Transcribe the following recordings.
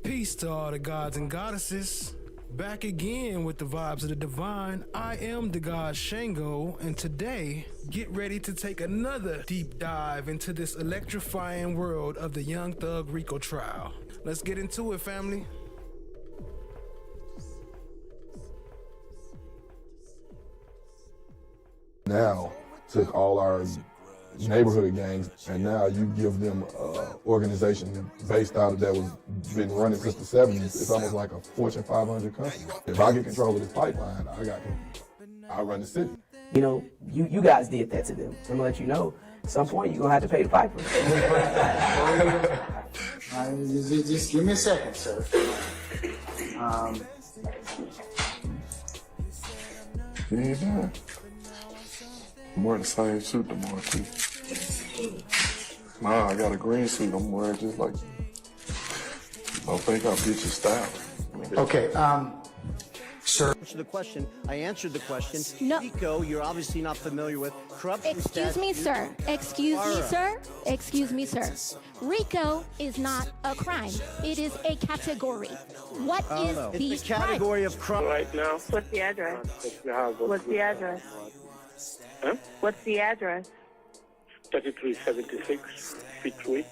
Peace to all the gods and goddesses. Back again with the vibes of the divine. I am the god Shango, and today, get ready to take another deep dive into this electrifying world of the Young Thug Rico trial. Let's get into it, family. Now took all our neighborhood gangs, and now you give them an organization based out of that was been running since the 70s. It's almost like a Fortune 500 company. If I get control of this pipeline, I run the city. You know, you guys did that to them. I'm gonna let you know, at some point you're gonna have to pay the piper. Just give me a second, sir. You ain't done. I'm wearing the same suit tomorrow, too. Nah, I got a green suit I'm wearing just like you. Don't think I'll beat your style. Okay, sir. The question, I answered the question. No. Rico, you're obviously not familiar with corruption. Excuse me, sir. Excuse me, sir. Excuse me, sir. Rico is not a crime. It is a category. What is the It's a category of crime. Right now, What's the address? what's the address? Huh? What's the address? 3376 Peachtree.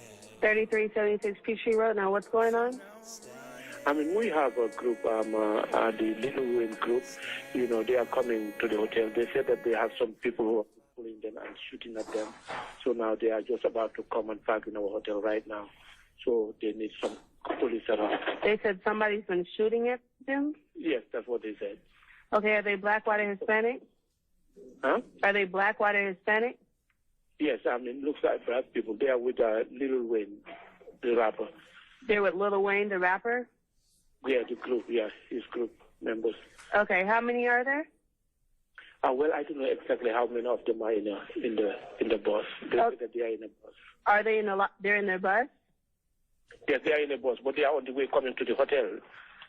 3376 Peachtree Road. Now, what's going on? I mean, we have a group, the Little Wayne group. You know, they are coming to the hotel. They said that they have some people who are pulling them and shooting at them. So now they are just about to come and park in our hotel right now. So they need some police around. They said somebody's been shooting at them? Yes, that's what they said. Okay, are they black, white, or Hispanic? Huh? Are they black, white, or Hispanic? Yes, I mean, looks like black people. They are with Little Wayne, the rapper. They're with Lil Wayne, the rapper? Yeah, the group, yeah, his group members. Okay, how many are there? Well, I don't know exactly how many of them are in the bus. They said that they are in a bus. Are they they're in their bus? Yes, they are in a bus, but they are on the way coming to the hotel.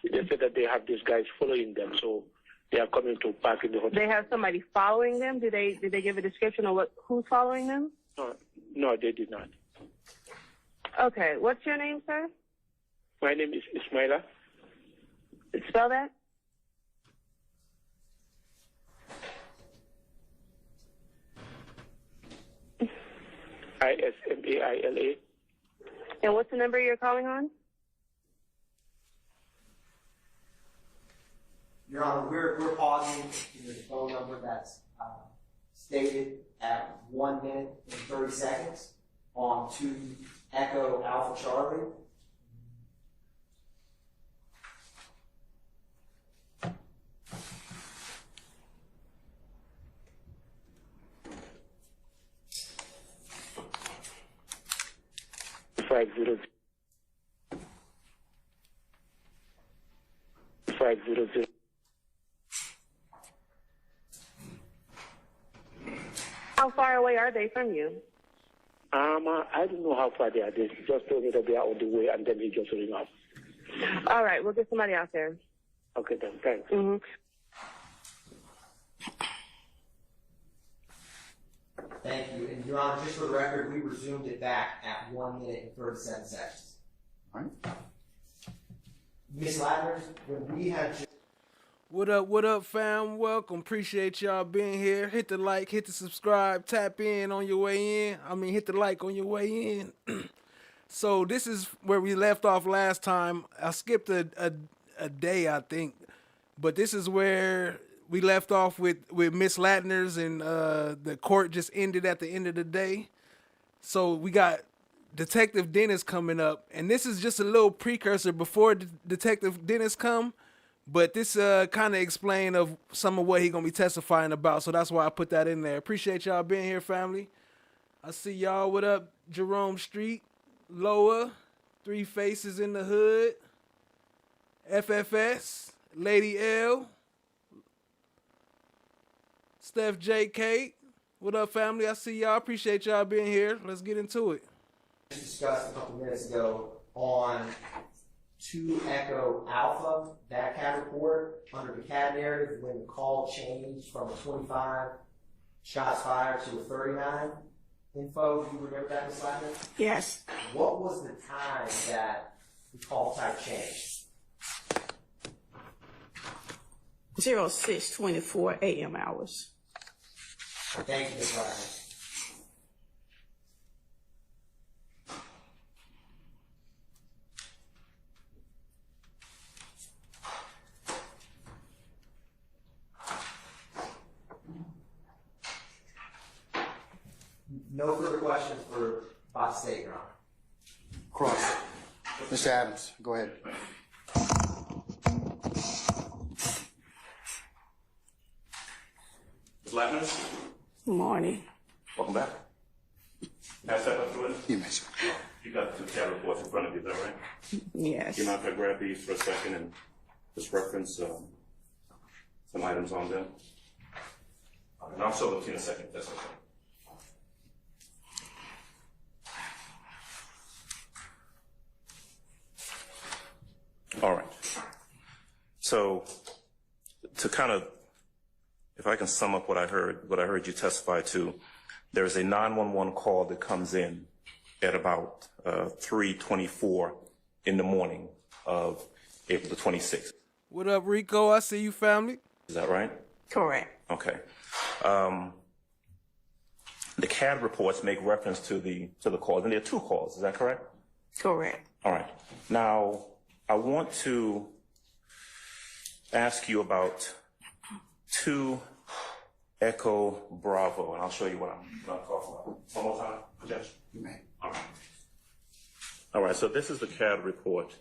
They said that they have these guys following them, so they are coming to park in the hotel. They have somebody following them? Did they give a description of who's following them? No, they did not. Okay, what's your name, sir? My name is Ismaila. Spell that. Ismaila. And what's the number you're calling on? Your Honor, we're pausing to the phone number that's stated at 1 minute and 30 seconds on 2 Echo Alpha Charlie. Five zero zero. How far away are they from you? I don't know how far they are. They just told me that they are on the way, and then he just ring off. All right, we'll get somebody out there. Okay, then, thanks. Mm-hmm. Thank you. And Your Honor, just for the record, we resumed it back at 1 minute and 37 seconds. All right. Ms. Ladders, when we had just... What up, fam? Welcome. Appreciate y'all being here. Hit the like, hit the subscribe, tap in on your way in. Hit the like on your way in. So this is where we left off last time. I skipped a day, I think. But this is where we left off with Miss Latner's, and the court just ended at the end of the day. So we got Detective Dennis coming up. And this is just a little precursor before Detective Dennis come. But this kind of explain of some of what he going to be testifying about. So that's why I put that in there. Appreciate y'all being here, family. I see y'all. What up, Jerome Street, Loa, Three Faces in the Hood, FFS, Lady L, Steph J. Kate. What up, family? I see y'all. Appreciate y'all being here. Let's get into it. discussed a couple minutes ago on 2 Echo Alpha, that CAD report under the CAD narrative when the call changed from 25 shots fired to a 39 info. Do you remember that, Ms. Lattner? Yes. What was the time that the call type changed. 06:24 a.m. hours. Thank you, Ms. Wagner. No further questions for Bot State, Your Honor. Cross. Mr. Adams, go ahead. Ms. Lattner, Good morning. welcome back. Pass that up to it. You may, sir. You got the two CAD reports in front of you, is that right? Yes. You mind if I grab these for a second and just reference some items on them? And I'll show them to you in a second, if that's okay. All right. So, to kind of, if I can sum up what I heard you testify to, there's a 911 call that comes in at about 3:24 in the morning of April the 26th. What up, Rico? I see you, family. Is that right? Correct. Okay. The CAD reports make reference to the calls, and there are two calls. Is that correct? Correct. All right. Now, I want to ask you about 2 Echo Bravo, and I'll show you what I'm talking about. One more time, projection. You may. All right. All right, so this is the CAD report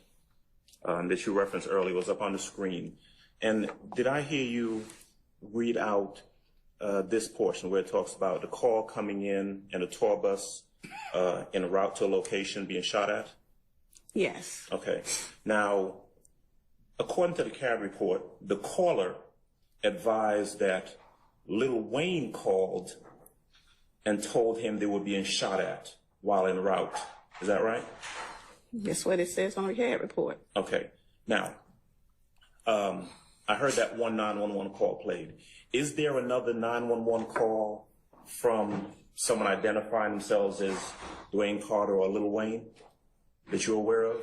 that you referenced earlier. It was up on the screen. And did I hear you read out this portion where it talks about the call coming in and a tour bus en route to a location being shot at? Yes. Okay. Now, according to the CAD report, the caller advised that Lil Wayne called and told him they were being shot at while en route. Is that right? That's what it says on the CAD report. Okay. Now, I heard that one 911 call played. Is there another 911 call from someone identifying themselves as Dwayne Carter or Lil Wayne that you're aware of?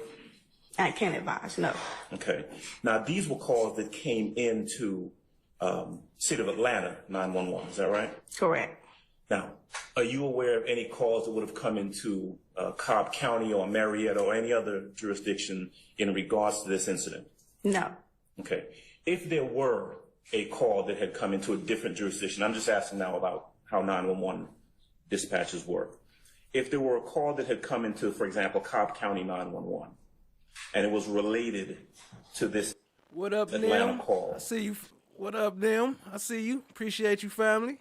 I can't advise, no. Okay. Now, these were calls that came into City of Atlanta 911. Is that right? Correct. Now, are you aware of any calls that would have come into Cobb County or Marietta or any other jurisdiction in regards to this incident? No. Okay. If there were a call that had come into a different jurisdiction, I'm just asking now about how 911 dispatches work. If there were a call that had come into, for example, Cobb County 911, and it was related to this What up, Atlanta Nim? call, I see you. What up, Nim? I see you. Appreciate you, family.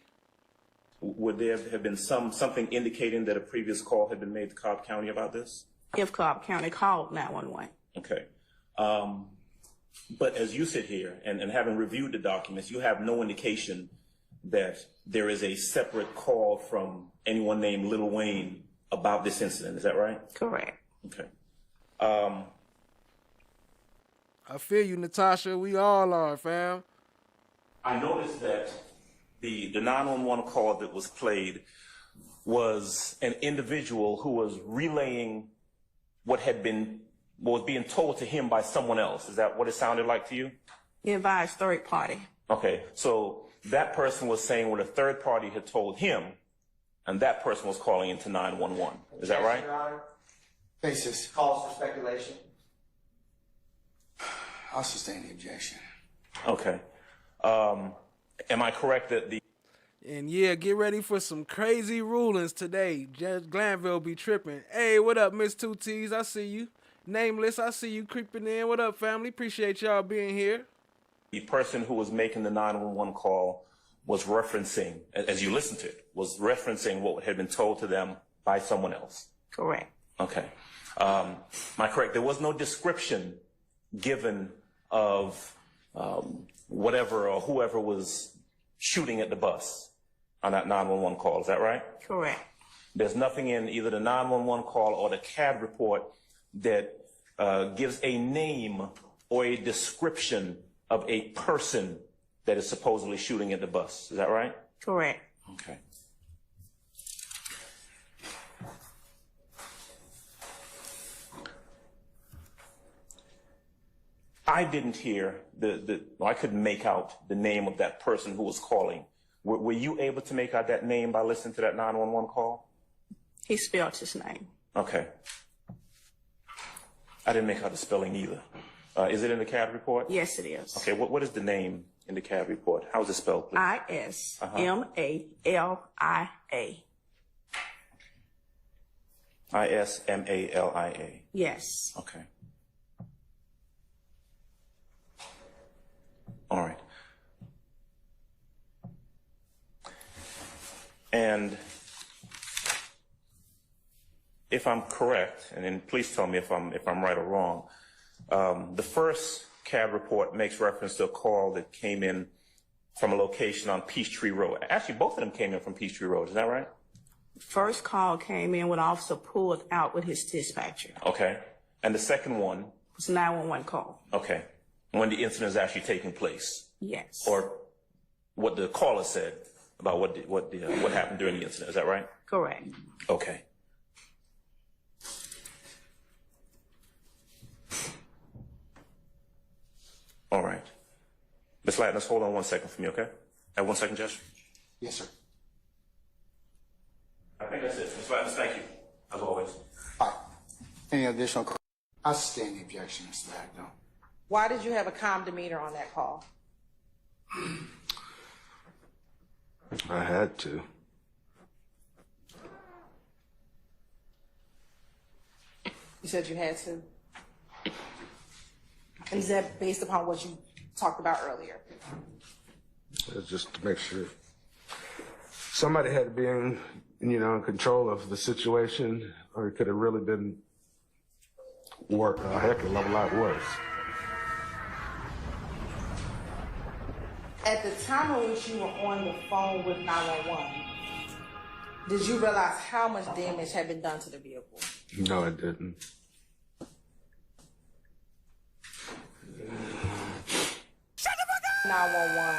would there have been something indicating that a previous call had been made to Cobb County about this? If Cobb County called 911. Okay. But as you sit here and having reviewed the documents, you have no indication that there is a separate call from anyone named Lil Wayne about this incident. Is that right? Correct. Okay. I feel you, Natasha. We all are, fam. I noticed that the 911 call that was played was an individual who was relaying what was being told to him by someone else. Is that what it sounded like to you? He advised third party. Okay, so that person was saying what a third party had told him, and that person was calling into 911. Is that right? Your Honor, Basis. calls for speculation. I'll sustain the objection. Okay. Am I correct that the And yeah, get ready for some crazy rulings today. Judge Glanville be tripping. Hey, what up, Miss Two T's? I see you. Nameless, I see you creeping in. What up, family? Appreciate y'all being here. person who was making the 911 call was referencing, as you listened to it, was referencing what had been told to them by someone else? Correct. Okay. Am I correct? There was no description given of whatever or whoever was shooting at the bus on that 911 call. Is that right? Correct. There's nothing in either the 911 call or the CAD report that gives a name or a description of a person that is supposedly shooting at the bus. Is that right? Correct. Okay. I didn't hear I couldn't make out the name of that person who was calling. Were you able to make out that name by listening to that 911 call? He spelled his name. Okay. I didn't make out the spelling either. Is it in the CAD report? Yes, it is. Okay, what is the name in the CAD report? How is it spelled, please? ISMALIA. ISMALIA. Yes. Okay. All right. And if I'm correct, and then please tell me if I'm right or wrong, the first CAD report makes reference to a call that came in from a location on Peachtree Road. Actually, both of them came in from Peachtree Road. Is that right? First call came in when the officer pulled out with his dispatcher. Okay. And the second one? It was a 911 call. Okay. When the incident is actually taking place? Yes. Or what the caller said about what happened during the incident. Is that right? Correct. Okay. All right. Ms. Latness, hold on 1 second for me, okay? 1 second, Josh. Yes, sir. I think that's it. Ms. Latness, thank you, as always. All right. Any additional? I sustain the objection, Mr. Bagno. Why did you have a calm demeanor on that call? I had to. You said you had to? And is that based upon what you talked about earlier? It's just to make sure somebody had to be in control of the situation, or it could have really been a heck of a lot worse. At the time in which you were on the phone with 911, did you realize how much damage had been done to the vehicle? No, I didn't. Shut the fuck up! 911.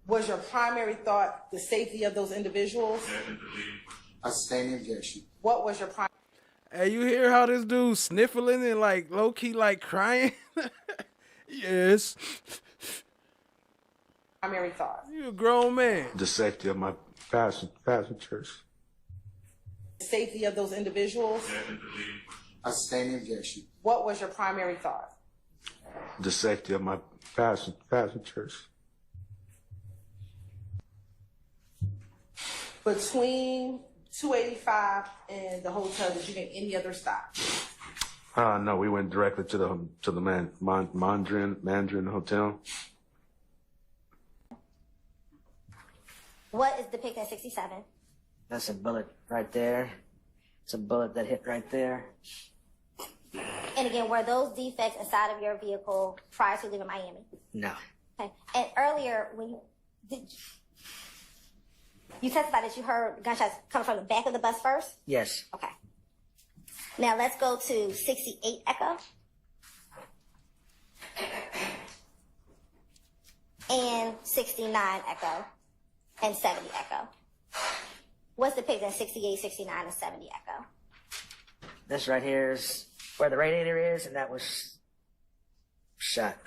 Was your primary thought the safety of those individuals? I sustain the objection. What was your primary? Hey, you hear how this dude sniffling and like low key like crying? Yes. Primary thought. You a grown man. The safety of my passengers. The safety of those individuals? I sustain the objection. What was your primary thought? The safety of my passengers. Between 285 and the hotel, did you make any other stops? No, we went directly to the Mandarin Hotel. What is depicted in 67? That's a bullet right there. It's a bullet that hit right there. And again, were those defects inside of your vehicle prior to leaving Miami? No. Okay. And earlier, when you testified that you heard gunshots coming from the back of the bus first? Yes. Okay. Now let's go to 68 Echo. And 69 Echo. And 70 Echo. What's depicted in 68, 69, and 70 Echo? This right here is where the radiator is, and that was shot.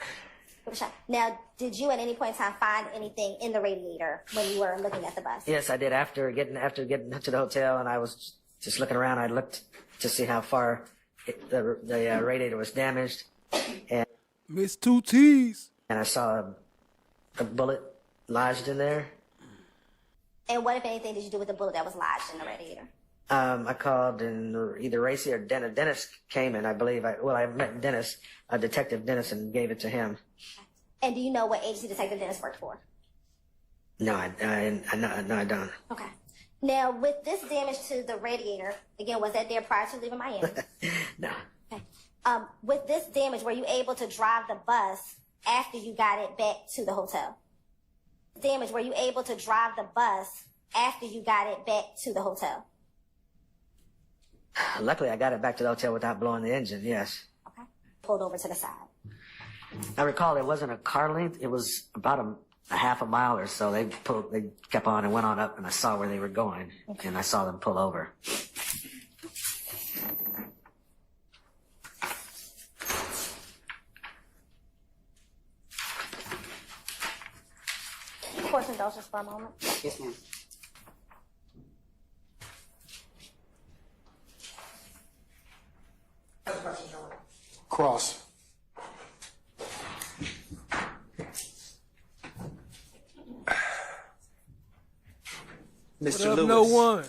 It was shot. Now, did you at any point in time find anything in the radiator when you were looking at the bus? Yes, I did. After getting to the hotel, and I was just looking around, I looked to see how far the radiator was damaged, and Miss Two T's. And I saw a bullet lodged in there. And what, if anything, did you do with the bullet that was lodged in the radiator? I called, and either Racy or Dennis. Dennis came in, I believe. I met Dennis, Detective Dennis, and gave it to him. And do you know what agency Detective Dennis worked for? No, I don't. Okay. Now, with this damage to the radiator, again, was that there prior to leaving Miami? No. Okay. With this damage, were you able to drive the bus after you got it back to the hotel? Damage, were you able to drive the bus after you got it back to the hotel? Luckily, I got it back to the hotel without blowing the engine, yes. Okay. Pulled over to the side. I recall it wasn't a car length. It was about a half a mile or so. They kept on and went on up, and I saw where they were going, and I saw them pull over. socials for a moment? Yes, ma'am. Cross. What Mr. up, Lewis. no one? I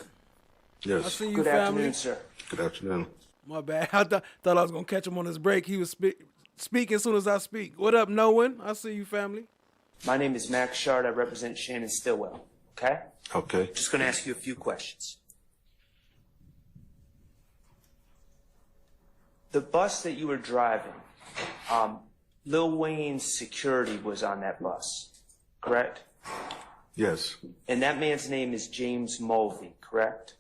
Yes. see you, Good family. afternoon, sir. Good afternoon. My bad. I thought I was gonna catch him on his break. He was speaking as soon as I speak. What up, no one? I see you, family. My name is Max Shard. I represent Shannon Stillwell. Okay? Okay. Just going to ask you a few questions. The bus that you were driving, Lil Wayne's security was on that bus, correct? Yes. And that man's name is James Mulvey, correct?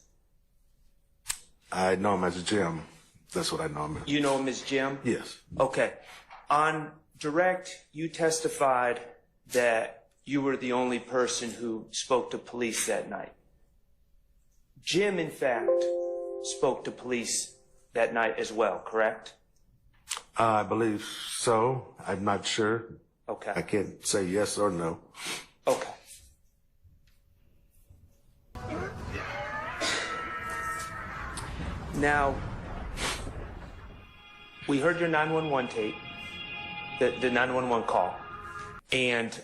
I know him as Jim. That's what I know him as. You know him as Jim? Yes. Okay. On direct, you testified that you were the only person who spoke to police that night. Jim, in fact, spoke to police that night as well, correct? I believe so. I'm not sure. Okay. I can't say yes or no. Okay. Now, we heard your 911 tape, the 911 call, and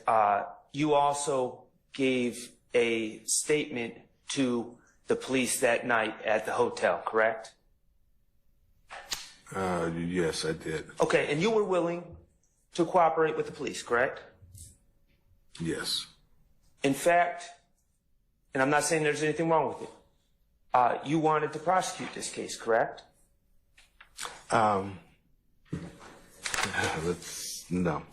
you also gave a statement to the police that night at the hotel, correct? Yes, I did. Okay, and you were willing to cooperate with the police, correct? Yes. In fact, and I'm not saying there's anything wrong with it, you wanted to prosecute this case, correct? No.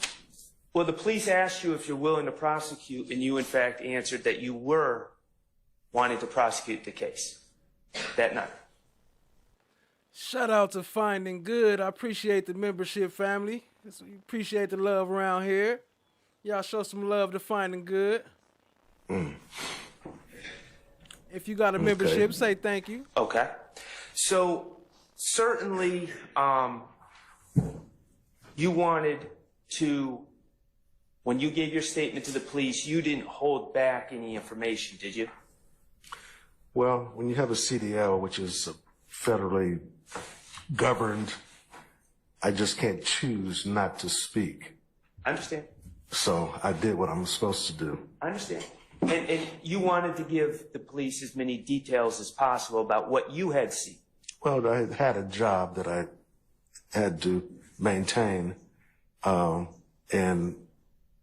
Well, the police asked you if you're willing to prosecute, and you, in fact, answered that you were wanting to prosecute the case that night. Shout out to Finding Good. I appreciate the membership, family. Appreciate the love around here. Y'all show some love to Finding Good. If you got a membership, say thank you. Okay. So, certainly, you wanted to, when you gave your statement to the police, you didn't hold back any information, did you? Well, when you have a CDL, which is federally governed, I just can't choose not to speak. I understand. So I did what I'm supposed to do. I understand. And you wanted to give the police as many details as possible about what you had seen. Well, I had a job that I had to maintain, and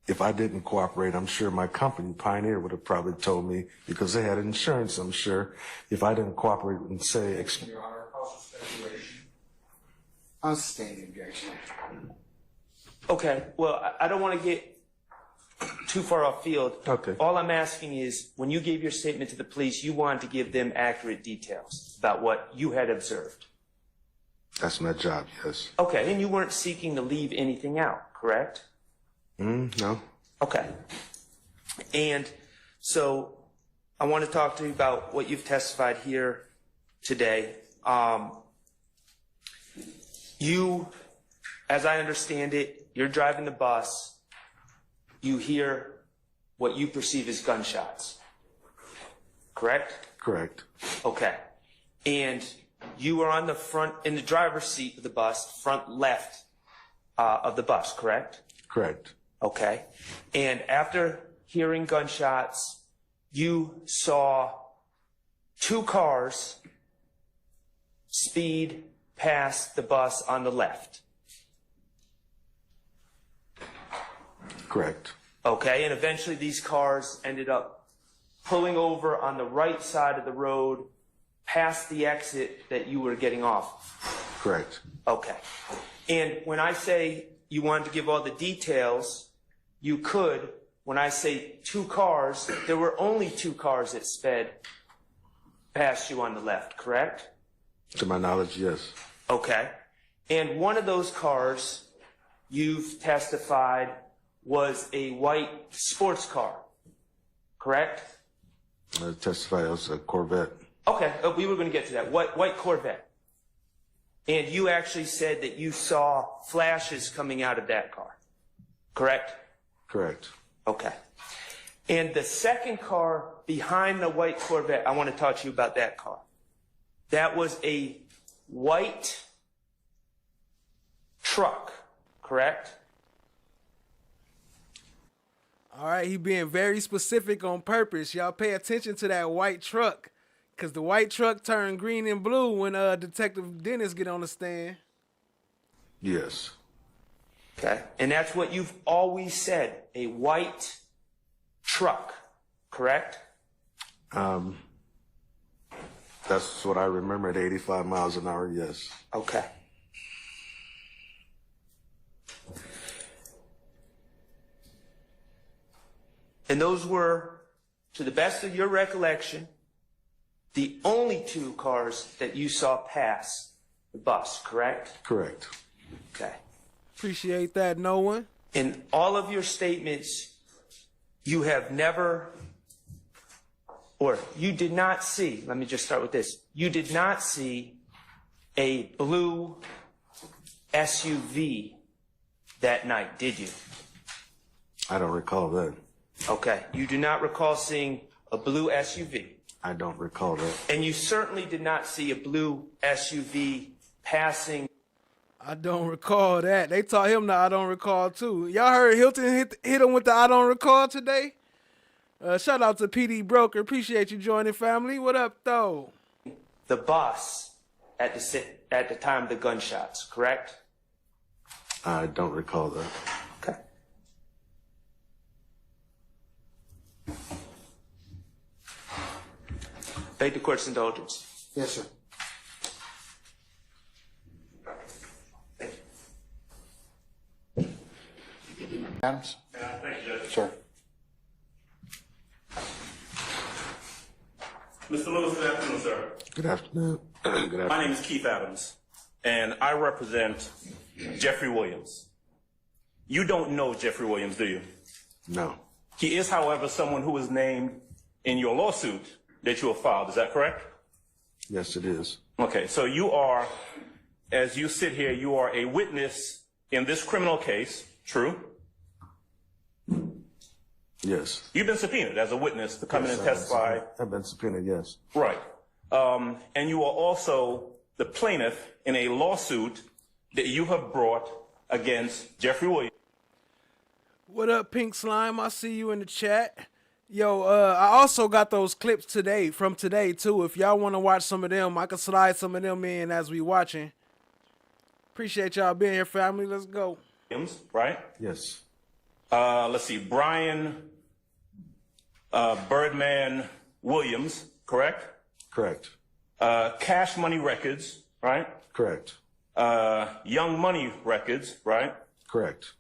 if I didn't cooperate, I'm sure my company, Pioneer, would have probably told me, because they had insurance, I'm sure, if I didn't cooperate and say... Your Honor, speculation. I'll sustain the objection. Okay, well, I don't want to get too far off field. Okay. All I'm asking is, when you gave your statement to the police, you wanted to give them accurate details about what you had observed. That's my job, yes. Okay, and you weren't seeking to leave anything out, correct? No. Okay. And so I want to talk to you about what you've testified here today. You, as I understand it, you're driving the bus. You hear what you perceive as gunshots. Correct? Correct. Okay. And you are on the front, in the driver's seat of the bus, front left of the bus, correct? Correct. Okay. And after hearing gunshots, you saw two cars speed past the bus on the left. Correct. Okay. And eventually these cars ended up pulling over on the right side of the road past the exit that you were getting off. Correct. Okay. And when I say you wanted to give all the details, you could. When I say two cars, there were only two cars that sped past you on the left, correct? To my knowledge, yes. Okay. And one of those cars, you've testified, was a white sports car, correct? I testified it was a Corvette. Okay, we were going to get to that. White Corvette. And you actually said that you saw flashes coming out of that car, correct? Correct. Okay. And the second car behind the white Corvette, I want to talk to you about that car. That was a white truck, correct? All right, he being very specific on purpose. Y'all pay attention to that white truck, because the white truck turned green and blue when Detective Dennis get on the stand. Yes. Okay. And that's what you've always said, a white truck, correct? That's what I remember at 85 miles an hour, yes. Okay. And those were, to the best of your recollection, the only two cars that you saw pass the bus, correct? Correct. Okay. Appreciate that, no one. In all of your statements, you have never, or you did not see, let me just start with this. You did not see a blue SUV that night, did you? I don't recall that. Okay. You do not recall seeing a blue SUV. I don't recall that. And you certainly did not see a blue SUV passing. I don't recall that. They taught him the I don't recall too. Y'all heard Hilton hit him with the I don't recall today? Shout out to PD Broker. Appreciate you joining, family. What up, though? The bus at the time of the gunshots, correct? I don't recall that. Okay. Beg the court's indulgence. Yes, sir. Adams? Thank you, Judge. Sir. Mr. Lewis, good afternoon, sir. Good afternoon. Good afternoon. My name is Keith Adams, and I represent Jeffrey Williams. You don't know Jeffrey Williams, do you? No. He is, however, someone who is named in your lawsuit that you have filed. Is that correct? Yes, it is. Okay, so you are, as you sit here, you are a witness in this criminal case, true? Yes. You've been subpoenaed as a witness to come in and testify. I've been subpoenaed, yes. Right. And you are also the plaintiff in a lawsuit that you have brought against Jeffrey Williams. What up, Pink Slime? I see you in the chat. Yo, I also got those clips from today, too. If y'all want to watch some of them, I can slide some of them in as we watching. Appreciate y'all being here, family. Let's go. Williams, right? Yes. Let's see, Brian Birdman Williams, correct? Correct. Cash Money Records, right? Correct. Young Money Records, right? Correct.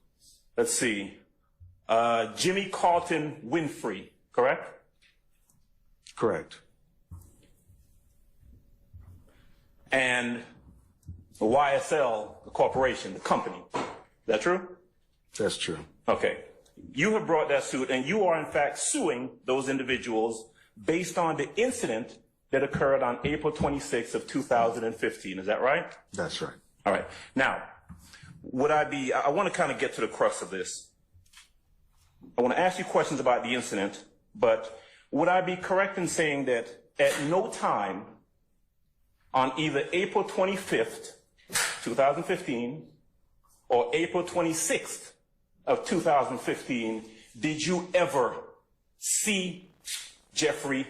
Let's see. Jimmy Carlton Winfrey, correct? Correct. And the YSL, the corporation, the company. Is that true? That's true. Okay. You have brought that suit, and you are, in fact, suing those individuals based on the incident that occurred on April 26th of 2015. Is that right? That's right. All right. Now, I want to kind of get to the crux of this. I want to ask you questions about the incident, but would I be correct in saying that at no time on either April 25th, 2015, or April 26th of 2015, did you ever see Jeffrey?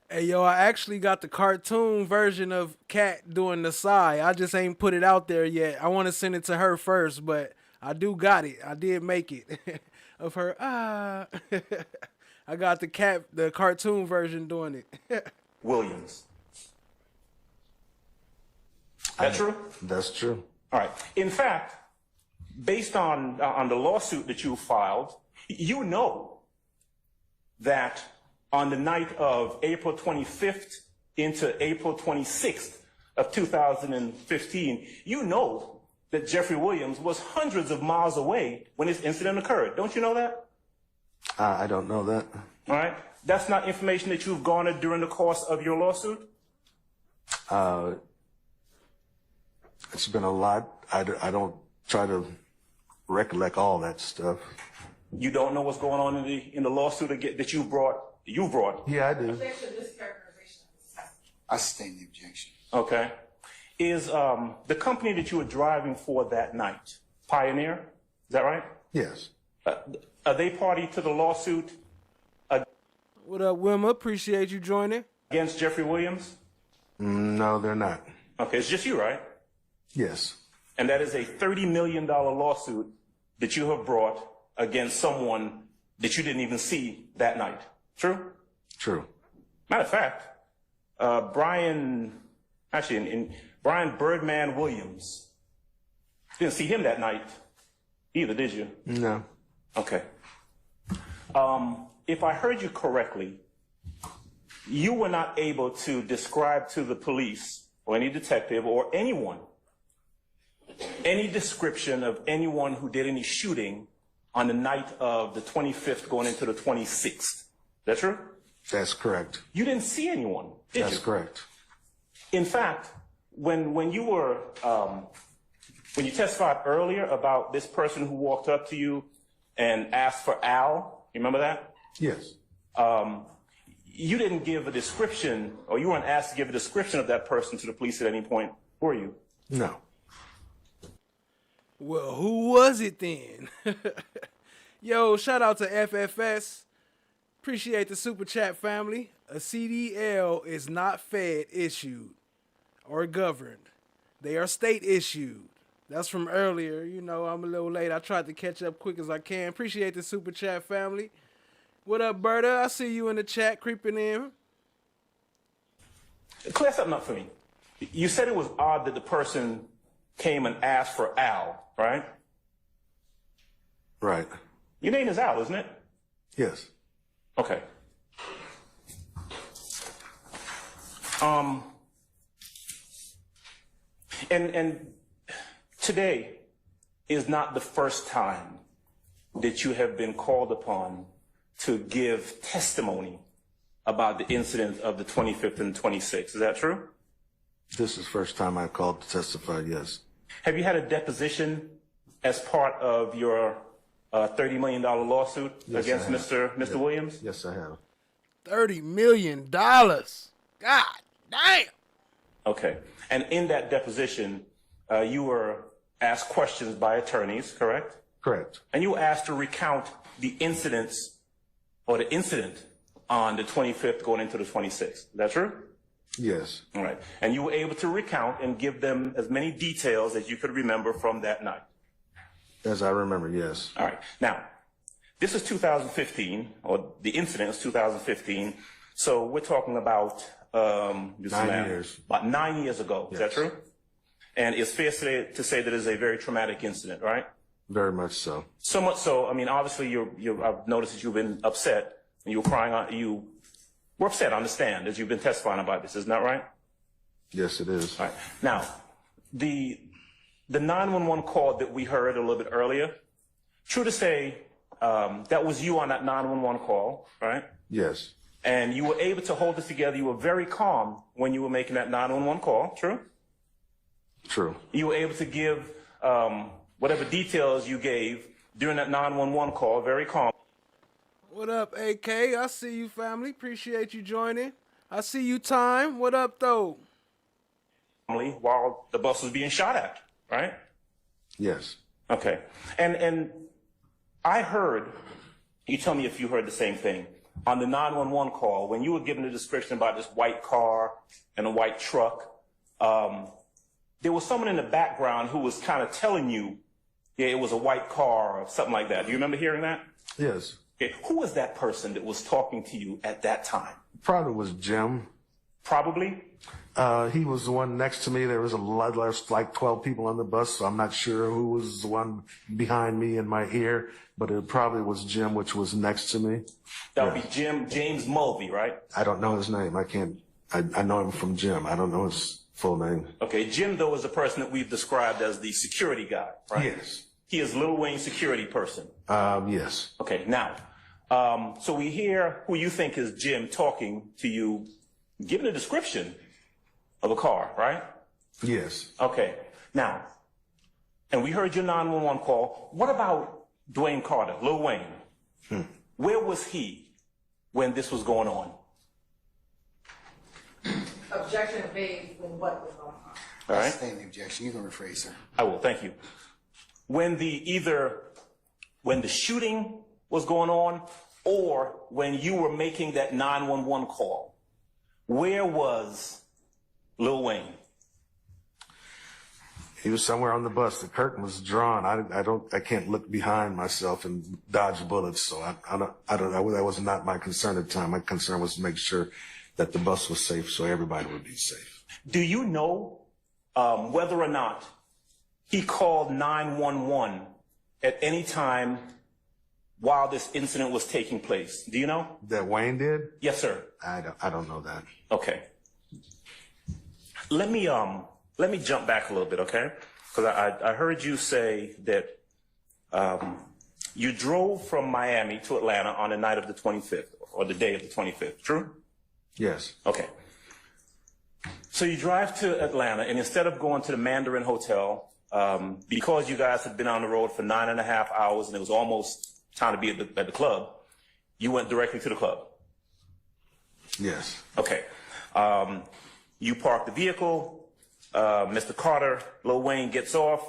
Hey, yo, I actually got the cartoon version of Kat doing the sigh. I just ain't put it out there yet. I want to send it to her first, but I do got it. I did make it of her. I got the cartoon version doing it. Williams. That true? That's true. All right. In fact, based on the lawsuit that you filed, you know that on the night of April 25th into April 26th of 2015, you know that Jeffrey Williams was hundreds of miles away when this incident occurred. Don't you know that? I don't know that. All right. That's not information that you've garnered during the course of your lawsuit? It's been a lot. I don't try to recollect all that stuff. You don't know what's going on in the lawsuit that you brought? Yeah, I do. I sustain the objection. Okay. Is the company that you were driving for that night Pioneer? Is that right? Yes. Are they party to the lawsuit What up, Wilma? Appreciate you joining. against Jeffrey Williams? No, they're not. Okay, it's just you, right? Yes. And that is a $30 million lawsuit that you have brought against someone that you didn't even see that night. True? True. Matter of fact, Brian Birdman Williams, you didn't see him that night either, did you? No. Okay. If I heard you correctly, you were not able to describe to the police or any detective or anyone any description of anyone who did any shooting on the night of the 25th going into the 26th. Is that true? That's correct. You didn't see anyone, did you? That's correct. In fact, when you testified earlier about this person who walked up to you and asked for Al, you remember that? Yes. You didn't give a description, or you weren't asked to give a description of that person to the police at any point, were you? No. Well, who was it then? Yo, shout out to FFS. Appreciate the super chat, family. A CDL is not Fed issued or governed. They are state issued. That's from earlier. You know, I'm a little late. I tried to catch up quick as I can. Appreciate the super chat, family. What up, Berta? I see you in the chat creeping in. Clear something up for me. You said it was odd that the person came and asked for Al, right? Right. Your name is Al, isn't it? Yes. Okay. And today is not the first time that you have been called upon to give testimony about the incident of the 25th and 26th. Is that true? This is the first time I called to testify, yes. Have you had a deposition as part of your $30 million lawsuit against Mr. Williams? Yes, I have. $30 million. God damn. Okay. And in that deposition, you were asked questions by attorneys, correct? Correct. And you were asked to recount the incidents or the incident on the 25th going into the 26th. Is that true? Yes. All right. And you were able to recount and give them as many details as you could remember from that night. As I remember, yes. All right. Now, this is 2015, or the incident is 2015. So we're talking about 9 years. About 9 years ago. Yes. Is that true? And it's fair to say that it's a very traumatic incident, right? Very much so. So much so. I mean, obviously, I've noticed that you've been upset and you were crying out. You were upset. I understand as you've been testifying about this. Isn't that right? Yes, it is. All right. Now, the 911 call that we heard a little bit earlier. True to say, that was you on that 911 call, right? Yes. And you were able to hold this together. You were very calm when you were making that 911 call. True? True. You were able to give whatever details you gave during that 911 call, very calm. What up, AK? I see you, family. Appreciate you joining. I see you, Time. What up, though? While the bus was being shot at, right? Yes. Okay. And I heard, you tell me if you heard the same thing, on the 911 call, when you were given a description about this white car and a white truck, there was someone in the background who was kind of telling you, yeah, it was a white car or something like that. Do you remember hearing that? Yes. Okay. Who was that person that was talking to you at that time? Probably was Jim. Probably? He was the one next to me. There was like 12 people on the bus, so I'm not sure who was the one behind me in my ear, but it probably was Jim, which was next to me. That would be James Mulvey, right? I don't know his name. I know him from Jim. I don't know his full name. Okay, Jim, though, is the person that we've described as the security guy, right? Yes. He is Lil Wayne's security person. Yes. Okay, now, so we hear who you think is Jim talking to you, giving a description of a car, right? Yes. Okay, now, and we heard your 911 call. What about Dwayne Carter, Lil Wayne? Where was he when this was going on? Objection made when what was going on? All right. I sustain the objection. You can rephrase, sir. I will. Thank you. When the shooting was going on, or when you were making that 911 call, where was Lil Wayne? He was somewhere on the bus. The curtain was drawn. I can't look behind myself and dodge bullets. So that was not my concern at the time. My concern was to make sure that the bus was safe so everybody would be safe. Do you know whether or not he called 911 at any time while this incident was taking place? Do you know? That Wayne did? Yes, sir. I don't know that. Okay. Let me jump back a little bit, okay? Because I heard you say that you drove from Miami to Atlanta on the night of the 25th, or the day of the 25th, true? Yes. Okay. So you drive to Atlanta, and instead of going to the Mandarin Hotel, because you guys had been on the road for 9.5 hours and it was almost time to be at the club, you went directly to the club? Yes. Okay. You parked the vehicle. Mr. Carter, Lil Wayne, gets off,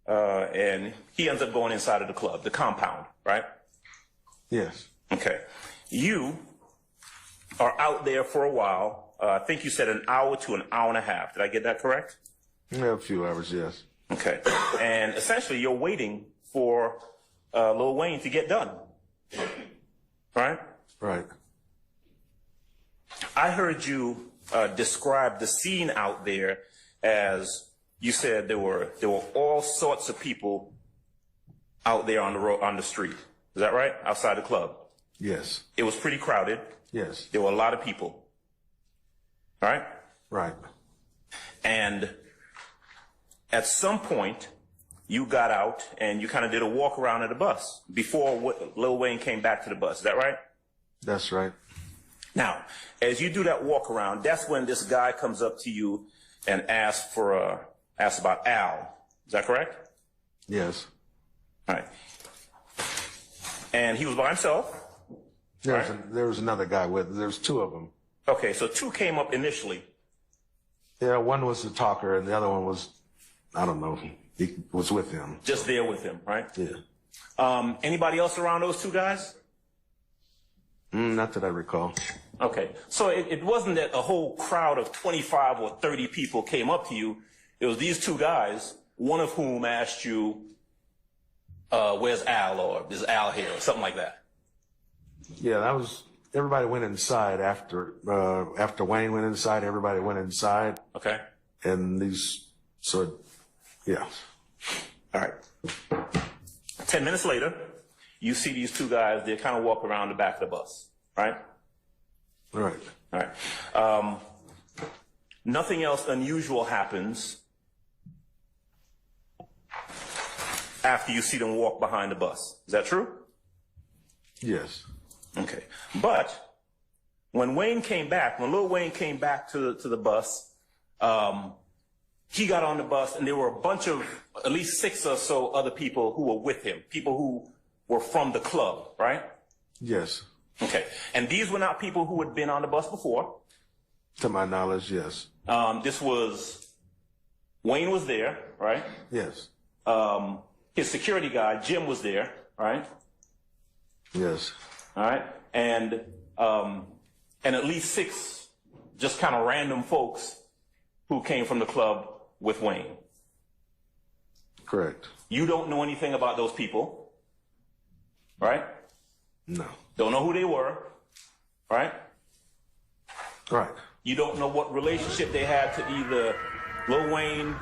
and he ends up going inside of the club, the compound, right? Yes. Okay. You are out there for a while. I think you said an hour to an hour and a half. Did I get that correct? Yeah, a few hours, yes. Okay. And essentially, you're waiting for Lil Wayne to get done, right? Right. I heard you describe the scene out there as you said there were all sorts of people out there on the road, on the street. Is that right? Outside the club? Yes. It was pretty crowded. Yes. There were a lot of people. Right? Right. And at some point, you got out and you kind of did a walk around of the bus before Lil Wayne came back to the bus. Is that right? That's right. Now, as you do that walk around, that's when this guy comes up to you and asks about Al. Is that correct? Yes. All right. And he was by himself? There was another guy with, there's two of them. Okay, so two came up initially. Yeah, one was the talker and the other one was, I don't know, he was with him. Just there with him, right? Yeah. Anybody else around those two guys? Not that I recall. Okay, so it wasn't that a whole crowd of 25 or 30 people came up to you. It was these two guys, one of whom asked you, where's Al, or is Al here, or something like that. Yeah, everybody went inside after Wayne went inside, everybody went inside. Okay. And yeah. All right. 10 minutes later, you see these two guys, they kind of walk around the back of the bus, right? Right. All right. Nothing else unusual happens after you see them walk behind the bus. Is that true? Yes. Okay. But when Lil Wayne came back to the bus, he got on the bus and there were a bunch of, at least 6 or so other people who were with him, people who were from the club, right? Yes. Okay. And these were not people who had been on the bus before? To my knowledge, yes. This was, Wayne was there, right? Yes. His security guy, Jim, was there, right? Yes. All right. And at least 6 just kind of random folks who came from the club with Wayne. Correct. You don't know anything about those people, right? No. Don't know who they were, right? Right. You don't know what relationship they had to either Lil Wayne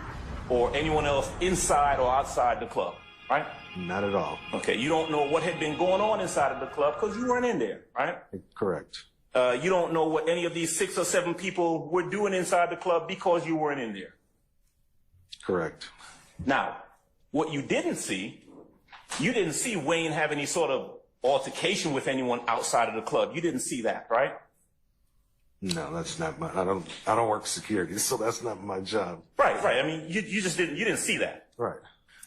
or anyone else inside or outside the club, right? Not at all. Okay, you don't know what had been going on inside of the club because you weren't in there, right? Correct. You don't know what any of these 6 or 7 people were doing inside the club because you weren't in there. Correct. Now, what you didn't see Wayne have any sort of altercation with anyone outside of the club. You didn't see that, right? No, that's not I don't work security, so that's not my job. Right. I mean, you didn't see that. Right.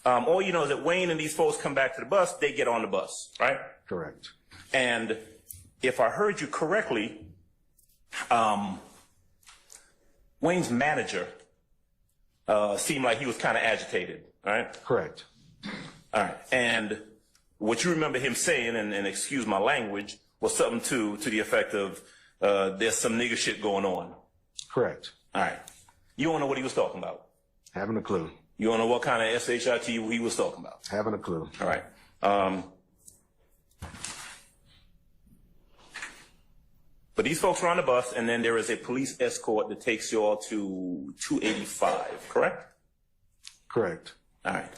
All you know is that Wayne and these folks come back to the bus, they get on the bus, right? Correct. And if I heard you correctly, Wayne's manager seemed like he was kind of agitated, right? Correct. All right. And what you remember him saying, and excuse my language, was something to the effect of, there's some nigger shit going on. Correct. All right. You don't know what he was talking about? Haven't a clue. You don't know what kind of SHIT he was talking about? Haven't a clue. All right. But these folks are on the bus, and then there is a police escort that takes you all to 285, correct? Correct. All right.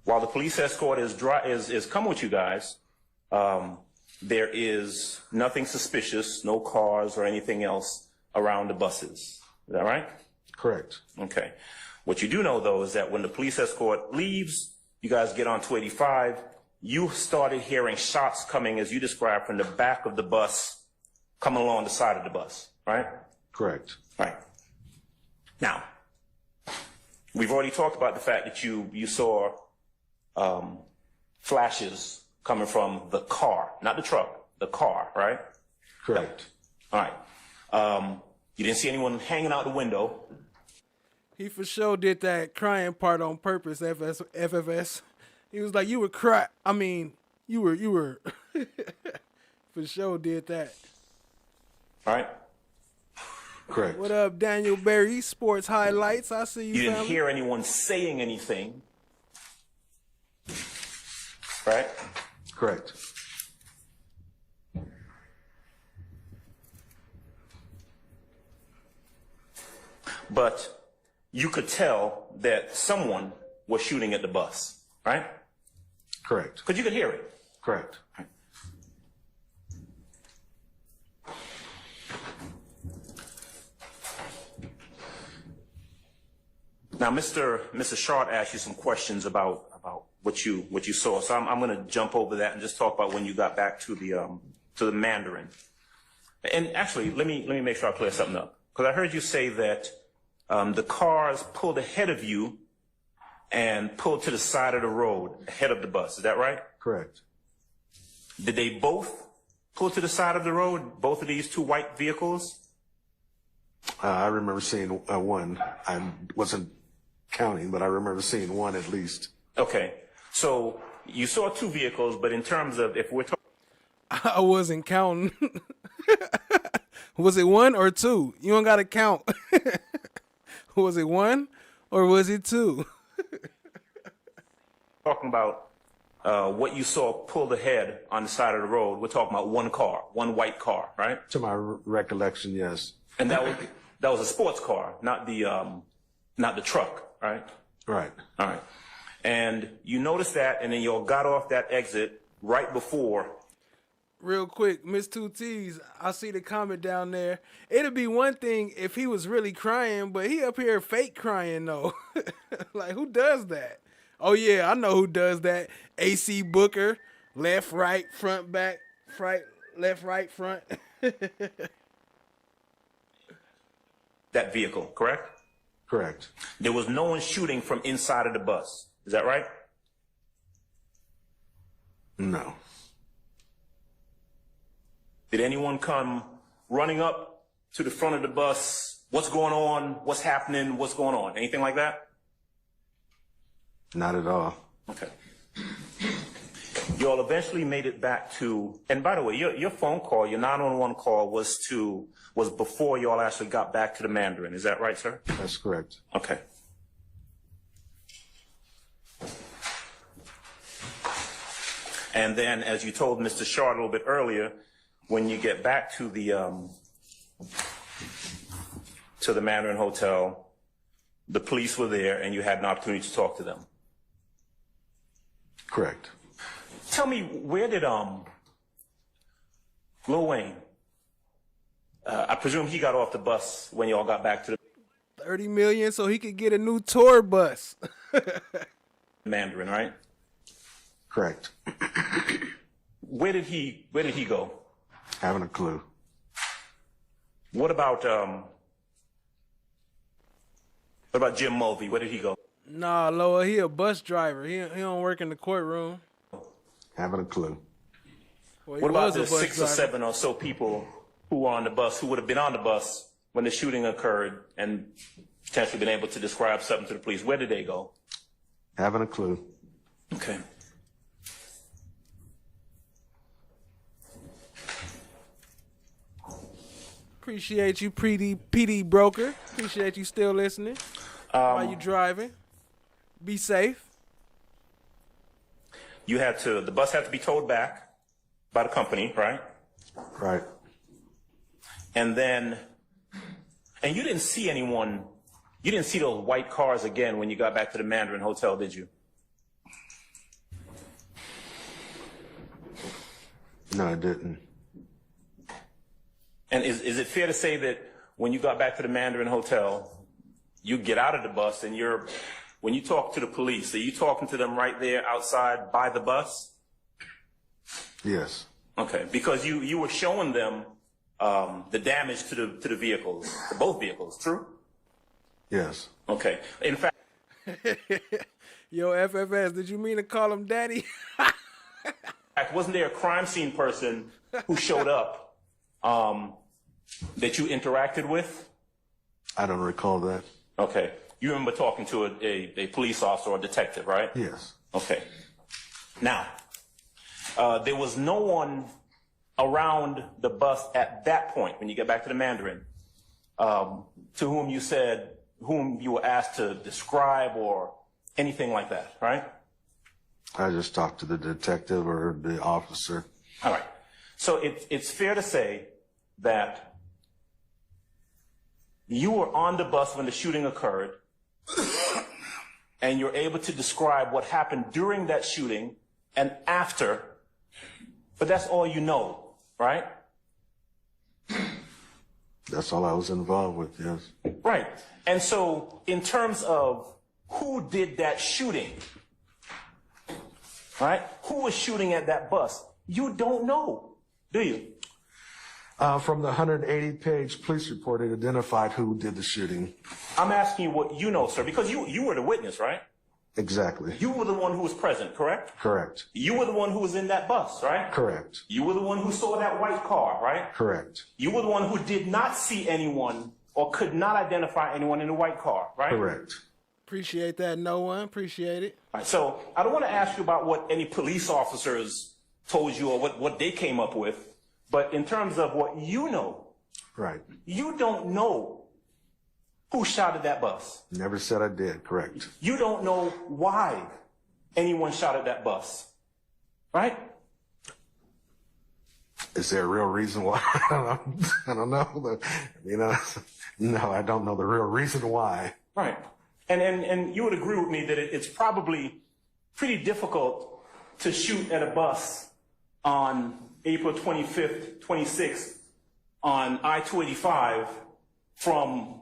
While the police escort is coming with you guys, there is nothing suspicious, no cars or anything else around the buses. Is that right? Correct. Okay. What you do know, though, is that when the police escort leaves, you guys get on 285, you started hearing shots coming, as you described, from the back of the bus, coming along the side of the bus, right? Correct. Right. Now, we've already talked about the fact that you saw flashes coming from the car, not the truck, the car, right? Correct. All right. You didn't see anyone hanging out the window. He for sure did that crying part on purpose, FFS. He was like, you were cry. I mean, you were for sure did that. All right. Correct. What up, Daniel Berry, Sports Highlights? I see you. You didn't family. hear anyone saying anything, right? Correct. But you could tell that someone was shooting at the bus, right? Correct. Because you could hear it. Correct. Right. Now, Mr. Short asked you some questions about what you saw. So I'm going to jump over that and just talk about when you got back to the Mandarin. And actually, let me make sure I clear something up, because I heard you say that the cars pulled ahead of you and pulled to the side of the road ahead of the bus. Is that right? Correct. Did they both pull to the side of the road, both of these two white vehicles? I remember seeing one. I wasn't counting, but I remember seeing one at least. Okay. So you saw two vehicles, but in terms of, if we're talking... I wasn't counting. Was it one or two? You don't got to count. Was it one or was it two? Talking about what you saw pulled ahead on the side of the road, we're talking about one car, one white car, right? To my recollection, yes. And that was a sports car, not the truck, right? Right. All right. And you noticed that, and then you all got off that exit right before. Real quick, Miss Two T's, I see the comment down there. It'd be one thing if he was really crying, but he up here fake crying though. Like, who does that? Oh yeah, I know who does that. AC Booker, left, right, front, back, left, right, front. That vehicle, correct? Correct. There was no one shooting from inside of the bus. Is that right? No. Did anyone come running up to the front of the bus? What's going on? What's happening? What's going on? Anything like that? Not at all. Okay. You all eventually made it back to, and by the way, your phone call, your 911 call was before you all actually got back to the Mandarin. Is that right, sir? That's correct. Okay. And then, as you told Mr. Shaw a little bit earlier, when you get back to the Mandarin Hotel, the police were there and you had an opportunity to talk to them. Correct. Tell me, where did Lil Wayne, I presume he got off the bus when you all got back to the 30 million so he could get a new tour bus. Mandarin, right? Correct. Where did he go? Haven't a clue. What about Jim Mulvey? Where did he go? Nah, Loa, he a bus driver. He don't work in the courtroom. Haven't a clue. Well, he What about was a the bus 6 or driver. 7 or so people who were on the bus, who would have been on the bus when the shooting occurred and potentially been able to describe something to the police? Where did they go? Haven't a clue. Okay. Appreciate you, PD broker. Appreciate you still listening while you driving. Be safe. The bus had to be towed back by the company, right? Right. And you didn't see anyone, you didn't see those white cars again when you got back to the Mandarin Hotel, did you? No, I didn't. And is it fair to say that when you got back to the Mandarin Hotel, you get out of the bus and when you talk to the police, are you talking to them right there outside by the bus? Yes. Okay, because you were showing them the damage to the vehicles, to both vehicles, true? Yes. Okay. In fact, Yo, FFS, did you mean to call him daddy? wasn't there a crime scene person who showed up that you interacted with? I don't recall that. Okay. You remember talking to a police officer or a detective, right? Yes. Okay. Now, there was no one around the bus at that point when you get back to the Mandarin to whom you were asked to describe or anything like that, right? I just talked to the detective or the officer. All right. So it's fair to say that you were on the bus when the shooting occurred and you're able to describe what happened during that shooting and after, but that's all you know, right? That's all I was involved with, yes. Right. And so in terms of who did that shooting, right? Who was shooting at that bus? You don't know, do you? From the 180-page police report, it identified who did the shooting. I'm asking you what you know, sir, because you were the witness, right? Exactly. You were the one who was present, correct? Correct. You were the one who was in that bus, right? Correct. You were the one who saw that white car, right? Correct. You were the one who did not see anyone or could not identify anyone in the white car, right? Correct. Appreciate that, no one. Appreciate it. All right, so I don't want to ask you about what any police officers told you or what they came up with, but in terms of what you know, right? You don't know who shot at that bus. Never said I did, correct. You don't know why anyone shot at that bus, right? Is there a real reason why? I don't know. No, I don't know the real reason why. Right. And you would agree with me that it's probably pretty difficult to shoot at a bus on April 25th, 26th on I-285 from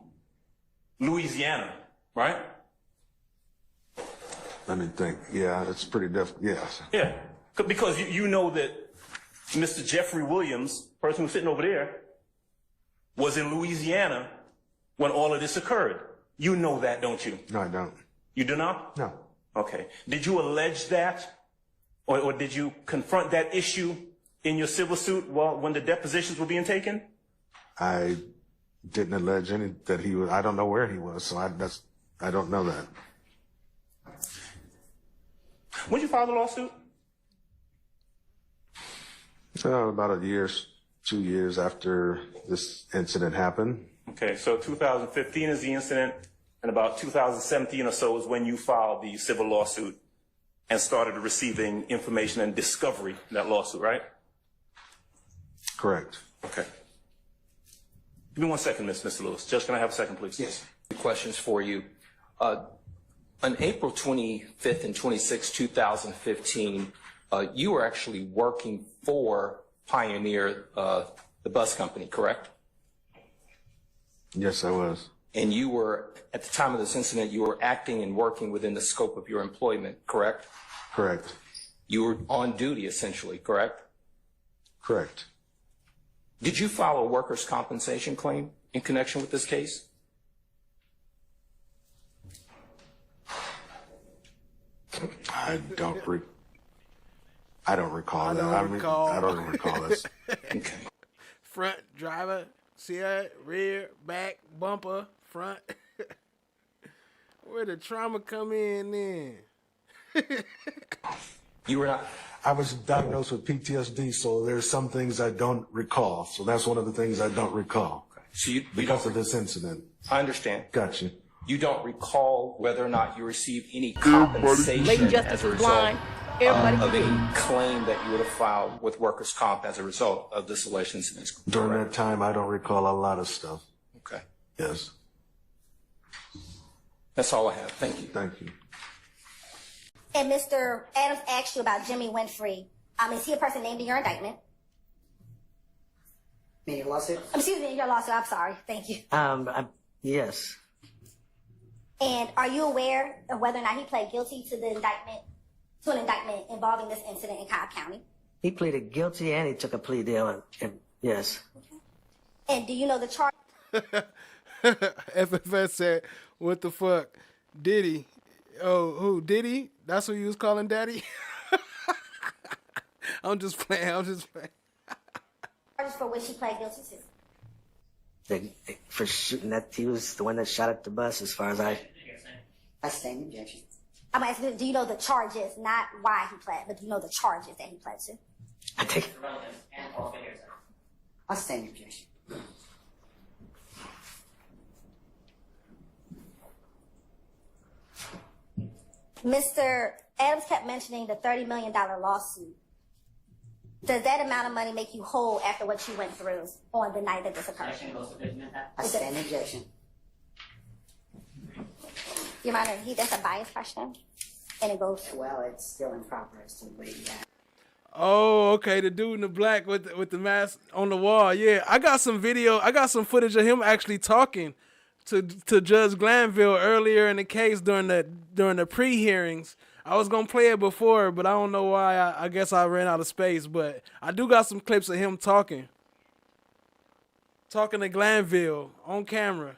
Louisiana, right? Let me think. Yeah, it's pretty difficult. Yes. Yeah, because you know that Mr. Jeffrey Williams, person who's sitting over there, was in Louisiana when all of this occurred. You know that, don't you? No, I don't. You do not? No. Okay. Did you allege that? Or did you confront that issue in your civil suit when the depositions were being taken? I didn't allege that he was. I don't know where he was, so I don't know that. When did you file the lawsuit? About 2 years after this incident happened. Okay, so 2015 is the incident, and about 2017 or so is when you filed the civil lawsuit and started receiving information and discovery in that lawsuit, right? Correct. Okay. Give me 1 second, Mr. Lewis. Judge, can I have a second, please? Yes. Questions for you. On April 25th and 26th, 2015, you were actually working for Pioneer, the bus company, correct? Yes, I was. And you were, at the time of this incident, you were acting and working within the scope of your employment, correct? Correct. You were on duty, essentially, correct? Correct. Did you file a workers' compensation claim in connection with this case? I don't I don't recall I that. don't recall. I don't recall this. Okay. Front, driver, side, rear, back, bumper, front. Where the trauma come in then? You were not. I was diagnosed with PTSD, so there's some things I don't recall. So that's one of the things I don't recall. So you because don't of this incident. I understand. Gotcha. You don't recall whether or not you received any compensation Lady as Justice a is result blind. Everybody of can any claim that you would have filed with workers' comp as a result of this alleged incident. During that time, I don't recall a lot of stuff. Okay. Yes. That's all I have. Thank you. Thank you. And Mr. Adams asked you about Jimmy Winfrey. Is he a person named in your indictment? In your lawsuit? Excuse me, in your lawsuit. I'm sorry. Thank you. Yes. And are you aware of whether or not he pled guilty to an indictment involving this incident in Cobb County? He pleaded guilty and he took a plea deal. And yes. And do you know the charge? FFS said, what the fuck? Diddy. Oh, who? Diddy? That's what you was calling daddy? I'm just playing. Charges for which he pled guilty to. For shooting that, he was the one that shot at the bus as far as I stand objection. I'm asking, do you know the charges, not why he pled, but do you know the charges that he pled to? I think I stand objection. Mr. Adams kept mentioning the $30 million lawsuit. Does that amount of money make you whole after what you went through on the night that this occurred? I stand objection. Your Honor, that's a bias question, and it goes. Well, it's still improper as to the way you have. Oh, okay. The dude in the black with the mask on the wall. Yeah, I got some video. I got some footage of him actually talking to Judge Glanville earlier in the case during the pre-hearings. I was gonna play it before, but I don't know why. I guess I ran out of space. But I do got some clips of him talking to Glanville on camera.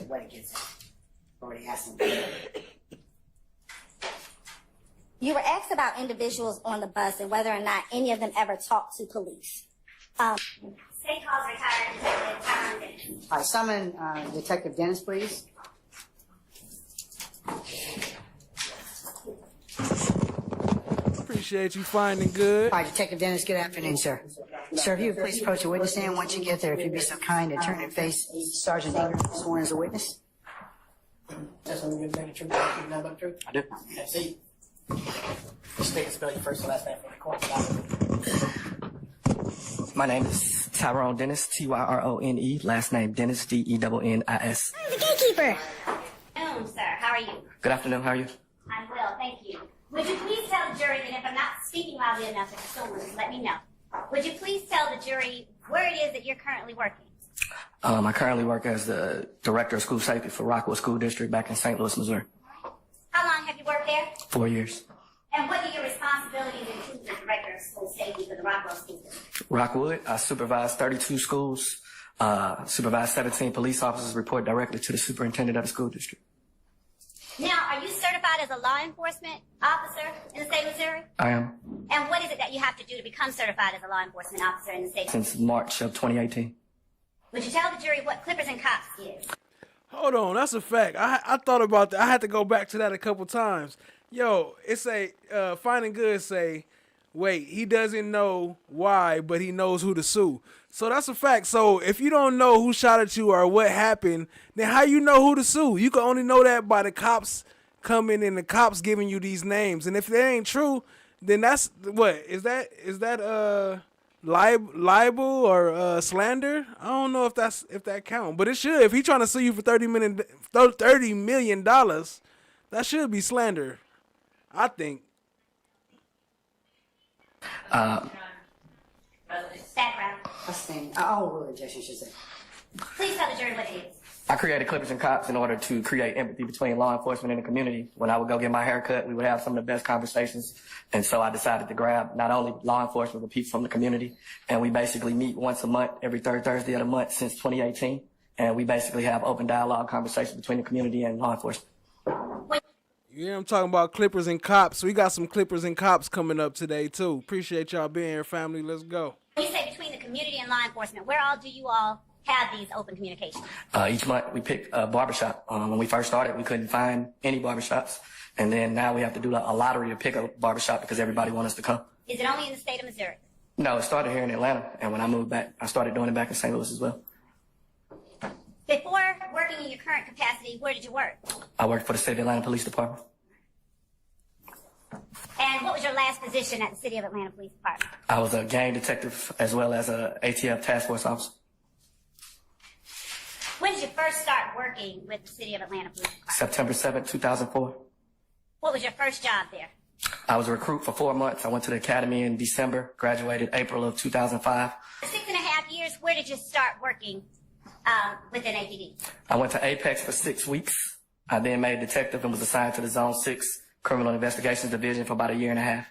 What it gets at. Already asked him. You were asked about individuals on the bus and whether or not any of them ever talked to police. State calls retired Detective Tyrone Dennis. All right, summon Detective Dennis, please. Appreciate you finding good. All right, Detective Dennis, good afternoon, sir. Sir, if you would please approach the witness stand. Once you get there, if you'd be so kind to turn and face Sergeant Ingram, sworn as a witness. That's something you're going to truth. You know about the truth? I do. Yeah, see. Just take and spell your first and last name for the court. My name is Tyrone Dennis, Tyrone, last name Dennis, Dennis. The gatekeeper. Sir, how are you? Good afternoon, how are you? I'm well, thank you. Would you please tell the jury that if I'm not speaking loudly enough, if you're still listening, let me know. Would you please tell the jury where it is that you're currently working? I currently work as the Director of School Safety for Rockwood School District back in St. Louis, Missouri. How long have you worked there? 4 years. And what do your responsibilities include as Director of School Safety for the Rockwood School District? Rockwood, I supervise 32 schools, supervise 17 police officers, report directly to the superintendent of the school district. Now, are you certified as a law enforcement officer in the state of Missouri? I am. And what is it that you have to do to become certified as a law enforcement officer in the state? Since March of 2018. Would you tell the jury what Clippers and Cops is? Hold on, that's a fact. I thought about that. I had to go back to that a couple times. Yo, it's Finding Good say, wait, he doesn't know why, but he knows who to sue. So that's a fact. So if you don't know who shot at you or what happened, then how you know who to sue? You can only know that by the cops coming and the cops giving you these names. And if that ain't true, then that's what is that libel or slander? I don't know if that count, but it should. If he trying to sue you for $30 million, that should be slander, I think. Background. I'll rule objection, should say. Please tell the jury what it is. I created Clippers and Cops in order to create empathy between law enforcement and the community. When I would go get my hair cut, we would have some of the best conversations. And so I decided to grab not only law enforcement, but people from the community. And we basically meet once a month, every third Thursday of the month since 2018. And we basically have open dialogue conversations between the community and law enforcement. Yeah, I'm talking about Clippers and Cops. We got some Clippers and Cops coming up today, too. Appreciate y'all being here, family. Let's go. You say between the community and law enforcement, where all do you all have these open communications? Each month we pick a barbershop. When we first started, we couldn't find any barbershops. And then now we have to do a lottery to pick a barbershop because everybody wants us to come. Is it only in the state of Missouri? No, it started here in Atlanta. And when I moved back, I started doing it back in St. Louis as well. Before working in your current capacity, where did you work? I worked for the City of Atlanta Police Department. And what was your last position at the City of Atlanta Police Department? I was a gang detective as well as a ATF task force officer. When did you first start working with the City of Atlanta Police Department? September 7th, 2004. What was your first job there? I was a recruit for 4 months. I went to the academy in December, graduated April of 2005. 6.5 years, where did you start working within APD? I went to Apex for 6 weeks. I then made detective and was assigned to the Zone 6 Criminal Investigations Division for about a year and a half.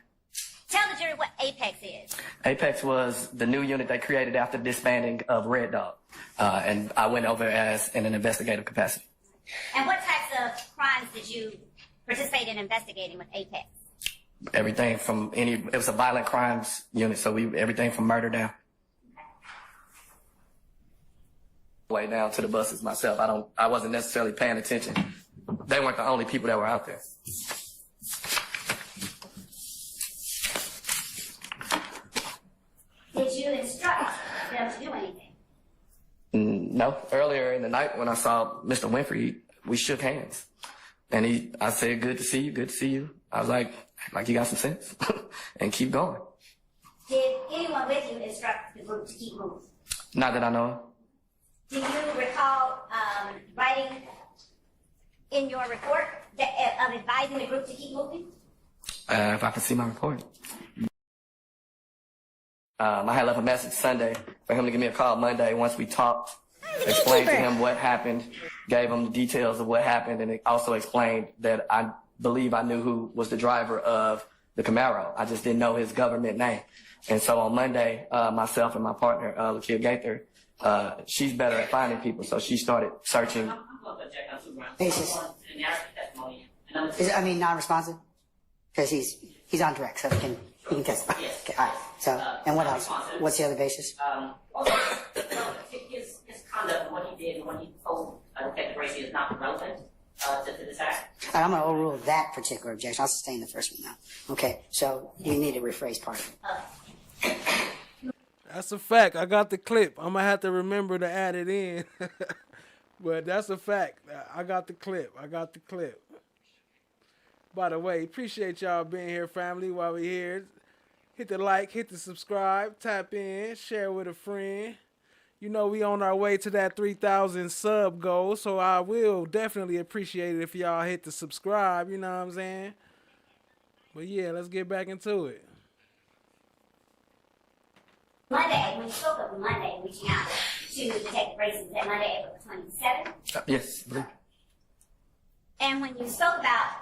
Tell the jury what Apex is. Apex was the new unit they created after disbanding of Red Dog. And I went over as in an investigative capacity. And what types of crimes did you participate in investigating with Apex? Everything from it was a violent crimes unit, so everything from murder down. Way down to the buses myself. I wasn't necessarily paying attention. They weren't the only people that were out there. Did you instruct them to do anything? No. Earlier in the night when I saw Mr. Winfrey, we shook hands. And I said, good to see you, good to see you. I was like you got some sense. And keep going. Did anyone with you instruct the group to keep moving? Not that I know of. Do you recall writing in your report of advising the group to keep moving? If I can see my report. I had left a message Sunday for him to give me a call Monday once we talked, explained to him what happened, gave him the details of what happened, and it also explained that I believe I knew who was the driver of the Camaro. I just didn't know his government name. And so on Monday, myself and my partner, Lakia Gaither, she's better at finding people, so she started searching. Basis. Non-responsive? Because he's on direct, so he can testify. Yes. Okay, all right. So, and what else? What's the other basis? His conduct and what he did and what he told Detective Gracie is not relevant to this act. All right, I'm going to overrule that particular objection. I'll sustain the first one now. Okay, so you need to rephrase part of it. That's a fact. I got the clip. I'm going to have to remember to add it in. But that's a fact. I got the clip. By the way, appreciate y'all being here, family, while we're here. Hit the like, hit the subscribe, tap in, share with a friend. You know we on our way to that 3,000 sub goal, so I will definitely appreciate it if y'all hit the subscribe, you know what I'm saying? But yeah, let's get back into it. Monday, when you spoke of Monday, reaching out to Detective Gracie, was that Monday, April 27th? Yes. And when you spoke about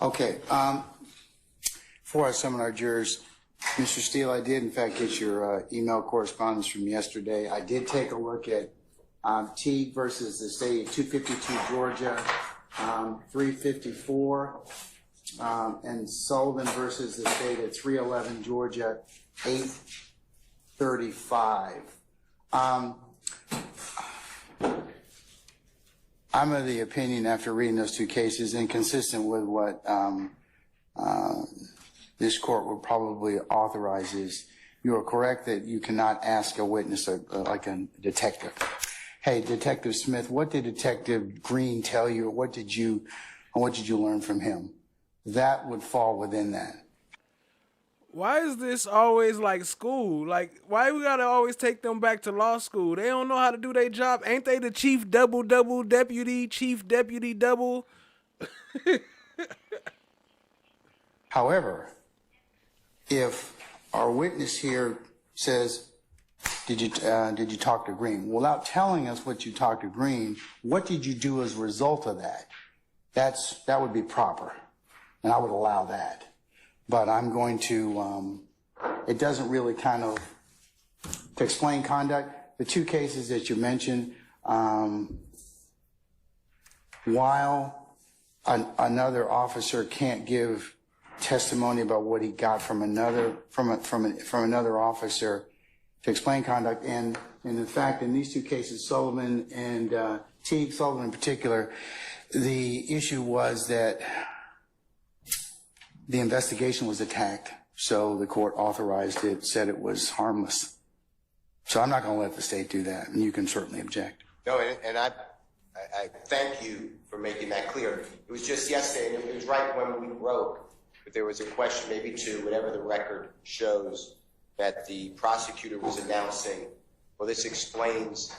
Okay. For our seminar jurors, Mr. Steele, I did in fact get your email correspondence from yesterday. I did take a look at Teague versus the state of 252 Georgia, 354, and Sullivan versus the state of 311 Georgia, 835. I'm of the opinion after reading those two cases, inconsistent with what this court would probably authorize, is you are correct that you cannot ask a witness like a detective. Hey, Detective Smith, what did Detective Green tell you, or what did you learn from him? That would fall within that. Why is this always like school? Like, why we gotta always take them back to law school? They don't know how to do their job. Ain't they the chief double deputy, chief deputy double? However, if our witness here says, did you talk to Green? Without telling us what you talked to Green, what did you do as a result of that? That would be proper, and I would allow that. But I'm going to it doesn't really kind of, to explain conduct, the two cases that you mentioned, while another officer can't give testimony about what he got from another officer to explain conduct, and in fact, in these two cases, Sullivan and Teague, Sullivan in particular, the issue was that the investigation was attacked, so the court authorized it, said it was harmless. So I'm not going to let the state do that, and you can certainly object. No, and I thank you for making that clear. It was just yesterday, and it was right when we broke, but there was a question, maybe two, whatever the record shows, that the prosecutor was announcing, well, this explains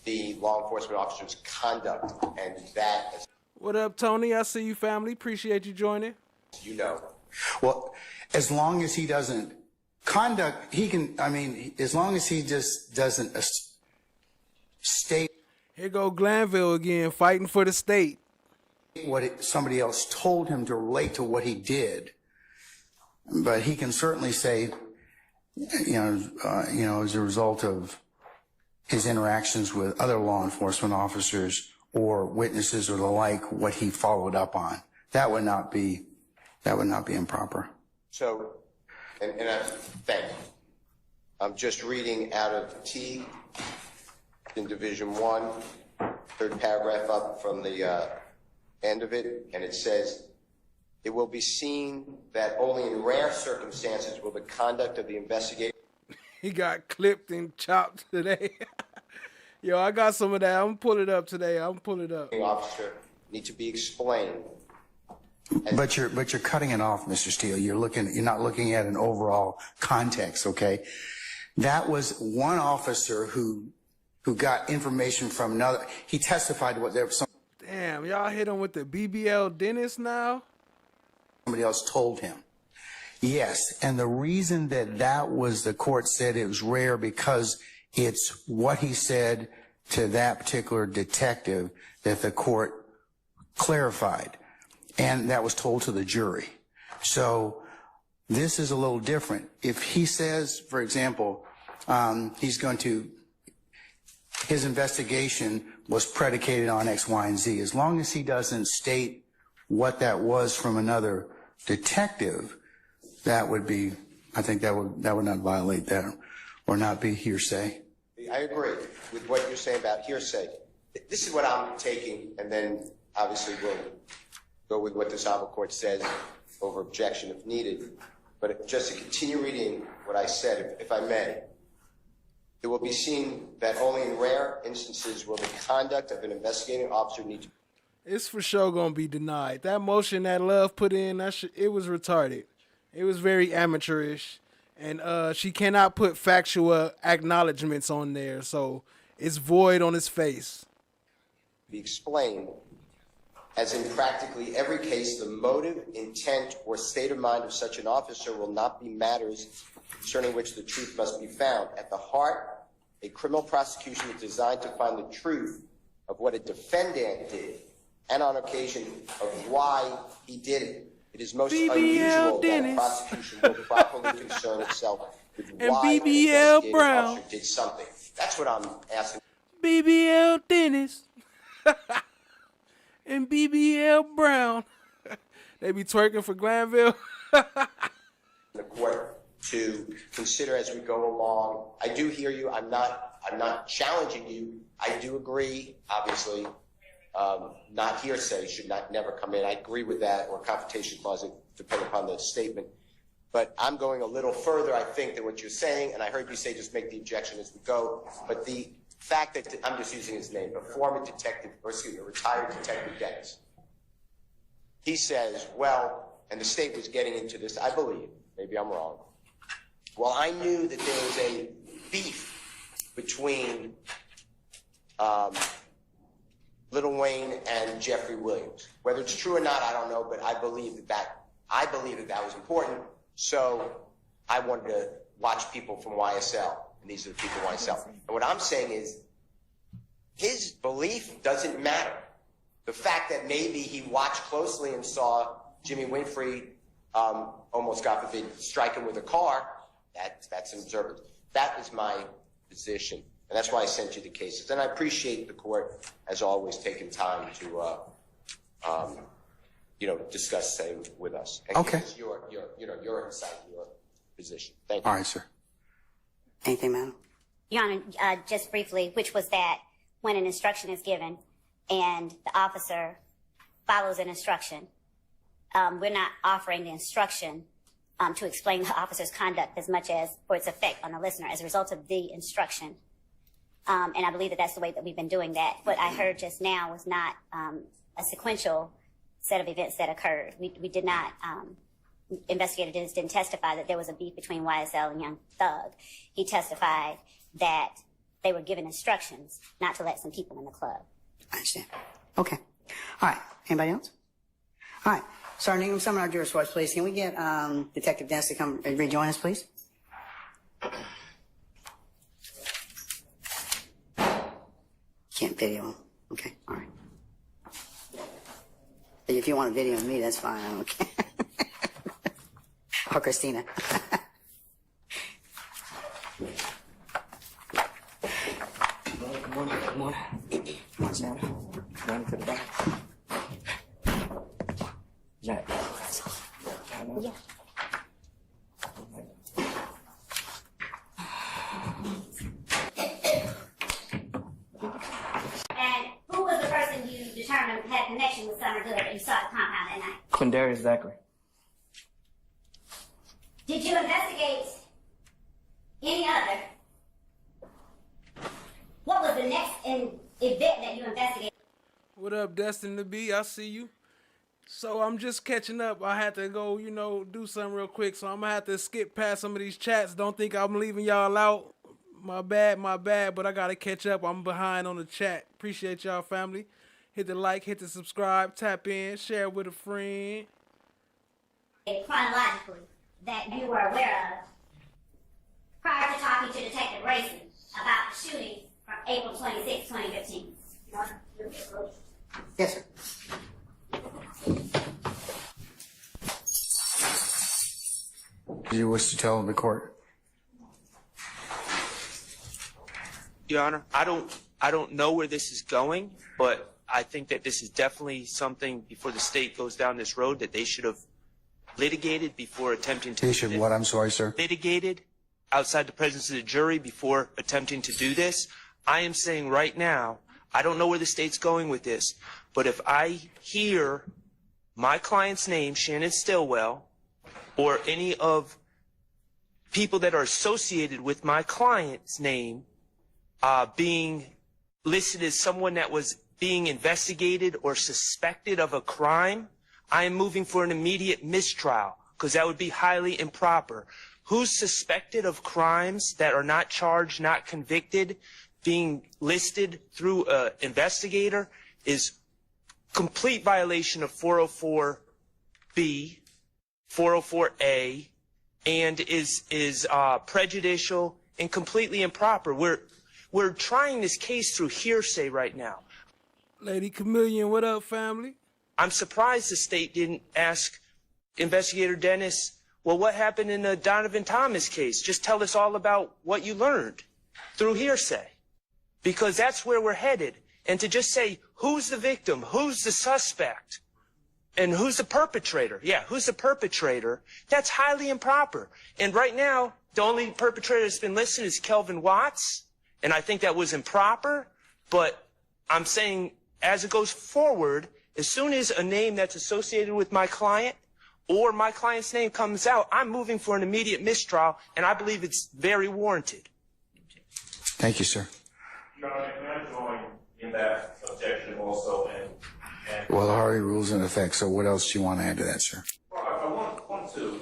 the law enforcement officer's conduct, and that, as What up, Tony? I see you, family. Appreciate you joining. you know. Well, as long as he doesn't conduct, he can, I mean, as long as he just doesn't state. Here go Glanville again, fighting for the state. What somebody else told him to relate to what he did. But he can certainly say, as a result of his interactions with other law enforcement officers or witnesses or the like, what he followed up on. That would not be improper. So, and thank you. I'm just reading out of T in Division 1, third paragraph up from the end of it, and it says, it will be seen that only in rare circumstances will the conduct of the investigator. He got clipped and chopped today. Yo, I got some of that. I'm gonna pull it up today. Officer need to be explained. But you're cutting it off, Mr. Steele. You're not looking at an overall context, okay? That was one officer who got information from another. He testified to what there was some. Damn, y'all hit him with the BBL dentist now? Somebody else told him. Yes, and the reason that was, the court said it was rare because it's what he said to that particular detective that the court clarified, and that was told to the jury. So this is a little different. If he says, for example, his investigation was predicated on X, Y, and Z, as long as he doesn't state what that was from another detective, that would be, I think that would not violate that or not be hearsay. I agree with what you're saying about hearsay. This is what I'm taking, and then obviously we'll go with what the Honorable Court says over objection if needed. But just to continue reading what I said, if I may, it will be seen that only in rare instances will the conduct of an investigating officer need to. It's for sure gonna be denied. That motion that Love put in, it was retarded. It was very amateurish, and she cannot put factual acknowledgments on there, so it's void on its face. Be explained, as in practically every case, the motive, intent, or state of mind of such an officer will not be matters concerning which the truth must be found. At the heart, a criminal prosecution is designed to find the truth of what a defendant did, and on occasion of why he did it. It is most unusual that a prosecution will properly concern itself with why an investigating officer did something. That's what I'm asking. BBL Dennis and BBL Brown. They be twerking for Glanville. The court to consider as we go along. I do hear you. I'm not challenging you. I do agree, obviously. Not hearsay should never come in. I agree with that, or confrontation clause, depending upon the statement. But I'm going a little further, I think, than what you're saying. And I heard you say just make the objection as we go. But the fact that I'm just using his name, a former detective, or excuse me, a retired detective Dennis. He says, well, and the state was getting into this, I believe, maybe I'm wrong. Well, I knew that there was a beef between Lil Wayne and Jeffrey Williams. Whether it's true or not, I don't know, but I believe that was important. So I wanted to watch people from YSL, and these are the people from YSL. And what I'm saying is, his belief doesn't matter. The fact that maybe he watched closely and saw Jimmy Winfrey, almost, God forbid, strike him with a car, That's an observance. That is my position, and that's why I sent you the cases. And I appreciate the court, as always, taking time to, discuss same with us. And Okay. give us your insight, your position. Thank you. All right, sir. Anything, madam? Your Honor, just briefly, which was that when an instruction is given and the officer follows an instruction, we're not offering the instruction to explain the officer's conduct as much as for its effect on the listener as a result of the instruction. And I believe that that's the way that we've been doing that. What I heard just now was not a sequential set of events that occurred. We did not, investigator didn't testify that there was a beef between YSL and Young Thug. He testified that they were given instructions not to let some people in the club. I understand. Okay. All right. Anybody else? All right. Sergeant Ingram, summon our jurors for us, please. Can we get Detective Dennis to come and rejoin us, please? Can't video him. Okay. All right. If you want to video me, that's fine. I don't care. Or Christina. Good morning. Come on, Sam. Run to the back. Jack. Yeah. And who was the person you determined had connection with Summer Good that you saw at the compound that night? Quindarius Zachary. Did you investigate any other? What was the next event that you investigated? What up, Destin to be? I see you. So I'm just catching up. I had to go, do something real quick. So I'm gonna have to skip past some of these chats. Don't think I'm leaving y'all out. My bad, but I gotta catch up. I'm behind on the chat. Appreciate y'all, family. Hit the like, hit the subscribe, tap in, share with a friend. Chronologically, that you were aware of prior to talking to Detective Grayson about the shooting from April 26, 2015. Yes, sir. Do you wish to tell the court? Your Honor, I don't know where this is going, but I think that this is definitely something before the state goes down this road that they should have litigated before attempting to. They should what? I'm sorry, sir. Litigated outside the presence of the jury before attempting to do this. I am saying right now, I don't know where the state's going with this, but if I hear my client's name, Shannon Stillwell, or any of people that are associated with my client's name being listed as someone that was being investigated or suspected of a crime, I am moving for an immediate mistrial because that would be highly improper. Who's suspected of crimes that are not charged, not convicted, being listed through an investigator is complete violation of 404B, 404A, and is prejudicial and completely improper. We're trying this case through hearsay right now. Lady Chameleon, what up, family? I'm surprised the state didn't ask Investigator Dennis, well, what happened in the Donovan Thomas case? Just tell us all about what you learned through hearsay, because that's where we're headed. And to just say, who's the victim, who's the suspect, and who's the perpetrator? Yeah, who's the perpetrator? That's highly improper. And right now, the only perpetrator that's been listed is Kelvin Watts, and I think that was improper. But I'm saying, as it goes forward, as soon as a name that's associated with my client or my client's name comes out, I'm moving for an immediate mistrial, and I believe it's very warranted. Thank you, sir. Your Honor, can I join in that objection also? Well, the Hardy rule's in effect, so what else do you want to add to that, sir? Well, I want to,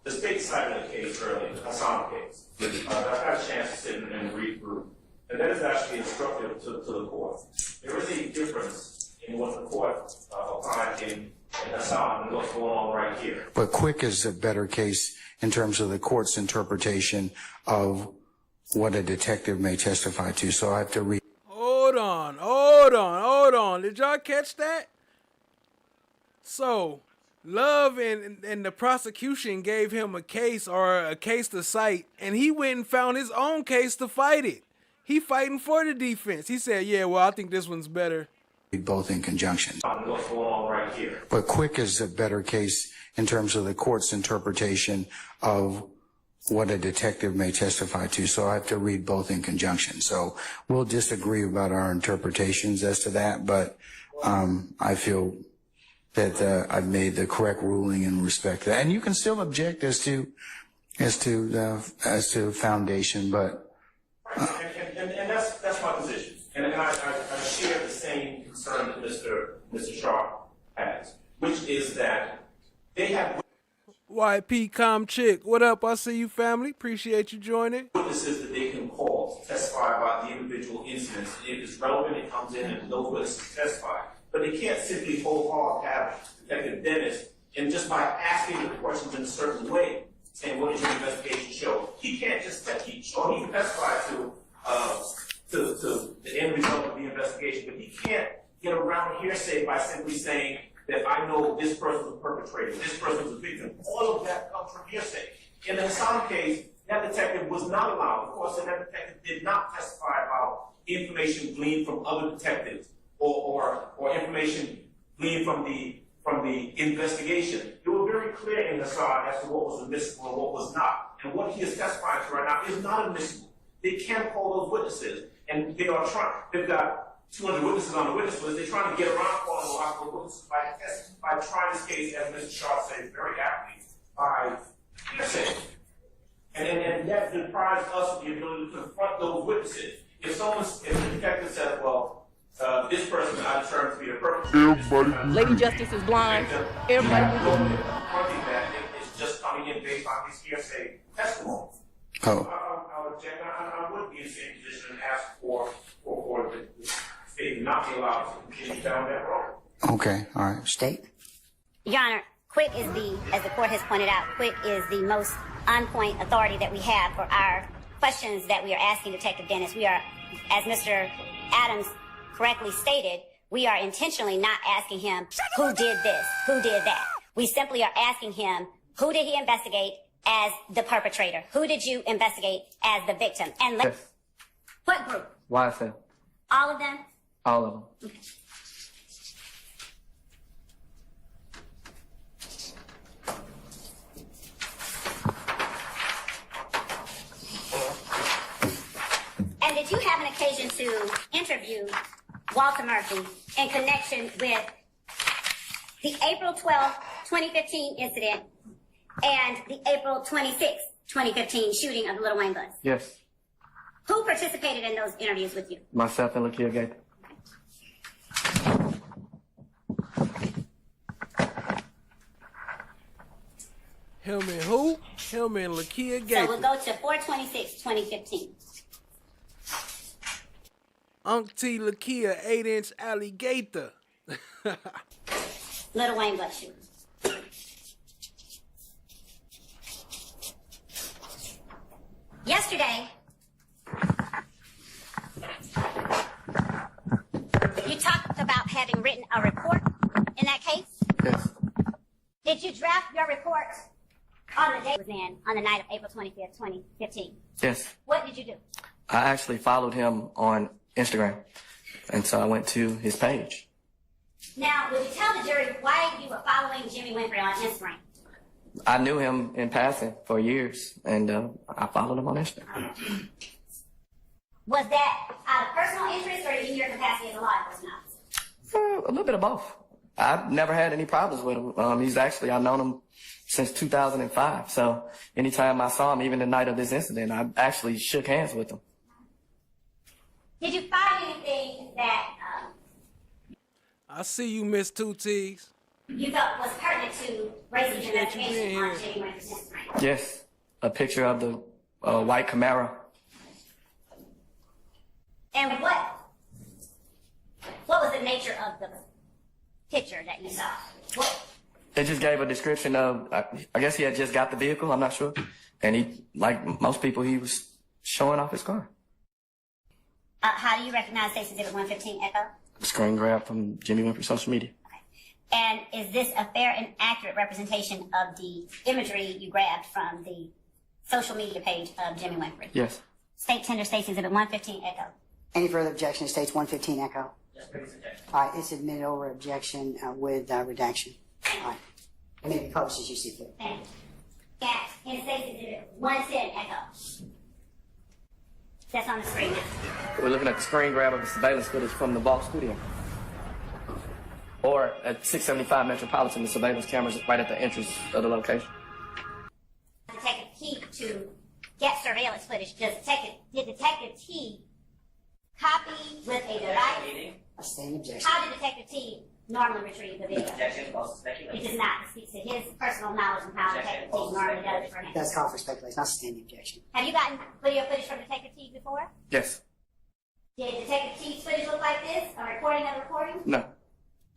the state cited a case earlier, the Hassan case. I've had a chance to sit and read through, and that is actually instructive to the court. There is a difference in what the court applied in Hassan and what's going on right here. But Quick is a better case in terms of the court's interpretation of what a detective may testify to, so I have to read. Hold on. Did y'all catch that? So, Love and the prosecution gave him a case or a case to cite, and he went and found his own case to fight it. He fighting for the defense. He said, yeah, well, I think this one's better. Both in conjunction. What's going on right here? But quick is a better case in terms of the court's interpretation of what a detective may testify to. So I have to read both in conjunction. So we'll disagree about our interpretations as to that, but I feel that I've made the correct ruling in respect to that. And you can still object as to foundation, but and that's my position. And I share the same concern that Mr. Shaw has, which is that they have YP Com Chick, what up? I see you, family. Appreciate you joining. witnesses that they can call to testify about the individual incidents. If it's relevant, it comes in and those witnesses testify. But they can't simply wholeheartedly have Detective Dennis, and just by asking the questions in a certain way, saying, what did your investigation show? He can't just he can testify to the end result of the investigation, but he can't get around hearsay by simply saying that I know this person was a perpetrator, this person was a victim. All of that comes from hearsay. In the Hassan case, that detective was not allowed. Of course, that detective did not testify about information gleaned from other detectives or information gleaned from the investigation. They were very clear in Hassan as to what was admissible and what was not. And what he is testifying to right now is not admissible. They can't call those witnesses, and they are trying. They've got 200 witnesses on the witness list. They're trying to get around calling those hospital witnesses by trying this case, as Mr. Shaw said very aptly, by hearsay. And that deprives us of the ability to confront those witnesses. If the detective says, well, this person I determined to be a perpetrator. Lady Justice is blind. Everybody. Confronting that is just coming in based on his hearsay testimony. Oh. I would object. I would be in the same position and ask for the state not be allowed to continue down that road. Okay, all right. State. Your Honor, Quick is as the court has pointed out, Quick is the most on-point authority that we have for our questions that we are asking Detective Dennis. We are, as Mr. Adams correctly stated, we are intentionally not asking him who did this, who did that. We simply are asking him, who did he investigate as the perpetrator? Who did you investigate as the victim? And Yes. what group? YSL. All of them? All of them. Okay. And did you have an occasion to interview Walter Murphy in connection with the April 12, 2015 incident and the April 26, 2015 shooting of the Little Wayne bus? Yes. Who participated in those interviews with you? Myself and Lakia Gaither. Him and who? Him and Lakia So Gaither. we'll go to 4/26, 2015. Unc T Lakia 8-inch alligator. Little Wayne bus shooting. Yesterday, you talked about having written a report in that case. Yes. Did you draft your report on the day it was in, on the night of April 25th, 2015? Yes. What did you do? I actually followed him on Instagram, and so I went to his page. Now, would you tell the jury why you were following Jimmy Winfrey on Instagram? I knew him in passing for years, and I followed him on Instagram. Was that out of personal interest or in your capacity as a law enforcement officer? A little bit of both. I've never had any problems with him. I've known him since 2005. So anytime I saw him, even the night of this incident, I actually shook hands with him. Did you find anything that I see you, Miss Two T's. you felt was pertinent to raising Appreciate you investigation being on here. Jimmy Winfrey's Instagram? Yes, a picture of the white Camaro. And what was the nature of the picture that you saw? What? It just gave a description of, I guess he had just got the vehicle, I'm not sure. And he, like most people, he was showing off his car. How do you recognize State's Exhibit 115 Echo? A screen grab from Jimmy Winfrey's social media. And is this a fair and accurate representation of the imagery you grabbed from the social media page of Jimmy Winfrey? Yes. State Tender States Exhibit 115 Echo. Any further objection to States 115 Echo? Yes, previous objection. All right, it's admitted over objection with redaction. All right. It may be published as you see fit. Thank you. Gas in States Exhibit 110 Echo. That's on the screen now. We're looking at the screen grab of the surveillance footage from the Vault Studio. Or at 675 Metropolitan, the surveillance cameras right at the entrance of the location. Detective T to get surveillance footage. Did Detective T copy with a device? I stand objection. How did Detective T normally retrieve the video? Objection, false speculation. It does not. It speaks to his personal knowledge of how Detective T normally does it for him. That's called for speculation, not standing objection. Have you gotten video footage from Detective T before? Yes. Did Detective T's footage look like this? A recording of a recording? No.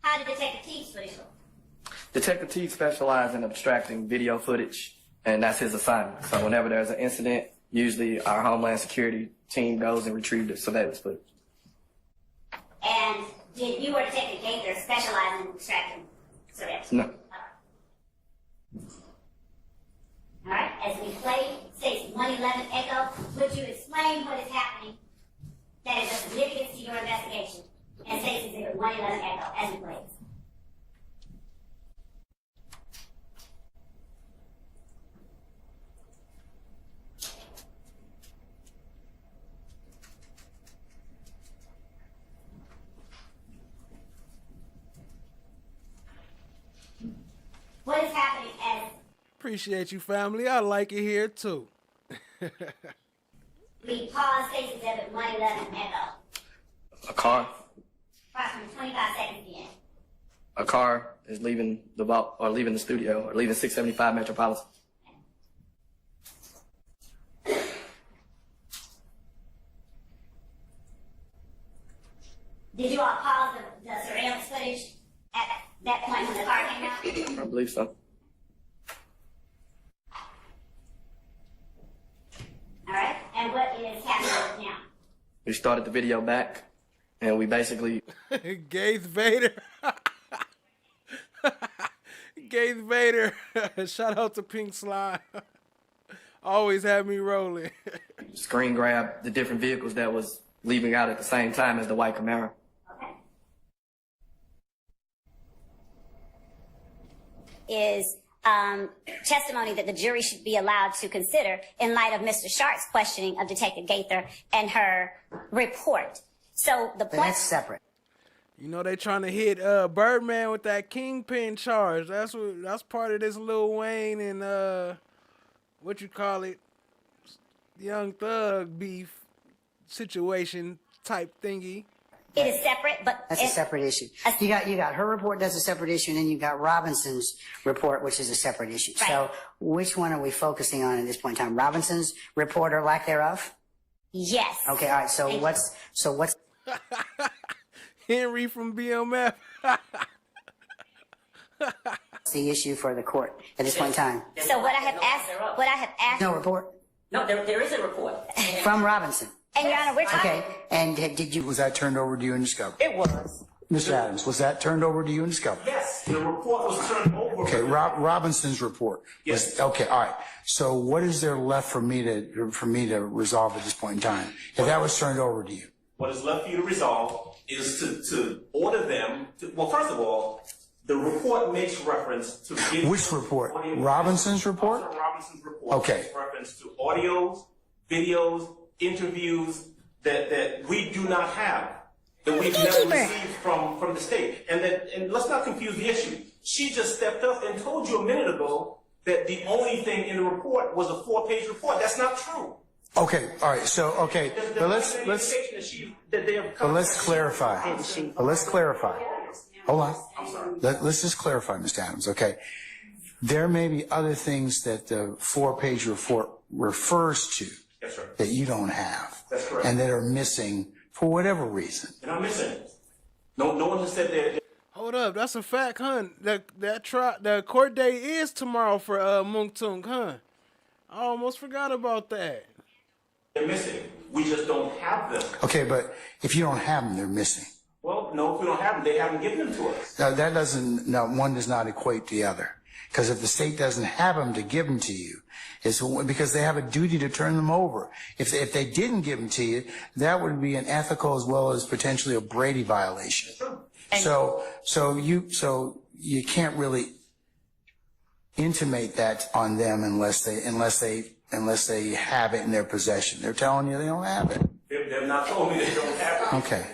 How did Detective T's footage look? Detective T specializes in abstracting video footage, and that's his assignment. So whenever there's an incident, usually our Homeland Security team goes and retrieves the surveillance footage. And did you or Detective Gaither specialize in extracting surveillance? No. All right. As we play Station 111 Echo, would you explain what is happening that is of significance to your investigation? And Station 111 Echo, as we play. What is happening as... Appreciate you, family. I like it here, too. we pause Station 111 Echo. A car. Approximately 25 seconds in. A car is leaving the vault, or leaving the studio, or leaving 675 Metropolitan. Did you all pause the surveillance footage at that point when the car came out? I believe so. All right. And what is happening now? We started the video back, and we basically... Gaith Vader. Gaith Vader. Shout out to Pink Slime. Always had me rolling. screen grab the different vehicles that was leaving out at the same time as the white Camaro. Is testimony that the jury should be allowed to consider in light of Mr. Sharp's questioning of Detective Gaither and her report. So the point... That's separate. You know they trying to hit Birdman with that kingpin charge. That's part of this Lil Wayne and what you call it, Young Thug beef situation type thingy. It is separate, but that's a separate issue. You got her report, that's a separate issue, and then you got Robinson's report, which is a separate issue. Right. So which one are we focusing on at this point in time? Robinson's report or lack thereof? Yes. Okay, all right. So what's Henry from BMF. the issue for the court at this point in time? So what I have asked. No report No, there is a report. from Robinson. And Your Honor, we're talking. Okay, and did you? Was that turned over to you in discovery? It was. Mr. Adams, was that turned over to you in discovery? Yes, the report was turned over. Okay, Robinson's report. Yes. Okay, all right. So what is there left for me to resolve at this point in time? If that was turned over to you. What is left for you to resolve is to order them. Well, first of all, the report makes reference to Which report? Robinson's report? Officer Robinson's report Okay. makes reference to audios, videos, interviews that we do not have, that we've never received from the state. And let's not confuse the issue. She just stepped up and told you a minute ago that the only thing in the report was a 4-page report. That's not true. Okay, all right. So okay, but let's clarify. But let's clarify. Hold on. I'm sorry. Let's just clarify, Mr. Adams. Okay, there may be other things that the 4-page report refers to. Yes, sir. That you don't have. That's correct. And that are missing for whatever reason. And I'm missing it. No one has said that. Hold up, that's a fact, huh? The court date is tomorrow for YOUNGTHUG, huh? I almost forgot about that. They're missing. We just don't have them. Okay, but if you don't have them, they're missing. Well, no, if we don't have them, they haven't given them to us. No, that doesn't, no, one does not equate the other. Because if the state doesn't have them to give them to you, it's because they have a duty to turn them over. If they didn't give them to you, that would be an ethical as well as potentially a Brady violation. Sure. So you can't really intimate that on them unless they have it in their possession. They're telling you they don't have it. They've not told me they don't have it. Okay.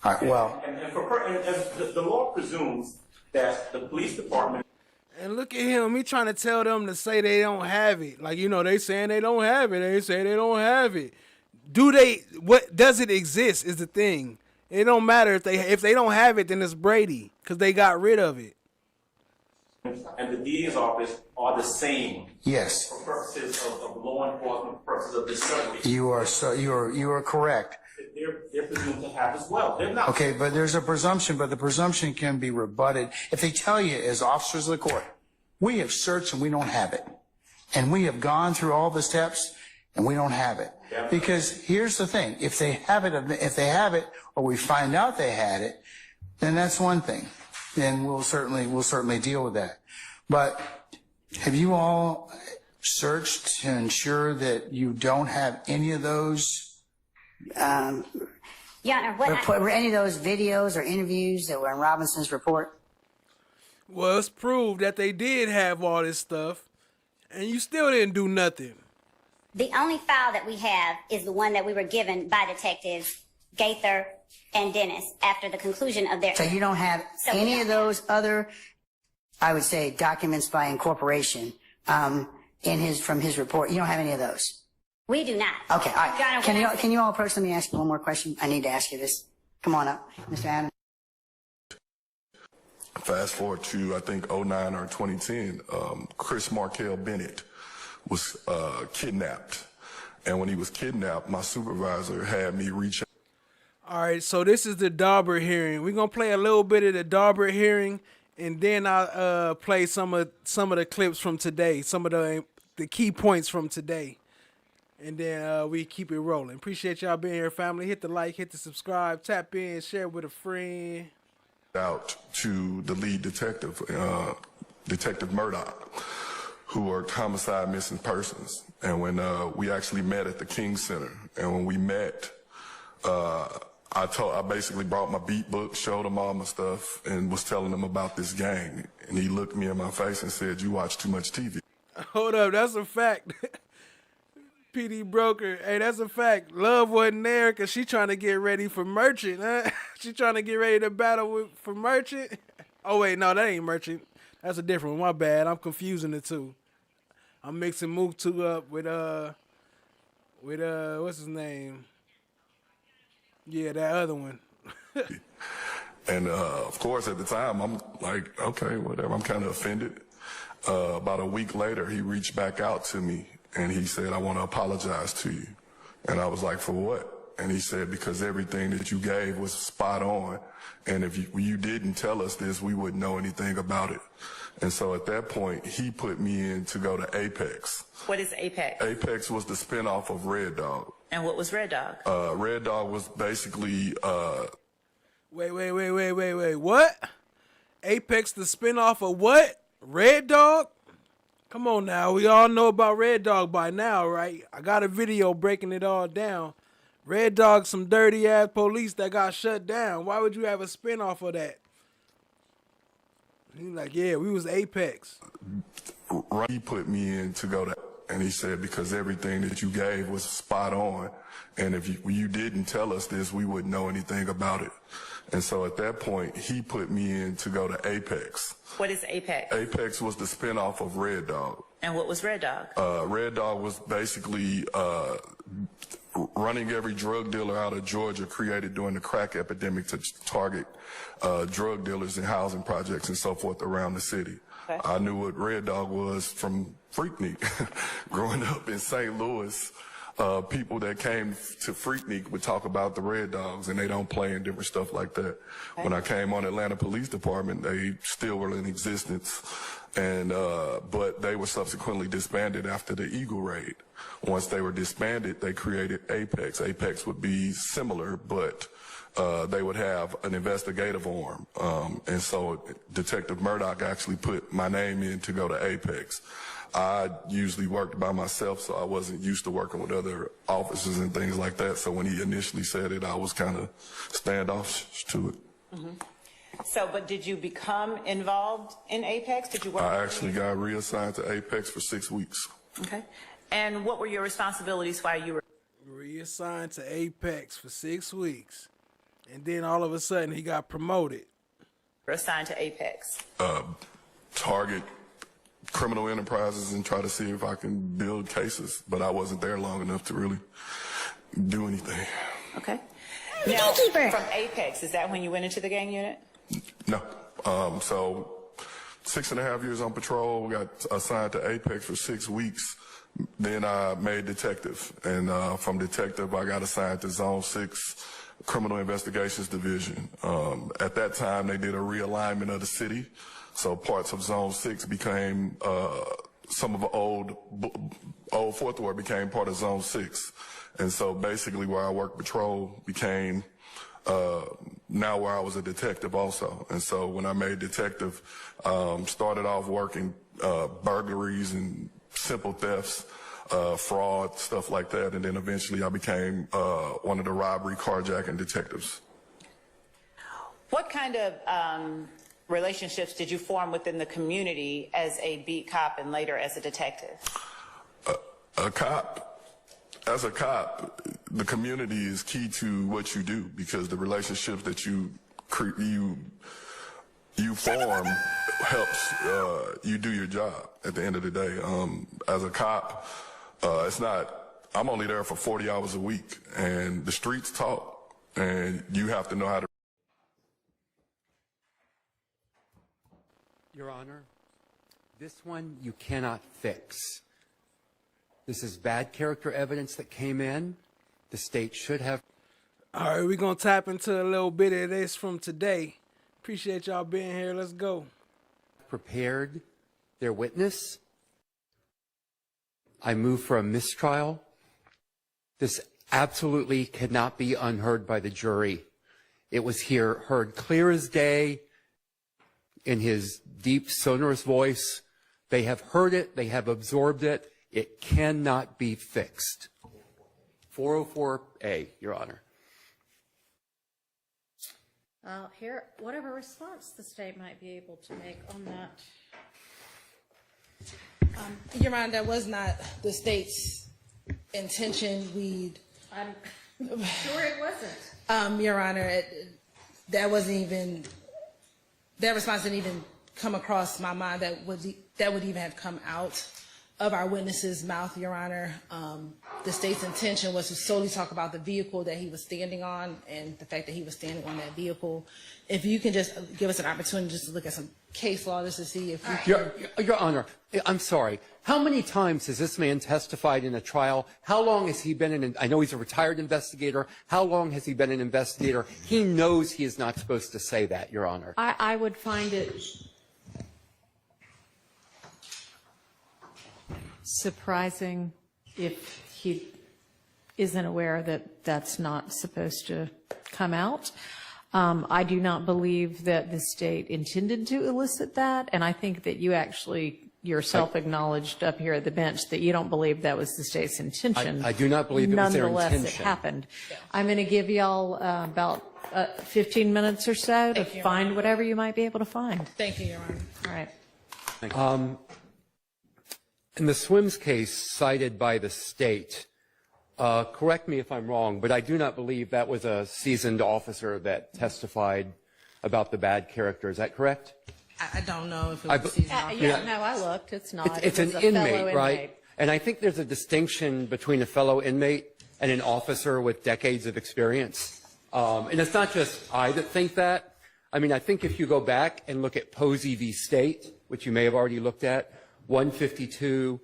All right. Well. And the law presumes that the police department. And look at him. He trying to tell them to say they don't have it. Like, they saying they don't have it. They say they don't have it. Does it exist is the thing. It don't matter if they don't have it, then it's Brady because they got rid of it. And the DA's office are the same. Yes. For purposes of law enforcement, for purposes of discovery. You are correct. They're presumed to have as well. They're not. Okay, but there's a presumption, but the presumption can be rebutted. If they tell you as officers of the court, we have searched and we don't have it. And we have gone through all the steps and we don't have it. Yeah. Because here's the thing, if they have it or we find out they had it, then that's one thing. Then we'll certainly deal with that. But have you all searched to ensure that you don't have any of those were any of those videos or interviews that were in Robinson's report? Well, it's proved that they did have all this stuff, and you still didn't do nothing. The only file that we have is the one that we were given by Detectives Gaither and Dennis after the conclusion of their... So you don't have any of those other, I would say, documents by incorporation from his report? You don't have any of those? We do not. Okay, all right. Can you all approach? Let me ask you one more question. I need to ask you this. Come on up, Mr. Adams. Fast forward to, I think, 2009 or 2010, Chris Markel Bennett was kidnapped. And when he was kidnapped, my supervisor had me reach out. All right, so this is the Dauber hearing. We're going to play a little bit of the Dauber hearing, and then I'll play some of the clips from today, some of the key points from today. And then we keep it rolling. Appreciate y'all being here, family. Hit the like, hit the subscribe, tap in, share with a friend. Out to the lead detective, Detective Murdoch, who worked homicide missing persons. And when we actually met at the King Center, and when we met, I basically brought my beat book, showed him all my stuff, and was telling him about this gang. And he looked me in my face and said, "You watch too much TV." Hold up, that's a fact. PD Broker, hey, that's a fact. Love wasn't there because she trying to get ready for Merchant. Huh? She trying to get ready to battle for Merchant. Oh, wait, no, that ain't Merchant. That's a different one. My bad. I'm confusing the two. I'm mixing Mook2 up with what's his name? Yeah, that other one. And, of course, at the time, I'm like, okay, whatever. I'm kind of offended. About a week later, he reached back out to me. And he said, "I want to apologize to you." And I was like, "For what?" And he said, "Because everything that you gave was spot on. And if you didn't tell us this, we wouldn't know anything about it." And so at that point, he put me in to go to Apex. What is Apex? Apex was the spinoff of Red Dog. And what was Red Dog? Red Dog was basically... Wait. What? Apex the spinoff of what? Red Dog? Come on now, we all know about Red Dog by now, right? I got a video breaking it all down. Red Dog, some dirty ass police that got shut down. Why would you have a spinoff of that? He's like, yeah, we was Apex. He put me in to go to, and he said, "Because everything that you gave was spot on. And if you didn't tell us this, we wouldn't know anything about it." And so at that point, he put me in to go to Apex. What is Apex? Apex was the spinoff of Red Dog. And what was Red Dog? Red Dog was basically running every drug dealer out of Georgia created during the crack epidemic to target drug dealers in housing projects and so forth around the city. Okay. I knew what Red Dog was from Freaknik. Growing up in St. Louis, people that came to Freaknik would talk about the Red Dogs, and they don't play in different stuff like that. Okay. When I came on Atlanta Police Department, they still were in existence, and but they were subsequently disbanded after the Eagle Raid. Once they were disbanded, they created Apex. Apex would be similar, but they would have an investigative arm. And so Detective Murdoch actually put my name in to go to Apex. I usually worked by myself, so I wasn't used to working with other officers and things like that. So when he initially said it, I was kind of standoffish to it. So, but did you become involved in Apex? Did you work? I actually got reassigned to Apex for 6 weeks. Okay. And what were your responsibilities while you were Reassigned to Apex for 6 weeks. And then all of a sudden he got promoted. assigned to Apex? Target criminal enterprises and try to see if I can build cases, but I wasn't there long enough to really do anything. Okay. Now, from Apex, is that when you went into the gang unit? No. So 6.5 years on patrol, got assigned to Apex for 6 weeks. Then I made detective, and from detective I got assigned to Zone 6 Criminal Investigations Division. At that time they did a realignment of the city, so parts of Zone 6 became, some of the old Fourth Ward became part of Zone 6. And so basically where I worked patrol became now where I was a detective also. And so when I made detective, started off working burglaries and simple thefts, fraud, stuff like that. And then eventually I became one of the robbery carjacking detectives. What kind of relationships did you form within the community as a beat cop and later as a detective? As a cop, the community is key to what you do, because the relationships that you form helps you do your job at the end of the day. As a cop, I'm only there for 40 hours a week, and the streets talk, and you have to know how to. Your Honor, this one you cannot fix. This is bad character evidence that came in. The state should have. All right, we're going to tap into a little bit of this from today. Appreciate y'all being here. Let's go. Prepared their witness. I move for a mistrial. This absolutely cannot be unheard by the jury. It was heard clear as day in his deep, sonorous voice. They have heard it. They have absorbed it. It cannot be fixed. 404A, Your Honor. Here, whatever response the state might be able to make on that. Your Honor, that was not the state's intention. I'm sure it wasn't. Your Honor, that response didn't even come across my mind that would even have come out of our witness's mouth, Your Honor. The state's intention was to solely talk about the vehicle that he was standing on and the fact that he was standing on that vehicle. If you can just give us an opportunity just to look at some case law just to see if we can. Your Honor, I'm sorry. How many times has this man testified in a trial? How long has he been I know he's a retired investigator. How long has he been an investigator? He knows he is not supposed to say that, Your Honor. I would find it surprising if he isn't aware that that's not supposed to come out. I do not believe that the state intended to elicit that, and I think that you actually yourself acknowledged up here at the bench that you don't believe that was the state's intention. I do not believe it was their intention. Nonetheless, it happened. I'm going to give y'all about 15 minutes or so to find whatever you might be able to find. Thank you, Your Honor. All right. Thank you. In the Swims case cited by the state, correct me if I'm wrong, but I do not believe that was a seasoned officer that testified about the bad character. Is that correct? I don't know if it was seasoned. Yeah, no, I looked. It's not. It's an inmate, right? And I think there's a distinction between a fellow inmate and an officer with decades of experience. And it's not just I that think that. I mean, I think if you go back and look at Posey v. State, which you may have already looked at, 152,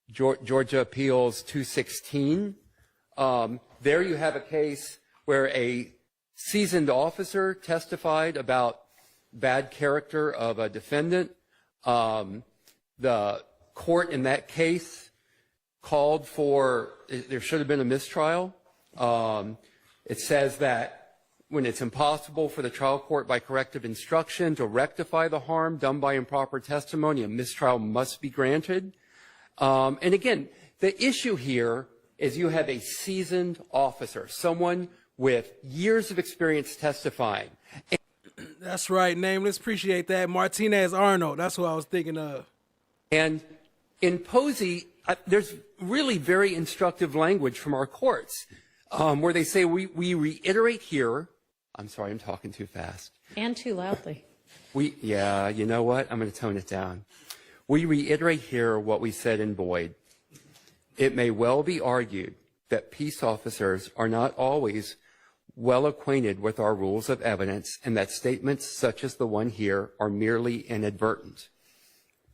Georgia Appeals 216. There you have a case where a seasoned officer testified about bad character of a defendant. The court in that case called for, there should have been a mistrial. It says that when it's impossible for the trial court by corrective instruction to rectify the harm done by improper testimony, a mistrial must be granted. And again, the issue here is you have a seasoned officer, someone with years of experience testifying. That's right, Nameless. Appreciate that. Martinez Arnold. That's who I was thinking of. And in Posey, there's really very instructive language from our courts where they say, we reiterate here. I'm sorry, I'm talking too fast. And too loudly. Yeah, you know what? I'm going to tone it down. We reiterate here what we said in Boyd. It may well be argued that peace officers are not always well acquainted with our rules of evidence and that statements such as the one here are merely inadvertent.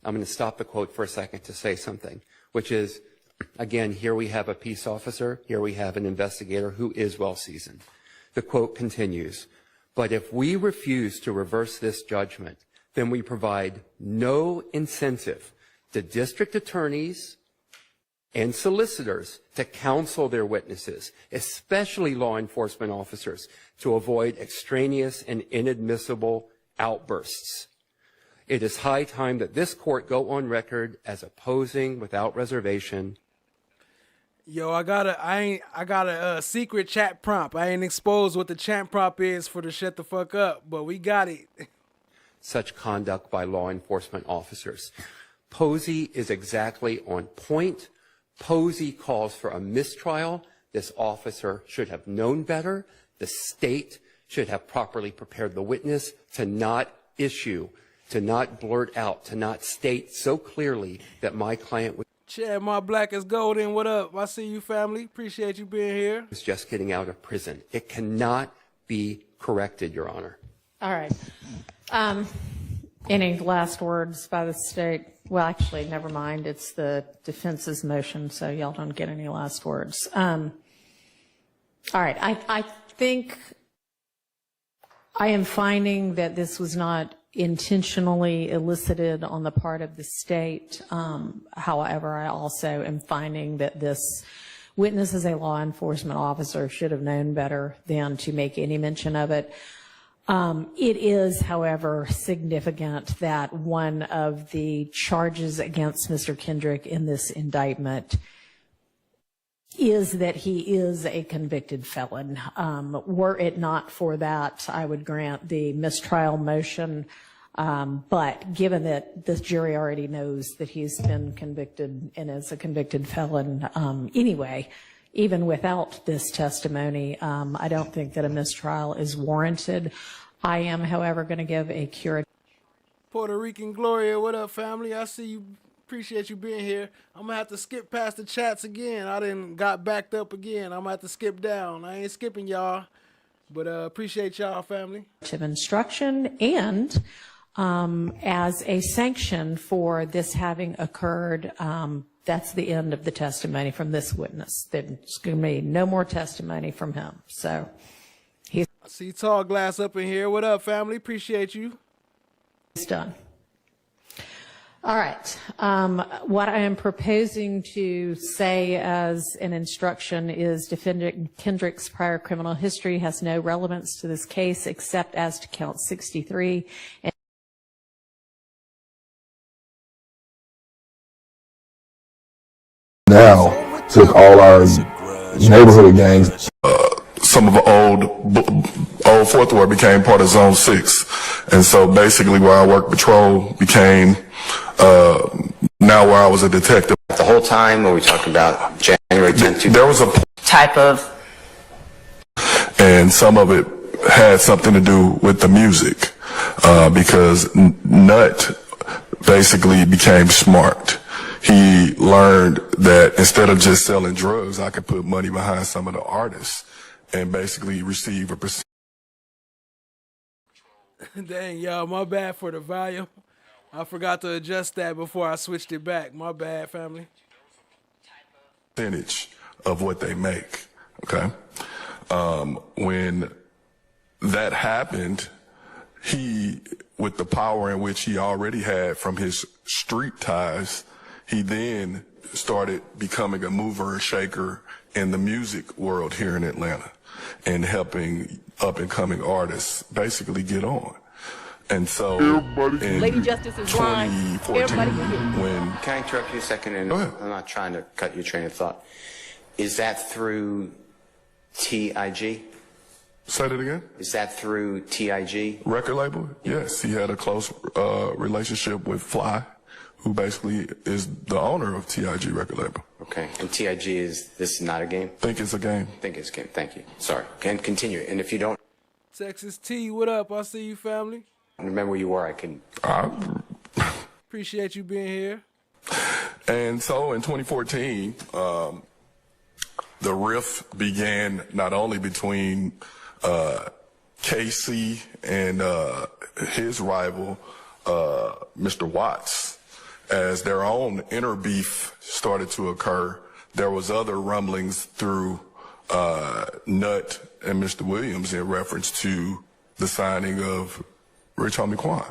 I'm going to stop the quote for a second to say something, which is, again, here we have a peace officer, here we have an investigator who is well seasoned. The quote continues, but if we refuse to reverse this judgment, then we provide no incentive to district attorneys and solicitors to counsel their witnesses, especially law enforcement officers, to avoid extraneous and inadmissible outbursts. It is high time that this court go on record as opposing without reservation. Yo, I got a secret chat prompt. I ain't exposed what the chat prompt is for the shut the fuck up, but we got it. Such conduct by law enforcement officers. Posey is exactly on point. Posey calls for a mistrial. This officer should have known better. The state should have properly prepared the witness to not issue, to not blurt out, to not state so clearly that my client Chad, my black is golden. What up? I see you, family. Appreciate you being here. was just getting out of prison. It cannot be corrected, Your Honor. All right. Any last words by the state? Well, actually, never mind. It's the defense's motion, so y'all don't get any last words. All right. I think I am finding that this was not intentionally elicited on the part of the state. However, I also am finding that this witness as a law enforcement officer should have known better than to make any mention of it. It is, however, significant that one of the charges against Mr. Kendrick in this indictment is that he is a convicted felon. Were it not for that, I would grant the mistrial motion. But given that this jury already knows that he's been convicted and is a convicted felon anyway, even without this testimony, I don't think that a mistrial is warranted. I am, however, going to give a curative. Puerto Rican Gloria, what up, family? I see you. Appreciate you being here. I'm going to have to skip past the chats again. I done got backed up again. I'm going to have to skip down. I ain't skipping y'all, but appreciate y'all, family. Instruction and as a sanction for this having occurred, that's the end of the testimony from this witness. There's going to be no more testimony from him. So he's I see Tall Glass up in here. What up, family? Appreciate you. done. All right. What I am proposing to say as an instruction is Defendant Kendrick's prior criminal history has no relevance to this case except as to count 63. Now took all our neighborhood gangs. Some of the old Fourth Ward became part of Zone 6. And so basically where I worked patrol became now where I was a detective. The whole time when we talked about January 10th, there was a type of, and some of it had something to do with the music because Nut basically became smart. He learned that instead of just selling drugs, I could put money behind some of the artists and basically receive a percentage. Dang, y'all, my bad for the volume. I forgot to adjust that before I switched it back. My bad, family. Percentage of what they make, okay? When that happened, he, with the power in which he already had from his street ties, he then started becoming a mover and shaker in the music world here in Atlanta and helping up-and-coming artists basically get on. And so in Lady Justice is blind. 2014, when... Can I interrupt you a second? And I'm not trying to cut your train of thought. Is that through TIG? Say that again? Is that through TIG? Record label? Yes, he had a close relationship with Fly, who basically is the owner of TIG record label. Okay, and TIG is, this is not a game? Think it's a game. Think it's a game, thank you. Sorry, can continue. And if you don't Texas T, what up? I see you, family. remember where you were, I can... Appreciate you being here. And so in 2014, the rift began not only between KC and his rival, Mr. Watts, as their own inner beef started to occur. There was other rumblings through Nut and Mr. Williams in reference to the signing of Rich Homie Quan.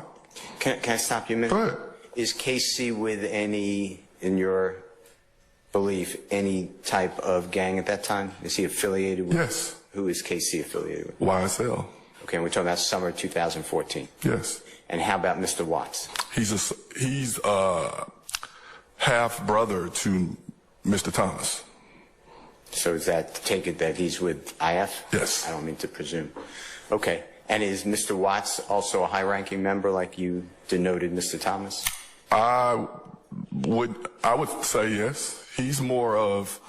Can I stop you a minute? Go ahead. Is KC with any, in your belief, any type of gang at that time? Is he affiliated with? Yes. Who is KC affiliated with? YSL. Okay, and we're talking about summer 2014. Yes. And how about Mr. Watts? He's half brother to Mr. Thomas. So is that, take it that he's with IF? Yes. I don't mean to presume. Okay. And is Mr. Watts also a high-ranking member like you denoted Mr. Thomas? I would say yes. He's more of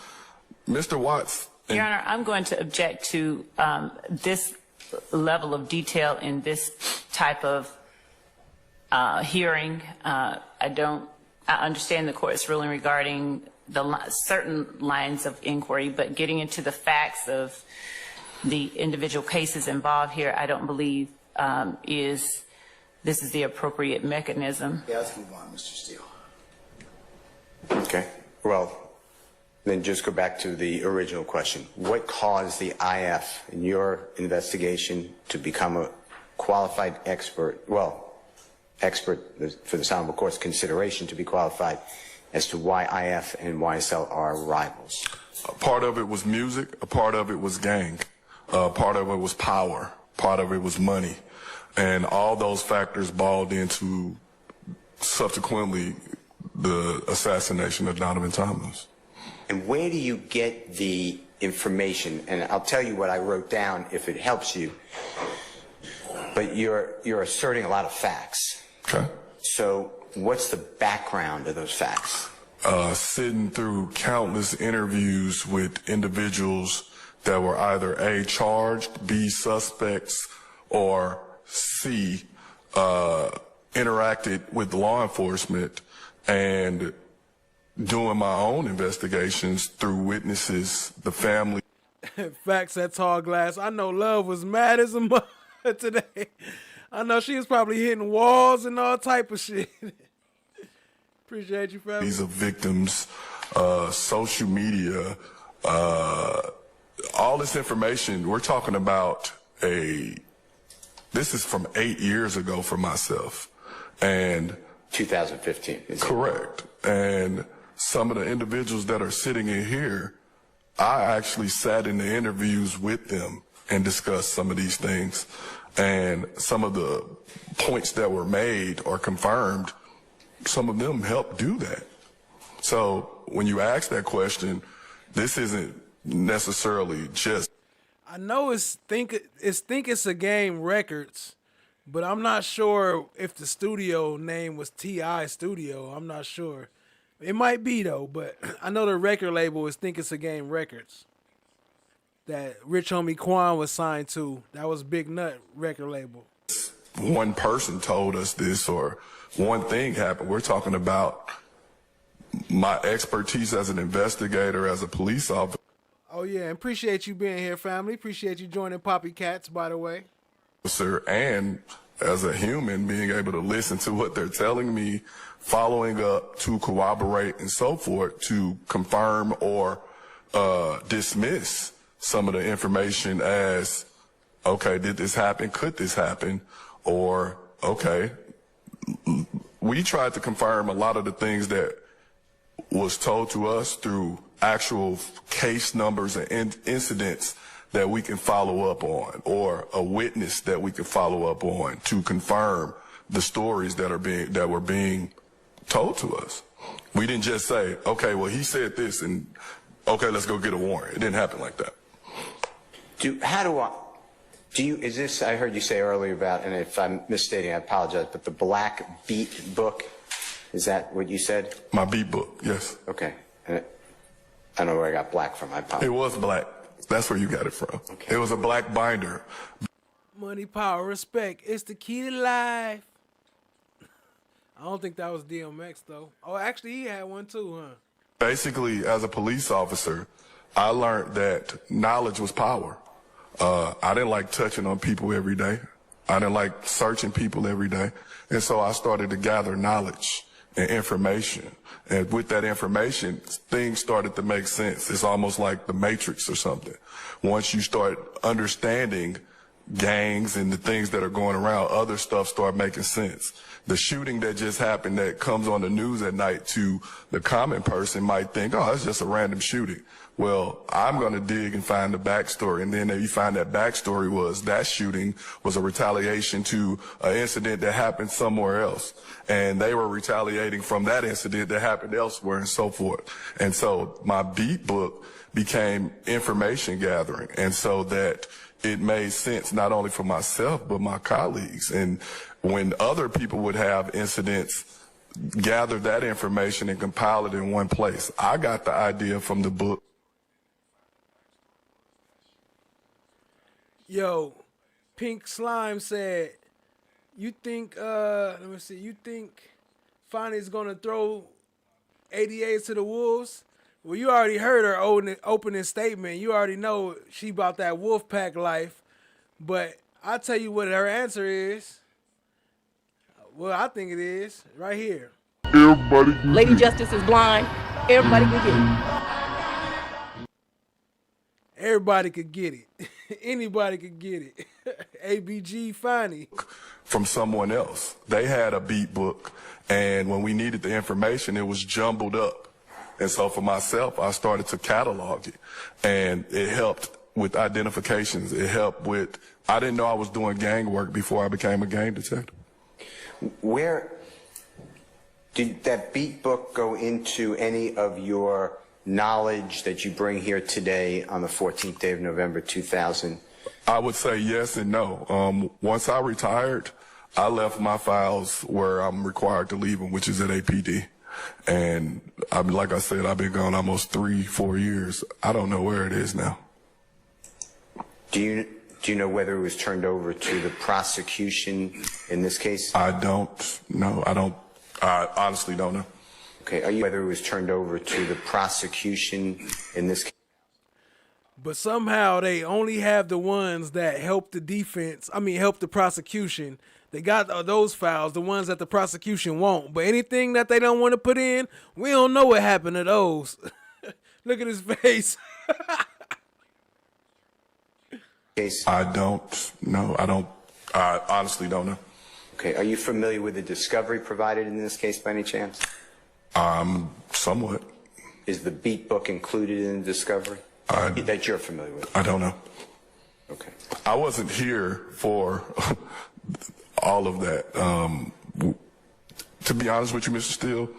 Mr. Watts. Your Honor, I'm going to object to this level of detail in this type of hearing. I understand the court's ruling regarding certain lines of inquiry, but getting into the facts of the individual cases involved here, I don't believe this is the appropriate mechanism. Yeah, let's move on, Mr. Steele. Okay. Well, then just go back to the original question. What caused the IF in your investigation to become a qualified expert, expert for the Honorable Court's consideration to be qualified as to why IF and YSL are rivals? A part of it was music, a part of it was gang, part of it was power, part of it was money. And all those factors balled into subsequently the assassination of Donovan Thomas. And where do you get the information? And I'll tell you what I wrote down if it helps you. But you're asserting a lot of facts. Okay. So what's the background of those facts? Sitting through countless interviews with individuals that were either A, charged, B, suspects, or C, interacted with law enforcement, and doing my own investigations through witnesses, the family. Facts at Tall Glass. I know Love was mad as a mother today. I know she was probably hitting walls and all type of shit. Appreciate you, family. These are victims, social media, all this information. We're talking about this is from 8 years ago for myself. And 2015. Correct. And some of the individuals that are sitting in here, I actually sat in the interviews with them and discussed some of these things. And some of the points that were made or confirmed, some of them helped do that. So when you ask that question, this isn't necessarily just. I know it's Think It's a Game Records, but I'm not sure if the studio name was T.I. Studio. I'm not sure. It might be though, but I know the record label is Think It's a Game Records that Rich Homie Quan was signed to. That was Big Nut record label. One person told us this or one thing happened. We're talking about my expertise as an investigator, as a police officer. Oh yeah, and appreciate you being here, family. Appreciate you joining Poppy Cats, by the way. And as a human, being able to listen to what they're telling me, following up to corroborate and so forth, to confirm or dismiss some of the information as, okay, did this happen? Could this happen? Or, okay, we tried to confirm a lot of the things that was told to us through actual case numbers and incidents that we can follow up on, or a witness that we can follow up on to confirm the stories that were being told to us. We didn't just say, okay, well, he said this, and okay, let's go get a warrant. It didn't happen like that. Is this, I heard you say earlier about, and if I'm misstating, I apologize, but the Black Beat book, is that what you said? My beat book, yes. Okay. I don't know where I got black from, I apologize. It was black. That's where you got it from. Okay. It was a black binder. Money, power, respect. It's the key to life. I don't think that was DMX, though. Oh, actually, he had one, too, huh? Basically, as a police officer, I learned that knowledge was power. I didn't like touching on people every day. I didn't like searching people every day. And so I started to gather knowledge and information. And with that information, things started to make sense. It's almost like the Matrix or something. Once you start understanding gangs and the things that are going around, other stuff start making sense. The shooting that just happened that comes on the news at night to the common person might think, oh, it's just a random shooting. Well, I'm going to dig and find the backstory. And then you find that backstory was that shooting was a retaliation to an incident that happened somewhere else. And they were retaliating from that incident that happened elsewhere and so forth. And so my beat book became information gathering. And so that it made sense not only for myself, but my colleagues. And when other people would have incidents, gather that information and compile it in one place. I got the idea from the book. Yo, Pink Slime said, you think, let me see, you think Fonny's gonna throw 88 to the Wolves? Well, you already heard her opening statement. You already know she about that Wolfpack life. But I'll tell you what her answer is. Well, I think it is right here. Everybody Lady Justice is blind. Everybody can get it. Everybody could get it. Anybody could get it. ABG Fonny. From someone else. They had a beat book, and when we needed the information, it was jumbled up. And so for myself, I started to catalog it, and it helped with identifications. It helped with, I didn't know I was doing gang work before I became a gang detective. Where did that beat book go into any of your knowledge that you bring here today on the 14th day of November 2000? I would say yes and no. Once I retired, I left my files where I'm required to leave them, which is at APD. And like I said, I've been gone almost 3-4 years. I don't know where it is now. Do you know whether it was turned over to the prosecution in this case? I don't know. I honestly don't know. Okay. Are you whether it was turned over to the prosecution in this case? But somehow they only have the ones that help the defense. Help the prosecution. They got those files, the ones that the prosecution won't. But anything that they don't want to put in, we don't know what happened to those. Look at his face. I don't know. I honestly don't know. Okay. Are you familiar with the discovery provided in this case by any chance? Somewhat. Is the beat book included in the discovery that you're familiar with? I don't know. Okay. I wasn't here for all of that. To be honest with you, Mr. Steele,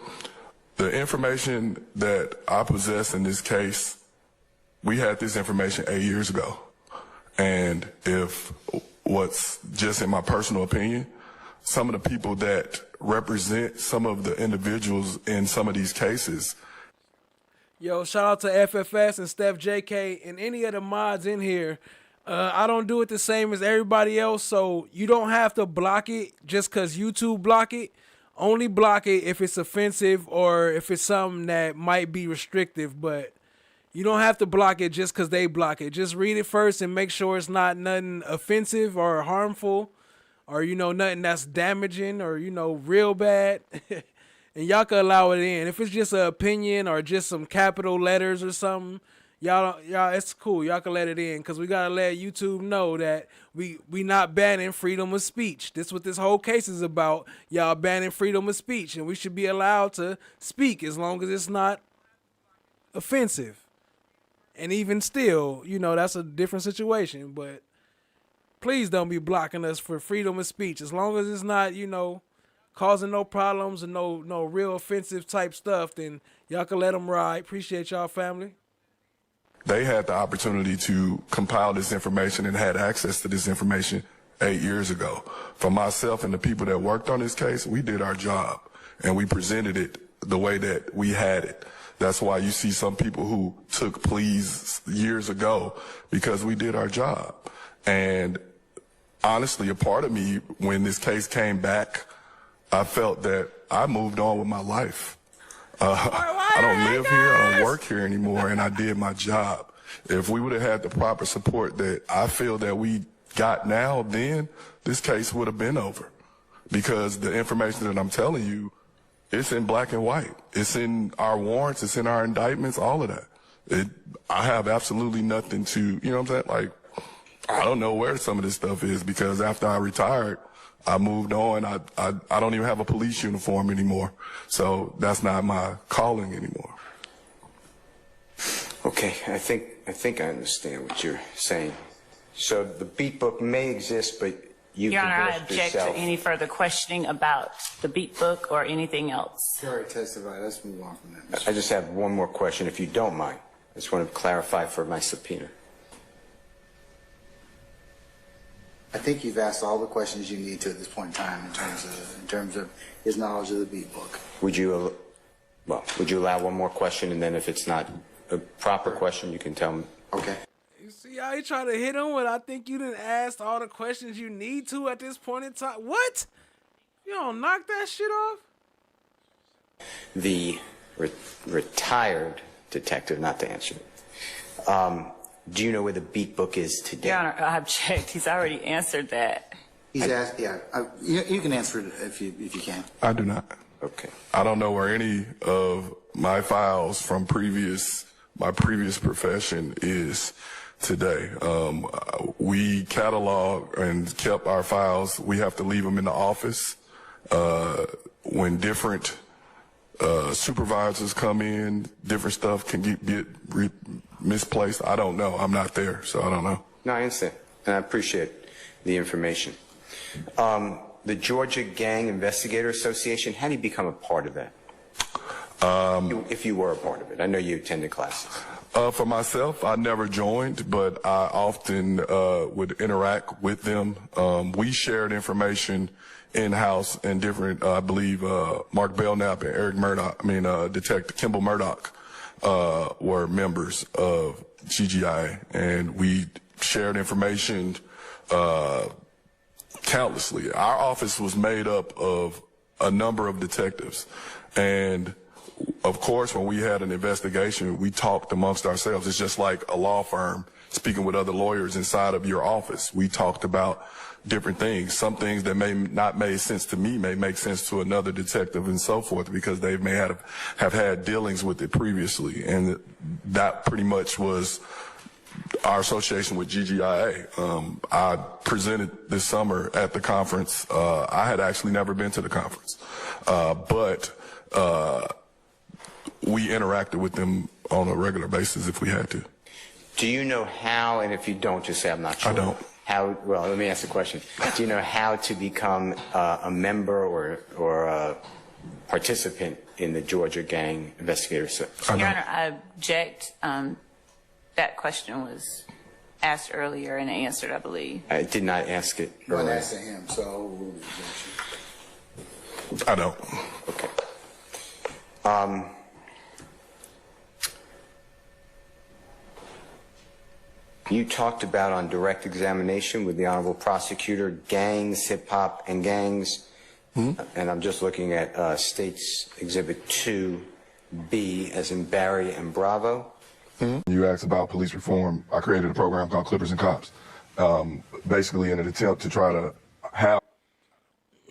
the information that I possess in this case, we had this information 8 years ago. And if what's just in my personal opinion, some of the people that represent some of the individuals in some of these cases. Yo, shout out to FFS and Steph JK and any of the mods in here. I don't do it the same as everybody else, so you don't have to block it just because YouTube block it. Only block it if it's offensive or if it's something that might be restrictive, but you don't have to block it just because they block it. Just read it first and make sure it's not nothing offensive or harmful or, nothing that's damaging or, real bad. And y'all can allow it in. If it's just an opinion or just some capital letters or something, y'all, it's cool. Y'all can let it in because we gotta let YouTube know that we not banning freedom of speech. This what this whole case is about. Y'all banning freedom of speech, and we should be allowed to speak as long as it's not offensive. And even still, you know, that's a different situation. But please don't be blocking us for freedom of speech. As long as it's not, you know, causing no problems and no real offensive type stuff, then y'all can let them ride. Appreciate y'all, family. They had the opportunity to compile this information and had access to this information 8 years ago. For myself and the people that worked on this case, we did our job and we presented it the way that we had it. That's why you see some people who took pleas years ago, because we did our job. And honestly, a part of me, when this case came back, I felt that I moved on with my life. I don't live here, I don't work here anymore, and I did my job. If we would have had the proper support that I feel that we got now, then this case would have been over. Because the information that I'm telling you, it's in black and white. It's in our warrants, it's in our indictments, all of that. I have absolutely nothing to, you know what I'm saying? Like, I don't know where some of this stuff is, because after I retired, I moved on. I don't even have a police uniform anymore. So that's not my calling anymore. Okay, I think I understand what you're saying. So the beat book may exist, but you Your Honor, I divorced object yourself. to any further questioning about the beat book or anything else. You already testified. Let's move on from that. I just have one more question, if you don't mind. I just want to clarify for my subpoena. I think you've asked all the questions you need to at this point in time in terms of his knowledge of the beat book. Would you allow one more question, and then if it's not a proper question, you can tell me? Okay. You see how you try to hit him when I think you done asked all the questions you need to at this point in time? What? You don't knock that shit off? The retired detective, not to answer it. Do you know where the beat book is today? Your Honor, I object. He's already answered that. He's asked, yeah. You can answer it if you can. I do not. Okay. I don't know where any of my files from my previous profession is today. We catalog and kept our files. We have to leave them in the office. When different supervisors come in, different stuff can get misplaced. I don't know. I'm not there, so I don't know. No, I understand, and I appreciate the information. The Georgia Gang Investigator Association, how do you become a part of that? If you were a part of it. I know you attended classes. For myself, I never joined, but I often would interact with them. We shared information in-house, and different, I believe, Mark Belknap and Eric Murdoch, Detective Kimball Murdoch, were members of GGIA, and we shared information countlessly. Our office was made up of a number of detectives, and of course, when we had an investigation, we talked amongst ourselves. It's just like a law firm speaking with other lawyers inside of your office. We talked about different things. Some things that may not make sense to me may make sense to another detective and so forth, because they may have had dealings with it previously. And that pretty much was our association with GGIA. I presented this summer at the conference. I had actually never been to the conference, but we interacted with them on a regular basis if we had to. Do you know how, and if you don't, just say I'm not sure. I don't. How, well, let me ask the question. Do you know how to become a member or a participant in the Georgia Gang Investigator Association? Your Honor, I object. That question was asked earlier and answered, I believe. I did not ask it You want to earlier. ask him, so. I don't. Okay. You talked about on direct examination with the Honorable Prosecutor, gangs, hip-hop, and gangs. And I'm just looking at State's Exhibit 2B, as in Barry and Bravo. You asked about police reform. I created a program called Clippers and Cops, basically in an attempt to try to have.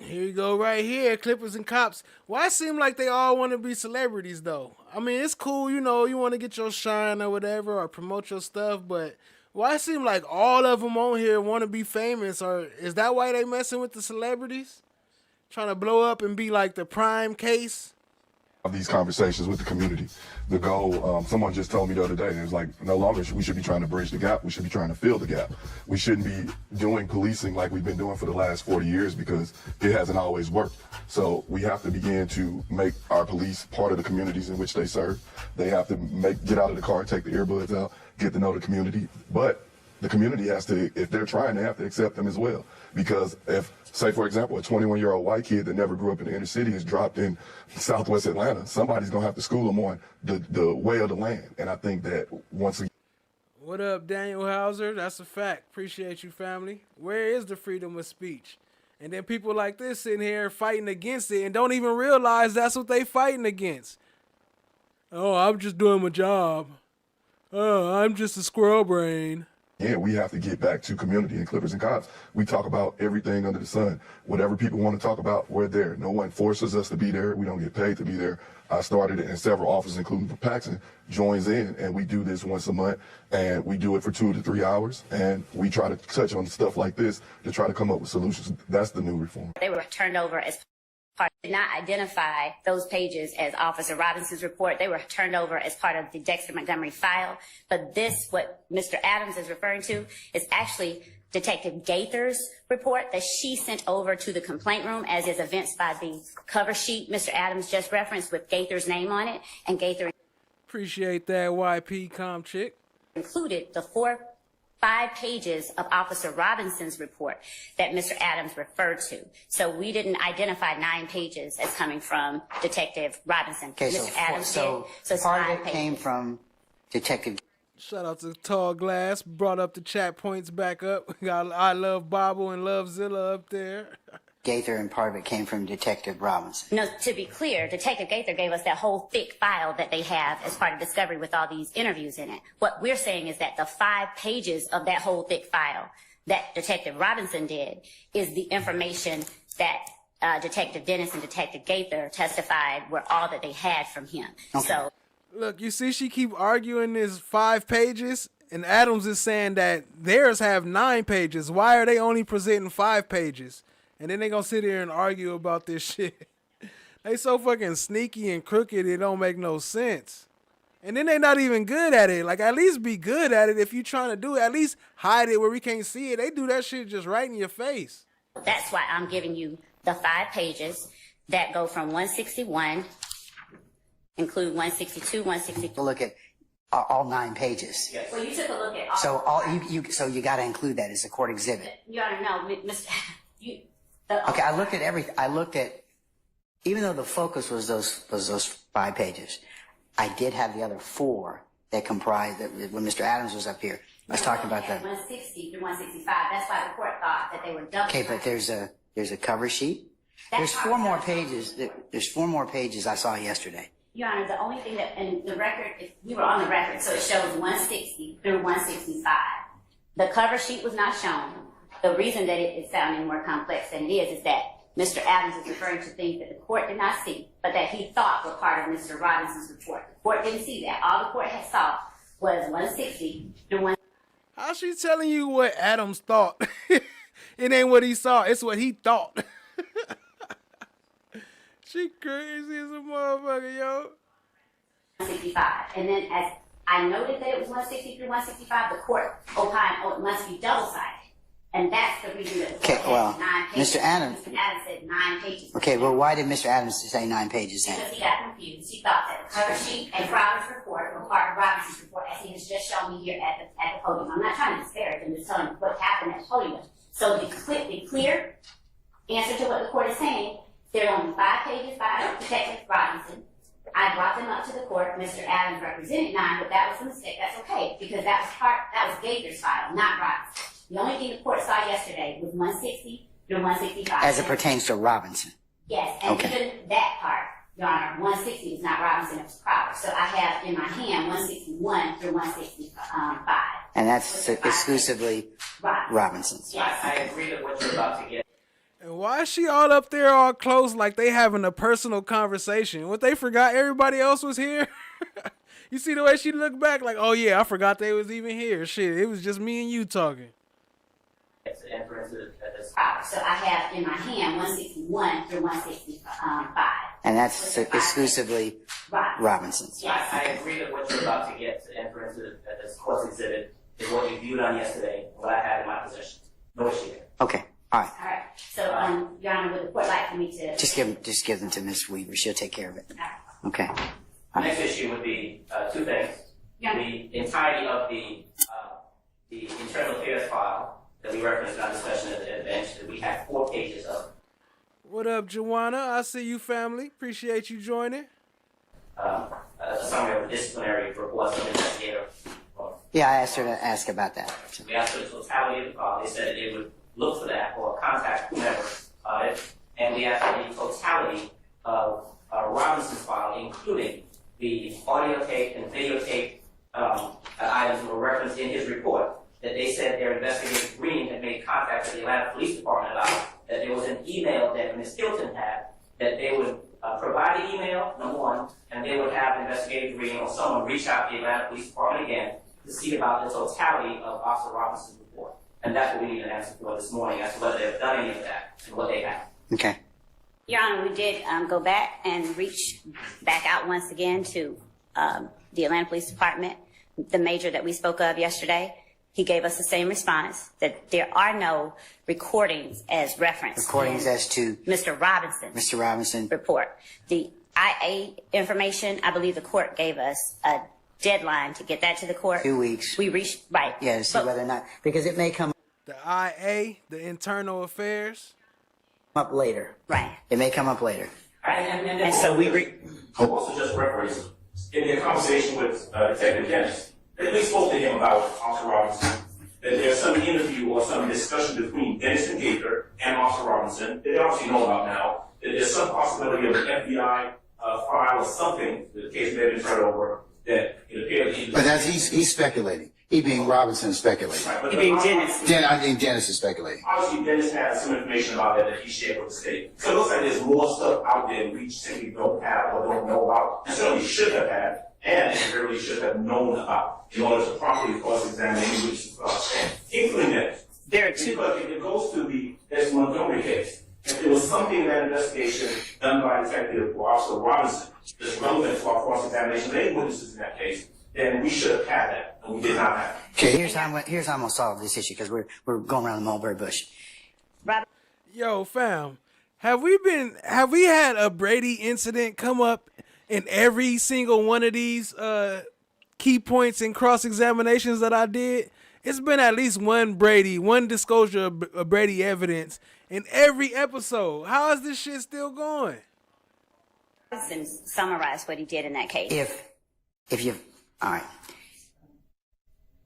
Here you go right here, Clippers and Cops. Why it seem like they all want to be celebrities, though? I mean, it's cool, you know, you want to get your shine or whatever or promote your stuff, but why it seem like all of them on here want to be famous? Or is that why they messing with the celebrities? Trying to blow up and be like the prime case? Of these conversations with the community. The goal, someone just told me the other day, it was like, no longer we should be trying to bridge the gap. We should be trying to fill the gap. We shouldn't be doing policing like we've been doing for the last 40 years because it hasn't always worked. So we have to begin to make our police part of the communities in which they serve. They have to get out of the car, take the earbuds out, get to know the community. But the community has to, if they're trying, they have to accept them as well. Because if, say, for example, a 21-year-old white kid that never grew up in the inner city is dropped in Southwest Atlanta, somebody's going to have to school them on the way of the land. And I think that once again... What up, Daniel Hauser? That's a fact. Appreciate you, family. Where is the freedom of speech? And then people like this sitting here fighting against it and don't even realize that's what they fighting against. Oh, I'm just doing my job. Oh, I'm just a squirrel brain. Yeah, we have to get back to community and Clippers and Cops. We talk about everything under the sun. Whatever people want to talk about, we're there. No one forces us to be there. We don't get paid to be there. I started it in several offices, including for Paxton, joins in, and we do this once a month, and we do it for 2 to 3 hours, and we try to touch on stuff like this to try to come up with solutions. That's the new reform. They were turned over as part, did not identify those pages as Officer Robinson's report. They were turned over as part of the Dexter Montgomery file. But this, what Mr. Adams is referring to, is actually Detective Gaither's report that she sent over to the complaint room, as is evinced by the cover sheet Mr. Adams just referenced with Gaither's name on it. And Gaither Appreciate that, YP Com Chick. Included the 5 pages of Officer Robinson's report that Mr. Adams referred to. So we didn't identify 9 pages as coming from Detective Robinson. Okay, Mr. Adams did. So it's part of 5 it pages. came from Detective. Shout out to Tall Glass. Brought up the chat points back up. We got I Love Bobble and Love Zilla up there. Gaither, and part of it came from Detective Robinson. No, to be clear, Detective Gaither gave us that whole thick file that they have as part of Discovery with all these interviews in it. What we're saying is that the 5 pages of that whole thick file that Detective Robinson did is the information that Detective Dennis and Detective Gaither testified were all that they had from him. Okay. So, look, you see she keep arguing this 5 pages, and Adams is saying that theirs have 9 pages. Why are they only presenting 5 pages? And then they gonna sit here and argue about this shit. They so fucking sneaky and crooked, it don't make no sense. And then they not even good at it. Like, at least be good at it if you trying to do it. At least hide it where we can't see it. They do that shit just right in your face. that's why I'm giving you the 5 pages that go from 161, include 162, 163. Look at all 9 pages. Well, you took a look at all. So so you got to include that as a court exhibit. You ought to know, Mr. Okay, I looked at everything. I looked at, even though the focus was those 5 pages, I did have the other 4 that comprised that. When Mr. Adams was up here, I was talking about that. 160 through 165. That's why the court thought that they were double. Okay, but there's a cover sheet. There's 4 more pages. There's 4 more pages I saw yesterday. Your Honor, the only thing that, and the record, if we were on the record, so it shows 160 through 165. The cover sheet was not shown. The reason that it is sounding more complex than it is that Mr. Adams is referring to things that the court did not see, but that he thought were part of Mr. Robinson's report. The court didn't see that. All the court had saw was 160 through 1. How's she telling you what Adams thought? It ain't what he saw, it's what he thought. She crazy as a motherfucker, yo. 165. And then as I noted that it was 160 through 165, the court opined, oh, it must be double-sided. And that's the reason that the court had 9 pages. Mr. Adams. Mr. Adams said 9 pages. Okay, well, why did Mr. Adams say 9 pages then? Because he got confused. He thought that the cover sheet and Crowder's report were part of Robinson's report, as he has just shown me here at the podium. I'm not trying to disparage him, just telling you what happened at the podium. So the clear answer to what the court is saying, there are only 5 pages by Detective Robinson. I brought them up to the court. Mr. Adams represented 9, but that was a mistake. That's okay, because that was Gaither's file, not Robinson. The only thing the court saw yesterday was 160 through 165. As it pertains to Robinson. Yes, and Okay. even that part, Your Honor, 160 is not Robinson, it was Crowder. So I have in my hand 161 through 165. And that's exclusively Robinson's. Yes. I agree with what you're about to get. And why is she all up there all close like they having a personal conversation? What, they forgot everybody else was here? You see the way she looked back like, oh yeah, I forgot they was even here. Shit, it was just me and you talking. So I have in my hand 161 through 165. And that's exclusively Robinson's. I agree that what you're about to get to enter into this court's exhibit is what you viewed on yesterday, what I had in my possession. No issue there. Okay, all right. All right. So, Your Honor, would the court like for me to... Just give them to Ms. Weaver. She'll take care of it. Okay. The next issue would be two things. Yeah. The entirety of the internal affairs file that we referenced in our discussion at the bench, that we have 4 pages of. What up, Joanna? I see you, family. Appreciate you joining. A summary of the disciplinary reports of the investigator. Yeah, I asked her to ask about that. We asked for the totality of the file. They said that they would look for that or contact whomever. And we asked for the totality of Robinson's file, including the audio tape and videotape items that were referenced in his report, that they said their investigator Green had made contact with the Atlanta Police Department about, that there was an email that Ms. Hilton had, that they would provide the email, number one, and they would have investigator Green or someone reach out to the Atlanta Police Department again to see about the totality of Officer Robinson's report. And that's what we need an answer for this morning, as to whether they've done any of that and what they have. Okay. Your Honor, we did go back and reach back out once again to the Atlanta Police Department, the major that we spoke of yesterday. He gave us the same response, that there are no recordings as referenced. Recordings as to Mr. Robinson. Mr. Robinson Report. The IA information, I believe the court gave us a deadline to get that to the court. 2 weeks. We reached, right. Yeah, to see whether or not, because it may come The IA, the internal affairs. up later. Right. It may come up later. And so we also just referenced in their conversation with Detective Dennis, that we spoke to him about Officer Robinson, that there's some interview or some discussion between Dennis and Gaither and Officer Robinson that they obviously know about now, that there's some possibility of an FBI file or something, the case may have been turned over, that it appears. But that's, he's speculating. He being Robinson is speculating. Right, he being Dennis. I think Dennis is speculating. Obviously, Dennis has some information about that he shared with the state. So it looks like there's more stuff out there we simply don't have or don't know about, and certainly should have had, and really should have known about, in order to properly cross-examine any witnesses, including that. There are two. Because if it goes to the Montgomery case, if there was something in that investigation done by Detective or Officer Robinson that's relevant to our cross-examination of any witnesses in that case, then we should have had that, and we did not have it. Okay, here's how I'm gonna solve this issue, because we're going around the mulberry bush. Yo, fam, have we had a Brady incident come up in every single one of these key points in cross-examinations that I did? It's been at least one disclosure of Brady evidence in every episode. How is this shit still going? Summarize what he did in that case. All right.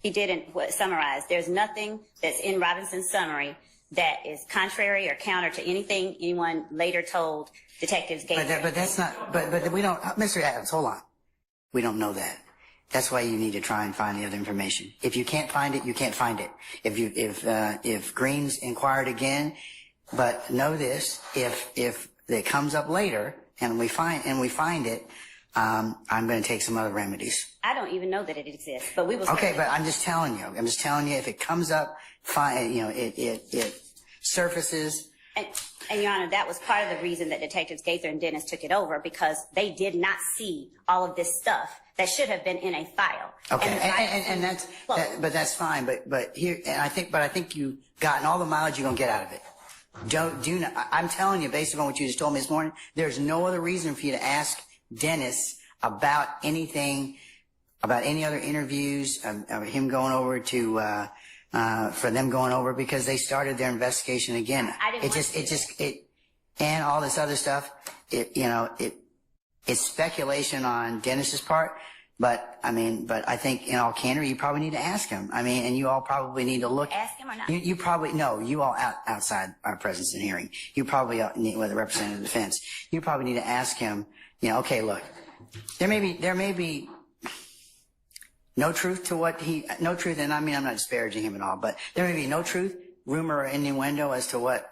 He didn't summarize. There's nothing that's in Robinson's summary that is contrary or counter to anything anyone later told Detectives Gaither. But that's not. But we don't. Mr. Adams, hold on. We don't know that. That's why you need to try and find the other information. If you can't find it, you can't find it. If Green's inquired again, but know this: if it comes up later and we find it. I'm going to take some other remedies. I don't even know that it exists, but we will. Okay, but I'm just telling you. If it comes up, fine. It surfaces. And Your Honor, that was part of the reason that Detectives Gaither and Dennis took it over, because they did not see all of this stuff that should have been in a file. Okay, and that's but that's fine. But here, I think you gotten all the mileage you're going to get out of it. Do not. I'm telling you, based on what you just told me this morning, there's no other reason for you to ask Dennis about anything, about any other interviews, him going over to, for them going over, because they started their investigation again. And all this other stuff, it's speculation on Dennis's part, but I think in all candor, you probably need to ask him. And you all probably need to look. Ask him or not? You probably, no, you all outside our presence in hearing, you probably need, with a representative of the defense, you probably need to ask him, okay, look, there may be no truth to no truth, and I'm not disparaging him at all, but there may be no truth, rumor, or innuendo as to what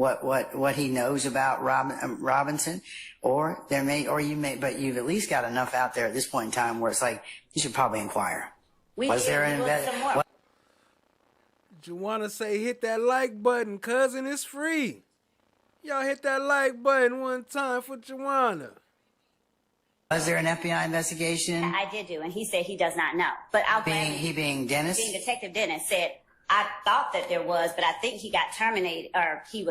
what he knows about Robinson, or but you've at least got enough out there at this point in time where it's like you should probably inquire. Was there an investigation? Juwana say hit that like button, cousin, it's free. Y'all hit that like button one time for Juwana. Was there an FBI investigation? I did do, and he said he does not know. But he being Dennis? Being Detective Dennis said, I thought that there was, but I think he got terminated, or he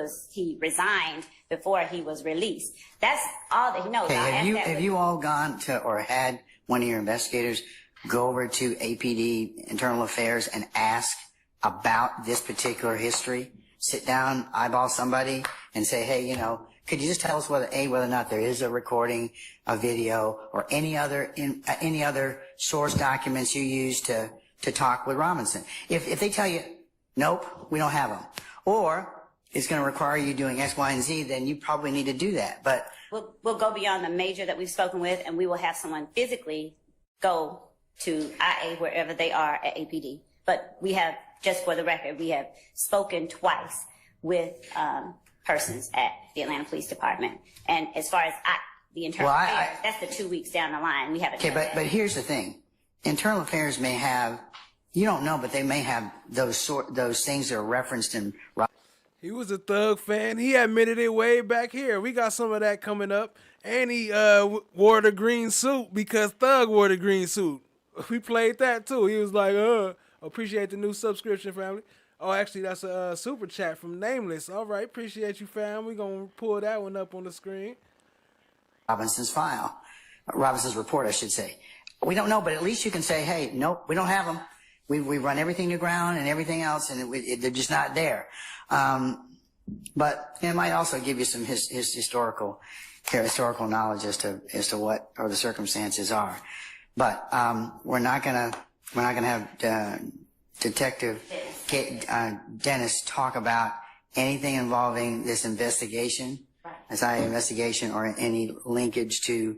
resigned before he was released. That's all that he knows. Okay, have you all gone to, or had one of your investigators go over to APD Internal Affairs and ask about this particular history? Sit down, eyeball somebody, and say, hey, you know, could you just tell us whether or not there is a recording, a video, or any other source documents you use to talk with Robinson? If they tell you, nope, we don't have them, or it's going to require you doing X, Y, and Z, then you probably need to do that. But we'll go beyond the major that we've spoken with, and we will have someone physically go to IA wherever they are at APD. But we have, just for the record, we have spoken twice with persons at the Atlanta Police Department. And as far as the internal affairs, that's the 2 weeks down the line. We haven't. Okay, but here's the thing: Internal Affairs may have, you don't know, but they may have those things that are referenced in. He was a Thug fan. He admitted it way back here. We got some of that coming up. And he wore the green suit because Thug wore the green suit. We played that too. He was like, appreciate the new subscription, family. Oh, actually, that's a super chat from Nameless. All right, appreciate you, fam. We're going to pull that one up on the screen. Robinson's report, I should say. We don't know, but at least you can say, hey, nope, we don't have them. We run everything to ground and everything else, and they're just not there. But it might also give you some historical knowledge as to what or the circumstances are. But we're not gonna have Detective Dennis talk about anything involving this investigation, SIA investigation, or any linkage to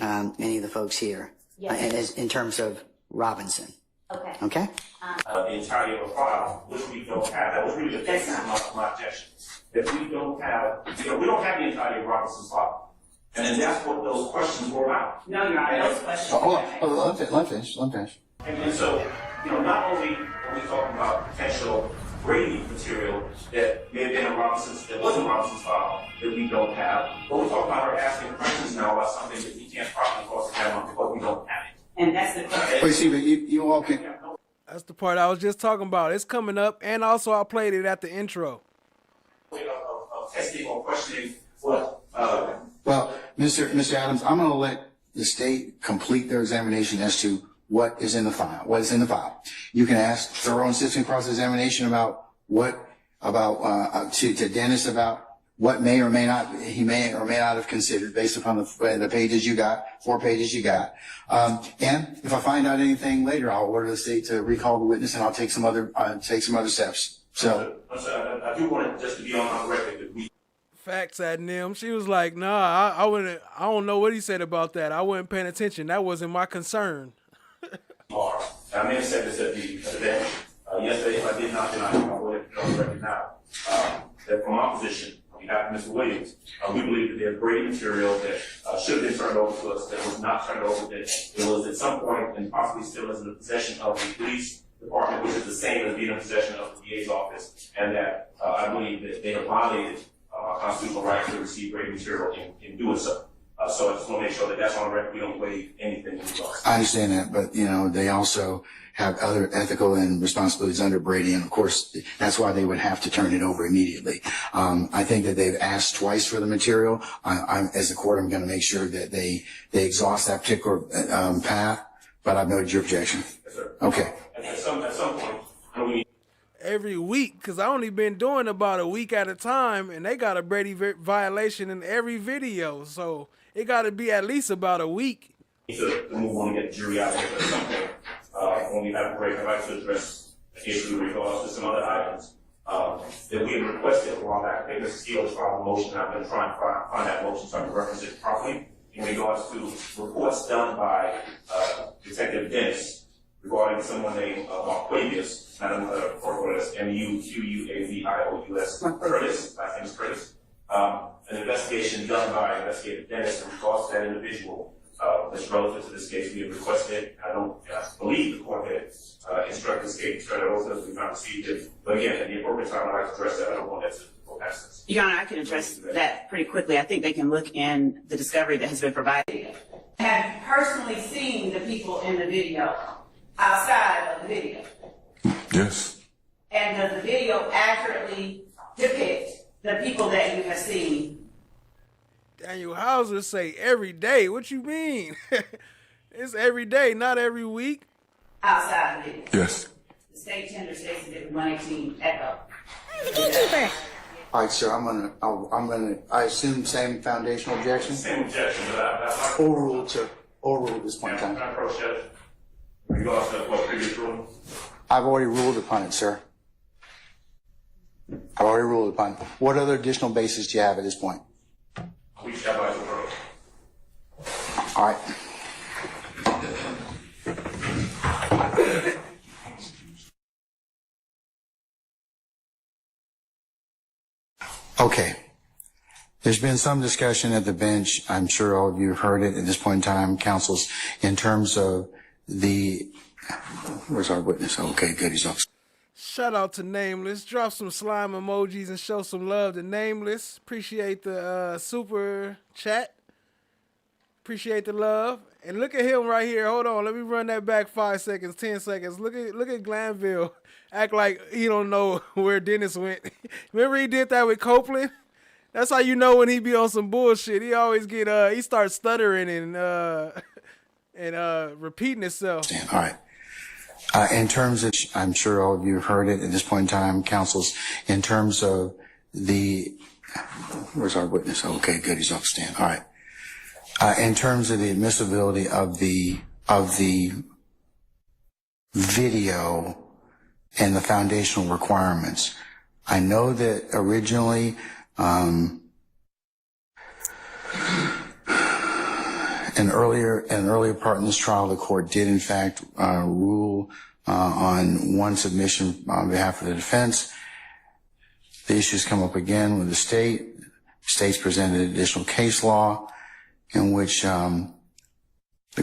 any of the folks here, in terms of Robinson. Okay. Okay? The entirety of a file, which we don't have. That was really the basis of my objection. That we don't have, we don't have the entirety of Robinson's file. And then that's what those questions were about. No, you're not. Those questions. Let me finish. And so, not only are we talking about potential Brady material that may have been in Robinson's, that wasn't Robinson's file, that we don't have, but we're talking about her asking questions now about something that we can't properly cross-examine on because we don't have it. And that's the question. Wait, see, but you all can. That's the part I was just talking about. It's coming up, and also I played it at the intro. Of testing or questioning what? Well, Mr. Adams, I'm going to let the state complete their examination as to what is in the file. You can ask thorough and consistent cross-examination about to Dennis about what may or may not have considered based upon the pages you got, 4 pages you got. And if I find out anything later, I'll order the state to recall the witness and I'll take some other steps. So. I do want it just to be on record that we. Facts at Nim. She was like, nah, I don't know what he said about that. I wasn't paying attention. That wasn't my concern. I may have said this at the event yesterday. If I did not, then I will let it on record now. That from our position, on behalf of Mr. Williams, we believe that there's Brady material that should have been turned over to us, that was not turned over, that it was at some point and possibly still is in the possession of the police department, which is the same as being in possession of the DA's office, and that I believe that they have violated our constitutional right to receive Brady material in doing so. So I just want to make sure that that's on record. We don't waive anything. I understand that, but they also have other ethical and responsibilities under Brady, and of course that's why they would have to turn it over immediately. I think that they've asked twice for the material. As a court, I'm going to make sure that they exhaust that particular path. But I've noted your objection. Yes, sir. Okay. At some point, we need. Every week, because I only been doing about a week at a time, and they got a Brady violation in every video, so it got to be at least about a week. To move on and get the jury out there at some point. When we have a break, I'd like to address the issue in regards to some other items that we have requested a while back. I think Mr. Steele has filed a motion. I've been trying to find that motion so I can reference it properly in regards to reports done by Detective Dennis regarding someone named Marquavius, and I'm going to refer to as M-U-Q-U-A-V-I-O-U-S, Curtis, last name is Curtis. An investigation done by investigator Dennis in regards to that individual that's relative to this case. We have requested, I believe the court had instructed the state to turn it over, we've not received it. But again, at the appropriate time, I'd like to address that. I don't want that to go past this. Your Honor, I can address that pretty quickly. I think they can look in the discovery that has been provided. Have you personally seen the people in the video outside of the video? Yes. And does the video accurately depict the people that you have seen? Daniel Hauser say every day. What you mean? It's every day, not every week. Outside of the video? Yes. The state tender states that 118 echo. All right, sir, I assume same foundational objection? Same objection, but I Overruled, sir. Overruled at this point in time. Can I approach that? In regards to what previous ruling? I've already ruled upon it, sir. I've already ruled upon it. What other additional basis do you have at this point? We shall by the road. All right. Okay. There's been some discussion at the bench. I'm sure all of you have heard it at this point in time, counsels, in terms of where's our witness? Okay, good. He's off. Shout out to Nameless. Drop some slime emojis and show some love to Nameless. Appreciate the super chat. Appreciate the love. And look at him right here. Hold on. Let me run that back 5 seconds, 10 seconds. Look at Glanville. Act like he don't know where Dennis went. Remember he did that with Copeland? That's how you know when he be on some bullshit. He always get he starts stuttering and repeating himself. All right. In terms of, I'm sure all of you have heard it at this point in time, counsels, in terms of where's our witness? Okay, good. He's off the stand. All right. In terms of the admissibility of the video and the foundational requirements, I know that originally, an earlier part in this trial, the court did in fact rule on one submission on behalf of the defense. The issues come up again with the state. States presented additional case law in which the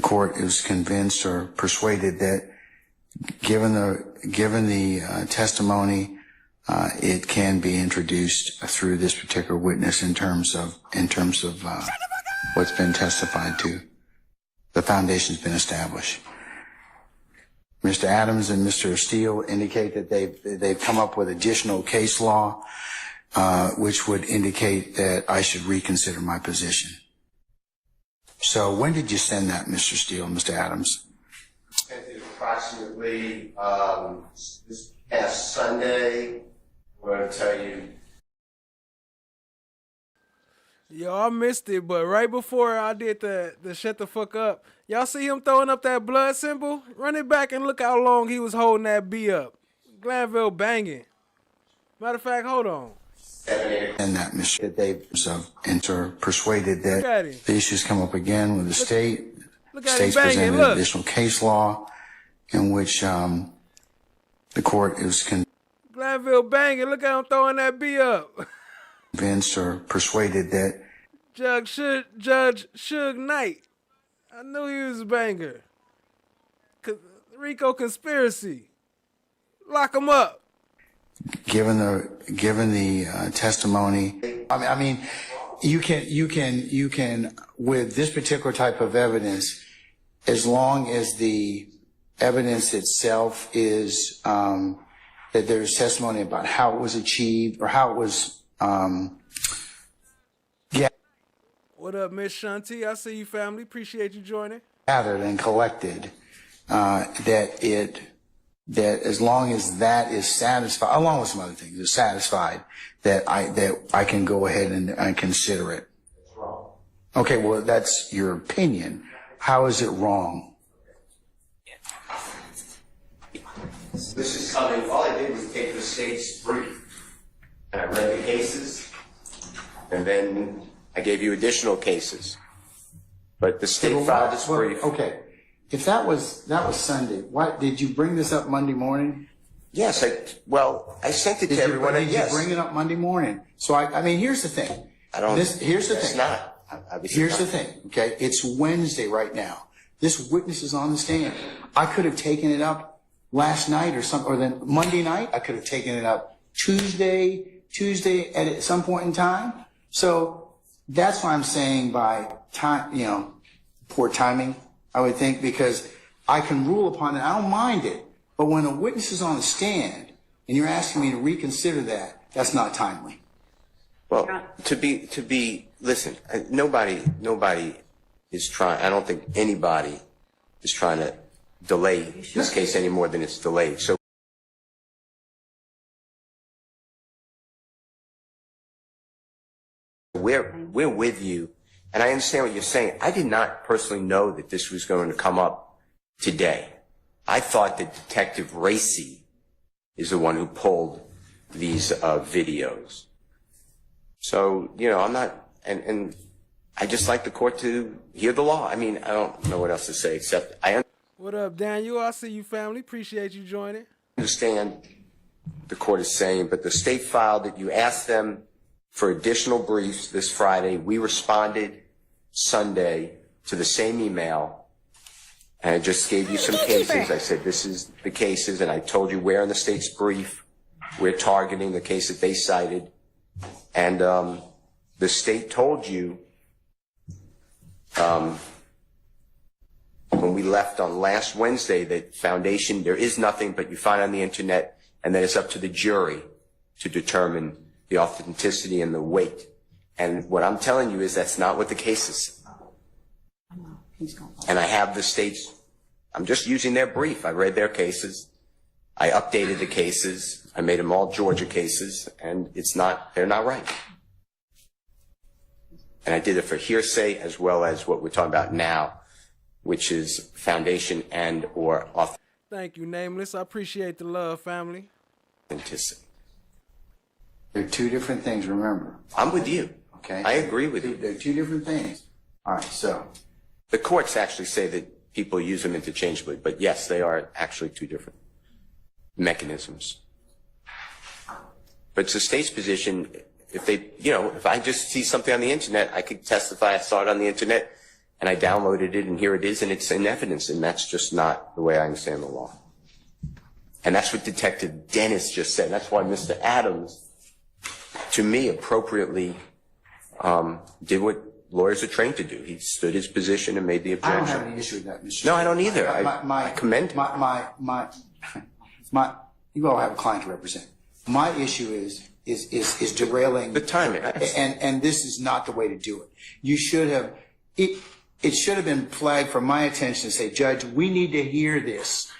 court is convinced or persuaded that given the testimony, it can be introduced through this particular witness in terms of what's been testified to. The foundation's been established. Mr. Adams and Mr. Steele indicate that they've come up with additional case law, which would indicate that I should reconsider my position. So when did you send that, Mr. Steele and Mr. Adams? Sent it approximately this past Sunday. I'm going to tell you. Yo, I missed it, but right before I did the shut the fuck up, y'all see him throwing up that blood symbol? Run it back and look how long he was holding that B up. Glanville banging. Matter of fact, hold on. And that Mr. They've persuaded that the issues come up again with the state. States presented additional case law in which the court is Glanville banging. Look how I'm throwing that B up. Convinced or persuaded that Judge Suge Knight. I knew he was a banger. Rico conspiracy. Lock him up. Given the testimony, I mean, you can with this particular type of evidence, as long as the evidence itself is that there's testimony about how it was achieved or how it was. What up, Miss Shanti? I see you, family. Appreciate you joining. Gathered and collected, that as long as that is satisfied, along with some other things, is satisfied, that I can go ahead and consider it. It's wrong. Okay, well, that's your opinion. How is it wrong? This is coming, all I did was take the state's brief, and I read the cases, and then I gave you additional cases. But the state filed its brief. Okay. if that was Sunday, why did you bring this up Monday morning? Yes, I sent it to everyone. Did Yes. you bring it up Monday morning? So I mean, here's the thing. Here's the thing. Here's the thing. Okay, it's Wednesday right now. This witness is on the stand. I could have taken it up last night or then Monday night. I could have taken it up Tuesday at some point in time. So that's why I'm saying by time, poor timing, I would think, because I can rule upon it. I don't mind it. But when a witness is on the stand and you're asking me to reconsider that, that's not timely. Well, listen, nobody is trying, I don't think anybody is trying to delay this case any more than it's delayed. So we're with you, and I understand what you're saying. I did not personally know that this was going to come up today. I thought that Detective Racy is the one who pulled these videos. So, I'm not, and I just like the court to hear the law. I mean, I don't know what else to say except What up, Daniel? I see you, family. Appreciate you joining. understand the court is saying, but the state filed that you asked them for additional briefs this Friday. We responded Sunday to the same email, and I just gave you some cases. I said, this is the cases, and I told you where in the state's brief we're targeting the case that they cited. And the state told you when we left on last Wednesday that foundation, there is nothing but you find on the internet, and then it's up to the jury to determine the authenticity and the weight. And what I'm telling you is that's not what the case is. And I have the states, I'm just using their brief. I read their cases. I updated the cases. I made them all Georgia cases, and they're not right. And I did it for hearsay as well as what we're talking about now, which is foundation and or Thank you, Nameless. I appreciate the love, family. authenticity. They're two different things, remember. I'm with you. Okay? I agree with you. They're two different things. All right, so. The courts actually say that people use them interchangeably, but yes, they are actually two different mechanisms. But it's the state's position, if I just see something on the internet, I could testify I saw it on the internet and I downloaded it and here it is and it's in evidence, and that's just not the way I understand the law. And that's what Detective Dennis just said. That's why Mr. Adams, to me, appropriately did what lawyers are trained to do. He stood his position and made the objection. I don't have any issue with that, Mr. No, I don't either. I commend him. You all have a client to represent. My issue is derailing the timing, and this is not the way to do it. You should have it should have been flagged for my attention to say, Judge, we need to hear this,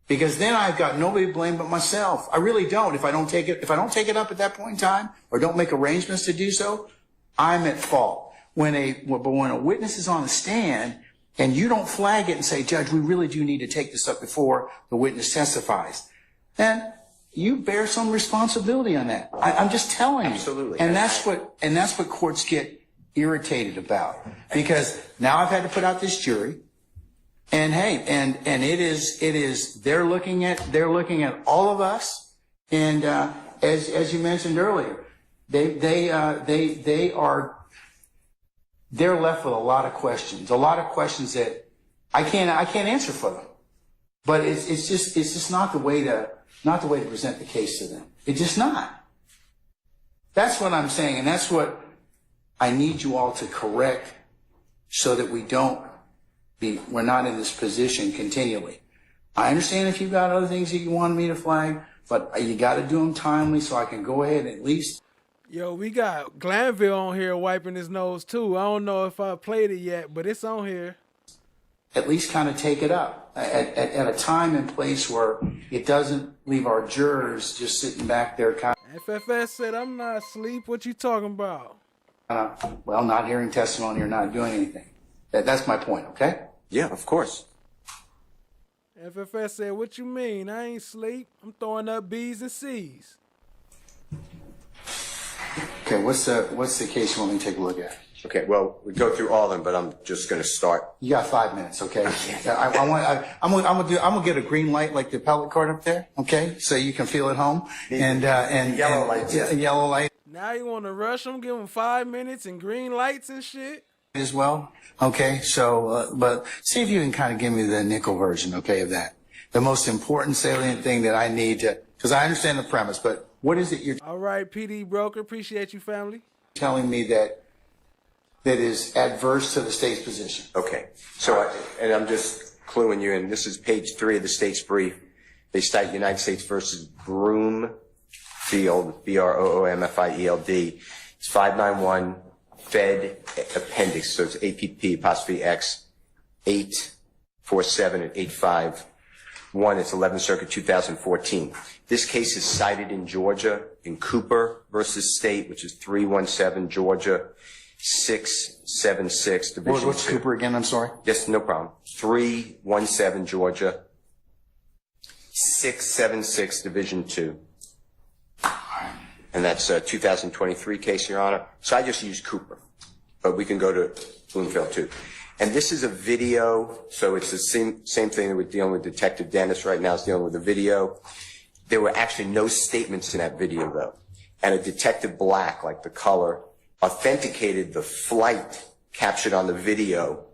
because then I've got nobody to blame but myself. I really don't. If I don't take it up at that point in time or don't make arrangements to do so, I'm at fault. But when a witness is on the stand and you don't flag it and say, Judge, we really do need to take this up before the witness testifies, then you bear some responsibility on that. I'm just telling you. Absolutely. And that's what courts get irritated about, because now I've had to put out this jury, and hey, and it is they're looking at all of us, and as you mentioned earlier, they're left with a lot of questions that I can't answer for them. But it's just not the way to present the case to them. It's just not. That's what I'm saying, and that's what I need you all to correct, so that we're not in this position continually. I understand if you've got other things that you want me to flag, but you got to do them timely so I can go ahead and at least. Yo, we got Glanville on here wiping his nose too. I don't know if I played it yet, but it's on here. At least kind of take it up at a time and place where it doesn't leave our jurors just sitting back there. FFS said, I'm not asleep. What you talking about? Not hearing testimony or not doing anything. That's my point, okay? Yeah, of course. FFS said, what you mean? I ain't sleep. I'm throwing up B's and C's. Okay, what's the case you want me to take a look at? Okay, well, we go through all of them, but I'm just going to start. You got 5 minutes, okay? I'm gonna get a green light like the appellate court up there, okay? So you can feel at home. And yellow lights. Yeah, yellow light Now you want to rush them, give them 5 minutes and green lights and shit? as well. Okay, so but see if you can kind of give me the nickel version, okay, of that. The most important salient thing that I need to, because I understand the premise, but what is it you're All right, PD Broker. Appreciate you, family. telling me that is adverse to the state's position? Okay, so, and I'm just cluing you in. This is page 3 of the state's brief. They cite United States versus Broomfield, Broomfield. It's 591 Fed Appendix, so it's APP'(X) 847 and 851. It's 11th Circuit 2014. This case is cited in Georgia in Cooper versus State, which is 317 Georgia 676 Division 2. What's Cooper again? I'm sorry. Yes, no problem. 317 Georgia 676 Division 2. And that's a 2023 case, Your Honor. So I just used Cooper, but we can go to Bloomfield too. And this is a video, so it's the same thing that we're dealing with Detective Dennis right now is dealing with the video. There were actually no statements in that video though. And a Detective Black, like the color, authenticated the flight captured on the video,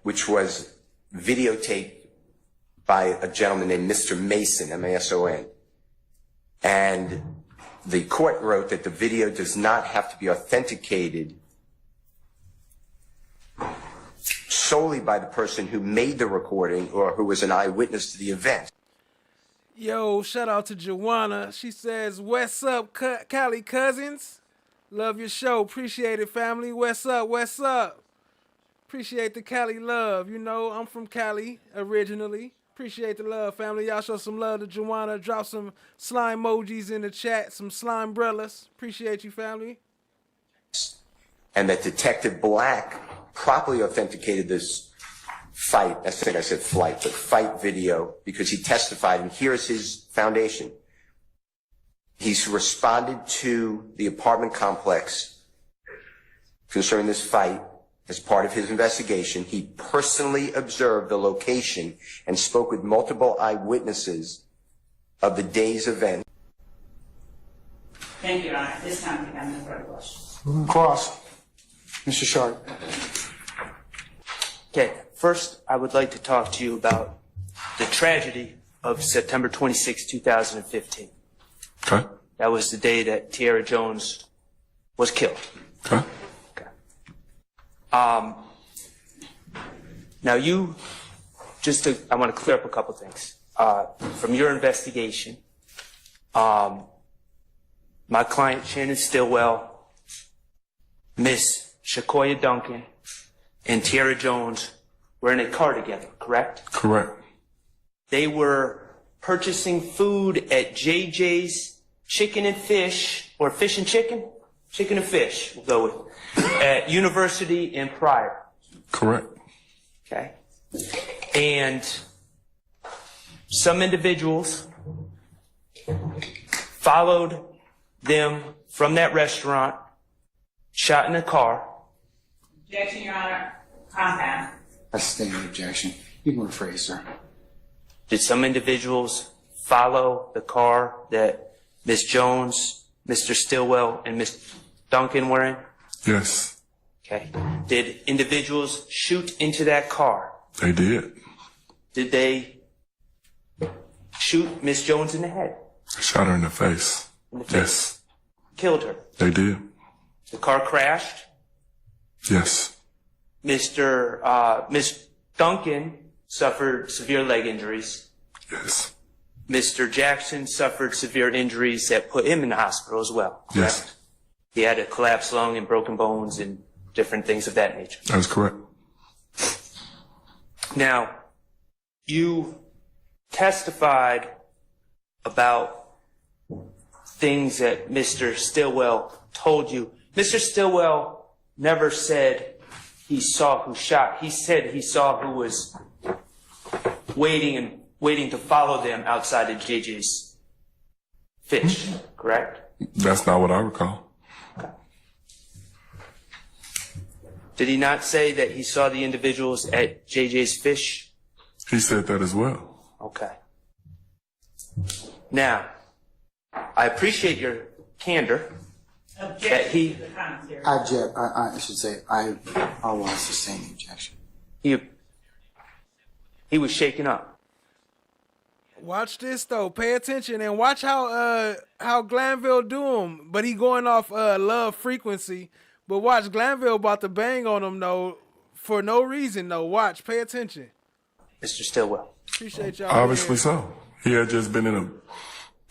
which was videotaped by a gentleman named Mr. Mason, M-A-S-O-N. And the court wrote that the video does not have to be authenticated solely by the person who made the recording or who was an eyewitness to the event. Yo, shout out to Joanna. She says, "What's up, Cali cousins? Love your show. Appreciate it, family. What's up? What's up? Appreciate the Cali love. You know, I'm from Cali originally. Appreciate the love, family. Y'all show some love to Joanna. Drop some slime emojis in the chat, some slime brellas. Appreciate you, family." And that Detective Black properly authenticated this fight, I think I said flight, but fight video, because he testified, and here's his foundation. He's responded to the apartment complex concerning this fight as part of his investigation. He personally observed the location and spoke with multiple eyewitnesses of the day's event. Thank you, Your Honor. This time we have no further questions. Cross. Mr. Sharp. Okay, first I would like to talk to you about the tragedy of September 26, 2015. Okay. That was the day that Tierra Jones was killed. Okay. Now you, I want to clear up a couple things. From your investigation, my client Shannon Stillwell, Miss Shakoya Duncan, and Tierra Jones were in a car together, correct? Correct. They were purchasing food at JJ's Chicken and Fish, or Fish and Chicken? Chicken and Fish, we'll go with, at University in Pryor. Correct. Okay. And some individuals followed them from that restaurant, shot in a car. Objection, Your Honor. Compound. That's standing objection. You can rephrase, sir. Did some individuals follow the car that Miss Jones, Mr. Stillwell, and Miss Duncan were in? Yes. Okay. Did individuals shoot into that car? They did. Did they shoot Miss Jones in the head? Shot her in the face. In the face? Yes. Killed her? They did. The car crashed? Yes. Miss Duncan suffered severe leg injuries. Yes. Mr. Jackson suffered severe injuries that put him in the hospital as well. Correct? Yes. He had a collapsed lung and broken bones and different things of that nature. That is correct. Now, you testified about things that Mr. Stillwell told you. Mr. Stillwell never said he saw who shot. He said he saw who was waiting to follow them outside of JJ's Fish, correct? That's not what I recall. Did he not say that he saw the individuals at JJ's Fish? He said that as well. Okay. Now, I appreciate your candor. That he I object. I should say I want to sustain the objection. He was shaken up. Watch this though. Pay attention and watch how Glanville do him. But he going off love frequency. But watch, Glanville about to bang on him though for no reason though. Watch, pay attention. Mr. Stillwell. Appreciate y'all. Obviously so. He had just been in a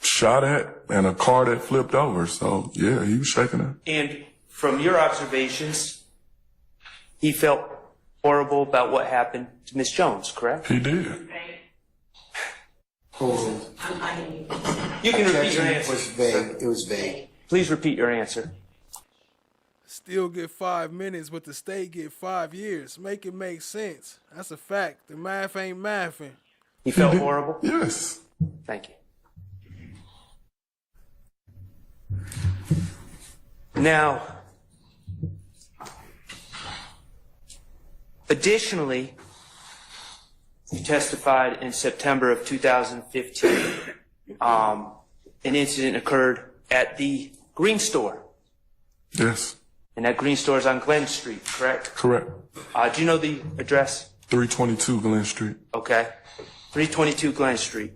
shot at and a car that flipped over. So yeah, he was shaking up. And from your observations, he felt horrible about what happened to Miss Jones, correct? He did. You can repeat your answer. It was vague. It was vague. Please repeat your answer. Still get 5 minutes, but the state get 5 years. Make it make sense. That's a fact. The math ain't mathing. He felt horrible? Yes. Thank you. Now, additionally, you testified in September of 2015. An incident occurred at the Green Store. Yes. And that Green Store is on Glen Street, correct? Correct. Do you know the address? 322 Glen Street. Okay. 322 Glen Street.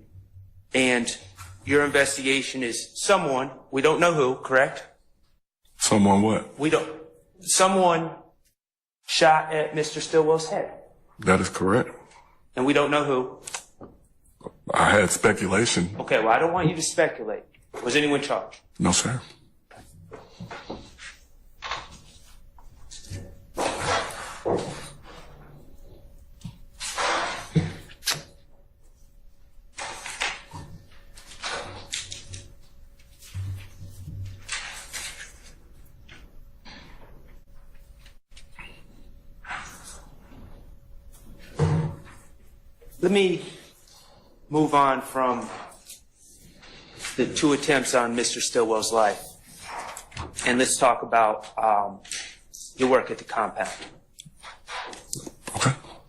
And your investigation is someone, we don't know who, correct? Someone what? Someone shot at Mr. Stillwell's head. That is correct. And we don't know who. I had speculation. Okay, well, I don't want you to speculate. Was anyone charged? No, sir. Let me move on from the 2 attempts on Mr. Stillwell's life. And let's talk about your work at the compound.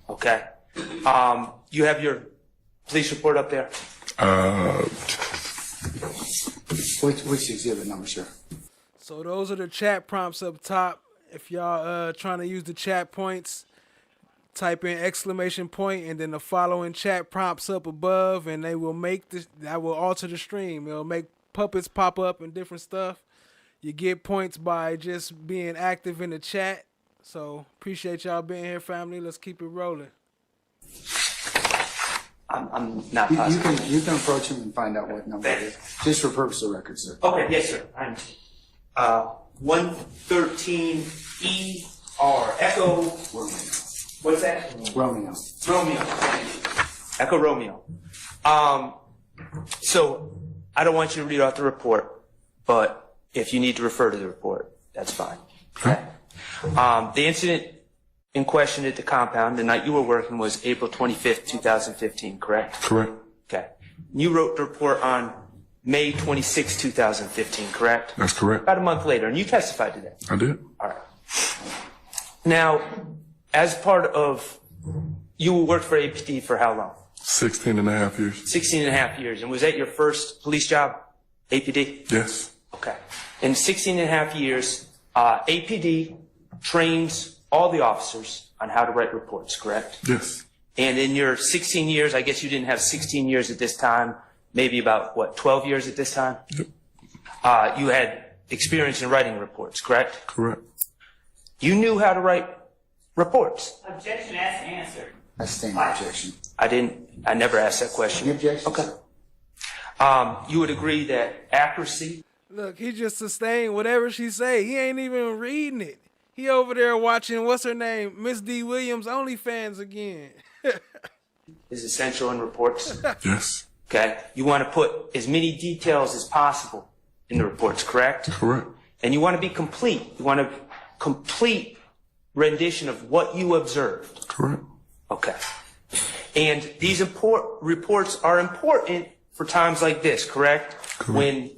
Okay. You have your police report up there? Which exhibit number, sir? So those are the chat prompts up top. If y'all trying to use the chat points, type in exclamation point and then the following chat prompts up above, and they will make this. That will alter the stream. It'll make puppets pop up and different stuff. You get points by just being active in the chat. So appreciate y'all being here, family. Let's keep it rolling. I'm not positive. You can approach him and find out what number it is. Just for purpose of record, sir. Okay, yes, sir. I'm 113ER Echo. What's that? Romeo. Echo Romeo. So I don't want you to read off the report, but if you need to refer to the report, that's fine. Okay. The incident in question at the compound, the night you were working, was April 25th, 2015, correct? Correct. Okay. You wrote the report on May 26, 2015, correct? That's correct. About a month later, and you testified to that. I did. All right. Now, as part of, you worked for APD for how long? 16 and a half years. 16 and a half years. And was that your first police job, APD? Yes. Okay. In 16 and a half years, APD trains all the officers on how to write reports, correct? Yes. And in your 16 years, I guess you didn't have 16 years at this time, maybe about, 12 years at this time? Yep. You had experience in writing reports, correct? Correct. You knew how to write reports. Objection asked and answered. I stand the objection. I never asked that question. The objection, okay. sir. You would agree that accuracy. Look, he just sustained whatever she say. He ain't even reading it. He over there watching, what's her name? Miss D. Williams OnlyFans again. Is essential in reports. Yes. Okay. You want to put as many details as possible in the reports, correct? Correct. And you want to be complete. You want a complete rendition of what you observed. Correct. Okay. And these reports are important for times like this, correct? When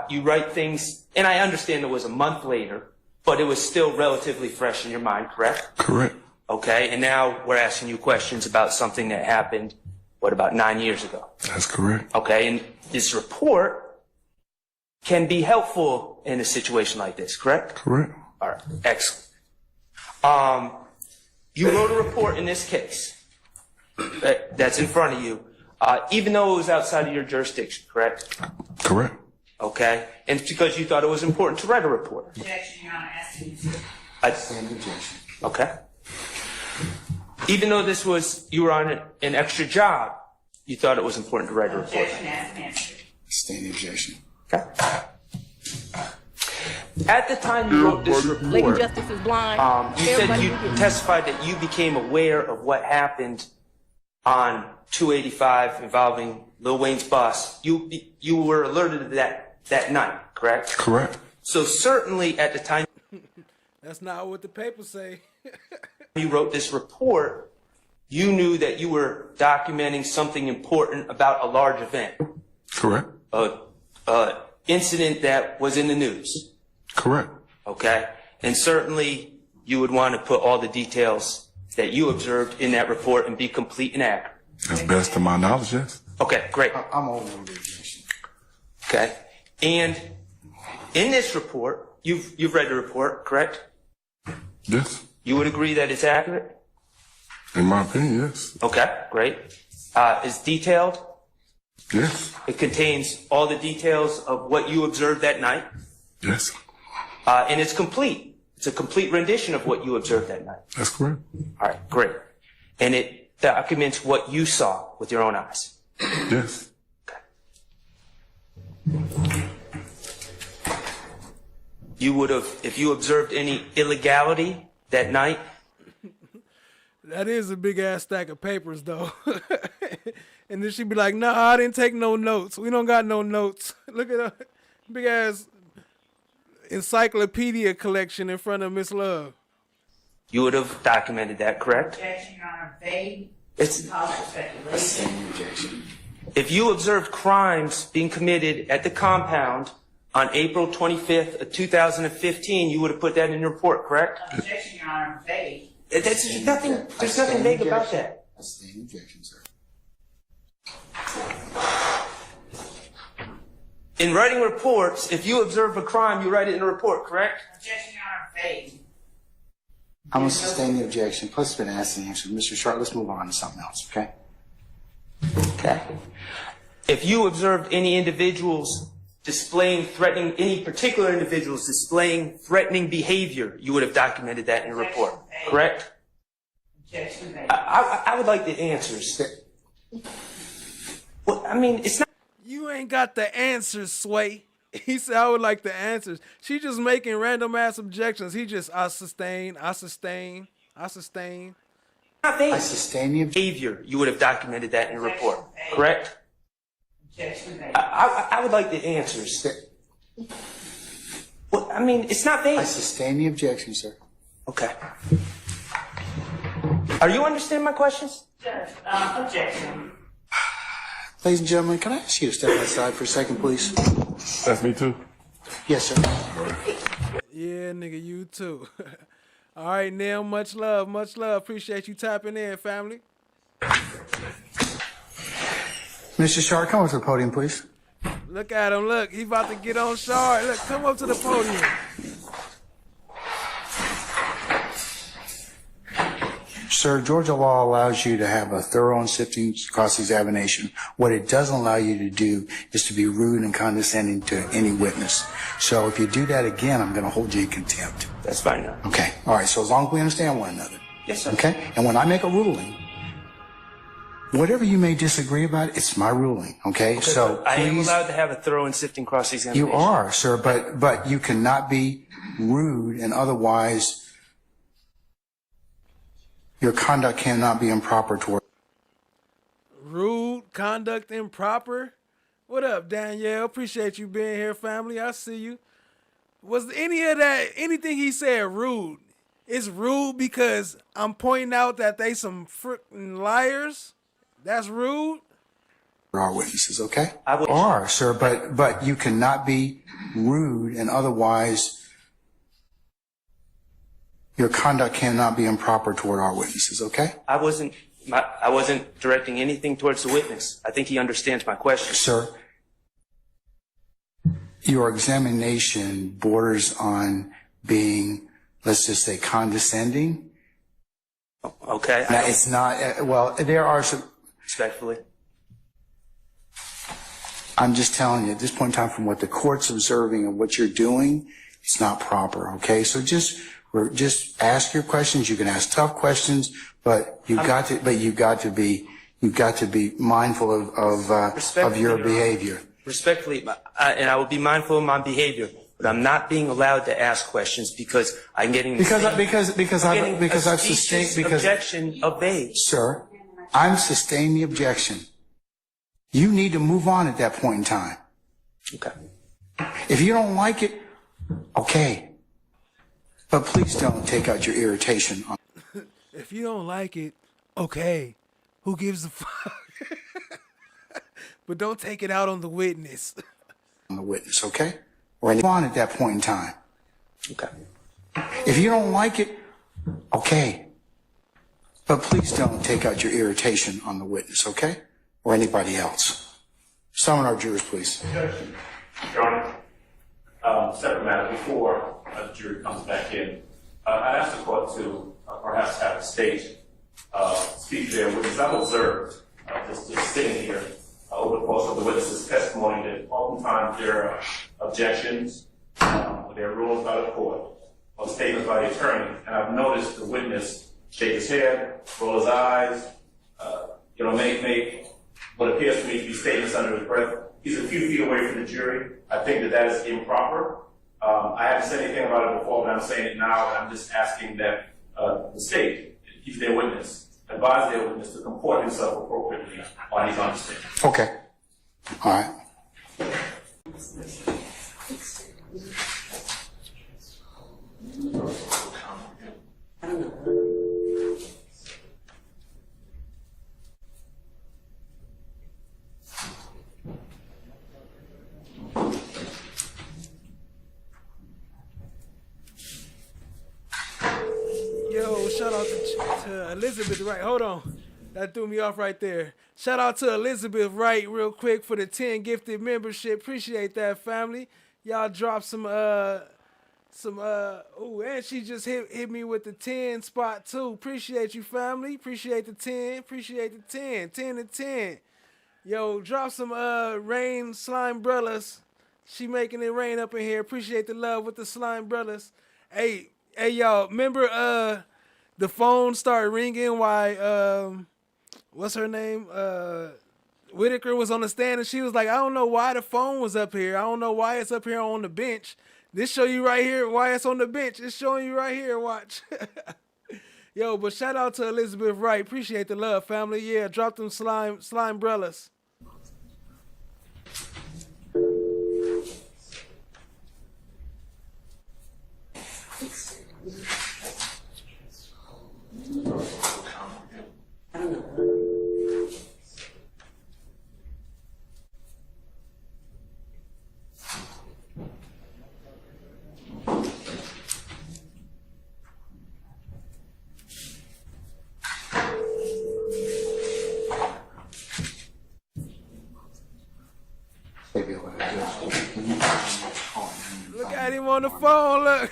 you write things, and I understand it was a month later, but it was still relatively fresh in your mind, correct? Correct. Okay, and now we're asking you questions about something that happened, what, about 9 years ago? That's correct. Okay, and this report can be helpful in a situation like this, correct? Correct. All right, excellent. You wrote a report in this case that's in front of you, even though it was outside of your jurisdiction, correct? Correct. Okay, and it's because you thought it was important to write a report. Objection, Your Honor, asking you. Okay. Even though you were on an extra job, you thought it was important to write a report. Objection, asked and answered. Stand the objection. Okay. At the time you wrote this report, Lady Justice is blind. you said Everybody you can get- testified that you became aware of what happened on 285 involving Lil Wayne's bus. You were alerted to that night, correct? Correct. So certainly at the time That's not what the papers say. you wrote this report, you knew that you were documenting something important about a large event, Correct. a incident that was in the news. Correct. Okay? And certainly you would want to put all the details that you observed in that report and be complete and accurate. As best to my knowledge, yes. Okay, great. I'm over the objection. Okay? And in this report, you've read the report, correct? Yes. You would agree that it's accurate? In my opinion, yes. Okay, great. It's detailed. Yes. It contains all the details of what you observed that night. Yes. And it's complete. It's a complete rendition of what you observed that night. That's correct. All right, great. And it documents what you saw with your own eyes. Yes. You would have, if you observed any illegality that night. That is a big ass stack of papers, though. And then she'd be like, "Nah, I didn't take no notes. We don't got no notes." Look at her big ass encyclopedia collection in front of Miss Love. You would have documented that, correct? Objection, Your Honor, vague. It's Cause for speculation. Objection. if you observed crimes being committed at the compound on April 25th of 2015, you would have put that in your report, correct? Objection, Your Honor, vague. There's nothing vague about that. I stand objection, sir. In writing reports, if you observe a crime, you write it in a report, correct? Objection, Your Honor, vague. I'm going to sustain the objection. Plus, it's been asked and answered. Mr. Sharp, let's move on to something else, okay? Okay. If you observed any individuals displaying threatening, any particular individuals displaying threatening behavior, you would have documented that in your report, correct? Objection, vague. I would like the answers. Well, I mean, it's not. You ain't got the answers, Sway. He said, I would like the answers. She just making random ass objections. He just, I sustain. I sustain the behavior. You would have documented that in your report, correct? Objection, vague. I would like the answers. Well, I mean, it's not vague. I sustain the objection, sir. Okay. Are you understanding my questions? Judge, objection. Ladies and gentlemen, can I ask you to step outside for a second, please? That's me too. Yes, sir. Yeah, nigga, you too. All right, Neil, much love, much love. Appreciate you tapping in, family. Mr. Sharp, come up to the podium, please. Look at him, look. He about to get on Shard. Look, come up to the podium. Sir, Georgia law allows you to have a thorough and sifting cross-examination. What it doesn't allow you to do is to be rude and condescending to any witness. So if you do that again, I'm going to hold you in contempt. That's fine now. Okay. All right. So as long as we understand one another. Yes, sir. Okay. And when I make a ruling, whatever you may disagree about, it's my ruling. Okay. So I am please, allowed to have a thorough and sifting cross-examination. you are, sir, but you cannot be rude and otherwise your conduct cannot be improper toward. Rude, conduct improper. What up, Danielle? Appreciate you being here, family. I see you. Was any of that, anything he said rude? It's rude because I'm pointing out that they some freaking liars? That's rude? our witnesses, okay? I would. Are, sir, but you cannot be rude and otherwise your conduct cannot be improper toward our witnesses, okay? I wasn't directing anything towards the witness. I think he understands my question. Sir, your examination borders on being, let's just say, condescending. Okay. Now, it's not, well, there are some. Respectfully. I'm just telling you, at this point in time, from what the court's observing and what you're doing, it's not proper, okay? So just ask your questions. You can ask tough questions, but you've got to be mindful of your behavior. Respectfully, and I will be mindful of my behavior, but I'm not being allowed to ask questions because I'm getting I've sustained objection obeyed. Sir, I'm sustaining the objection. You need to move on at that point in time. Okay. If you don't like it, okay. But please don't take out your irritation on. If you don't like it, okay. Who gives a fuck? But don't take it out on the witness. On the witness, okay? Or move on at that point in time. Okay. If you don't like it, okay. But please don't take out your irritation on the witness, okay? Or anybody else. Summon our jurors, please. Your Honor, separate matter, before a jury comes back in, I'd ask the court to perhaps have the state speak to their witness. I've observed, just sitting here, over the course of the witness's testimony, that oftentimes there are objections, there are rulings by the court, or statements by the attorney, and I've noticed the witness shake his head, roll his eyes, make what appears to me to be statements under his breath. He's a few feet away from the jury. I think that is improper. I haven't said anything about it before, but I'm saying it now, and I'm just asking that the state, if their witness, advise their witness to comport himself appropriately while he's on the stand. Okay. All right. Yo, shout out to Elizabeth Wright. Hold on. That threw me off right there. Shout out to Elizabeth Wright real quick for the 10 gifted membership. Appreciate that, family. Y'all dropped some and she just hit me with the 10 spot too. Appreciate you, family. Appreciate the 10. Appreciate the 10. 10 to 10. Yo, drop some rain slime brothers. She making it rain up in here. Appreciate the love with the slime brothers. Hey y'all, remember the phone started ringing while what's her name? Whitaker was on the stand, and she was like, I don't know why the phone was up here. I don't know why it's up here on the bench. This show you right here why it's on the bench. It's showing you right here. Watch. Yo, but shout out to Elizabeth Wright. Appreciate the love, family. Yeah, drop them slime brellas. Look at him on the phone, look.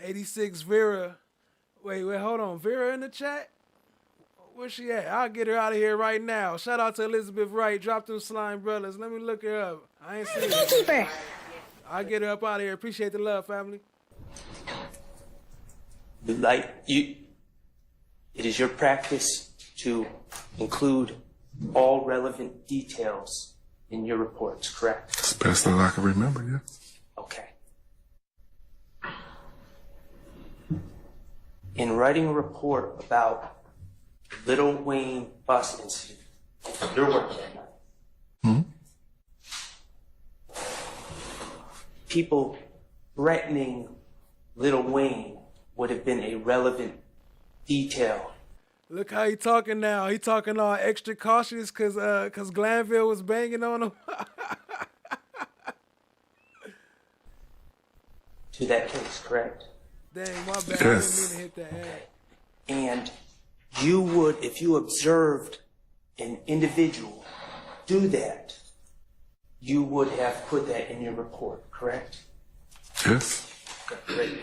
'86 Vera. Wait, hold on. Vera in the chat? Where's she at? I'll get her out of here right now. Shout out to Elizabeth Wright. Drop them slime brothers. Let me look her up. I ain't seen her. I'll get her up out of here. Appreciate the love, family. It is your practice to include all relevant details in your reports, correct? It's the best that I can remember, yeah. Okay. In writing a report about Little Wayne bus incident. You're working that night. People threatening Little Wayne would have been a relevant detail. Look how he talking now. He talking all extra cautious cause Glanville was banging on him. To that case, correct? Dang, my bad. Yes. I didn't mean to hit that ad. And you would, if you observed an individual do that, you would have put that in your report, correct? Yes. Okay, great.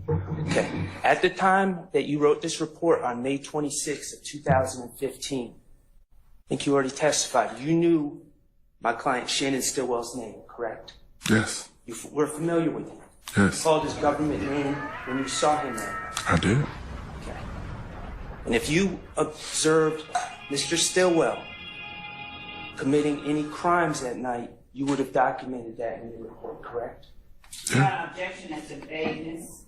Okay. At the time that you wrote this report on May 26th of 2015, I think you already testified. You knew my client Shannon Stillwell's name, correct? Yes. You were familiar with him. Yes. You called his government name when you saw him that night. I did. Okay. And if you observed Mr. Stillwell committing any crimes that night, you would have documented that in your report, correct? Not objection as to vagueness.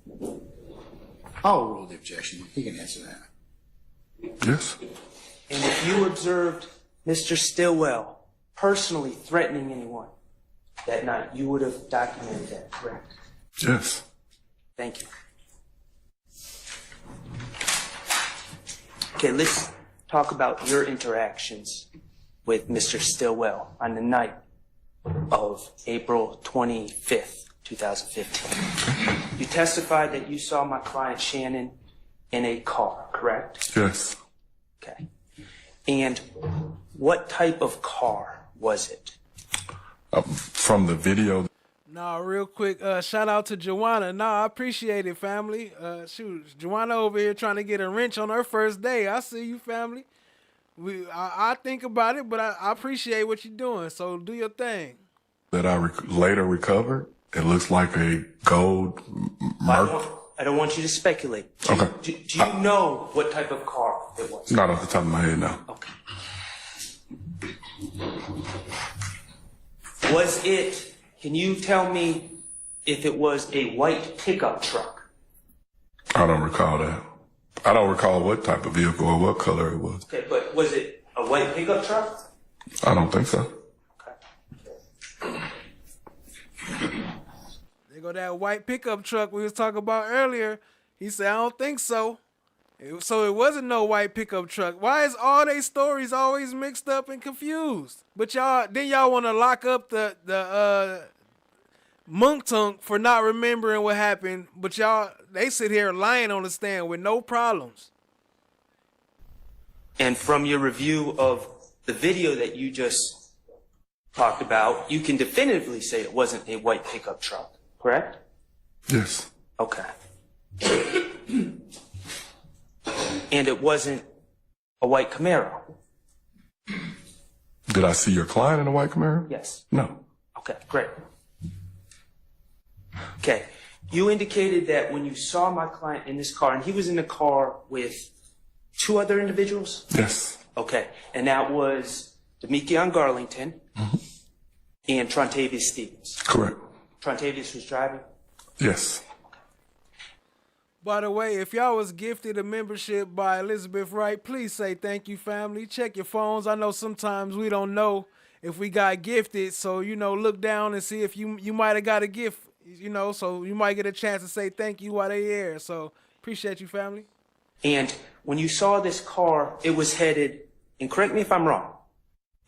I'll rule the objection. He can answer that. Yes. And if you observed Mr. Stillwell personally threatening anyone that night, you would have documented that, correct? Yes. Thank you. Okay, let's talk about your interactions with Mr. Stillwell on the night of April 25th, 2015. You testified that you saw my client Shannon in a car, correct? Yes. Okay. And what type of car was it? From the video. Nah, real quick, shout out to Joanna. Nah, I appreciate it, family. Shoot, Joanna over here trying to get a wrench on her first day. I see you, family. I think about it, but I appreciate what you're doing. So do your thing. That I later recovered. It looks like a gold Merc. I don't want you to speculate. Okay. Do you know what type of car it was? Not off the top of my head now. Okay. Was it, can you tell me if it was a white pickup truck? I don't recall that. I don't recall what type of vehicle or what color it was. Okay, but was it a white pickup truck? I don't think so. There go that white pickup truck we was talking about earlier. He said, I don't think so. So it wasn't no white pickup truck. Why is all they stories always mixed up and confused? But y'all want to lock up the YOUNGTHUG for not remembering what happened. But they sit here lying on the stand with no problems. And from your review of the video that you just talked about, you can definitively say it wasn't a white pickup truck, correct? Yes. Okay. And it wasn't a white Camaro? Did I see your client in a white Camaro? Yes. No. Okay, great. Okay. You indicated that when you saw my client in this car, and he was in the car with two other individuals? Yes. Okay. And that was Demekion Garlington and Trontavious Stevens? Correct. Trontavious was driving? Yes. By the way, if y'all was gifted a membership by Elizabeth Wright, please say thank you, family. Check your phones. I know sometimes we don't know if we got gifted, so, look down and see if you might have got a gift, so you might get a chance to say thank you while they here. So appreciate you, family. And when you saw this car, it was headed, and correct me if I'm wrong,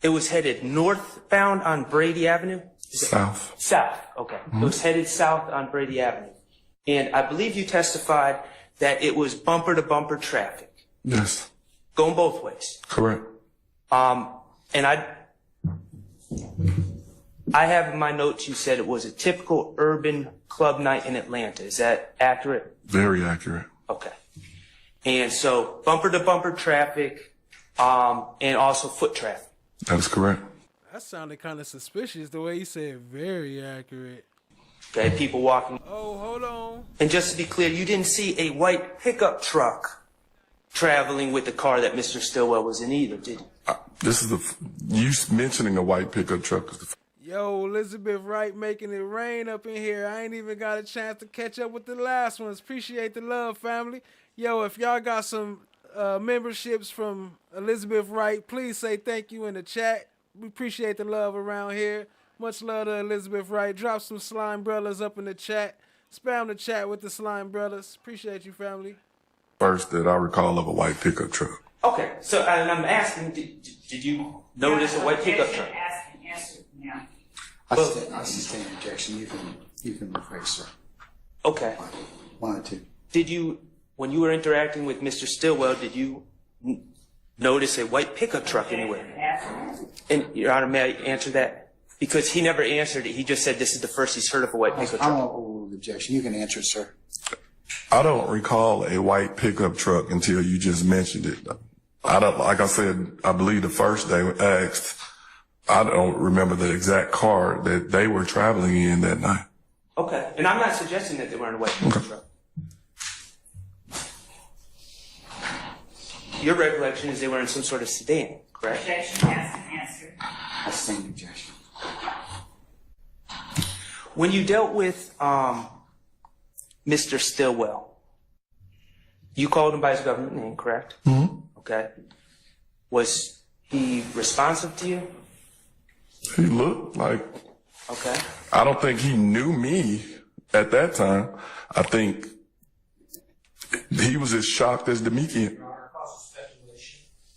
it was headed northbound on Brady Avenue? South. South, okay. It was headed south on Brady Avenue. And I believe you testified that it was bumper-to-bumper traffic. Yes. Going both ways. Correct. And I have in my notes you said it was a typical urban club night in Atlanta. Is that accurate? Very accurate. Okay. And so bumper-to-bumper traffic, and also foot traffic. That is correct. That sounded kind of suspicious the way you said very accurate. Okay, people walking. Oh, hold on. And just to be clear, you didn't see a white pickup truck traveling with the car that Mr. Stillwell was in either, did you? You mentioning a white pickup truck is the Yo, Elizabeth Wright making it rain up in here. I ain't even got a chance to catch up with the last ones. Appreciate the love, family. Yo, if y'all got some memberships from Elizabeth Wright, please say thank you in the chat. We appreciate the love around here. Much love to Elizabeth Wright. Drop some Slime Brothers up in the chat. Spam the chat with the Slime Brothers. Appreciate you, family. First that I recall of a white pickup truck. Okay, so and I'm asking, did you notice a white pickup truck? I sustain objection. You can rephrase, sir. Okay. One or two. Did you, when you were interacting with Mr. Stillwell, did you notice a white pickup truck anywhere? And Your Honor, may I answer that? Because he never answered it. He just said this is the first he's heard of a white pickup truck. I won't overrule the objection. You can answer it, sir. I don't recall a white pickup truck until you just mentioned it. I don't, like I said, I believe the first they asked, I don't remember the exact car that they were traveling in that night. Okay, and I'm not suggesting that they were in a white pickup truck. Your recollection is they were in some sort of sedan, correct? Objection has been answered. I sustain objection. When you dealt with Mr. Stillwell, you called him by his government name, correct? Mm-hmm. Okay. Was he responsive to you? He looked like. Okay. I don't think he knew me at that time. I think he was as shocked as Demikian.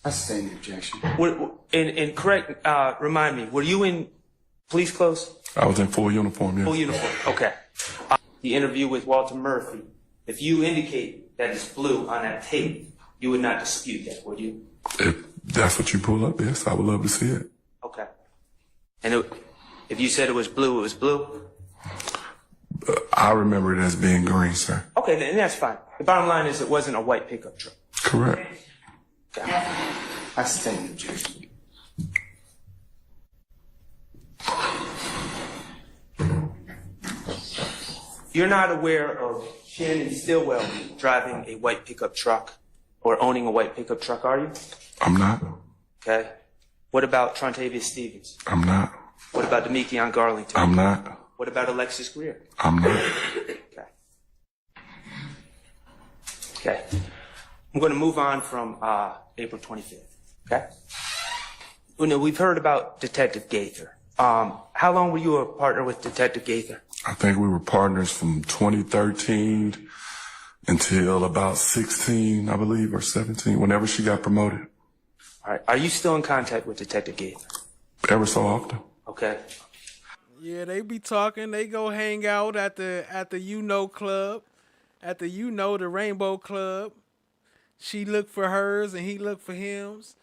I sustain the objection. And correct, remind me, were you in police clothes? I was in full uniform, yes. Full uniform, okay. The interview with Walter Murphy, if you indicate that it's blue on that tape, you would not dispute that, would you? If that's what you pull up, yes, I would love to see it. Okay. And if you said it was blue, it was blue? I remember it as being green, sir. Okay, then that's fine. The bottom line is it wasn't a white pickup truck. Correct. Okay. I sustain the objection. You're not aware of Shannon Stillwell driving a white pickup truck or owning a white pickup truck, are you? I'm not. Okay. What about Trontavious Stevens? I'm not. What about Demikian Garlington? I'm not. What about Alexis Greer? I'm not. Okay. Okay. I'm going to move on from April 25th. Okay. You know, we've heard about Detective Gaither. How long were you a partner with Detective Gaither? I think we were partners from 2013 until about 16, I believe, or 17, whenever she got promoted. All right. Are you still in contact with Detective Gaither? Ever so often. Okay. Yeah, they be talking. They go hang out at the club, at the Rainbow Club. She looked for hers and he looked for hims.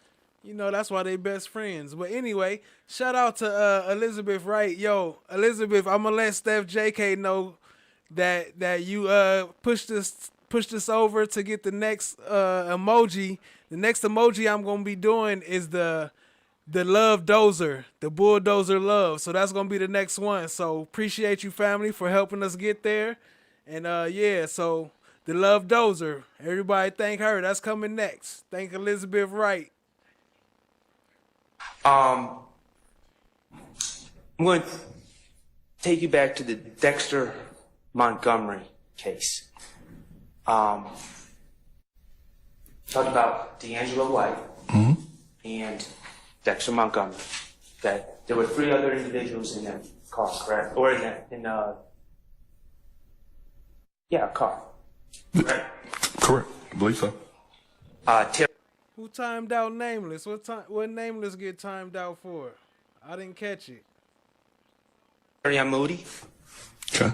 You know, that's why they best friends. But anyway, shout out to Elizabeth Wright. Yo, Elizabeth, I'm gonna let Steph JK know that you pushed us over to get the next emoji. The next emoji I'm gonna be doing is the love dozer, the bulldozer love. So that's gonna be the next one. So appreciate you, family, for helping us get there. And yeah, so the love dozer. Everybody thank her. That's coming next. Thank Elizabeth Wright. I'm going to take you back to the Dexter Montgomery case. Talk about D'Angelo White and Dexter Montgomery. Okay, there were 3 other individuals in that car, correct? Or in car. Correct. I believe so. Who timed out Nameless? What Nameless get timed out for? I didn't catch it. Terry Moody. Okay.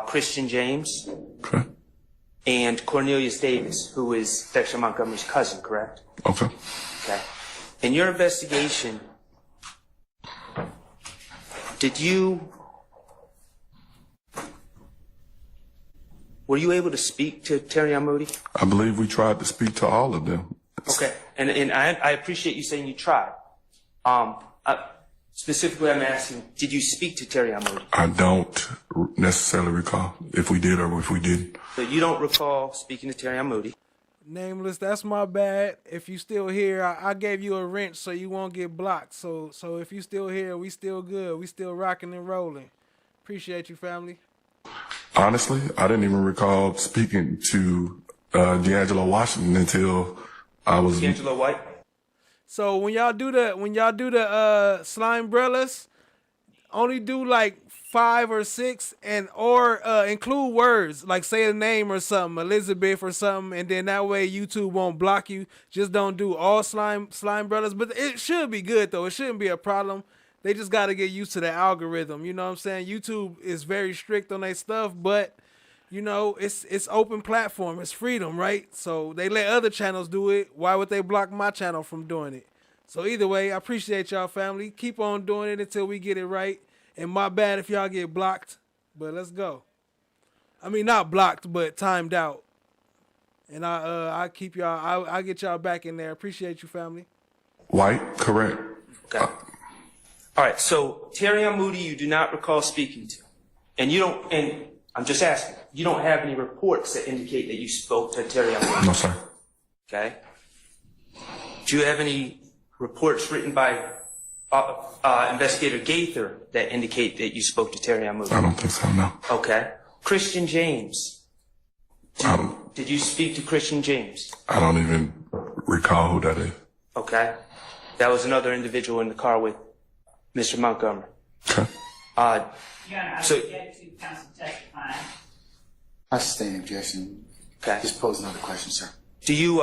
Christian James. Okay. And Cornelius Davis, who is Dexter Montgomery's cousin, correct? Okay. Okay. In your investigation, were you able to speak to Terry Moody? I believe we tried to speak to all of them. Okay, and I appreciate you saying you tried. Specifically, I'm asking, did you speak to Terry Moody? I don't necessarily recall if we did or if we didn't. So you don't recall speaking to Terry Moody? Nameless, that's my bad. If you still here, I gave you a wrench so you won't get blocked. So if you still here, we still good. We still rocking and rolling. Appreciate you, family. Honestly, I didn't even recall speaking to D'Angelo Washington until I was. D'Angelo White. So when y'all do the slime-brellas, only do like 5 or 6 or include words like say a name or something, Elizabeth or something, and then that way YouTube won't block you. Just don't do all slime-brellas, but it should be good though. It shouldn't be a problem. They just got to get used to the algorithm. You know what I'm saying? YouTube is very strict on their stuff, but you know, it's open platform. It's freedom, right? So they let other channels do it. Why would they block my channel from doing it? So either way, I appreciate y'all, family. Keep on doing it until we get it right. And my bad if y'all get blocked, but let's go. I mean, not blocked, but timed out. And I keep y'all. I get y'all back in there. Appreciate you, family. White, correct. Okay. All right. So Terry Moody, you do not recall speaking to, and you don't. And I'm just asking. You don't have any reports that indicate that you spoke to Terry Moody. No, sir. Okay. Do you have any reports written by Investigator Gaither that indicate that you spoke to Terry Moody? I don't think so, no. Okay. Christian James. Did you speak to Christian James? I don't even recall who that is. Okay. That was another individual in the car with Mr. Montgomery. Okay. So, I sustain objection. Okay. Just pose another question, sir. do you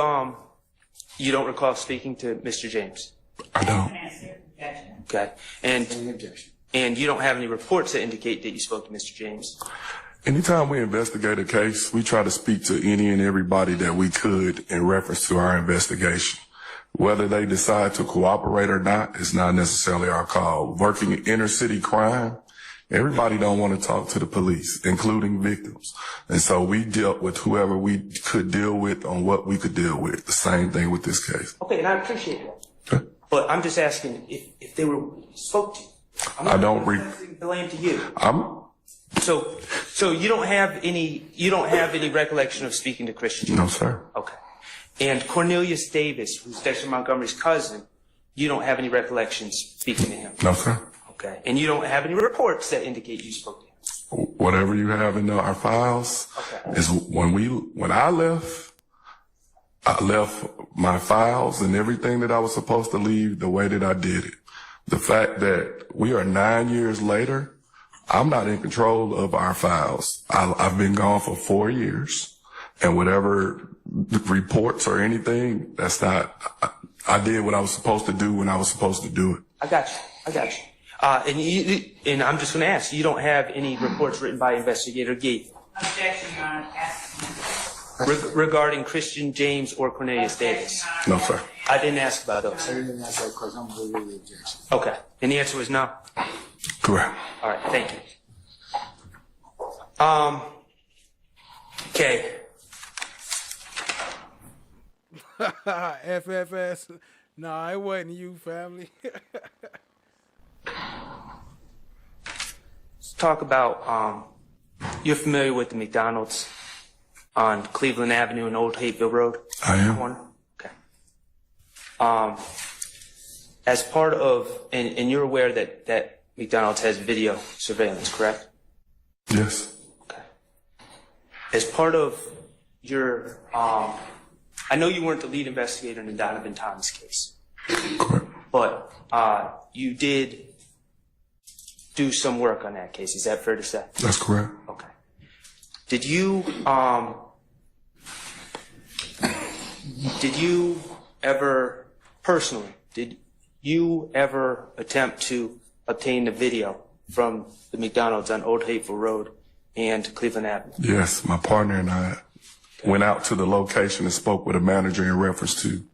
you don't recall speaking to Mr. James? I don't. Okay. And you don't have any reports that indicate that you spoke to Mr. James? Anytime we investigate a case, we try to speak to any and everybody that we could in reference to our investigation. Whether they decide to cooperate or not is not necessarily our call. Working in inner city crime, everybody don't want to talk to the police, including victims. And so we dealt with whoever we could deal with on what we could deal with. The same thing with this case. Okay, and I appreciate that. Okay. But I'm just asking if they were spoke to you. I don't blame to you. So you don't have any recollection of speaking to Christian James? No, sir. Okay. And Cornelius Davis, who's Dexter Montgomery's cousin, you don't have any recollections speaking to him? No, sir. Okay. And you don't have any reports that indicate you spoke to him? Whatever you have in our files is when I left my files and everything that I was supposed to leave the way that I did it. The fact that we are 9 years later, I'm not in control of our files. I've been gone for 4 years, and whatever reports or anything, that's not, I did what I was supposed to do when I was supposed to do it. I got you. And I'm just going to ask, you don't have any reports written by Investigator Gaither? Objection, Your Honor. Regarding Christian James or Cornelius Davis? No, sir. I didn't ask about those. I didn't ask that question. I'm going to leave the objection. Okay. And the answer was no? Correct. All right. Thank you. Okay. FFS. Nah, it wasn't you, family. Let's talk about, you're familiar with the McDonald's on Cleveland Avenue and Old Hateville Road? I am. Okay. As part of, and you're aware that McDonald's has video surveillance, correct? Yes. Okay. As part of your, I know you weren't the lead investigator in the Donovan Thomas case. Correct. But you did do some work on that case. Is that fair to say? That's correct. Okay. Did you ever, personally, did you ever attempt to obtain the video from the McDonald's on Old Hateful Road and Cleveland Avenue? Yes, my partner and I went out to the location and spoke with a manager in reference to.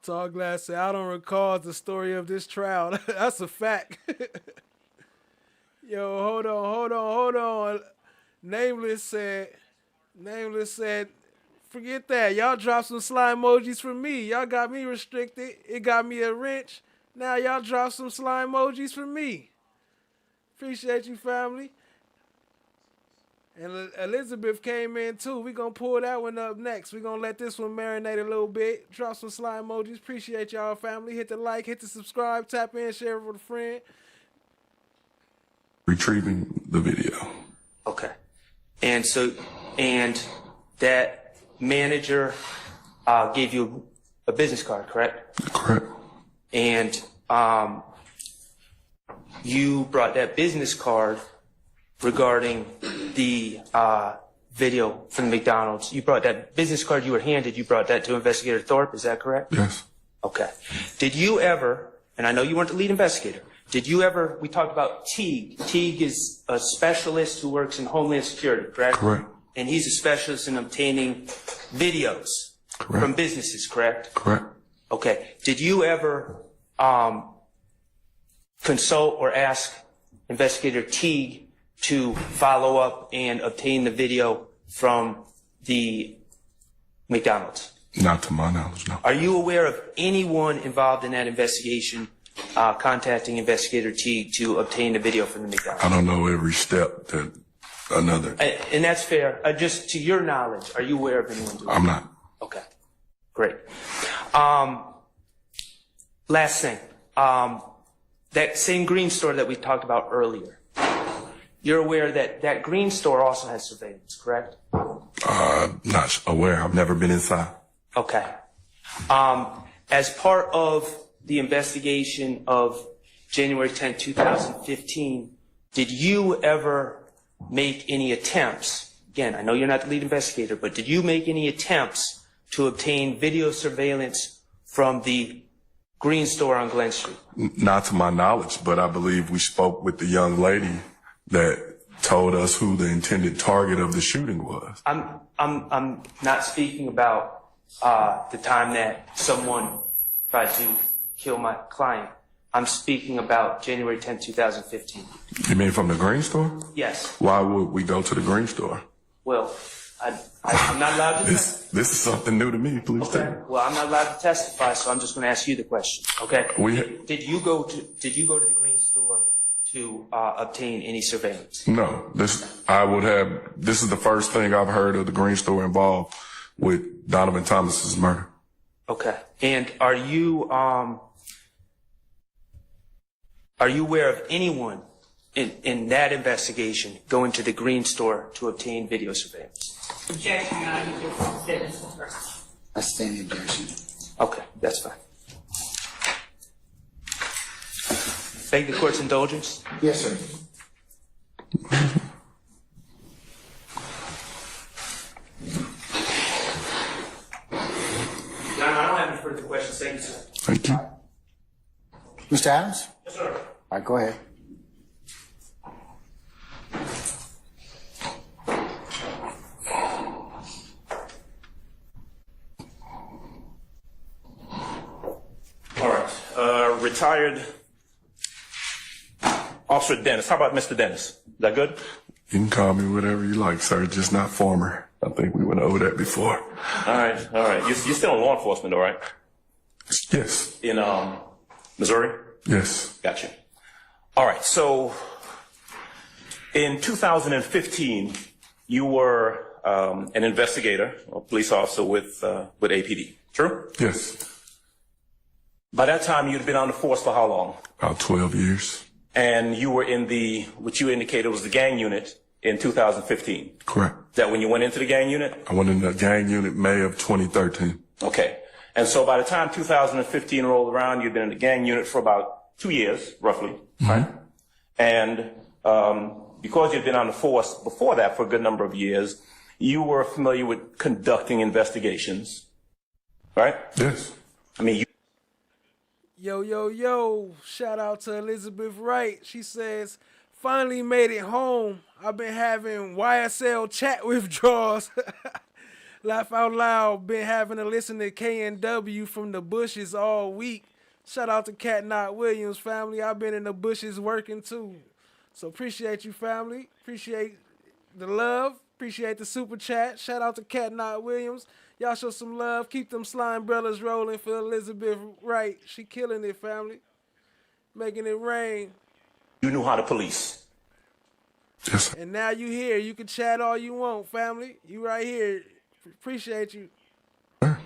Tall Glass said, I don't recall the story of this trial. That's a fact. Yo, hold on. Nameless said, forget that. Y'all dropped some slime emojis for me. Y'all got me restricted. It got me a wrench. Now y'all drop some slime emojis for me. Appreciate you, family. And Elizabeth came in too. We're going to pull that one up next. We're going to let this one marinate a little bit. Drop some slime emojis. Appreciate y'all, family. Hit the like, hit the subscribe, tap in, share it with a friend. Retrieving the video. Okay. And that manager gave you a business card, correct? Correct. And you brought that business card regarding the video from the McDonald's. You brought that business card you were handed, you brought that to Investigator Thorpe, is that correct? Yes. Okay. Did you ever, and I know you weren't the lead investigator, did you ever, we talked about Teague. Teague is a specialist who works in Homeland Security, correct? Correct. And he's a specialist in obtaining videos from businesses, correct? Correct. Okay. Did you ever consult or ask Investigator Teague to follow up and obtain the video from the McDonald's? Not to my knowledge, no. Are you aware of anyone involved in that investigation contacting Investigator Teague to obtain the video from the McDonald's? I don't know every step that another. And that's fair. Just to your knowledge, are you aware of anyone doing that? I'm not. Okay, great. Last thing, that same green store that we talked about earlier, you're aware that that green store also has surveillance, correct? Not aware. I've never been inside. Okay. As part of the investigation of January 10, 2015, did you ever make any attempts, again, I know you're not the lead investigator, but did you make any attempts to obtain video surveillance from the green store on Glen Street? Not to my knowledge, but I believe we spoke with the young lady that told us who the intended target of the shooting was. I'm not speaking about the time that someone tried to kill my client. I'm speaking about January 10, 2015. You mean from the green store? Yes. Why would we go to the green store? Well, I'm not allowed to. This is something new to me. Please tell me. Well, I'm not allowed to testify, so I'm just going to ask you the question. Okay. Did you go to the green store to obtain any surveillance? No. This is the first thing I've heard of the green store involved with Donovan Thomas's murder. Okay. And are you aware of anyone in that investigation going to the green store to obtain video surveillance? Objection, Your Honor. I stand the objection. Okay, that's fine. Beg the court's indulgence? Yes, sir. Your Honor, I don't have any further questions. Thank you, sir. Thank you. Mr. Adams? Yes, sir. All right, go ahead. All right. Retired Officer Dennis. How about Mr. Dennis? Is that good? You can call me whatever you like, sir, just not former. I think we went over that before. All right. All right. You're still in law enforcement, all right? Yes. In Missouri? Yes. Gotcha. All right. So in 2015, you were an investigator, a police officer with APD. True? Yes. By that time, you'd been on the force for how long? About 12 years. And you were in what you indicated was the gang unit in 2015. Correct. Is that when you went into the gang unit? I went in the gang unit May of 2013. Okay. And so by the time 2015 rolled around, you'd been in the gang unit for about 2 years, roughly, right? And because you'd been on the force before that for a good number of years, you were familiar with conducting investigations, right? Yes. I mean, Yo. Shout out to Elizabeth Wright. She says, finally made it home. I've been having YSL chat withdrawals. Laugh out loud. Been having to listen to KNW from the bushes all week. Shout out to Cat Knott Williams, family. I've been in the bushes working too. So appreciate you, family. Appreciate the love. Appreciate the super chat. Shout out to Cat Knott Williams. Y'all show some love. Keep them slime brothers rolling for Elizabeth Wright. She killing it, family. Making it rain. you knew how to police. Yes. And now you here. You can chat all you want, family. You right here. Appreciate you.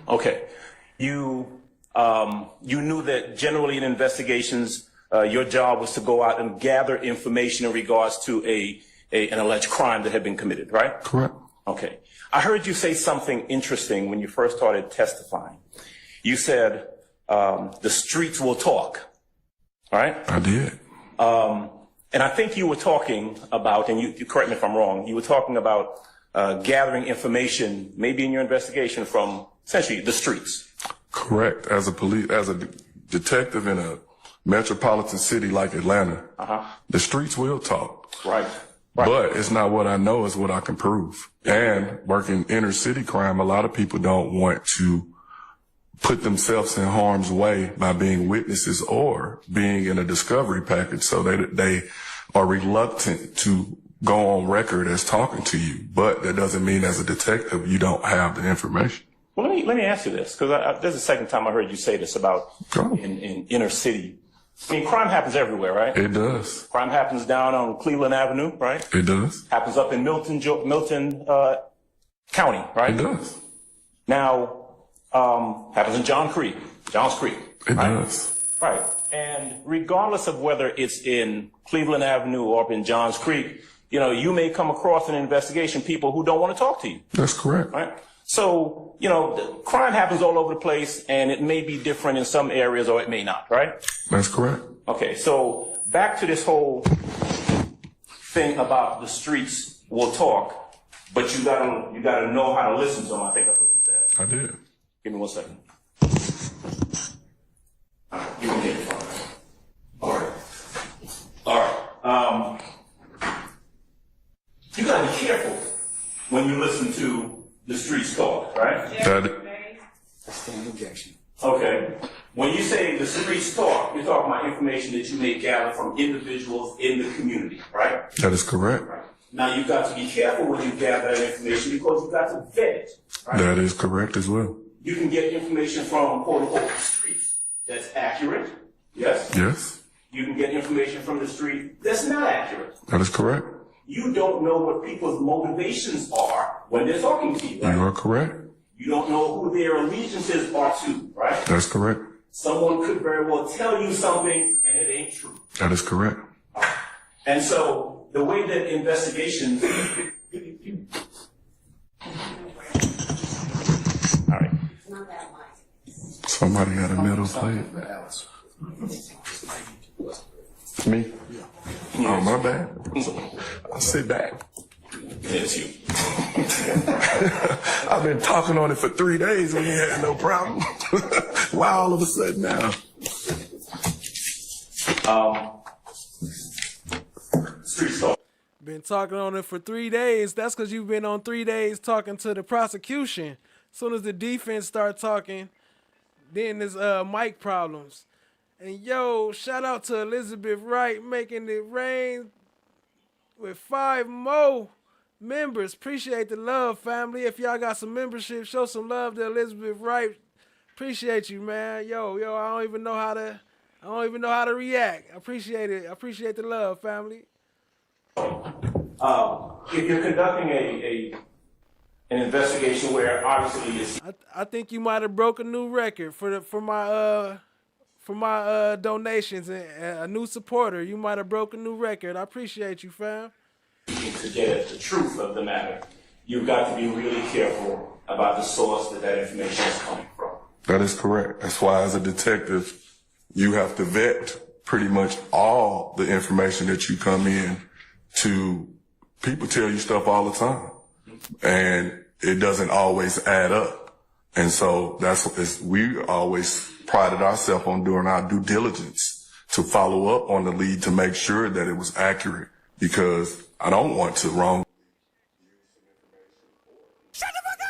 Okay. You knew that generally in investigations, your job was to go out and gather information in regards to an alleged crime that had been committed, right? Correct. Okay. I heard you say something interesting when you first started testifying. You said, the streets will talk. All right? I did. And I think you were talking about, and you correct me if I'm wrong, you were talking about gathering information, maybe in your investigation, from essentially the streets. Correct. As a detective in a metropolitan city like Atlanta, the streets will talk. Right. But it's not what I know, it's what I can prove. And working inner city crime, a lot of people don't want to put themselves in harm's way by being witnesses or being in a discovery package. So they are reluctant to go on record as talking to you. But that doesn't mean as a detective, you don't have the information. Well, let me ask you this, because this is the second time I heard you say this about in inner city. I mean, crime happens everywhere, right? It does. Crime happens down on Cleveland Avenue, right? It does. Happens up in Milton County, right? It does. Now, happens in Johns Creek. It does. Right. And regardless of whether it's in Cleveland Avenue or up in Johns Creek, you know, you may come across an investigation people who don't want to talk to you. That's correct. Right. So, you know, crime happens all over the place, and it may be different in some areas or it may not, right? That's correct. Okay, so back to this whole thing about the streets will talk, but you gotta know how to listen to them. I think that's what you said. I did. Give me 1 second. All right, you can get it. All right. You gotta be careful when you listen to the streets talk, right? That's an objection. Okay. When you say the streets talk, you're talking about information that you may gather from individuals in the community, right? That is correct. Right. Now, you've got to be careful when you gather that information because you've got to vet it, right? That is correct as well. You can get information from, quote unquote, the streets that's accurate, yes? Yes. You can get information from the street that's not accurate. That is correct. You don't know what people's motivations are when they're talking to you, right? You are correct. You don't know who their allegiances are to, right? That's correct. Someone could very well tell you something and it ain't true. That is correct. And so the way that investigations... All right. Somebody got a metal plate. Me? Oh, my bad. I'll sit back. It's you. I've been talking on it for 3 days and we had no problem. Why all of a sudden now? Street talk. Been talking on it for 3 days. That's because you've been on 3 days talking to the prosecution. As soon as the defense start talking, then there's mic problems. And yo, shout out to Elizabeth Wright making it rain with 5 more members. Appreciate the love, family. If y'all got some membership, show some love to Elizabeth Wright. Appreciate you, man. Yo, I don't even know how to react. I appreciate it. I appreciate the love, family. If you're conducting an investigation where obviously it's... I think you might have broke a new record for my donations and a new supporter. You might have broke a new record. I appreciate you, fam. To get at the truth of the matter, you've got to be really careful about the source that information is coming from. That is correct. That's why as a detective, you have to vet pretty much all the information that you come in to. People tell you stuff all the time and it doesn't always add up. And so we always prided ourselves on doing our due diligence to follow up on the lead to make sure that it was accurate, because I don't want to wrong. Shut the fuck up!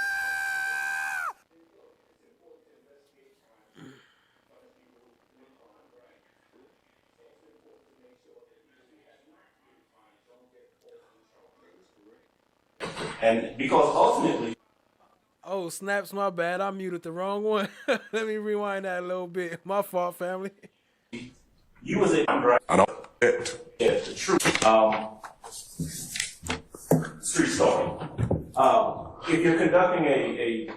And because ultimately... Oh, snaps, my bad. I muted the wrong one. Let me rewind that a little bit. My fault, family. You was a... I don't bet. Yeah, the truth. Street story. If you're conducting an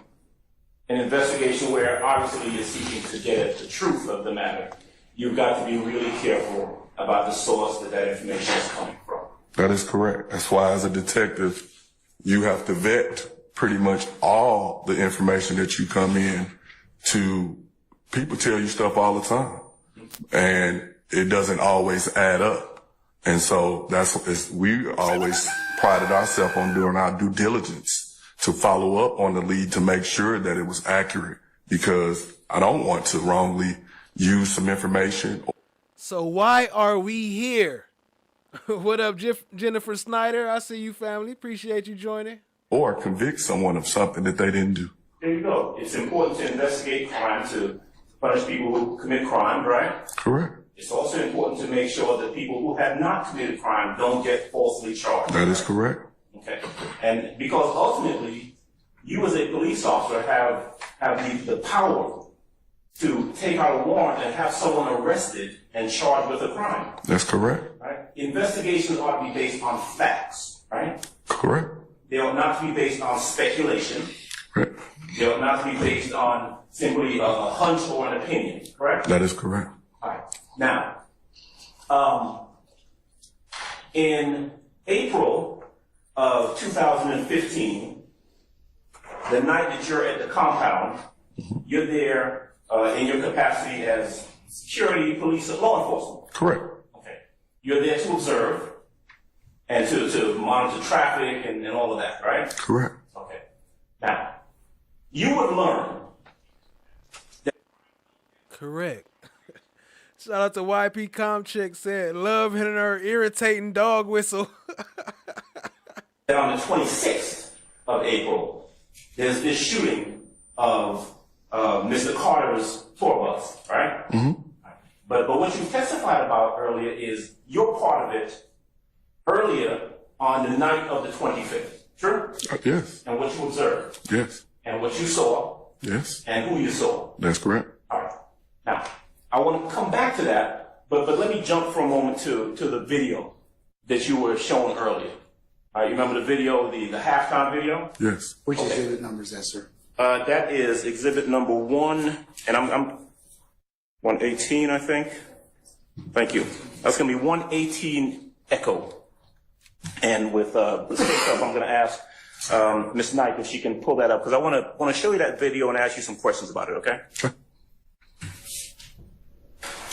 investigation where obviously you're seeking to get at the truth of the matter, you've got to be really careful about the source that information is coming from. That is correct. That's why as a detective, you have to vet pretty much all the information that you come in to. People tell you stuff all the time, and it doesn't always add up. And so we always prided ourselves on doing our due diligence to follow up on the lead to make sure that it was accurate, because I don't want to wrongly use some information. So why are we here? What up, Jennifer Snyder? I see you, family. Appreciate you joining. Or convict someone of something that they didn't do. There you go. It's important to investigate crime, to punish people who commit crime, right? Correct. It's also important to make sure that people who have not committed crime don't get falsely charged. That is correct. Okay. And because ultimately, you as a police officer have the power to take out a warrant and have someone arrested and charged with a crime. That's correct. Right? Investigations ought to be based on facts, right? Correct. They ought not to be based on speculation. Right. They ought not to be based on simply a hunch or an opinion, correct? That is correct. All right. Now, in April of 2015, the night that you're at the compound, you're there in your capacity as security, police, and law enforcement. Correct. Okay. You're there to observe and to monitor traffic and all of that, right? Correct. Okay. Now, you would learn that. Correct. Shout out to YP Comchick said, love hitting her irritating dog whistle. On the 26th of April, there's this shooting of Mr. Carter's tour bus, right? Mm-hmm. But what you testified about earlier is your part of it earlier on the night of the 25th, true? Yes. And what you observed. Yes. And what you saw. Yes. And who you saw. That's correct. All right. Now, I want to come back to that, but let me jump for a moment to the video that you were shown earlier. All right, you remember the video, the halftime video? Yes. Which exhibit number is that, sir? That is exhibit number 1, and I'm 118, I think. Thank you. That's going to be 118 Echo. And with this stuff, I'm going to ask Ms. Knight if she can pull that up, because I want to show you that video and ask you some questions about it, okay? Sure.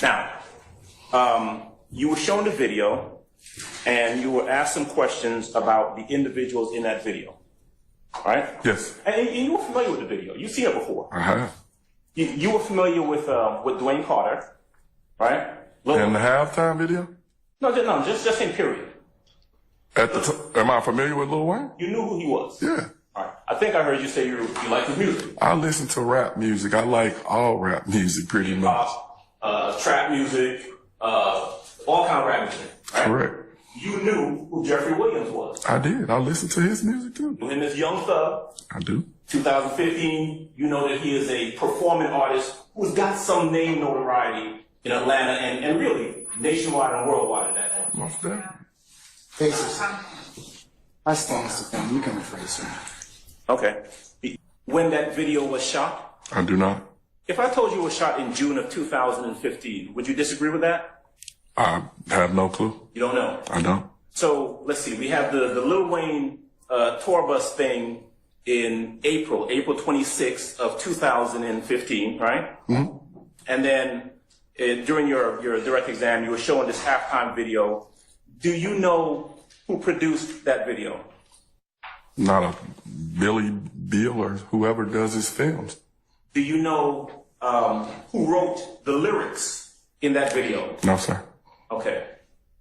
Now, you were shown the video, and you were asked some questions about the individuals in that video. All right? Yes. And you were familiar with the video. You've seen it before. I have. You were familiar with Dwayne Carter, right? And the halftime video? No, just in period. Am I familiar with Lil Wayne? You knew who he was. Yeah. All right. I think I heard you say you like his music. I listen to rap music. I like all rap music pretty much. Trap music, all kind of rap music, right? Correct. You knew who Jeffrey Williams was. I did. I listened to his music too. Him as Young Thug. I do. 2015, you know that he is a performing artist who's got some name notoriety in Atlanta and really nationwide and worldwide at that point. Most definitely. Faces. I stand the thing. You can rephrase, sir. Okay. When that video was shot? I do not. If I told you it was shot in June of 2015, would you disagree with that? I have no clue. You don't know? I don't. So let's see. We have the Lil Wayne tour bus thing in April 26th of 2015, right? Mm-hmm. And then during your direct exam, you were showing this halftime video. Do you know who produced that video? Not a Billy Bill or whoever does his films. Do you know who wrote the lyrics in that video? No, sir. Okay.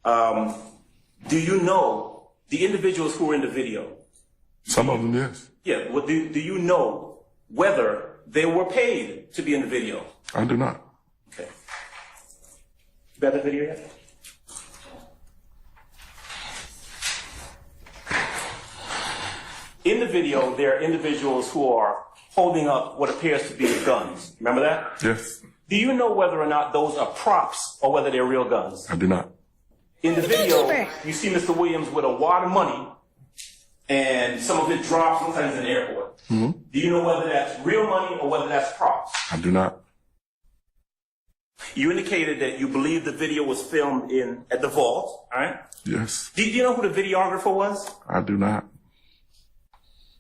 Do you know the individuals who were in the video? Some of them, yes. Yeah. Well, do you know whether they were paid to be in the video? I do not. Okay. You got the video yet? In the video, there are individuals who are holding up what appears to be guns. Remember that? Yes. Do you know whether or not those are props or whether they're real guns? I do not. In the video, you see Mr. Williams with a wad of money, and some of it drops sometimes in the airport. Mm-hmm. Do you know whether that's real money or whether that's props? I do not. You indicated that you believe the video was filmed at the vault, all right? Yes. Do you know who the videographer was? I do not.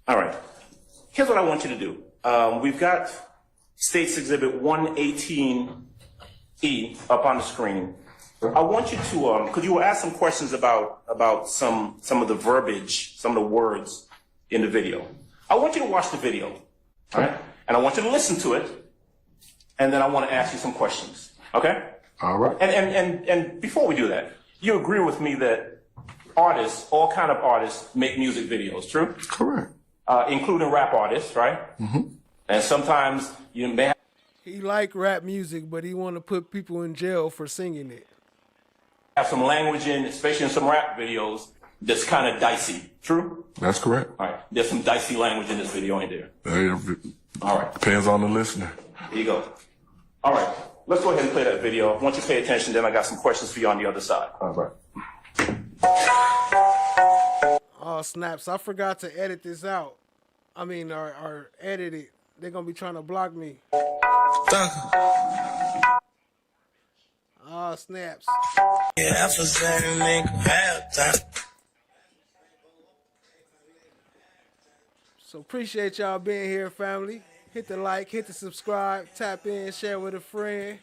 All right. Here's what I want you to do. We've got States Exhibit 118E up on the screen. I want you to, because you were asked some questions about some of the verbiage, some of the words in the video. I want you to watch the video, all right? And I want you to listen to it, and then I want to ask you some questions, okay? All right. And before we do that, you agree with me that artists, all kind of artists, make music videos, true? Correct. Including rap artists, right? Mm-hmm. And sometimes you may have... He like rap music, but he want to put people in jail for singing it. Have some language in, especially in some rap videos, that's kind of dicey. True? That's correct. All right. There's some dicey language in this video, ain't there? All right. Depends on the listener. Here you go. All right. Let's go ahead and play that video. Once you pay attention, then I got some questions for you on the other side. All right. Oh, snaps. I forgot to edit this out. I mean, or edit it. They're going to be trying to block me. Oh, snaps. Yeah, for saying make halftime. So appreciate y'all being here, family. Hit the like, hit the subscribe, tap in, share with a friend.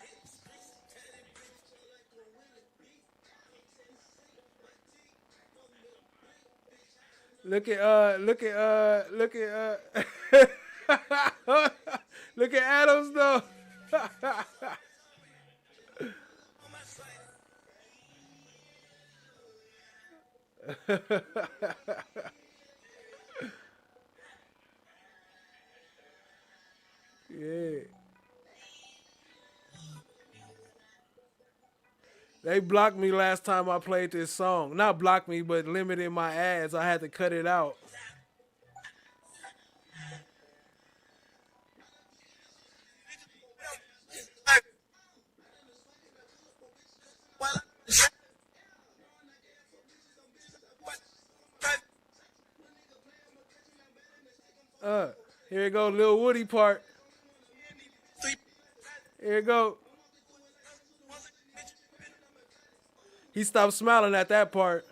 Look at look at Adams though. Yeah. They blocked me last time I played this song. Not blocked me, but limited my ads. I had to cut it out. Here you go, Lil Woody part. Here you go. He stopped smiling at that part.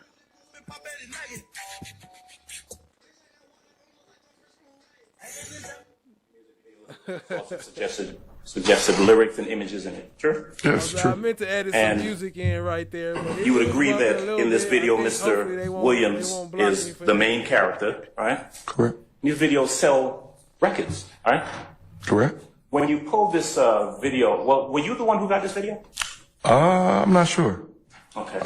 suggested lyrics and images in it. Sure? Yes, true. I meant to edit some music in right there. But you would agree that in this video, Mr. Williams is the main character, right? Correct. These videos sell records, right? Correct. When you pulled this video, well, were you the one who got this video? I'm not sure. Okay.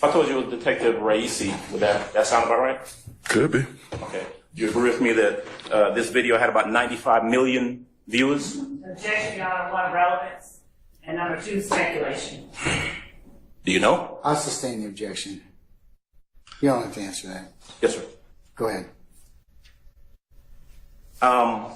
I told you it was Detective Raisi. Would that sound about right? Could be. Okay. You agree with me that this video had about 95 million viewers? Objection, Your Honor. One, relevance, and number two, speculation. Do you know? I'll sustain the objection. You don't have to answer that. Yes, sir. Go ahead. I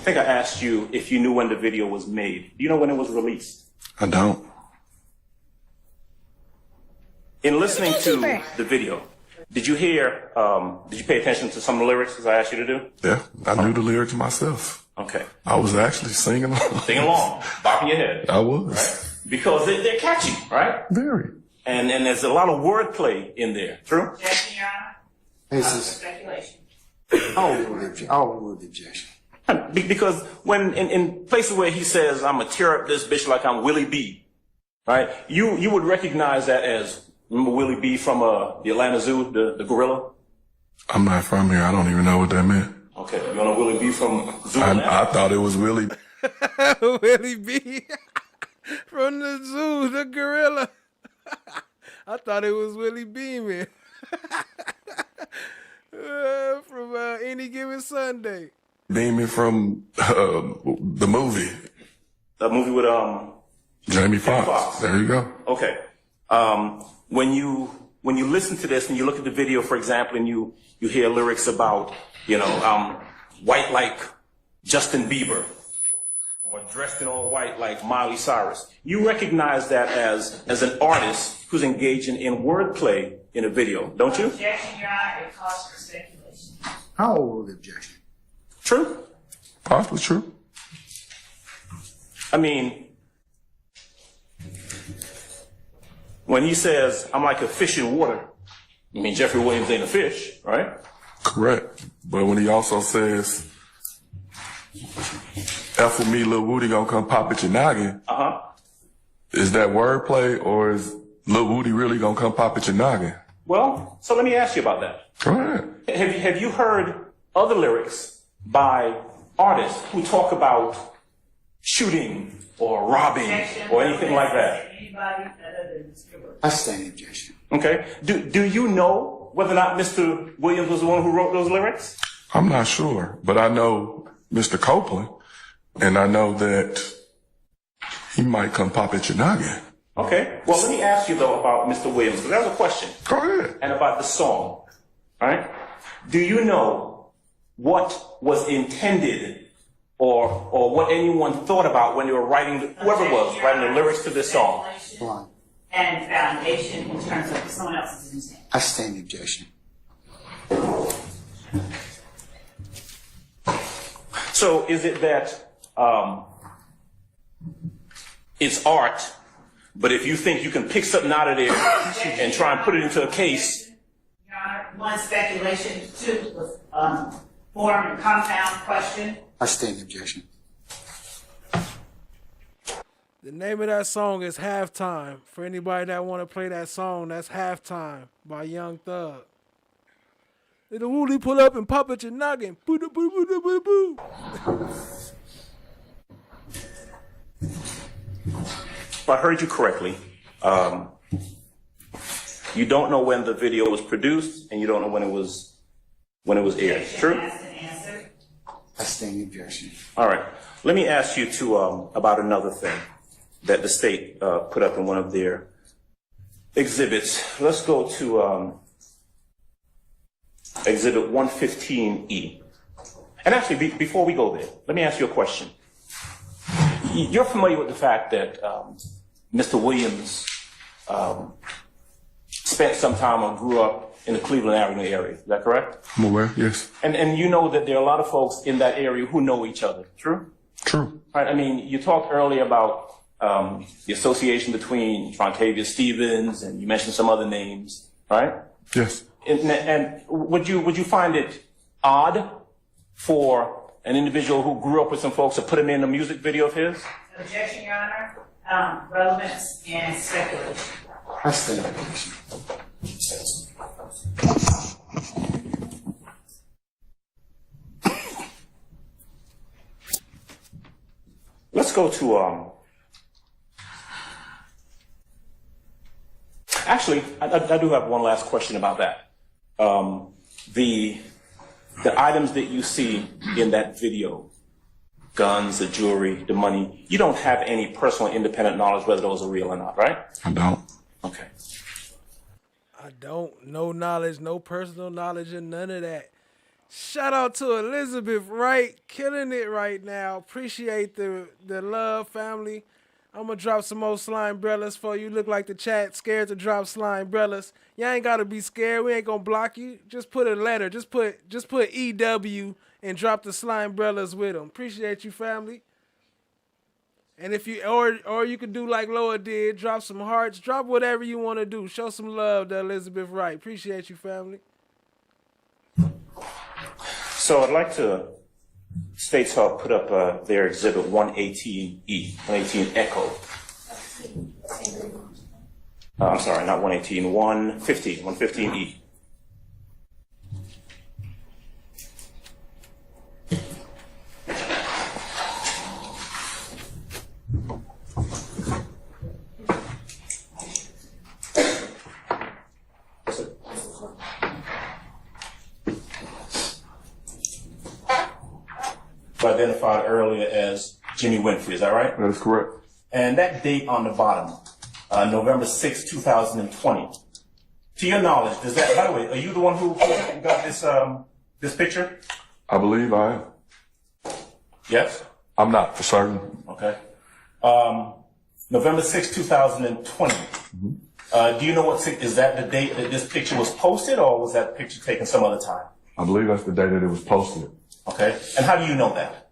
think I asked you if you knew when the video was made. Do you know when it was released? I don't. In listening to the video, did you hear, did you pay attention to some of the lyrics as I asked you to do? Yeah, I knew the lyrics myself. Okay. I was actually singing along. Sing along, bopping your head. I was. Right? Because they're catchy, right? Very. And there's a lot of wordplay in there. True? Objection, Your Honor. Speculation. I'll remove the objection. Because when in places where he says, I'm gonna tear up this bitch like I'm Willie B, right? You would recognize that as, remember Willie B from the Atlanta Zoo, the gorilla? I'm not from here. I don't even know what that meant. Okay, you know Willie B from Zoo? I thought it was Willie. Willie B from the zoo, the gorilla. I thought it was Willie Beeman from Any Given Sunday. Beaming from the movie. The movie with Jamie Foxx. There you go. Okay. When you listen to this and you look at the video, for example, and you hear lyrics about, white like Justin Bieber or dressed in all white like Miley Cyrus, you recognize that as an artist who's engaging in wordplay in a video, don't you? Objection, Your Honor. It calls for speculation. I'll overrule the objection. True? Possibly true. I mean, when he says, I'm like a fish in water, I mean, Jeffrey Williams ain't a fish, right? Correct. But when he also says, F with me, Lil Woody gonna come pop at your noggin, is that wordplay or is Lil Woody really gonna come pop at your noggin? Well, so let me ask you about that. Go ahead. Have you heard other lyrics by artists who talk about shooting or robbing or anything like that? I stand objection. Okay. Do you know whether or not Mr. Williams was the one who wrote those lyrics? I'm not sure, but I know Mr. Copeland, and I know that he might come pop at your noggin. Okay. Well, let me ask you, though, about Mr. Williams, because that was a question. Go ahead. And about the song, right? Do you know what was intended or what anyone thought about when they were writing, whoever it was, writing the lyrics to this song? And foundation in terms of someone else's intent. I stand objection. So is it that it's art, but if you think you can pick something out of there and try and put it into a case? Your Honor, one speculation, two was form and compound question. I stand objection. The name of that song is Halftime. For anybody that want to play that song, that's Halftime by Young Thug. Did the Woolly pull up and pop at your noggin? Boo boo boo boo boo boo. If I heard you correctly, you don't know when the video was produced, and you don't know when it was aired. True? I stand objection. All right. Let me ask you about another thing that the state put up in one of their exhibits. Let's go to Exhibit 115E. And actually, before we go there, let me ask you a question. You're familiar with the fact that Mr. Williams spent some time or grew up in the Cleveland Avenue area. Is that correct? I'm aware, yes. And you know that there are a lot of folks in that area who know each other. True? True. Right. I mean, you talked earlier about the association between Trontavia Stevens, and you mentioned some other names, right? Yes. And would you find it odd for an individual who grew up with some folks to put him in a music video of his? Objection, Your Honor. Relevance and speculation. I stand objection. Let's go to actually, I do have one last question about that. The items that you see in that video, guns, the jewelry, the money, you don't have any personal independent knowledge whether those are real or not, right? I don't. Okay. I don't. No knowledge, no personal knowledge, and none of that. Shout out to Elizabeth Wright, killing it right now. Appreciate the love, family. I'm going to drop some more slime umbrellas for you. Look like the chat scared to drop slime umbrellas. You ain't got to be scared. We ain't going to block you. Just put a letter. Just put EW and drop the slime umbrellas with them. Appreciate you, family. And if you, or you could do like Loa did, drop some hearts. Drop whatever you want to do. Show some love to Elizabeth Wright. Appreciate you, family. So I'd like to States Hub put up their exhibit 118E, 118 Echo. I'm sorry, not 118, 115E. Identified earlier as Jimmy Winfrey, is that right? That is correct. And that date on the bottom, November 6, 2020. To your knowledge, does that, by the way, are you the one who got this picture? I believe I am. Yes? I'm not for certain. Okay. November 6, 2020. Do you know is that the date that this picture was posted, or was that picture taken some other time? I believe that's the day that it was posted. Okay. And how do you know that?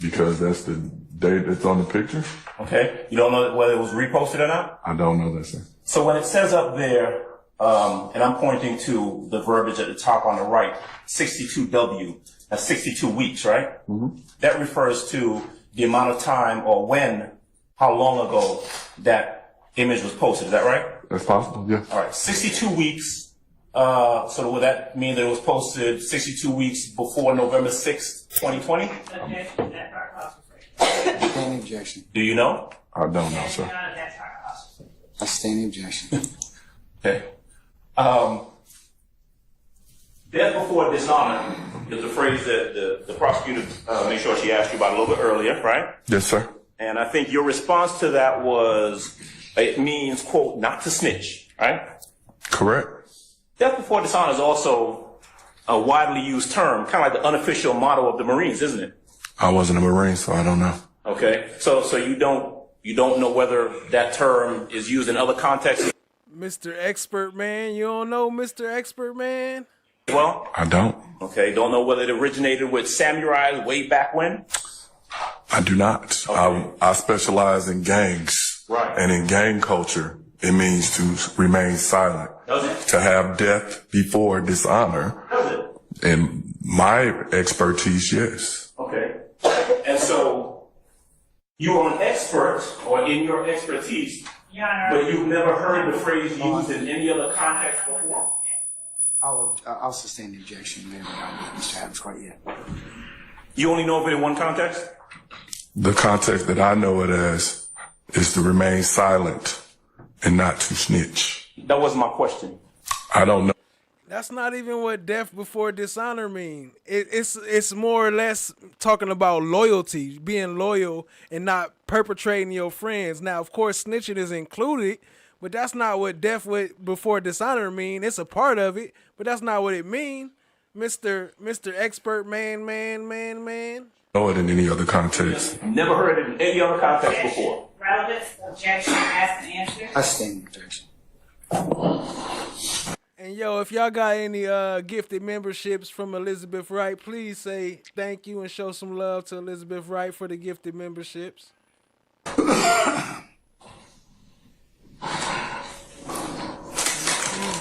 Because that's the date that's on the picture? Okay. You don't know whether it was reposted or not? I don't know that, sir. So when it says up there, and I'm pointing to the verbiage at the top on the right, 62W, that's 62 weeks, right? Mm-hmm. That refers to the amount of time or when, how long ago that image was posted. Is that right? That's possible, yeah. All right, 62 weeks. So would that mean that it was posted 62 weeks before November 6th, 2020? Standing objection. Do you know? I don't know, sir. A standing objection. Okay. Death before dishonor is a phrase that the prosecutor made sure she asked you about a little bit earlier, right? Yes, sir. And I think your response to that was, it means, quote, not to snitch, right? Correct. Death before dishonor is also a widely used term, kind of like the unofficial motto of the Marines, isn't it? I wasn't a Marine, so I don't know. Okay. So you don't know whether that term is used in other contexts? Mr. Expert Man, you don't know Mr. Expert Man? Well, I don't. Okay. Don't know whether it originated with samurais way back when? I do not. Okay. I specialize in gangs. Right. And in gang culture, it means to remain silent. Does it? To have death before dishonor. Does it? In my expertise, yes. Okay. And so you are an expert, or in your expertise, but you've never heard the phrase used in any other context before? I'll sustain the objection. Maybe not Mr. Adams quite yet. You only know of it in one context? The context that I know it as is to remain silent and not to snitch. That wasn't my question. I don't know. That's not even what death before dishonor mean. It's more or less talking about loyalty, being loyal and not perpetrating your friends. Now, of course, snitching is included, but that's not what death before dishonor mean. It's a part of it, but that's not what it mean. Mr. Expert Man. Know it in any other context. Never heard it in any other context before. Relevant objection, ask and answer. I stand objection. And yo, if y'all got any gifted memberships from Elizabeth Wright, please say thank you and show some love to Elizabeth Wright for the gifted memberships.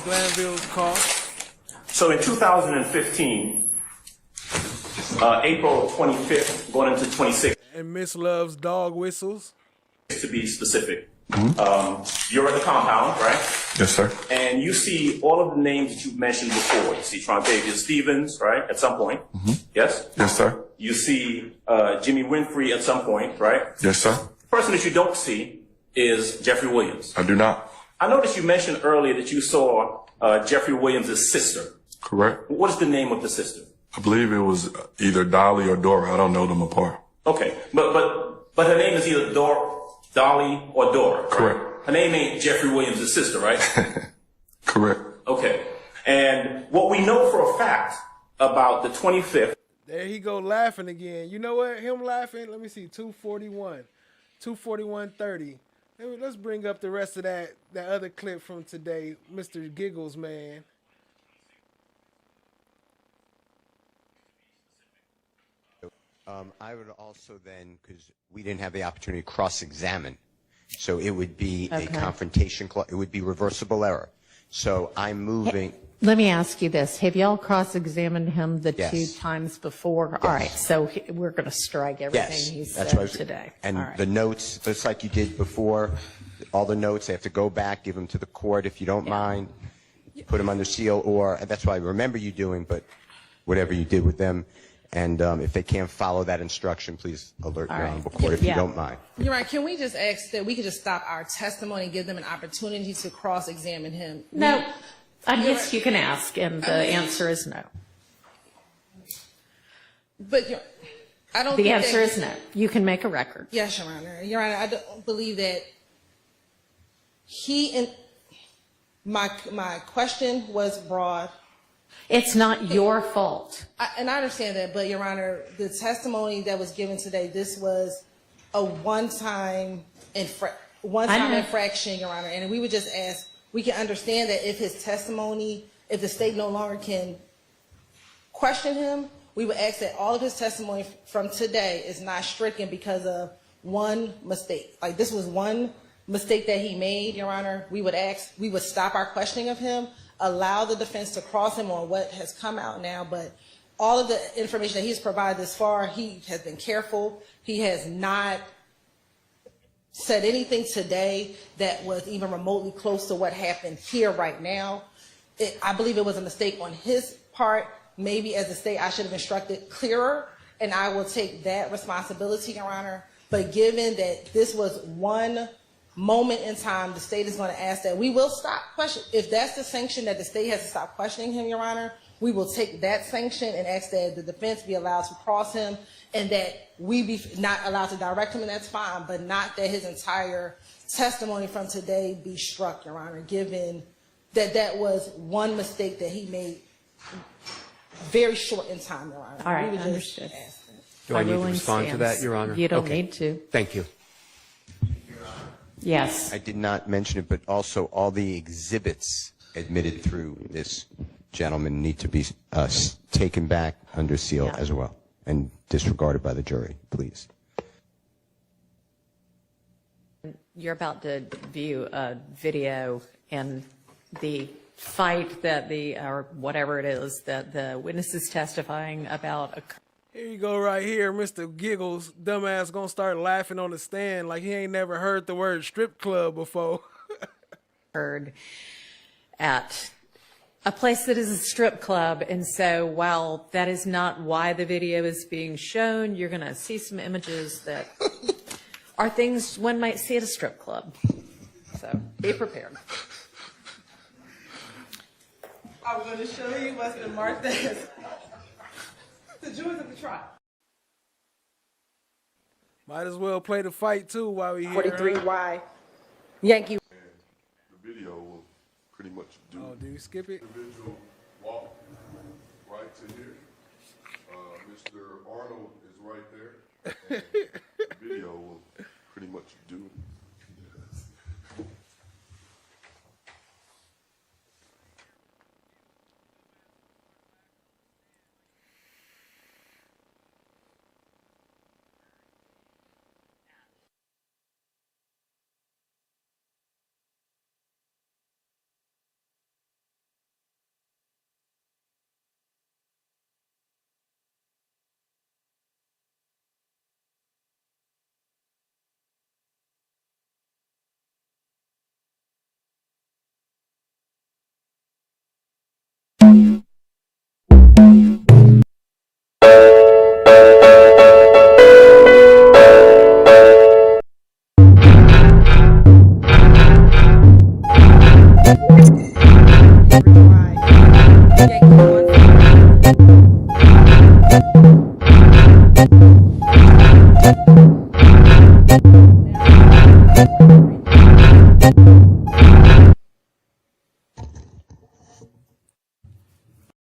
Glanville's call. So in 2015, April 25th, going into 26th. And Miss Love's dog whistles. To be specific. You're at the compound, right? Yes, sir. And you see all of the names that you've mentioned before. You see Trontavia Stevens, right, at some point. Yes? Yes, sir. You see Jimmy Winfrey at some point, right? Yes, sir. The person that you don't see is Jeffrey Williams. I do not. I noticed you mentioned earlier that you saw Jeffrey Williams' sister. Correct. What is the name of the sister? I believe it was either Dolly or Dora. I don't know them apart. Okay, but her name is either Dolly or Dora. Correct. Her name ain't Jeffrey Williams' sister, right? Correct. Okay. And what we know for a fact about the 25th. There he go laughing again. You know what? Him laughing. Let me see. 241. 241.30. Let's bring up the rest of that other clip from today. Mr. Giggles, man. I would also then, because we didn't have the opportunity to cross-examine, so it would be a confrontation clause. It would be reversible error. So I'm moving. Let me ask you this. Have y'all cross-examined him the Yes. 2 times before? Yes. All right, so we're going to strike everything Yes, he that's said what today. And All right. the notes, just like you did before, all the notes, they have to go back, give them to the court if you don't mind, put them under seal, or, and that's what I remember you doing, but whatever you did with them. And if they can't follow that instruction, please alert All your right. honorable court if you don't mind. You're right. Can we just ask that we could just stop our testimony and give them an opportunity to cross-examine him? No, I guess you can ask, and the answer is no. But I don't. The think answer that- is no. You can make a record. Yes, Your Honor. Your Honor, I don't believe that he and my question was broad. It's not your fault. And I understand that, but Your Honor, the testimony that was given today, this was a one-time infraction, Your Honor. And we would just ask, we can understand that if his testimony, if the state no longer can question him, we would ask that all of his testimony from today is not stricken because of one mistake. Like, this was one mistake that he made, Your Honor. We would stop our questioning of him, allow the defense to cross him on what has come out now, but all of the information that he's provided this far, he has been careful. He has not said anything today that was even remotely close to what happened here right now. I believe it was a mistake on his part. Maybe as a state, I should have instructed clearer, and I will take that responsibility, Your Honor. But given that this was one moment in time, the state is going to ask that we will stop questioning. If that's the sanction that the state has to stop questioning him, Your Honor, we will take that sanction and ask that the defense be allowed to cross him and that we be not allowed to direct him, and that's fine, but not that his entire testimony from today be struck, Your Honor, given that that was one mistake that he made very short in time, Your Honor. All right, we would understood. Do I need to respond to that, Your Honor? You don't Okay. need to. Thank you. Yes. I did not mention it, but also all the exhibits admitted through this gentleman need to be taken back under seal as well and disregarded by the jury, please. You're about to view a video and the fight that or whatever it is that the witness is testifying about. Here you go right here, Mr. Giggles. Dumbass gonna start laughing on the stand like he ain't never heard the word strip club before. Heard at a place that is a strip club. And so while that is not why the video is being shown, you're going to see some images that are things one might see at a strip club. So be prepared. I'm going to show you what's been marked as the joys of the trial. Might as well play the fight too while we here. 43Y Yankee. The video will pretty much do. Oh, do you skip it? Individual walk right to here. Mr. Arnold is right there. And the video will pretty much do it.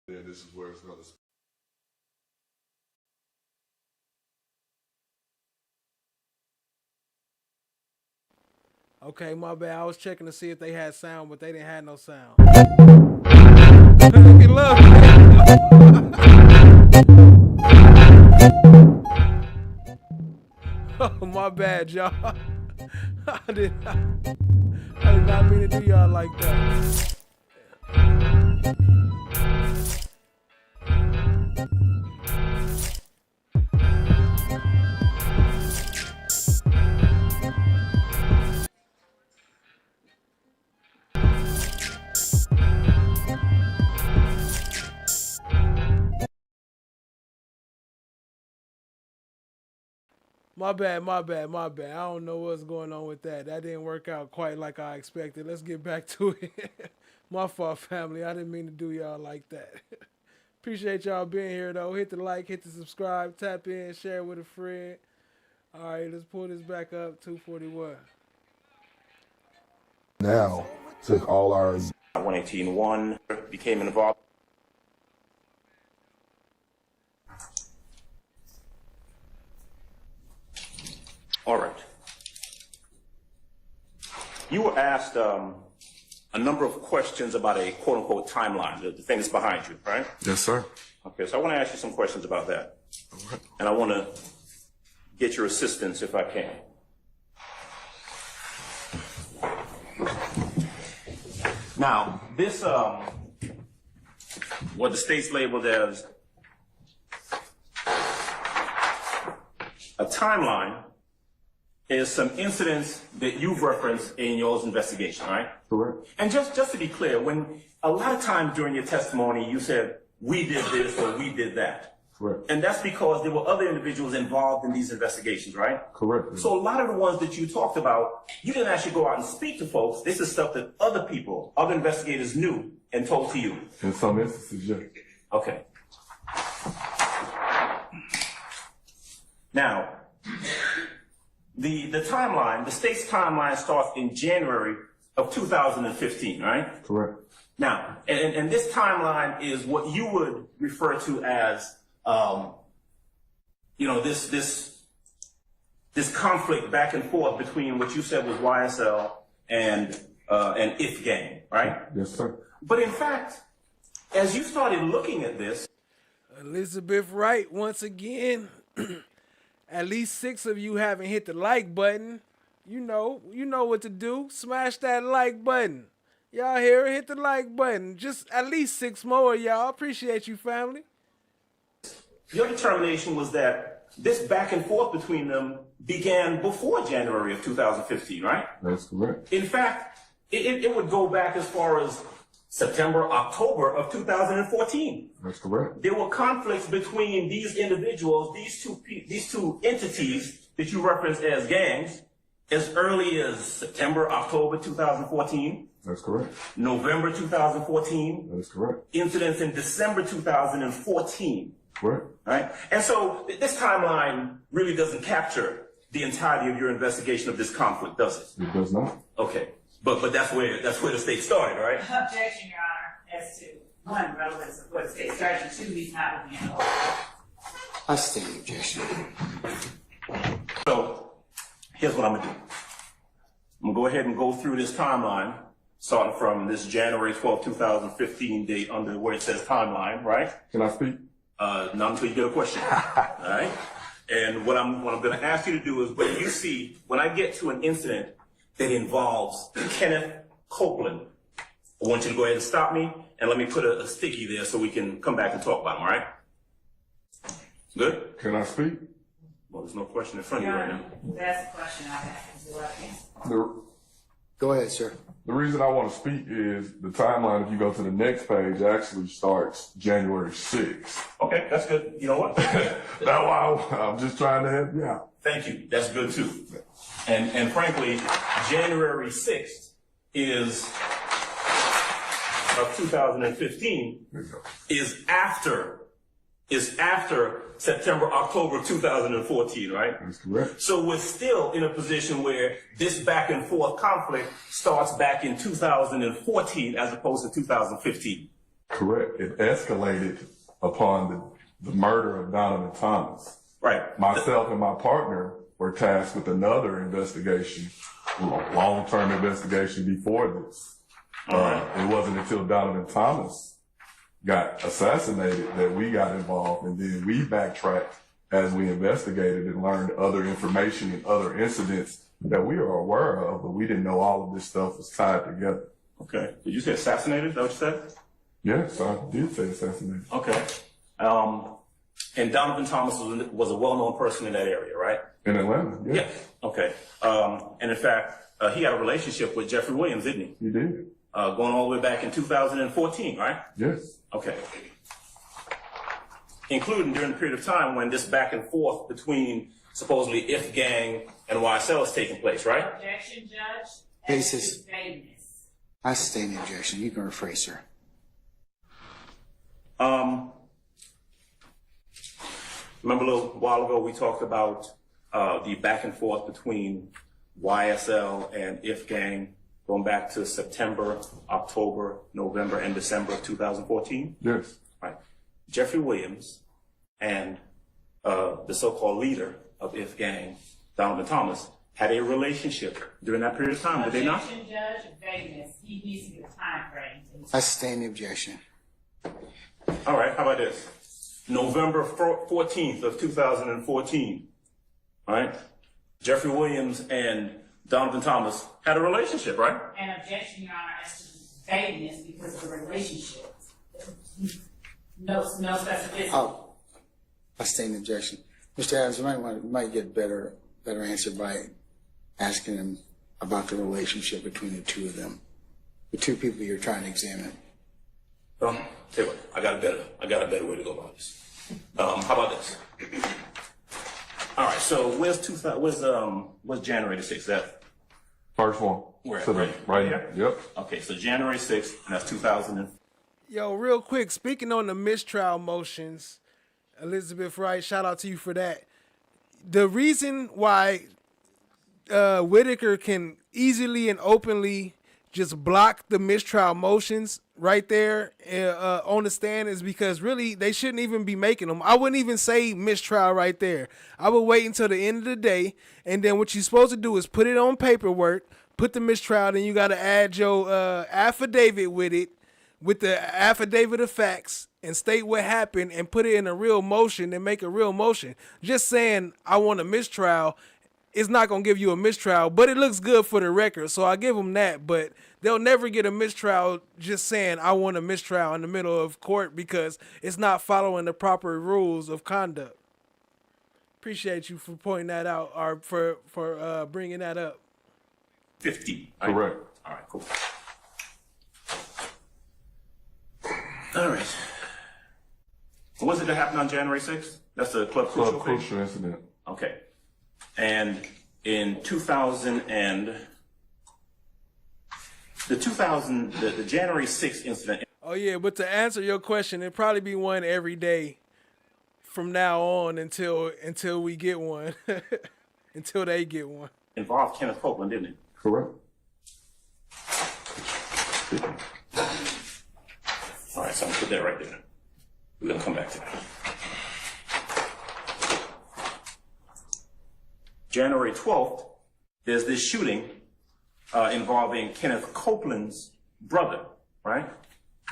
Then this is where it's going to. Okay, my bad. I was checking to see if they had sound, but they didn't have no sound. Look, oh, my bad, y'all. I did not mean to do y'all like that. My bad. I don't know what's going on with that. That didn't work out quite like I expected. Let's get back to it. My fault, family. I didn't mean to do y'all like that. Appreciate y'all being here, though. Hit the like, hit the subscribe, tap in, share with a friend. All right, let's pull this back up, 241. Now, took all our... 118.1 became involved. All right. You were asked a number of questions about a quote-unquote timeline, the thing that's behind you, right? Yes, sir. Okay, so I want to ask you some questions about that. All right. And I want to get your assistance if I can. Now, this, what the state's labeled as a timeline is some incidents that you've referenced in your investigation, right? Correct. And just to be clear, when a lot of times during your testimony, you said, we did this or we did that. Correct. And that's because there were other individuals involved in these investigations, right? Correct. So a lot of the ones that you talked about, you didn't actually go out and speak to folks. This is stuff that other people, other investigators knew and told to you. In some instances, yes. Okay. Now, the timeline, the state's timeline starts in January of 2015, right? Correct. Now, and this timeline is what you would refer to as, you know, this conflict back and forth between what you said was YSL and If Gang, right? Yes, sir. But in fact, as you started looking at this, Elizabeth Wright, once again, at least 6 of you haven't hit the like button. You know what to do. Smash that like button. Y'all hear it? Hit the like button. Just at least 6 more, y'all. Appreciate you, family. your determination was that this back and forth between them began before January of 2015, right? That's correct. In fact, it would go back as far as September, October of 2014. That's correct. There were conflicts between these individuals, these two entities that you referenced as gangs, as early as September, October 2014. That's correct. November 2014. That is correct. Incidents in December 2014. Correct. Right? And so this timeline really doesn't capture the entirety of your investigation of this conflict, does it? It does not. Okay. But that's where the state started, right? Objection, Your Honor, as to one, relevance of what the state started, and 2, he's not looking at all. I stand the objection. So here's what I'm gonna do. I'm gonna go ahead and go through this timeline, starting from this January 12, 2015 date under where it says timeline, right? Can I speak? Not until you get a question. All right? And what I'm gonna ask you to do is when I get to an incident that involves Kenneth Copeland, I want you to go ahead and stop me and let me put a sticky there so we can come back and talk about him, all right? Good? Can I speak? Well, there's no question in front of you right now. That's the question I have. Go ahead, sir. The reason I want to speak is the timeline, if you go to the next page, actually starts January 6th. Okay, that's good. You know what? That's why I'm just trying to help you out. Thank you. That's good too. And frankly, January 6th of 2015 is after September, October of 2014, right? That's correct. So we're still in a position where this back and forth conflict starts back in 2014 as opposed to 2015. Correct. It escalated upon the murder of Donovan Thomas. Right. Myself and my partner were tasked with another investigation, long-term investigation before this. It wasn't until Donovan Thomas got assassinated that we got involved, and then we backtracked as we investigated and learned other information and other incidents that we are aware of, but we didn't know all of this stuff was tied together. Okay. Did you say assassinated? Is that what you said? Yes, I did say assassinated. Okay. And Donovan Thomas was a well-known person in that area, right? In Atlanta, yes. Yeah. Okay. And in fact, he had a relationship with Jeffrey Williams, didn't he? He did. Going all the way back in 2014, right? Yes. Okay. Including during the period of time when this back and forth between supposedly If Gang and YSL is taking place, right? Objection, Judge. Basis. I sustain the objection. You can rephrase, sir. Remember a little while ago we talked about the back and forth between YSL and If Gang going back to September, October, November, and December of 2014? Yes. Right. Jeffrey Williams and the so-called leader of If Gang, Donovan Thomas, had a relationship during that period of time, did they not? Objection, Judge. Vagueness. He needs to get a time frame. I sustain the objection. All right, how about this? November 14th of 2014, all right? Jeffrey Williams and Donovan Thomas had a relationship, right? An objection, Your Honor, as to vagueness because of the relationship. No specificity. Oh, I state an objection. Mr. Adams, you might get better answer by asking him about the relationship between the two of them, the two people you're trying to examine. Tell you what, I got a better way to go about this. How about this? All right, so where's January the 6th? That First one. where? To the right here. Yep. Okay, so January 6th, and that's 2000. Yo, real quick, speaking on the mistrial motions, Elizabeth Wright, shout out to you for that. The reason why Whitaker can easily and openly just block the mistrial motions right there on the stand is because really they shouldn't even be making them. I wouldn't even say mistrial right there. I would wait until the end of the day, and then what you're supposed to do is put it on paperwork, put the mistrial, then you got to add your affidavit with it, with the affidavit of facts, and state what happened and put it in a real motion and make a real motion. Just saying I want a mistrial is not going to give you a mistrial, but it looks good for the record, so I give them that. But they'll never get a mistrial just saying I want a mistrial in the middle of court because it's not following the proper rules of conduct. Appreciate you for pointing that out, or for bringing that up. 50. Correct. All right, cool. All right. What was it that happened on January 6th? That's the Club Crucial incident. Okay. And in 2000 and the January 6th incident. Oh yeah, but to answer your question, it'd probably be one every day from now on until we get one, until they get one. Involved Kenneth Copeland, didn't it? Correct. All right, so I'm gonna put that right there. We're gonna come back to that. January 12th, there's this shooting involving Kenneth Copeland's brother, right?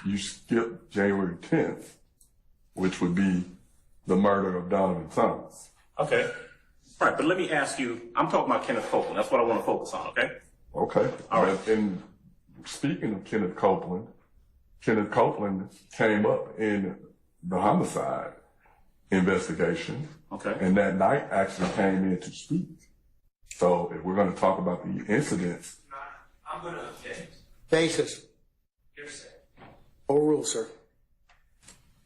You skipped January 10th, which would be the murder of Donovan Thomas. Okay. All right, but let me ask you, I'm talking about Kenneth Copeland. That's what I want to focus on, okay? Okay. All right. And speaking of Kenneth Copeland came up in the homicide investigation. Okay. And that night actually came in to speak. So if we're going to talk about the incidents. I'm going to object. Basis. Hearsay. Overruled, sir.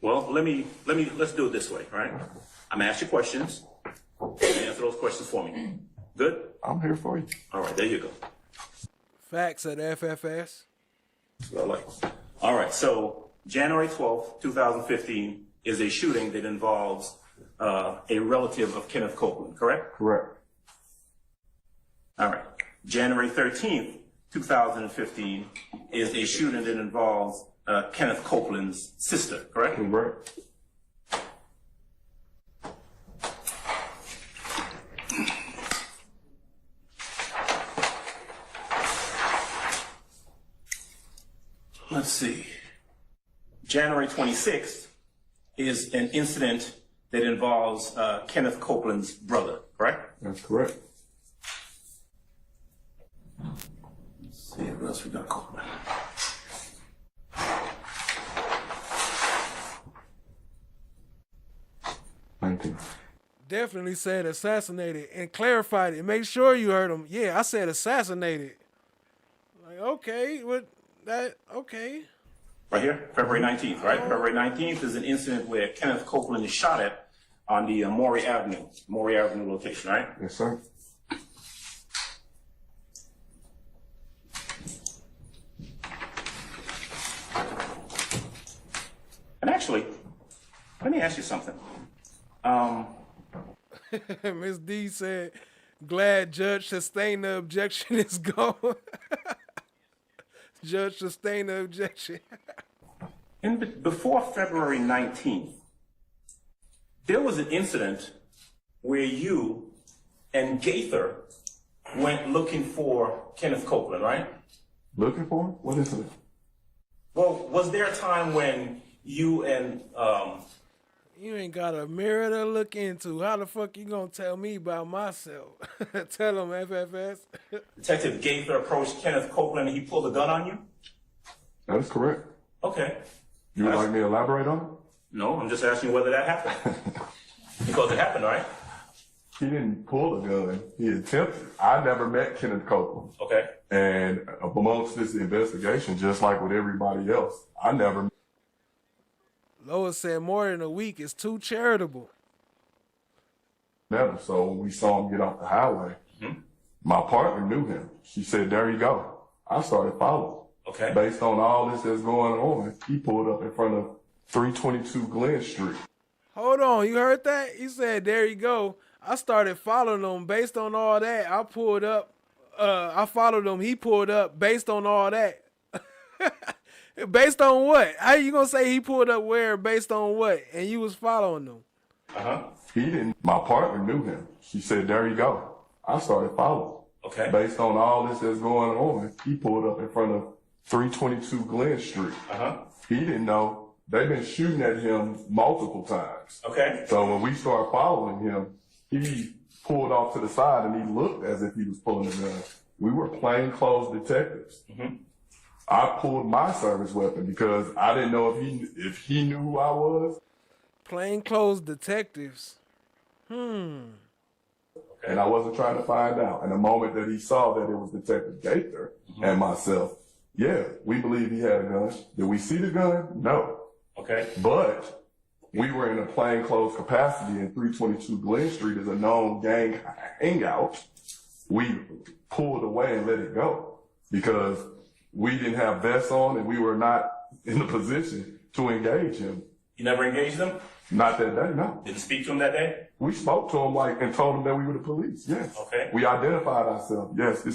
Well, let's do it this way, right? I'm gonna ask you questions. And answer those questions for me. Good? I'm here for you. All right, there you go. Facts at FFS. That's what I like. All right, so January 12th, 2015 is a shooting that involves a relative of Kenneth Copeland, correct? Correct. All right. January 13th, 2015 is a shooting that involves Kenneth Copeland's sister, correct? Correct. Let's see. January 26th is an incident that involves Kenneth Copeland's brother, correct? That's correct. Let's see what else we got. Copeland. Definitely said assassinated and clarified it. Make sure you heard him. Yeah, I said assassinated. Like, okay, what that? Okay. Right here, February 19th, right? February 19th is an incident where Kenneth Copeland is shot at on the Maury Avenue location, right? Yes, sir. And actually, let me ask you something. Ms. D said, glad Judge sustained the objection is gone. Judge sustained the objection. Before February 19th, there was an incident where you and Gaither went looking for Kenneth Copeland, right? Looking for him? What incident? Well, was there a time when you and You ain't got a mirror to look into. How the fuck you gonna tell me about myself? Tell him, FFS. Detective Gaither approached Kenneth Copeland and he pulled a gun on you? That is correct. Okay. You would like me to elaborate on it? No, I'm just asking whether that happened. Because it happened, right? He didn't pull a gun. He attempted. I never met Kenneth Copeland. Okay. And amongst this investigation, just like with everybody else, I never. Lois said more than a week is too charitable. Never. So when we saw him get off the highway, my partner knew him. She said, "There you go." I started following. Okay. Based on all this that's going on, he pulled up in front of 322 Glen Street. Hold on, you heard that? He said, "There you go." I started following him based on all that. I pulled up. I followed him. He pulled up based on all that. Based on what? How you gonna say he pulled up where based on what? And you was following him. He didn't. My partner knew him. She said, "There you go." I started following. Okay. Based on all this that's going on, he pulled up in front of 322 Glen Street. He didn't know. They've been shooting at him multiple times. Okay. So when we started following him, he pulled off to the side and he looked as if he was pulling a gun. We were plainclothes detectives. I pulled my service weapon because I didn't know if he knew who I was. Plainclothes detectives. And I wasn't trying to find out. And the moment that he saw that it was Detective Gaither and myself, yeah, we believe he had a gun. Did we see the gun? No. Okay. But we were in a plainclothes capacity, and 322 Glen Street is a known gang hangout. We pulled away and let it go because we didn't have vests on and we were not in a position to engage him. You never engaged him? Not that day, no. Didn't speak to him that day? We spoke to him and told him that we were the police. Yes. Okay. We identified ourselves. Yes, I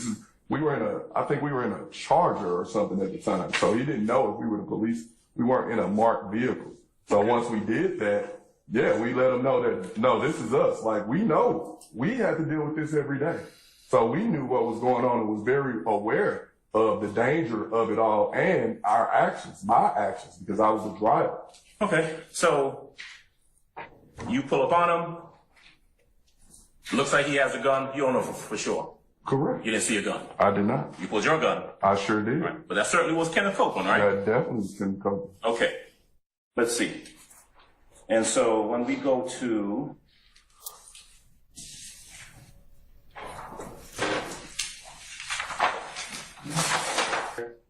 think we were in a Charger or something at the time. So he didn't know if we were the police. We weren't in a marked vehicle. So once we did that, yeah, we let him know that, no, this is us. Like, we know we had to deal with this every day. So we knew what was going on and was very aware of the danger of it all and our actions, my actions, because I was the driver. Okay. So you pull up on him. Looks like he has a gun. You don't know for sure. Correct. You didn't see a gun. I did not. You pulled your gun. I sure did. Right. But that certainly was Kenneth Copeland, right? That definitely was Kenneth Copeland. Okay. Let's see. And so when we go to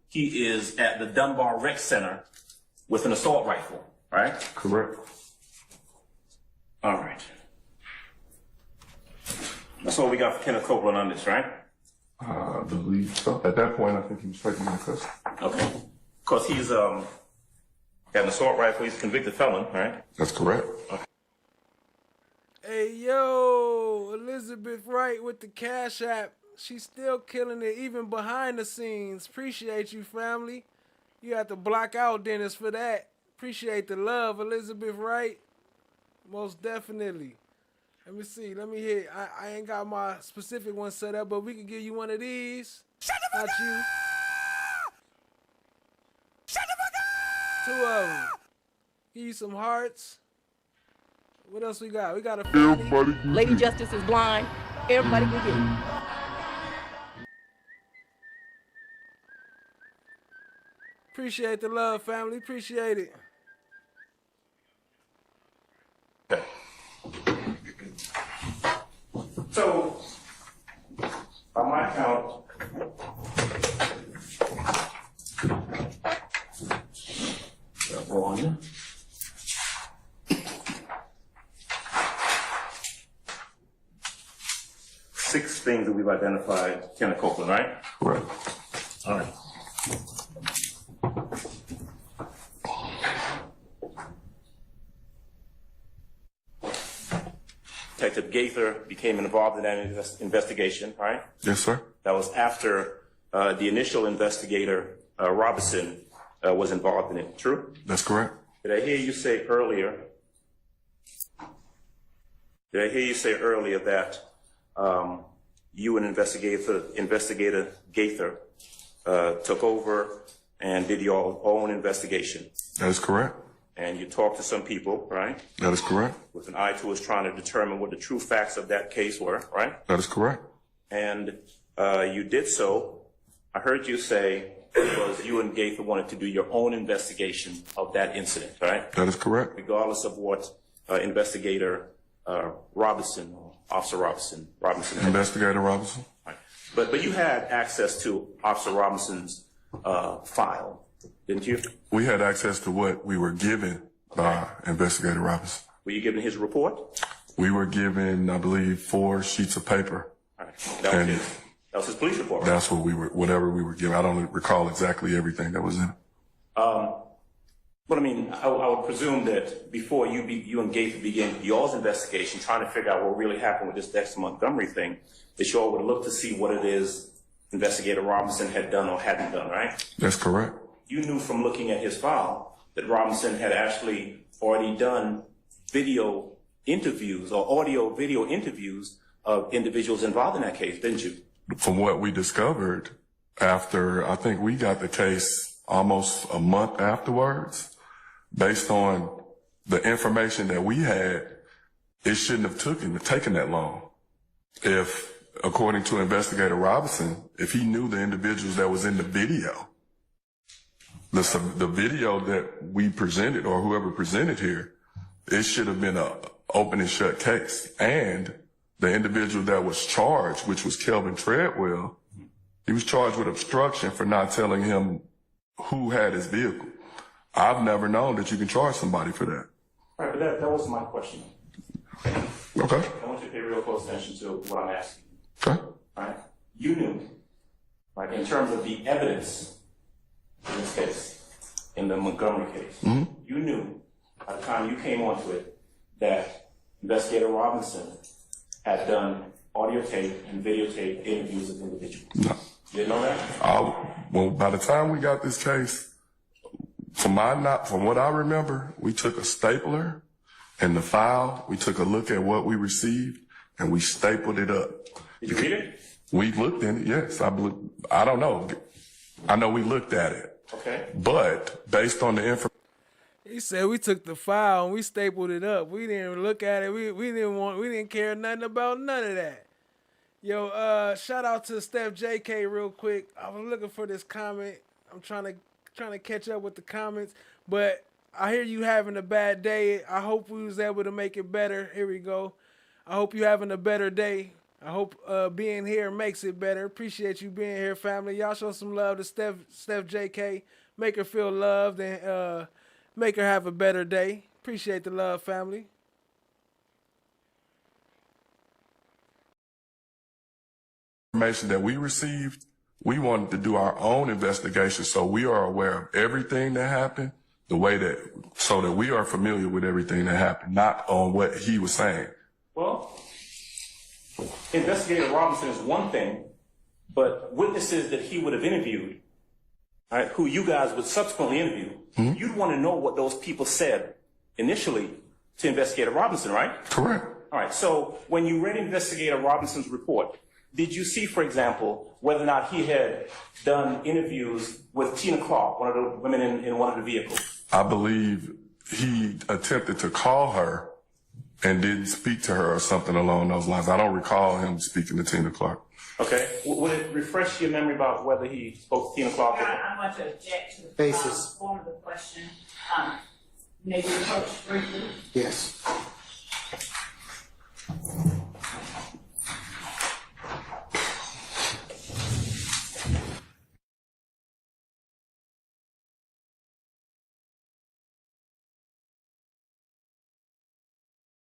he is at the Dunbar Rec Center with an assault rifle, right? Correct. All right. That's all we got for Kenneth Copeland on this, right? I believe so. At that point, I think he was taken into custody. Okay. Because he's got an assault rifle. He's a convicted felon, right? That's correct. Okay. Hey, yo, Elizabeth Wright with the Cash App. She's still killing it, even behind the scenes. Appreciate you, family. You have to block out Dennis for that. Appreciate the love, Elizabeth Wright. Most definitely. Let me see. Let me hit. I ain't got my specific one set up, but we can give you one of these. Not you. Two of them. Give you some hearts. What else we got? We got a Lady Justice is blind. Everybody can get it. Appreciate the love, family. Appreciate it. Okay. So, on my count, one, six things that we've identified Kenneth Copeland, right? Correct. All right. Detective Gaither became involved in that investigation, right? Yes, sir. That was after the initial investigator, Robinson, was involved in it. True? That's correct. Did I hear you say earlier that you and Investigator Gaither took over and did your own investigation? That is correct. And you talked to some people, right? That is correct. With an eye towards trying to determine what the true facts of that case were, right? That is correct. And you did so. I heard you say because you and Gaither wanted to do your own investigation of that incident, right? That is correct. Regardless of what investigator Robinson, or Officer Robinson. Investigator Robinson. Right. But you had access to Officer Robinson's file, didn't you? We had access to what we were given by Investigator Robinson. Were you given his report? We were given, I believe, 4 sheets of paper. All right. That was his police report, right? That's what whatever we were given. I don't recall exactly everything that was in it. But I mean, I would presume that before you and Gaither began y'all's investigation, trying to figure out what really happened with this Dexter Montgomery thing, that y'all would look to see what it is Investigator Robinson had done or hadn't done, right? That's correct. You knew from looking at his file that Robinson had actually already done video interviews or audio video interviews of individuals involved in that case, didn't you? From what we discovered after, I think we got the case almost a month afterwards, based on the information that we had, it shouldn't have taken that long. If, according to Investigator Robinson, if he knew the individuals that was in the video, the video that we presented or whoever presented here, it should have been a open and shut case. And the individual that was charged, which was Kelvin Treadwell, he was charged with obstruction for not telling him who had his vehicle. I've never known that you can charge somebody for that. All right, but that wasn't my question. Okay. I want you to pay real close attention to what I'm asking. Okay. All right. You knew, right, in terms of the evidence in this case, in the Montgomery case, you knew by the time you came onto it that Investigator Robinson had done audio tape and videotape interviews of individuals. No. You didn't know that? Well, by the time we got this case, from what I remember, we took a stapler and the file, we took a look at what we received, and we stapled it up. Did you read it? We looked in it, yes. I don't know. I know we looked at it. Okay. But based on the information, He said we took the file and we stapled it up. We didn't look at it. We didn't care nothing about none of that. Yo, shout out to Steph JK real quick. I was looking for this comment. I'm trying to catch up with the comments, but I hear you having a bad day. I hope we was able to make it better. Here we go. I hope you having a better day. I hope being here makes it better. Appreciate you being here, family. Y'all show some love to Steph JK. Make her feel loved and make her have a better day. Appreciate the love, family. information that we received, we wanted to do our own investigation so we are aware of everything that happened, so that we are familiar with everything that happened, not on what he was saying. Well, Investigator Robinson is one thing, but witnesses that he would have interviewed, all right, who you guys would subsequently interview, you'd want to know what those people said initially to Investigator Robinson, right? Correct. All right, so when you read Investigator Robinson's report, did you see, for example, whether or not he had done interviews with Tina Clark, one of the women in one of the vehicles? I believe he attempted to call her and didn't speak to her or something along those lines. I don't recall him speaking to Tina Clark. Okay. Would it refresh your memory about whether he spoke to Tina Clark? I want to object to the Basis. form of the question. Maybe approach briefly. Yes.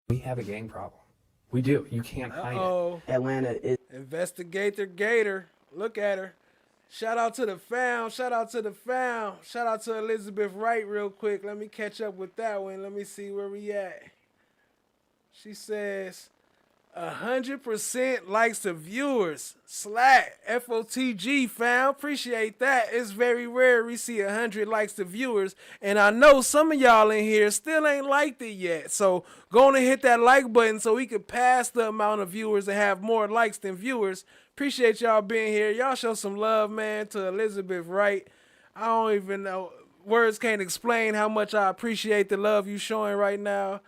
We have a gang problem. We do. You can't hide it. Atlanta is Investigator Gator. Look at her. Shout out to the fam. Shout out to the fam. Shout out to Elizabeth Wright real quick. Let me catch up with that one. Let me see where we at. She says 100% likes to viewers. Slack. FOTG fam. Appreciate that. It's very rare we see 100 likes to viewers. And I know some of y'all in here still ain't liked it yet. So go on and hit that like button so we can pass the amount of viewers and have more likes than viewers. Appreciate y'all being here. Y'all show some love, man, to Elizabeth Wright. I don't even know. Words can't explain how much I appreciate the love you showing right now.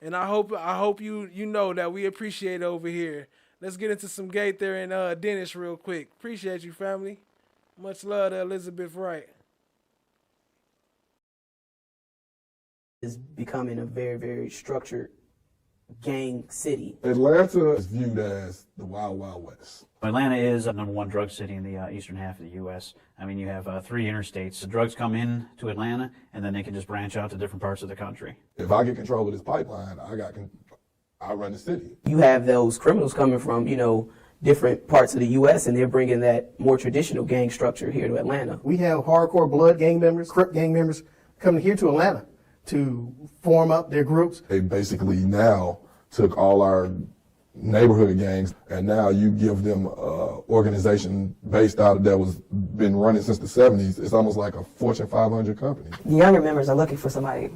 And I hope you know that we appreciate it over here. Let's get into some Gaither and Dennis real quick. Appreciate you, family. Much love to Elizabeth Wright. Is becoming a very, very structured gang city. Atlanta is viewed as the Wild Wild West. Atlanta is the #1 drug city in the eastern half of the U.S. I mean, you have 3 interstates. The drugs come in to Atlanta, and then they can just branch out to different parts of the country. If I get control of this pipeline, I run the city. You have those criminals coming from, different parts of the U.S., and they're bringing that more traditional gang structure here to Atlanta. We have hardcore blood gang members, Crip gang members coming here to Atlanta to form up their groups. They basically now took all our neighborhood gangs, and now you give them an organization based out of that was been running since the 70s. It's almost like a Fortune 500 company. The younger members are looking for somebody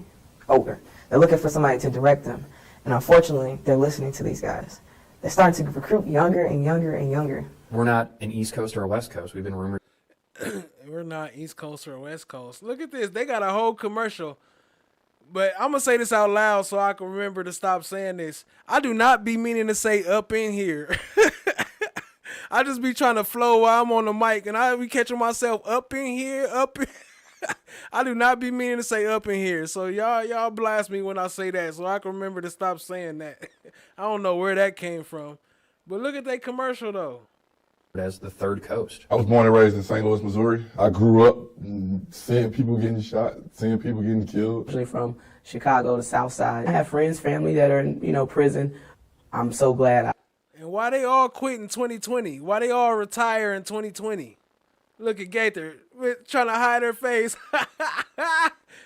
older. They're looking for somebody to direct them. And unfortunately, they're listening to these guys. They're starting to recruit younger and younger and younger. We're not an East Coast or a West Coast. We've been rumored. We're not East Coast or West Coast. Look at this. They got a whole commercial. But I'm going to say this out loud so I can remember to stop saying this. I do not be meaning to say up in here. I just be trying to flow while I'm on the mic, and I be catching myself up in here, up in I do not be meaning to say up in here. So y'all blast me when I say that so I can remember to stop saying that. I don't know where that came from. But look at that commercial, though. As the third coast. I was born and raised in St. Louis, Missouri. I grew up seeing people getting shot, seeing people getting killed. Usually from Chicago to South Side. I have friends, family that are in, prison. I'm so glad. And why they all quit in 2020? Why they all retire in 2020? Look at Gator trying to hide her face.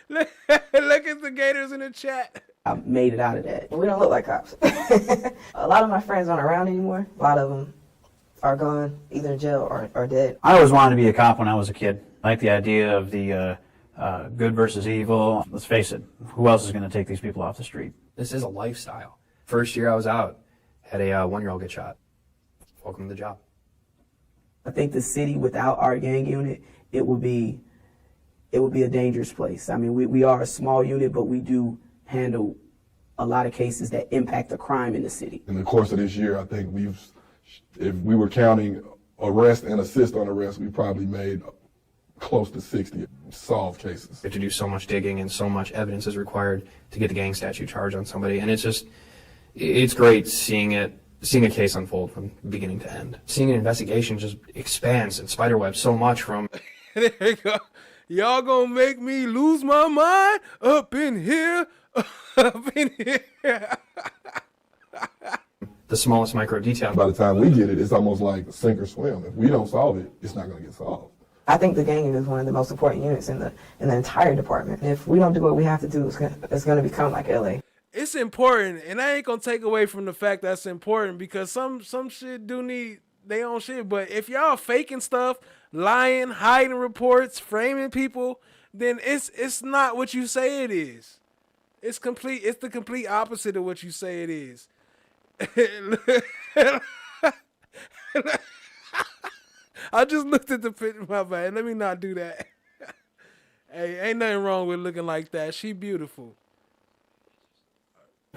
look at the Gators in the chat. I made it out of that. We don't look like cops. A lot of my friends aren't around anymore. A lot of them are gone, either in jail or dead. I always wanted to be a cop when I was a kid. I like the idea of the good versus evil. Let's face it, who else is going to take these people off the street? This is a lifestyle. First year I was out, had a 1-year-old get shot. Welcome to the job. I think the city without our gang unit, it would be a dangerous place. I mean, we are a small unit, but we do handle a lot of cases that impact the crime in the city. In the course of this year, I think if we were counting arrest and assist on arrest, we probably made close to 60 solved cases. You have to do so much digging and so much evidence is required to get the gang statute charge on somebody. And it's great seeing a case unfold from beginning to end. Seeing an investigation just expands and spiderwebs so much from... There you go. Y'all gonna make me lose my mind up in here, up in here. The smallest micro detail. By the time we get it, it's almost like sink or swim. If we don't solve it, it's not gonna get solved. I think the gang unit is one of the most important units in the entire department. If we don't do what we have to do, it's gonna become like LA. It's important, and I ain't gonna take away from the fact that's important because some shit do need their own shit. But if y'all faking stuff, lying, hiding reports, framing people, then it's not what you say it is. It's the complete opposite of what you say it is. I just looked at the picture, my bad. Let me not do that. Hey, ain't nothing wrong with looking like that. She beautiful.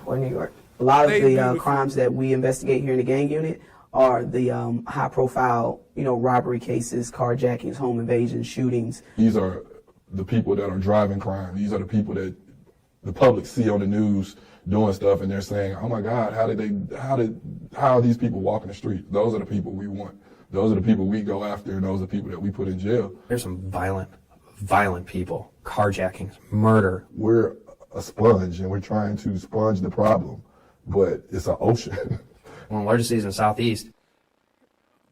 Or New York. A lot of the crimes that we investigate here in the gang unit are the high-profile, robbery cases, carjackings, home invasions, shootings. These are the people that are driving crime. These are the people that the public see on the news doing stuff, and they're saying, "Oh my God, how are these people walking the street?" Those are the people we want. Those are the people we go after, and those are the people that we put in jail. There's some violent people, carjackings, murder. We're a sponge, and we're trying to sponge the problem, but it's an ocean. One of the largest cities in the Southeast.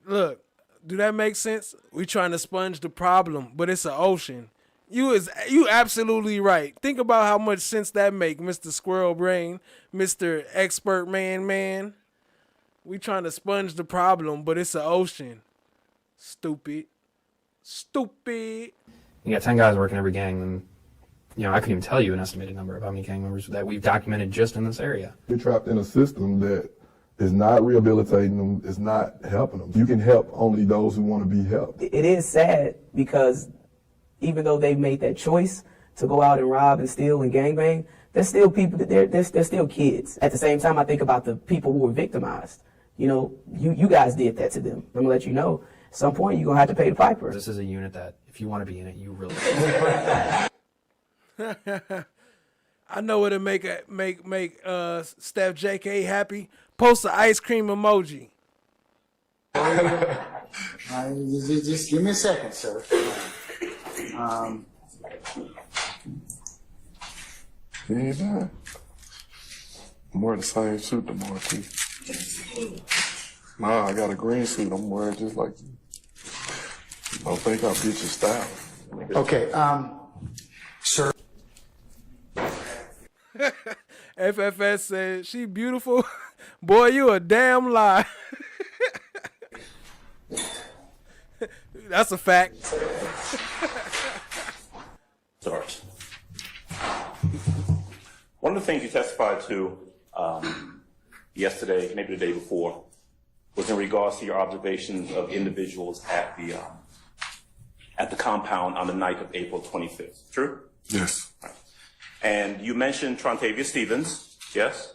Look, do that make sense? We trying to sponge the problem, but it's an ocean. You absolutely right. Think about how much sense that make, Mr. Squirrel Brain, Mr. Expert Man. We trying to sponge the problem, but it's an ocean. Stupid. You got 10 guys working every gang, and I couldn't even tell you an estimated number of how many gang members that we've documented just in this area. You're trapped in a system that is not rehabilitating them, is not helping them. You can help only those who want to be helped. It is sad because even though they've made that choice to go out and rob and steal and gangbang, there's still people that they're still kids. At the same time, I think about the people who were victimized. You guys did that to them. I'm gonna let you know. At some point, you're going to have to pay the piper. This is a unit that, if you want to be in it, you really I know what to make Steph JK happy. Post the ice cream emoji. Just give me a second, sir. You ain't done. I'm wearing the same suit tomorrow, too. Nah, I got a green suit. I'm wearing just like you. Don't think I'll get your style. Okay, sir. FFS said, she beautiful. Boy, you a damn lie. That's a fact. Sorry. One of the things you testified to yesterday, maybe the day before, was in regards to your observations of individuals at the compound on the night of April 25th. True? Yes. Right. And you mentioned Trontavia Stevens, yes?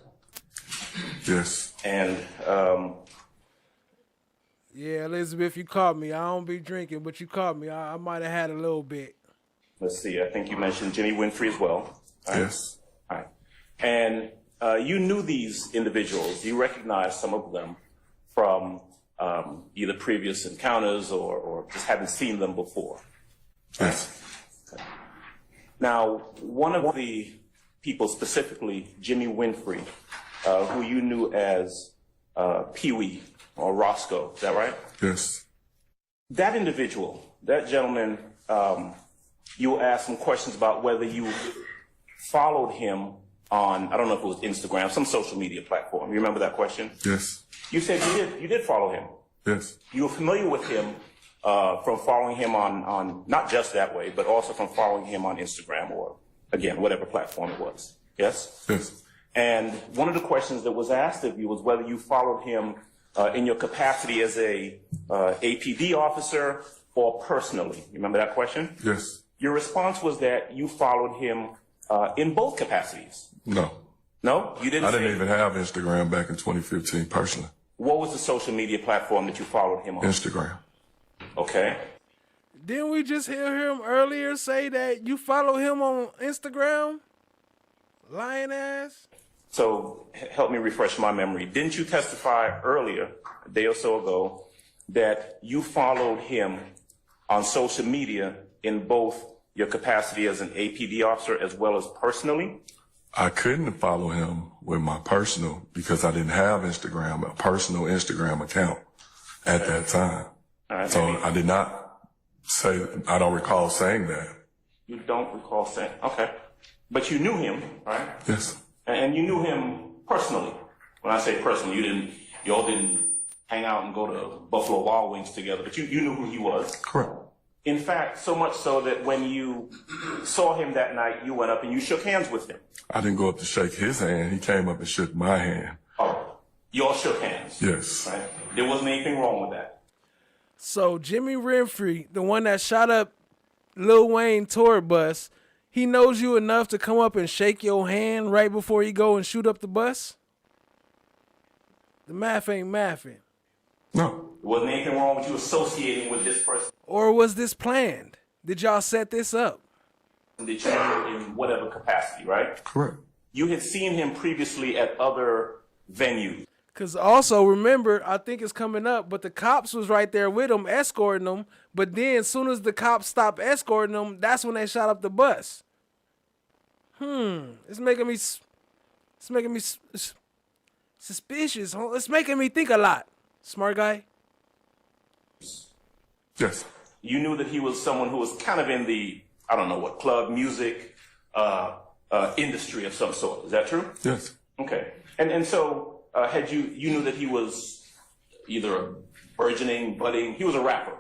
Yes. And yeah, Elizabeth, you caught me. I don't be drinking, but you caught me. I might have had a little bit. let's see, I think you mentioned Jimmy Winfrey as well. Right? Yes. All right. And you knew these individuals. You recognized some of them from either previous encounters or just hadn't seen them before. Yes. Okay. Now, one of the people, specifically Jimmy Winfrey, who you knew as Pee-wee or Roscoe, is that right? Yes. That individual, that gentleman, you asked some questions about whether you followed him on, I don't know if it was Instagram, some social media platform. You remember that question? Yes. You said you did follow him. Yes. You were familiar with him from following him on not just that way, but also from following him on Instagram or, again, whatever platform it was. Yes? Yes. And one of the questions that was asked of you was whether you followed him in your capacity as a APD officer or personally. You remember that question? Yes. Your response was that you followed him in both capacities. No. No? You didn't I say didn't even have Instagram back in 2015 personally. What was the social media platform that you followed him on? Instagram. Okay. Didn't we just hear him earlier say that you follow him on Instagram? Lying ass. So help me refresh my memory. Didn't you testify earlier, a day or so ago, that you followed him on social media in both your capacity as an APD officer as well as personally? I couldn't follow him with my personal because I didn't have Instagram, a personal Instagram account at that time. Right, so maybe. I did not say, I don't recall saying that. You don't recall saying, okay. But you knew him, right? Yes. And you knew him personally. When I say personally, you all didn't hang out and go to Buffalo Wild Wings together, but you knew who he was. Correct. In fact, so much so that when you saw him that night, you went up and you shook hands with him. I didn't go up to shake his hand. He came up and shook my hand. Oh, you all shook hands. Yes. Right? There wasn't anything wrong with that. So Jimmy Winfrey, the one that shot up Lil Wayne tour bus, he knows you enough to come up and shake your hand right before you go and shoot up the bus? The math ain't mathing. No. There wasn't anything wrong with you associating with this person. Or was this planned? Did y'all set this up? That you knew in whatever capacity, right? Correct. You had seen him previously at other venues. Because also, remember, I think it's coming up, but the cops was right there with him, escorting him. But then, as soon as the cops stopped escorting him, that's when they shot up the bus. It's making me suspicious. It's making me think a lot. Smart guy? Yes. You knew that he was someone who was kind of in the, I don't know what, club music industry of some sort. Is that true? Yes. Okay. And so you knew that he was either a burgeoning, budding, he was a rapper.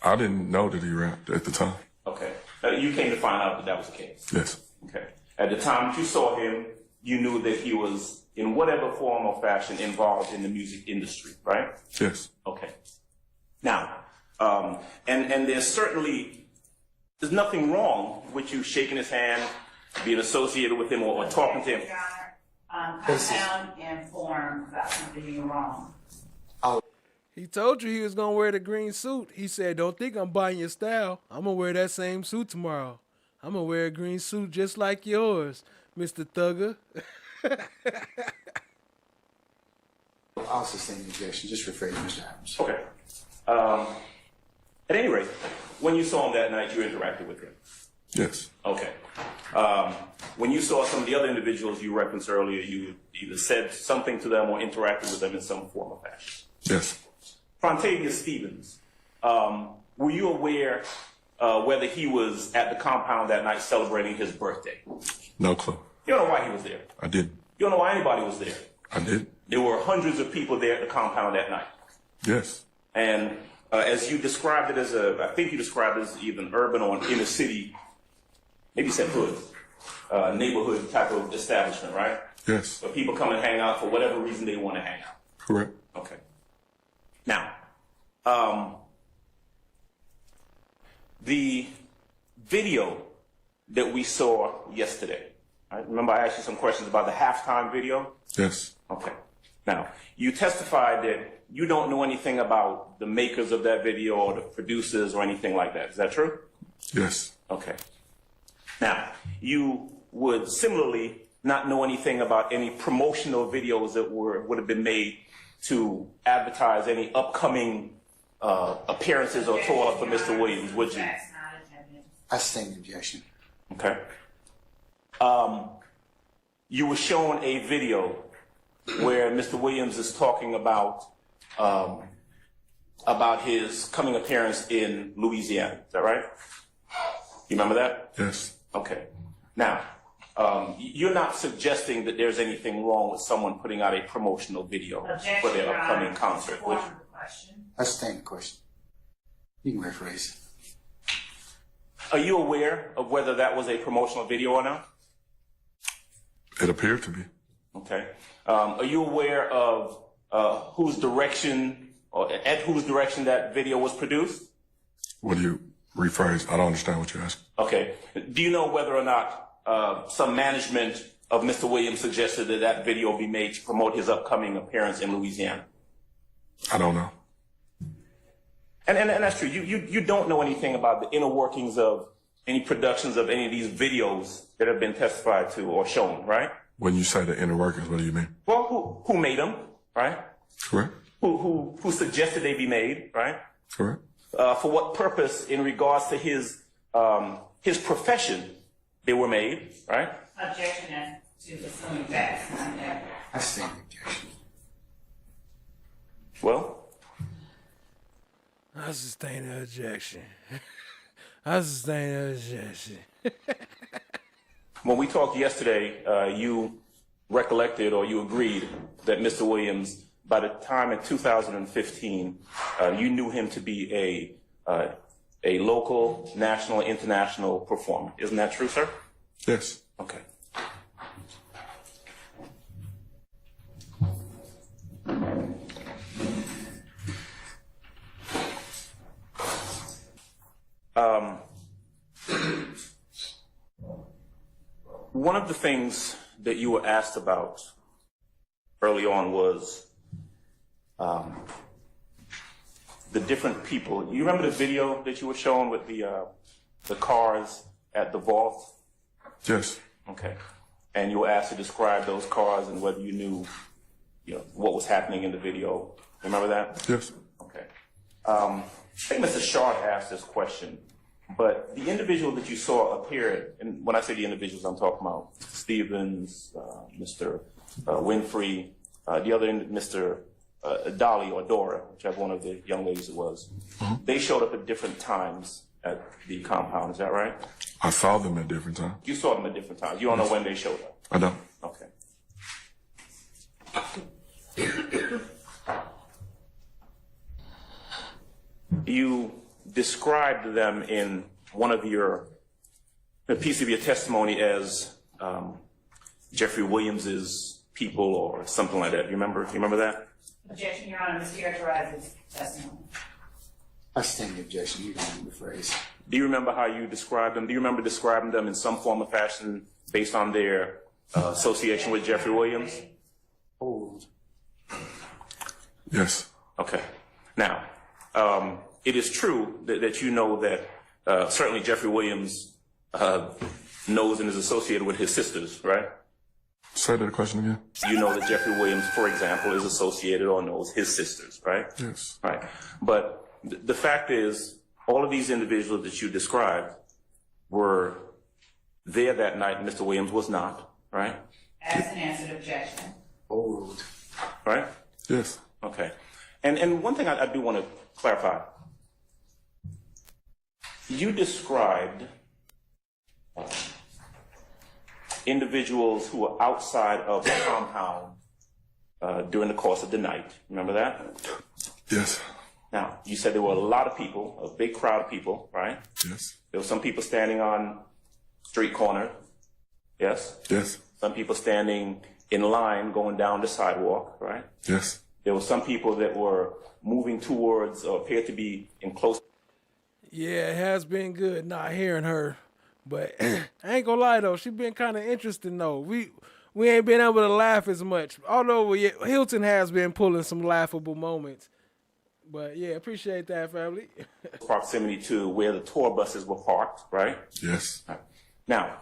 I didn't know that he rapped at the time. Okay. You came to find out that that was the case. Yes. Okay. At the time that you saw him, you knew that he was in whatever form or fashion involved in the music industry, right? Yes. Okay. Now, and there's nothing wrong with you shaking his hand, being associated with him or talking to him. Your Honor, compound and form about something you're wrong. He told you he was gonna wear the green suit. He said, "Don't think I'm buying your style. I'm gonna wear that same suit tomorrow. I'm gonna wear a green suit just like yours, Mr. Thugger." I'll sustain the objection. Just rephrase, Mr. Adams. Okay. At any rate, when you saw him that night, you interacted with him. Yes. Okay. When you saw some of the other individuals you referenced earlier, you either said something to them or interacted with them in some form or fashion. Yes. Frontavious Stevens, were you aware whether he was at the compound that night celebrating his birthday? No clue. You don't know why he was there. I didn't. You don't know why anybody was there. I did. There were hundreds of people there at the compound that night. Yes. And as you described it as I think you described it as either an urban or an inner city, maybe you said hood, neighborhood type of establishment, right? Yes. Where people come and hang out for whatever reason they want to hang out. Correct. Okay. Now, the video that we saw yesterday, right? Remember I asked you some questions about the halftime video? Yes. Okay. Now, you testified that you don't know anything about the makers of that video or the producers or anything like that. Is that true? Yes. Okay. Now, you would similarly not know anything about any promotional videos that would have been made to advertise any upcoming appearances or tour for Mr. Williams, would you? I sustain the objection. Okay. You were shown a video where Mr. Williams is talking about his coming appearance in Louisiana. Is that right? You remember that? Yes. Okay. Now, you're not suggesting that there's anything wrong with someone putting out a promotional video for their upcoming concert, would you? I sustain the question. You can rephrase. Are you aware of whether that was a promotional video or not? It appeared to be. Okay. Are you aware of whose direction or at whose direction that video was produced? What do you rephrase? I don't understand what you're asking. Okay. Do you know whether or not some management of Mr. Williams suggested that that video be made to promote his upcoming appearance in Louisiana? I don't know. And that's true. You don't know anything about the inner workings of any productions of any of these videos that have been testified to or shown, right? When you say the inner workings, what do you mean? Well, who made them, right? Correct. Who suggested they be made, right? Correct. For what purpose in regards to his profession they were made, right? Objection to assuming facts. I sustain the objection. Well, I sustain the objection. I sustain the objection. when we talked yesterday, you recollected or you agreed that Mr. Williams, by the time in 2015, you knew him to be a local, national, international performer. Isn't that true, sir? Yes. Okay. One of the things that you were asked about early on was the different people. You remember the video that you were showing with the cars at the vault? Yes. Okay. And you were asked to describe those cars and whether you knew, what was happening in the video. Remember that? Yes. Okay. I think Mr. Shard asked this question, but the individual that you saw appear, and when I say the individuals, I'm talking about Mr. Stevens, Mr. Winfrey, the other, Mr. Dolly or Dora, whichever one of the young ladies it was. Mm-hmm. They showed up at different times at the compound. Is that right? I saw them at different times. You saw them at different times. You don't know when they showed up. I don't. Okay. You described them in one of a piece of your testimony as Jeffrey Williams's people or something like that. You remember that? Objection, Your Honor. Mischaracterizes testimony. I sustain the objection. You can rephrase. Do you remember how you described them? Do you remember describing them in some form or fashion based on their association with Jeffrey Williams? Hold. Yes. Okay. Now, it is true that you know that certainly Jeffrey Williams knows and is associated with his sisters, right? Say that question again. You know that Jeffrey Williams, for example, is associated or knows his sisters, right? Yes. Right. But the fact is, all of these individuals that you described were there that night, and Mr. Williams was not, right? As an answer to objection. Old. Right? Yes. Okay. And one thing I do want to clarify. You described individuals who were outside of the compound during the course of the night. Remember that? Yes. Now, you said there were a lot of people, a big crowd of people, right? Yes. There were some people standing on street corners. Yes? Yes. Some people standing in line going down the sidewalk, right? Yes. There were some people that were moving towards or appeared to be in close. Yeah, it has been good not hearing her. But I ain't gonna lie though, she been kind of interesting though. We ain't been able to laugh as much. Although Hilton has been pulling some laughable moments. But yeah, appreciate that, family. Proximity to where the tour buses were parked, right? Yes. Right. Now,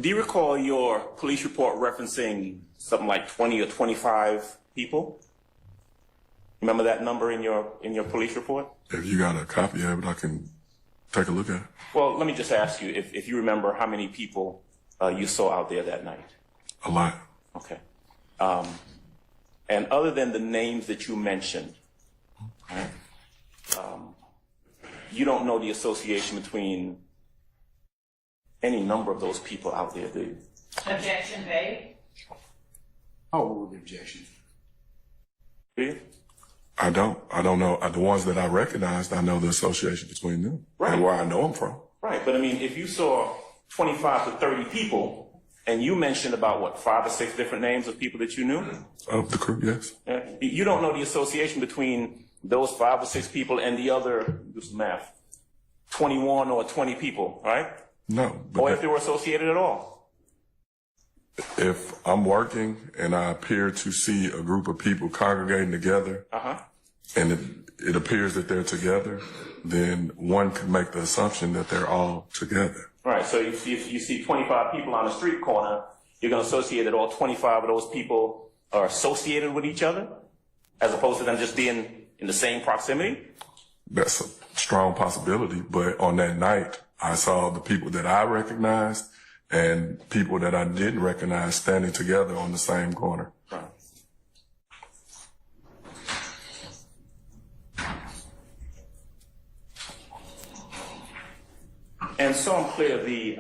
do you recall your police report referencing something like 20 or 25 people? Remember that number in your police report? If you got a copy of it, I can take a look at it. Well, let me just ask you if you remember how many people you saw out there that night. A lot. Okay. And other than the names that you mentioned, right, you don't know the association between any number of those people out there, do you? Objection, babe. I'll rule the objection. Do you? I don't know. The ones that I recognized, I know the association between them Right. and where I know them from. Right, but I mean, if you saw 25 to 30 people, and you mentioned about, what, 5 or 6 different names of people that you knew? Of the crew, yes. You don't know the association between those 5 or 6 people and the other, do some math, 21 or 20 people, right? No. Or if they were associated at all. If I'm working and I appear to see a group of people congregating together, and it appears that they're together, then one could make the assumption that they're all together. Right, so if you see 25 people on a street corner, you're going to associate that all 25 of those people are associated with each other, as opposed to them just being in the same proximity? That's a strong possibility, but on that night, I saw the people that I recognized and people that I didn't recognize standing together on the same corner. Right. And so I'm clear, the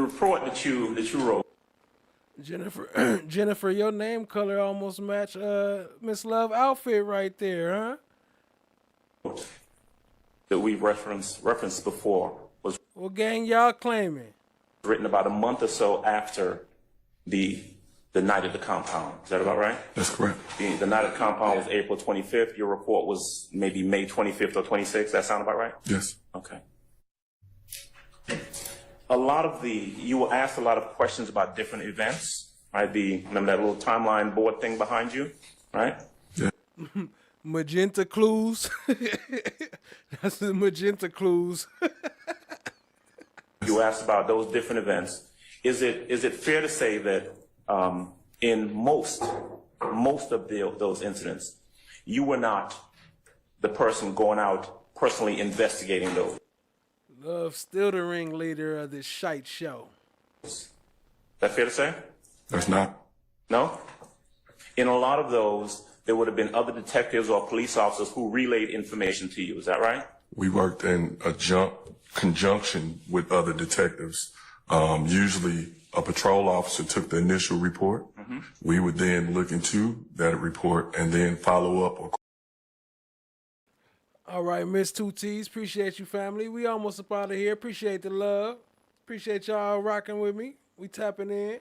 report that you wrote. Jennifer, your name color almost match Miss Love outfit right there, huh? That we referenced before was what gang y'all claiming? Written about a month or so after the night of the compound. Is that about right? That's correct. The night of the compound was April 25th. Your report was maybe May 25th or 26th. That sound about right? Yes. Okay. You were asked a lot of questions about different events, right? Remember that little timeline board thing behind you, right? Yeah. Magenta clues. That's the magenta clues. You asked about those different events. Is it fair to say that in most of those incidents, you were not the person going out personally investigating those? Love still the ringleader of this shite show. Is that fair to say? That's not. No? In a lot of those, there would have been other detectives or police officers who relayed information to you. Is that right? We worked in a conjunction with other detectives. Usually a patrol officer took the initial report. Mm-hmm. We would then look into that report and then follow up. All right, Miss 2T's, appreciate you, family. We almost up out of here. Appreciate the love. Appreciate y'all rocking with me. We tapping in.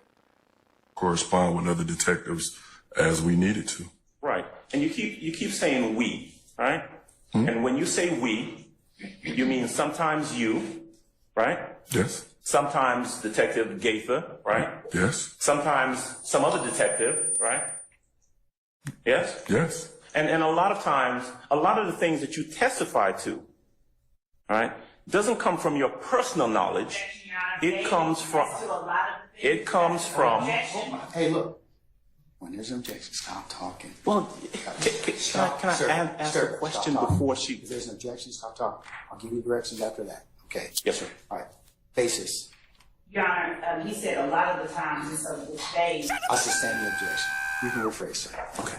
Correspond with other detectives as we needed to. Right. And you keep saying we, right? Mm-hmm. And when you say we, you mean sometimes you, right? Yes. Sometimes Detective Gaither, right? Yes. Sometimes some other detective, right? Yes? Yes. And a lot of times, a lot of the things that you testify to, right, doesn't come from your personal knowledge. It comes from, Hey, look. When there's an objection, stop talking. Well, can I ask a question before she... If there's an objection, stop talking. I'll give you directions after that. Okay? Yes, sir. All right. Basis. Your Honor, he said a lot of the times it's of the stage. I'll sustain the objection. You can rephrase, sir. Okay.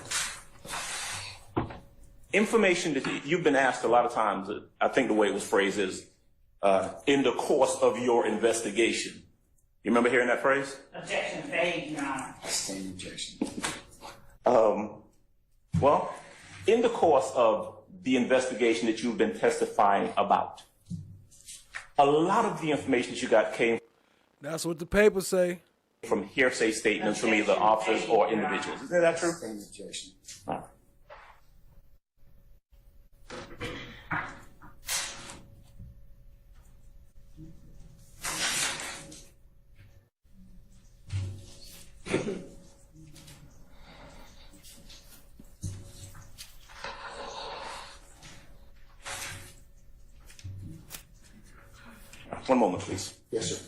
Information that you've been asked a lot of times, I think the way it was phrased is, in the course of your investigation. You remember hearing that phrase? Objection vague, Your Honor. Sustain the objection. Well, in the course of the investigation that you've been testifying about, a lot of the information that you got came... That's what the papers say. ...from hearsay statements from either officers or individuals. Isn't that true? Sustain the objection. Right. One moment, please. Yes, sir.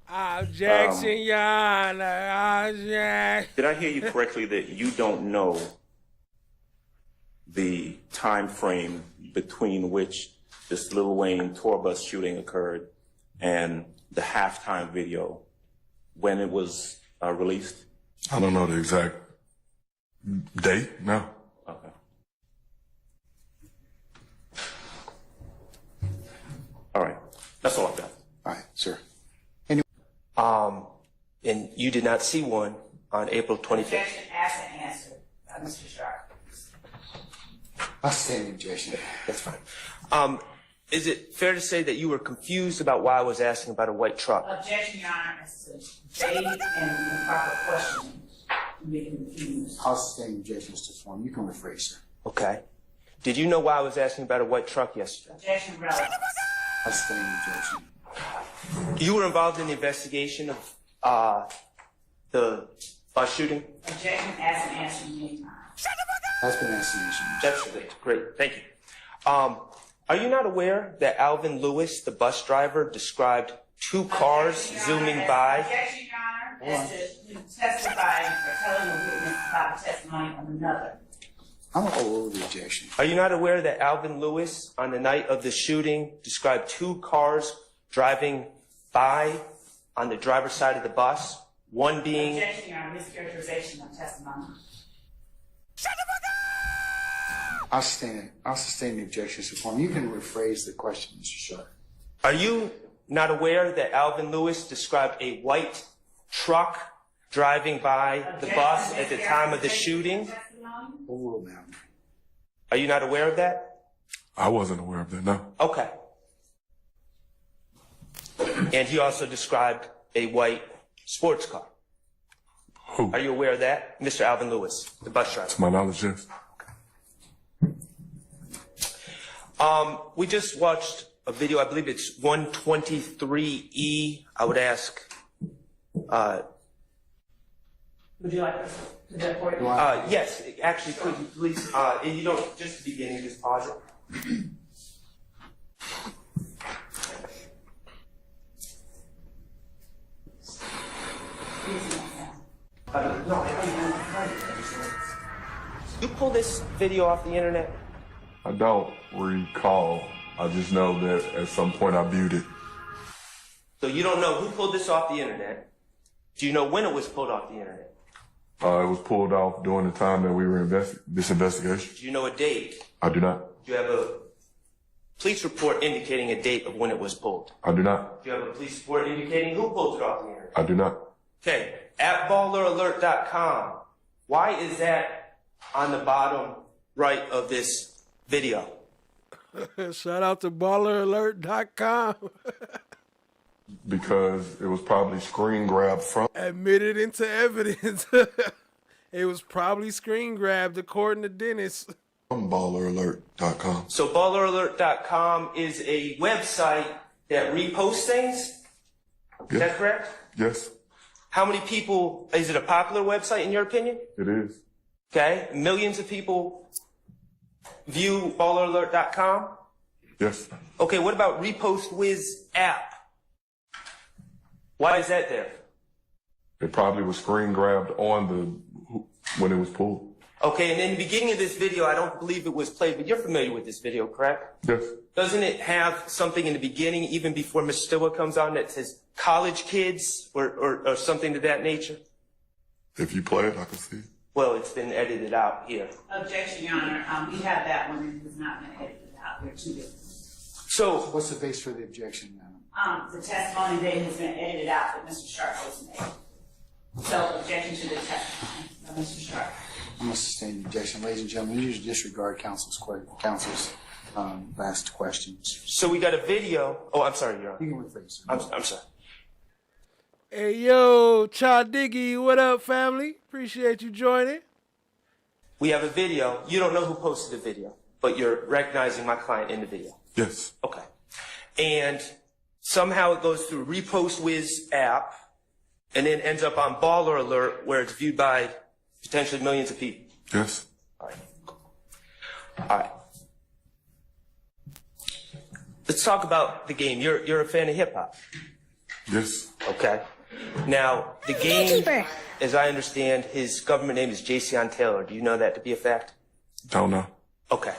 Objection, Your Honor. Objection. Did I hear you correctly that you don't know the time frame between which this Lil Wayne tour bus shooting occurred and the halftime video, when it was released? I don't know the exact date, no. Okay. All right. That's all I've got. All right, sir. And you did not see one on April 25th. Objection asked and answered by Mr. Sharp. I'll sustain the objection. That's fine. Is it fair to say that you were confused about why I was asking about a white truck? Objection, Your Honor, as to vague and improper questioning. You may be confused. I'll sustain the objection, Mr. Form. You can rephrase, sir. Okay. Did you know why I was asking about a white truck yesterday? Objection relevant. I'll sustain the objection. You were involved in the investigation of the bus shooting? Objection asked and answered many times. That's been asked and answered. That's great. Thank you. Are you not aware that Alvin Lewis, the bus driver, described two cars zooming by? Objection, Your Honor, as to you testifying or telling a witness about the testimony of another. I'm all over the objection. Are you not aware that Alvin Lewis, on the night of the shooting, described two cars driving by on the driver's side of the bus? One being... Objection, Your Honor, mischaracterization of testimony. I'll sustain the objection, Mr. Form. You can rephrase the question, Mr. Sharp. Are you not aware that Alvin Lewis described a white truck driving by the bus at the time of the shooting? Overruled, ma'am. Are you not aware of that? I wasn't aware of that, no. Okay. And he also described a white sports car. Who? Are you aware of that? Mr. Alvin Lewis, the bus driver. To my knowledge, yes. We just watched a video, I believe it's 123E. I would ask, Would you like us to do that for you? yes, actually, could you please, and you don't, just the beginning, just pause it. You pull this video off the internet? I don't recall. I just know that at some point I viewed it. So you don't know who pulled this off the internet? Do you know when it was pulled off the internet? It was pulled off during the time that we were this investigation. Do you know a date? I do not. Do you have a police report indicating a date of when it was pulled? I do not. Do you have a police report indicating who pulled it off the internet? I do not. Okay, at balleralert.com. Why is that on the bottom right of this video? Shout out to balleralert.com. Because it was probably screen grabbed from... Admitted into evidence. It was probably screen grabbed, according to Dennis. From balleralert.com. So balleralert.com is a website that reposts things? Is that correct? Yes, How many people, is it a popular website in your opinion? it is. Okay, millions of people view balleralert.com? Yes. Okay, what about Repost Wiz app? Why is that there? It probably was screen grabbed when it was pulled. Okay, and in the beginning of this video, I don't believe it was played, but you're familiar with this video, correct? Yes. Doesn't it have something in the beginning, even before Mr. Stillwell comes on, that says college kids or something to that nature? If you play it, I can see it. Well, it's been edited out here. Objection, Your Honor. We have that one. It has not been edited out. There are two different. So, what's the base for the objection, madam? The testimony that has been edited out that Mr. Sharp was made. So, objection to the testimony of Mr. Sharp. I'm going to sustain the objection. Ladies and gentlemen, you usually disregard counsel's last questions. So we got a video. Oh, I'm sorry, Your Honor. You can rephrase, sir. I'm sorry. Hey, yo, Cha Diggy, what up, family? Appreciate you joining. We have a video. You don't know who posted the video, but you're recognizing my client in the video. Yes. Okay. And somehow it goes through Repost Wiz app and then ends up on Baller Alert where it's viewed by potentially millions of people. Yes. All right. Let's talk about the game. You're a fan of hip hop. Yes. Okay. Now, the game, as I understand, his government name is Jason Taylor. Do you know that to be a fact? Don't know. Okay.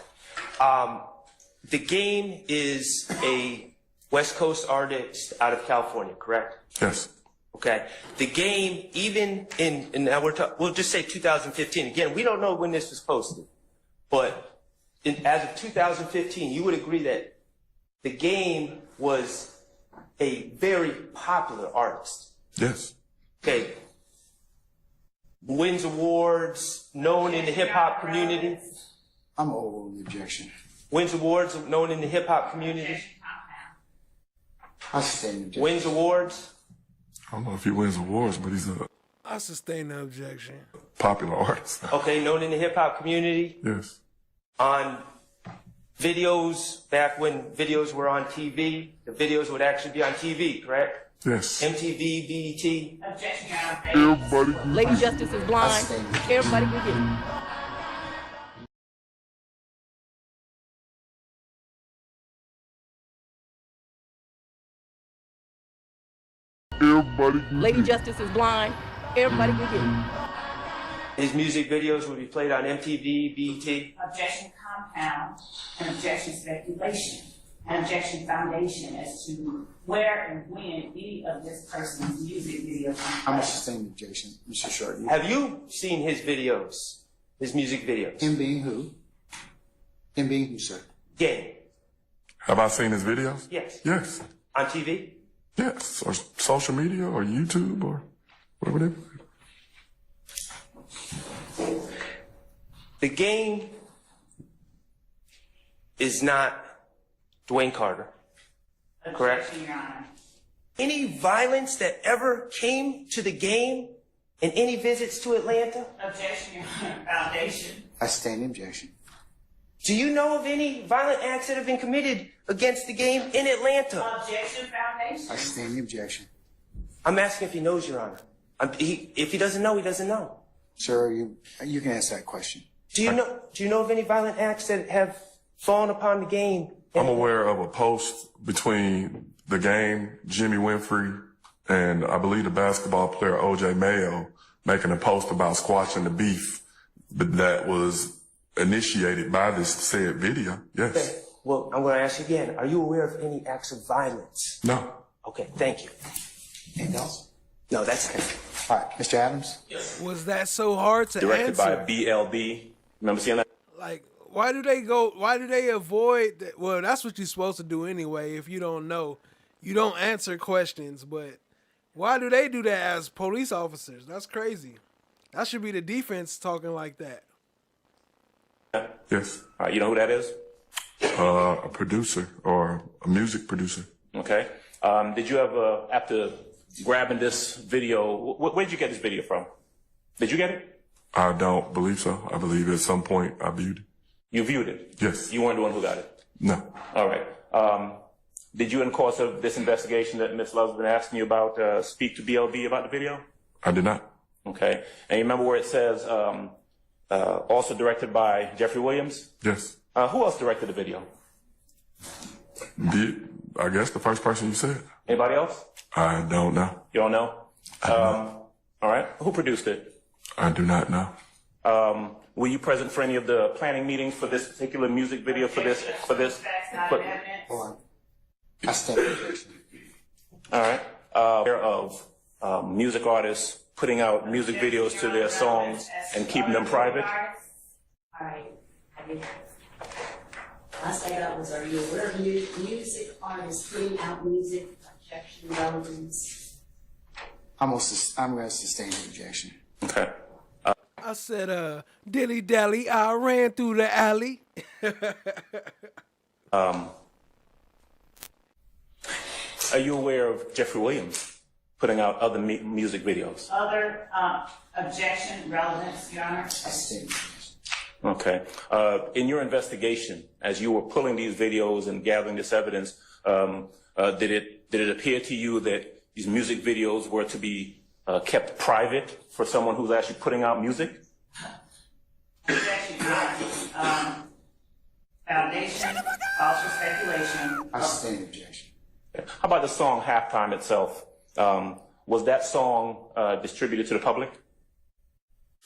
The game is a West Coast artist out of California, correct? Yes. Okay. The game, even in now we'll just say 2015. Again, we don't know when this was posted, but as of 2015, you would agree that the game was a very popular artist. Yes. Okay. Wins awards, known in the hip hop community. I'm over the objection. Wins awards, known in the hip hop community. I sustain the objection. Wins awards. I don't know if he wins awards, but he's a I sustain the objection. popular artist. Okay, known in the hip hop community. Yes. On videos, back when videos were on TV, the videos would actually be on TV, correct? Yes. MTV, BET. Objection, Your Honor. Everybody. Lady Justice is blind. Everybody can get it. Everybody. Lady Justice is blind. Everybody can get it. His music videos would be played on MTV, BET. Objection compound, and objection speculation, and objection foundation as to where and when any of this person's music videos I'm going to sustain the objection, Mr. Short. Have you seen his videos, his music videos? Him being who? Him being who, sir? Game. Have I seen his videos? Yes. Yes. On TV? Yes. Or social media or YouTube or whatever they The game is not Dwayne Carter, correct? Objection, Your Honor. Any violence that ever came to the game in any visits to Atlanta? Objection, Your Honor. Foundation. I sustain the objection. Do you know of any violent acts that have been committed against the game in Atlanta? Objection, foundation. I sustain the objection. I'm asking if he knows, Your Honor. If he doesn't know, he doesn't know. Sir, you can answer that question. Do you know of any violent acts that have fallen upon the game? I'm aware of a post between the game, Jimmy Winfrey, and I believe the basketball player O.J. Mayo making a post about squashing the beef, but that was initiated by this said video. Yes. Okay. Well, I'm going to ask you again. Are you aware of any acts of violence? No. Okay, thank you. Anything else? No, that's okay. All right, Mr. Adams? Was that so hard to Directed answer? by BLB. Remember seeing that? Like, why do they avoid that? Well, that's what you're supposed to do anyway. If you don't know, you don't answer questions. But why do they do that as police officers? That's crazy. That should be the defense talking like that. Yes. You know who that is? A producer or a music producer. Okay. Did you ever, after grabbing this video, where did you get this video from? Did you get it? I don't believe so. I believe at some point I viewed it. You viewed it? Yes. You weren't the one who got it? No. All right. Did you, in the course of this investigation that Ms. Love's been asking you about, speak to BLB about the video? I did not. Okay. And you remember where it says also directed by Jeffrey Williams? Yes. Who else directed the video? I guess the first person you said. Anybody else? I don't know. You don't know? All right. Who produced it? I do not know. Were you present for any of the planning meetings for this particular music video for this? Hold on. I stand objection. All right. Of music artists putting out music videos to their songs and keeping them private? All right. Last I got was, are you aware of music artists putting out music, objection, relevance? I'm going to sustain the objection. Okay. I said, dilly dally, I ran through the alley. Are you aware of Jeffrey Williams putting out other music videos? Other objection, relevance, Your Honor? Okay. In your investigation, as you were pulling these videos and gathering this evidence, did it appear to you that these music videos were to be kept private for someone who's actually putting out music? Objection, Your Honor. Foundation, false speculation. I sustain the objection. How about the song Halftime itself? Was that song distributed to the public?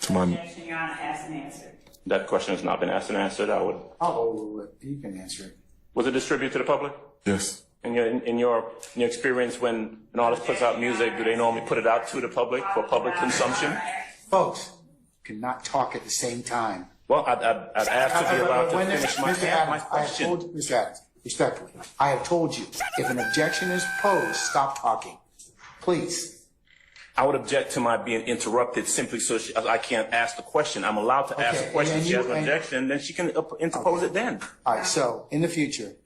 Objection, Your Honor, asked and answered. That question has not been asked and answered. You can answer it. Was it distributed to the public? Yes. In your experience, when an artist puts out music, do they normally put it out to the public for public consumption? Folks, cannot talk at the same time. Well, I'd ask to be allowed to finish my question. Mr. Adams, respectfully, I have told you, if an objection is posed, stop talking. Please. I would object to my being interrupted simply so I can't ask the question. I'm allowed to ask the question. If she has an objection, then she can interpose it then. All right, so in the future,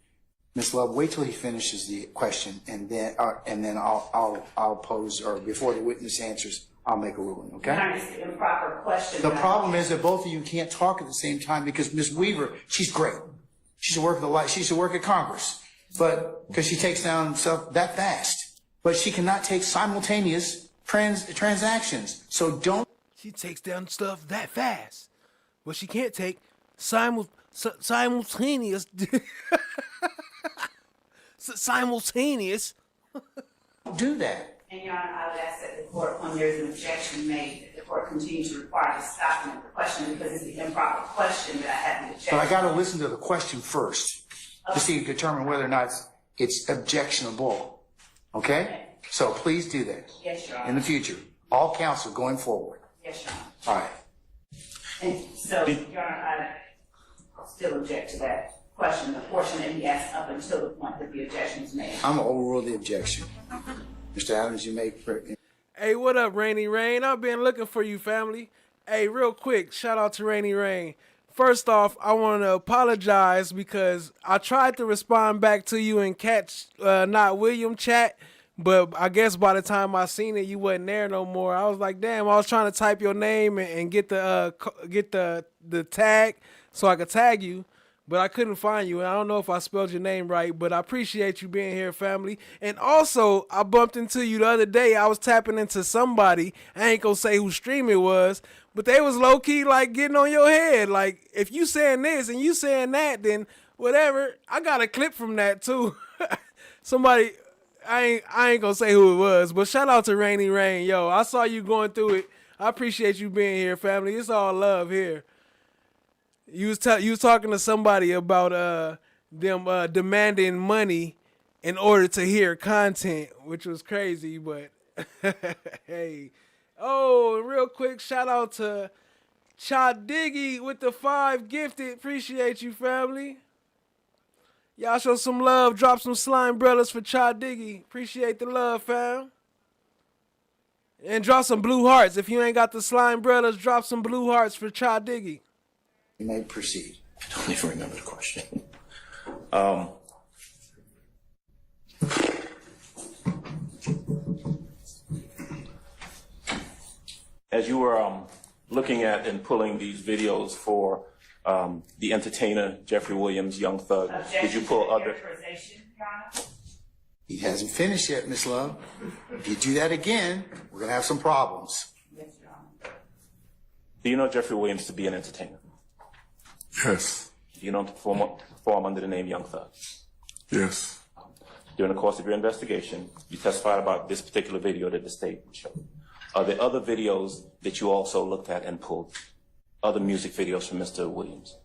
Ms. Love, wait till he finishes the question, and then I'll pose, or before the witness answers, I'll make a ruling, okay? It's the improper question. The problem is that both of you can't talk at the same time because Ms. Weaver, she's great. She should work she should work at Congress, but because she takes down stuff that fast. But she cannot take simultaneous transactions. So don't. She takes down stuff that fast, but she can't take simultaneous. Simultaneous. Do that. And Your Honor, I would ask that the court, when there is an objection made, that the court continue to require the stopping of the question because it's the improper question that I have to check. But I got to listen to the question first to determine whether or not it's objectionable. Okay? So please do that. Yes, Your Honor. In the future, all counsel going forward. Yes, Your Honor. All right. And so, Your Honor, I still object to that question, the portion that he asked up until the point that the objection is made. I'm going to overrule the objection. Mr. Adams, you make. Hey, what up, Rainy Rain? I've been looking for you, family. Hey, real quick, shout out to Rainy Rain. First off, I want to apologize because I tried to respond back to you in Catch Not William chat, but I guess by the time I seen it, you wasn't there no more. I was like, damn, I was trying to type your name and get the tag so I could tag you. But I couldn't find you, and I don't know if I spelled your name right, but I appreciate you being here, family. And also, I bumped into you the other day. I was tapping into somebody. I ain't gonna say whose stream it was, but they was low-key, like, getting on your head. Like, if you saying this and you saying that, then whatever. I got a clip from that, too. Somebody, I ain't gonna say who it was, but shout out to Rainy Rain. Yo, I saw you going through it. I appreciate you being here, family. It's all love here. You was talking to somebody about them demanding money in order to hear content, which was crazy, but hey. Oh, real quick, shout out to Cha Diggy with the 5 gifted. Appreciate you, family. Y'all show some love. Drop some slime brothers for Cha Diggy. Appreciate the love, fam. And drop some blue hearts. If you ain't got the slime brothers, drop some blue hearts for Cha Diggy. You may proceed. I don't even remember the question. As you were looking at and pulling these videos for the entertainer Jeffrey Williams, Young Thug, did you pull other? He hasn't finished yet, Miss Love. If you do that again, we're going to have some problems. Do you know Jeffrey Williams to be an entertainer? Yes. Do you know him to perform under the name Young Thug? Yes. During the course of your investigation, you testified about this particular video that the state showed. Are there other videos that you also looked at and pulled? Other music videos from Mr. Williams?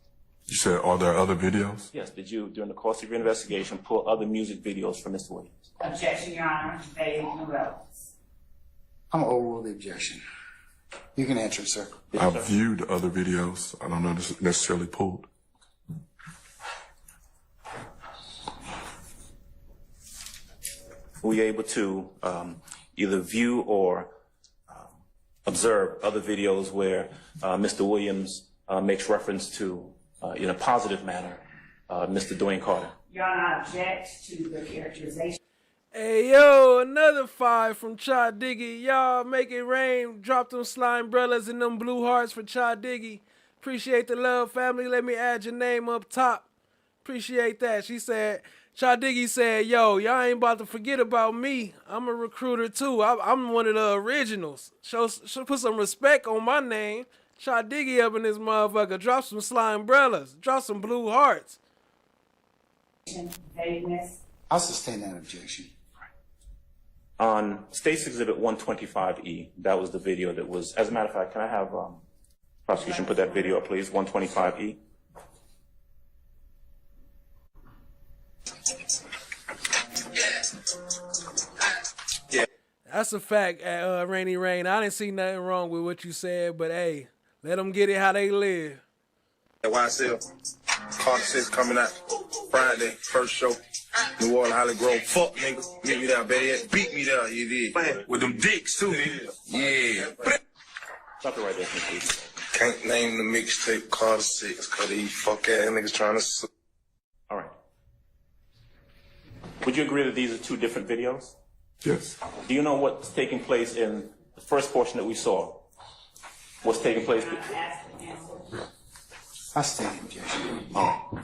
You said, are there other videos? Yes. Did you, during the course of your investigation, pull other music videos from Mr. Williams? Objection, Your Honor. Vague and irrelevance. I'm going to overrule the objection. You can answer, sir. I viewed other videos. I don't know necessarily pulled. Were you able to either view or observe other videos where Mr. Williams makes reference to, in a positive manner, Mr. Dwayne Carter? Your Honor, I object to the characterization. Hey, yo, another 5 from Cha Diggy. Y'all make it rain. Drop them slime umbrellas and them blue hearts for Cha Diggy. Appreciate the love, family. Let me add your name up top. Appreciate that. She said, Cha Diggy said, yo, y'all ain't about to forget about me. I'm a recruiter, too. I'm one of the originals. Show put some respect on my name. Cha Diggy up in this motherfucker. Drop some slime umbrellas. Drop some blue hearts. Vagueness. I'll sustain that objection. On State's Exhibit 125E, that was the video that was, as a matter of fact, can I have prosecution put that video up, please? 125E. Yeah. That's a fact, Rainy Rain. I didn't see nothing wrong with what you said, but hey, let them get it how they live. At YSL, Carter 6 coming out Friday, first show. New Orleans, Holly Grove, fuck nigga. Meet me there, better beat me there, you did. With them dicks too. Yeah. Stop it right there, please. Can't name the mixtape Carter 6, cause these fuck ass niggas trying to. All right. Would you agree that these are two different videos? Yes. Do you know what's taking place in the first portion that we saw? What's taking place? I stand the objection. Oh.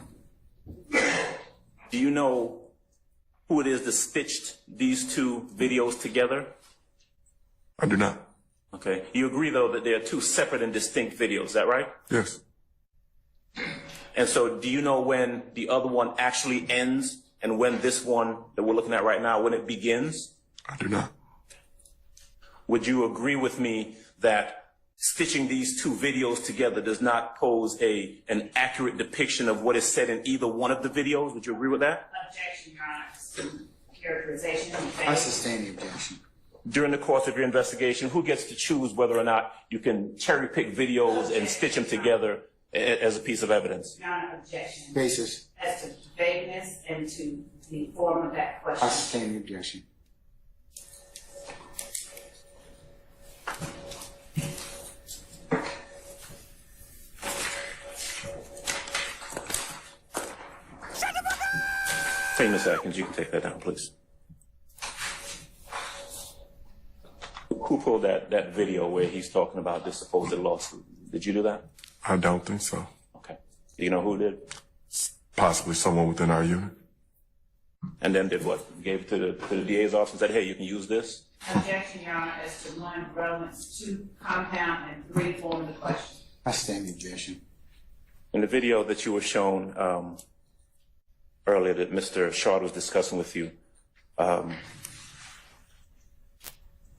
Do you know who it is that stitched these two videos together? I do not. Okay. You agree, though, that they are two separate and distinct videos, is that right? Yes. And so do you know when the other one actually ends and when this one that we're looking at right now, when it begins? I do not. Would you agree with me that stitching these two videos together does not pose an accurate depiction of what is said in either one of the videos? Would you agree with that? Objection, Your Honor. Characterization. I sustain the objection. During the course of your investigation, who gets to choose whether or not you can cherry pick videos and stitch them together as a piece of evidence? Your Honor, objection. Basis. As to vagueness and to the form of that I question. sustain the objection. Take a second. You can take that down, please. Who pulled that video where he's talking about this supposed lawsuit? Did you do that? I don't think so. Okay. Do you know who did? Possibly someone within our unit. And then did what? Gave it to the DA's office and said, hey, you can use this? Objection, Your Honor, as to 1, relevance, 2, compound, and 3, form of the question. I stand the objection. In the video that you were shown earlier that Mr. Shard was discussing with you,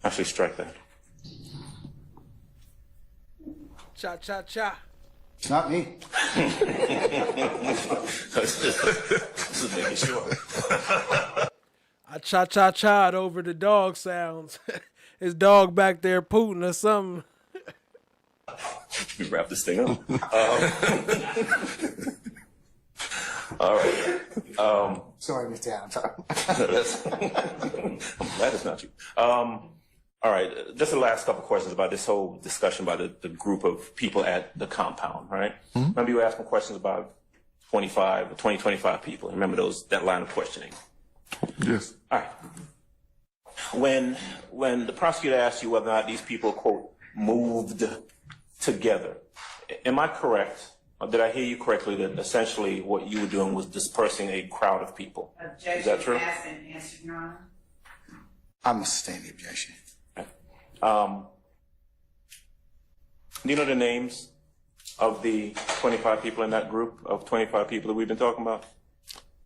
actually strike that. Cha, cha, cha. It's not me. Just making sure. I cha-cha-cha'd over the dog sounds. His dog back there pooting or something. We wrap this thing up. All right. Sorry, Mr. Adams. I'm glad it's not you. All right. Just the last couple questions about this whole discussion by the group of people at the compound, all right? Mm-hmm. Remember you were asking questions about 25 people. Remember that line of questioning? Yes. All right. When the prosecutor asked you whether or not these people, quote, moved together, am I correct Did I hear you correctly that essentially what you were doing was dispersing a crowd of people? Objection Is that true? asked and answered, Your Honor. I must sustain the objection. Do you know the names of the 25 people in that group of 25 people that we've been talking about?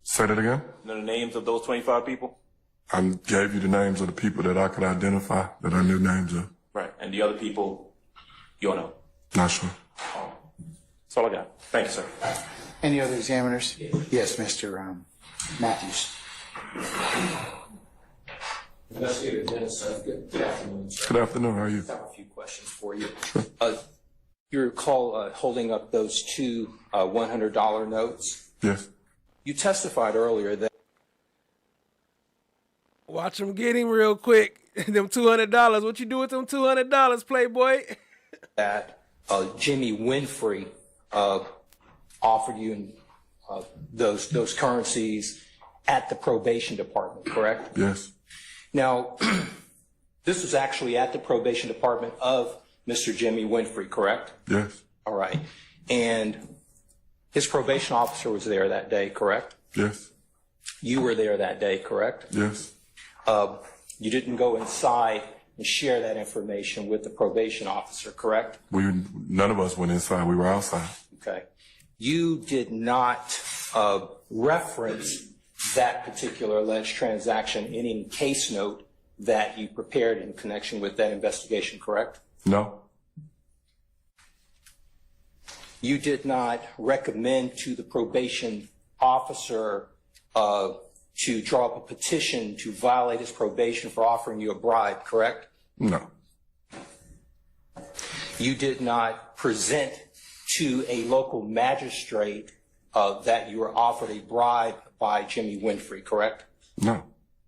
Say that again? You know the names of those 25 people? I gave you the names of the people that I could identify, that I knew names of. Right. And the other people, you don't know? Not sure. That's all I got. Thank you, sir. Any other examiners? Yes, Mr. Matthews. Investigator Dennis, good afternoon, sir. Good afternoon. How are you? I have a few questions for you. You recall holding up those two $100 notes? Yes. You testified earlier that Watch him get him real quick. Them $200. What you do with them $200, Playboy? that Jimmy Winfrey offered you those currencies at the probation department, correct? Yes. Now, this was actually at the probation department of Mr. Jimmy Winfrey, correct? Yes. All right. And his probation officer was there that day, correct? Yes. You were there that day, correct? Yes. You didn't go inside and share that information with the probation officer, correct? None of us went inside. We were outside. Okay. You did not reference that particular alleged transaction in any case note that you prepared in connection with that investigation, correct? No. You did not recommend to the probation officer to draw up a petition to violate his probation for offering you a bribe, correct? No. You did not present to a local magistrate that you were offered a bribe by Jimmy Winfrey, correct? No.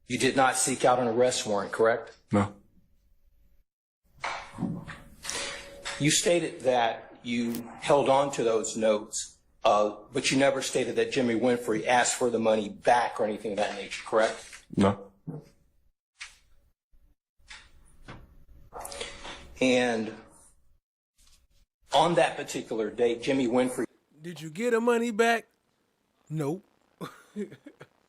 You did not seek out an arrest warrant, correct? No. You stated that you held on to those notes, but you never stated that Jimmy Winfrey asked for the money back or anything of that nature, correct? No. And on that particular date, Jimmy Winfrey Did you get the money back? Nope.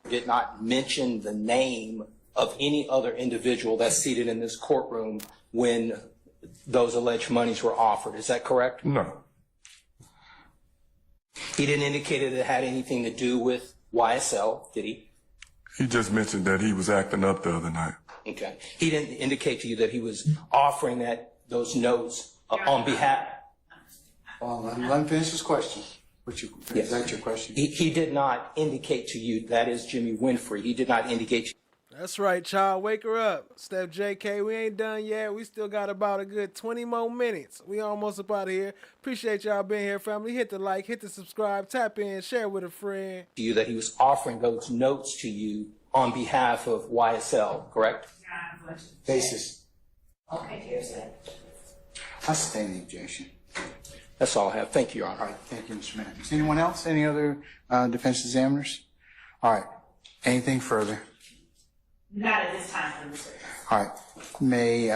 did not mention the name of any other individual that's seated in this courtroom when those alleged monies were offered. Is that correct? No. He didn't indicate that it had anything to do with YSL, did he? He just mentioned that he was acting up the other night. Okay. He didn't indicate to you that he was offering those notes on behalf. Let him finish his question. Is that your question? He did not indicate to you that is Jimmy Winfrey. He did not indicate to you. That's right, child. Wake her up. Steph JK, we ain't done yet. We still got about a good 20 more minutes. We almost up out of here. Appreciate y'all being here, family. Hit the like, hit the subscribe, tap in, share with a friend. To you that he was offering those notes to you on behalf of YSL, correct? Basis. Okay, here's it. I sustain the objection. That's all I have. Thank you, Your Honor. All right, thank you, Mr. Matthews. Anyone else? Any other defense examiners? All right. Anything further? Not at this time, please. All right. May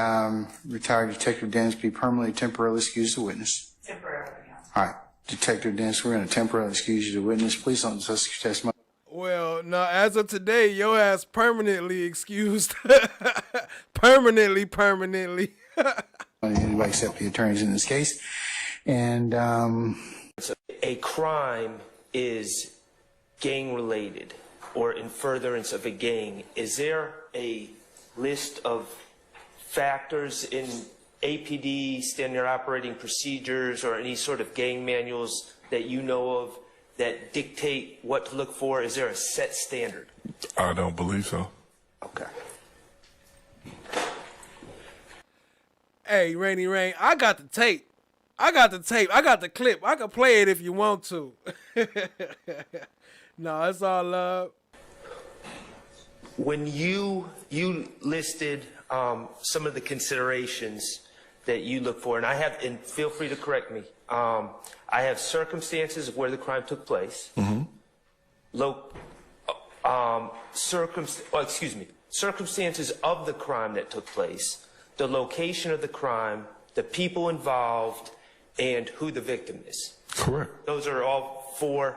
retired Detective Dennis be permanently temporarily excused as a witness? Temporarily. All right. Detective Dennis, we're going to temporarily excuse you as a witness. Please don't discuss your testimony. Well, no, as of today, your ass permanently excused. Permanently. Anybody except the attorneys in this case. And a crime is gang related or in furtherance of a gang. Is there a list of factors in APD, standard operating procedures, or any sort of gang manuals that you know of that dictate what to look for? Is there a set standard? I don't believe so. Okay. Hey, Rainy Rain, I got the tape. I got the clip. I can play it if you want to. No, it's all love. When you listed some of the considerations that you look for, and feel free to correct me, I have circumstances of where the crime took place, circumstances of the crime that took place, the location of the crime, the people involved, and who the victim is. Correct. Those are all 4.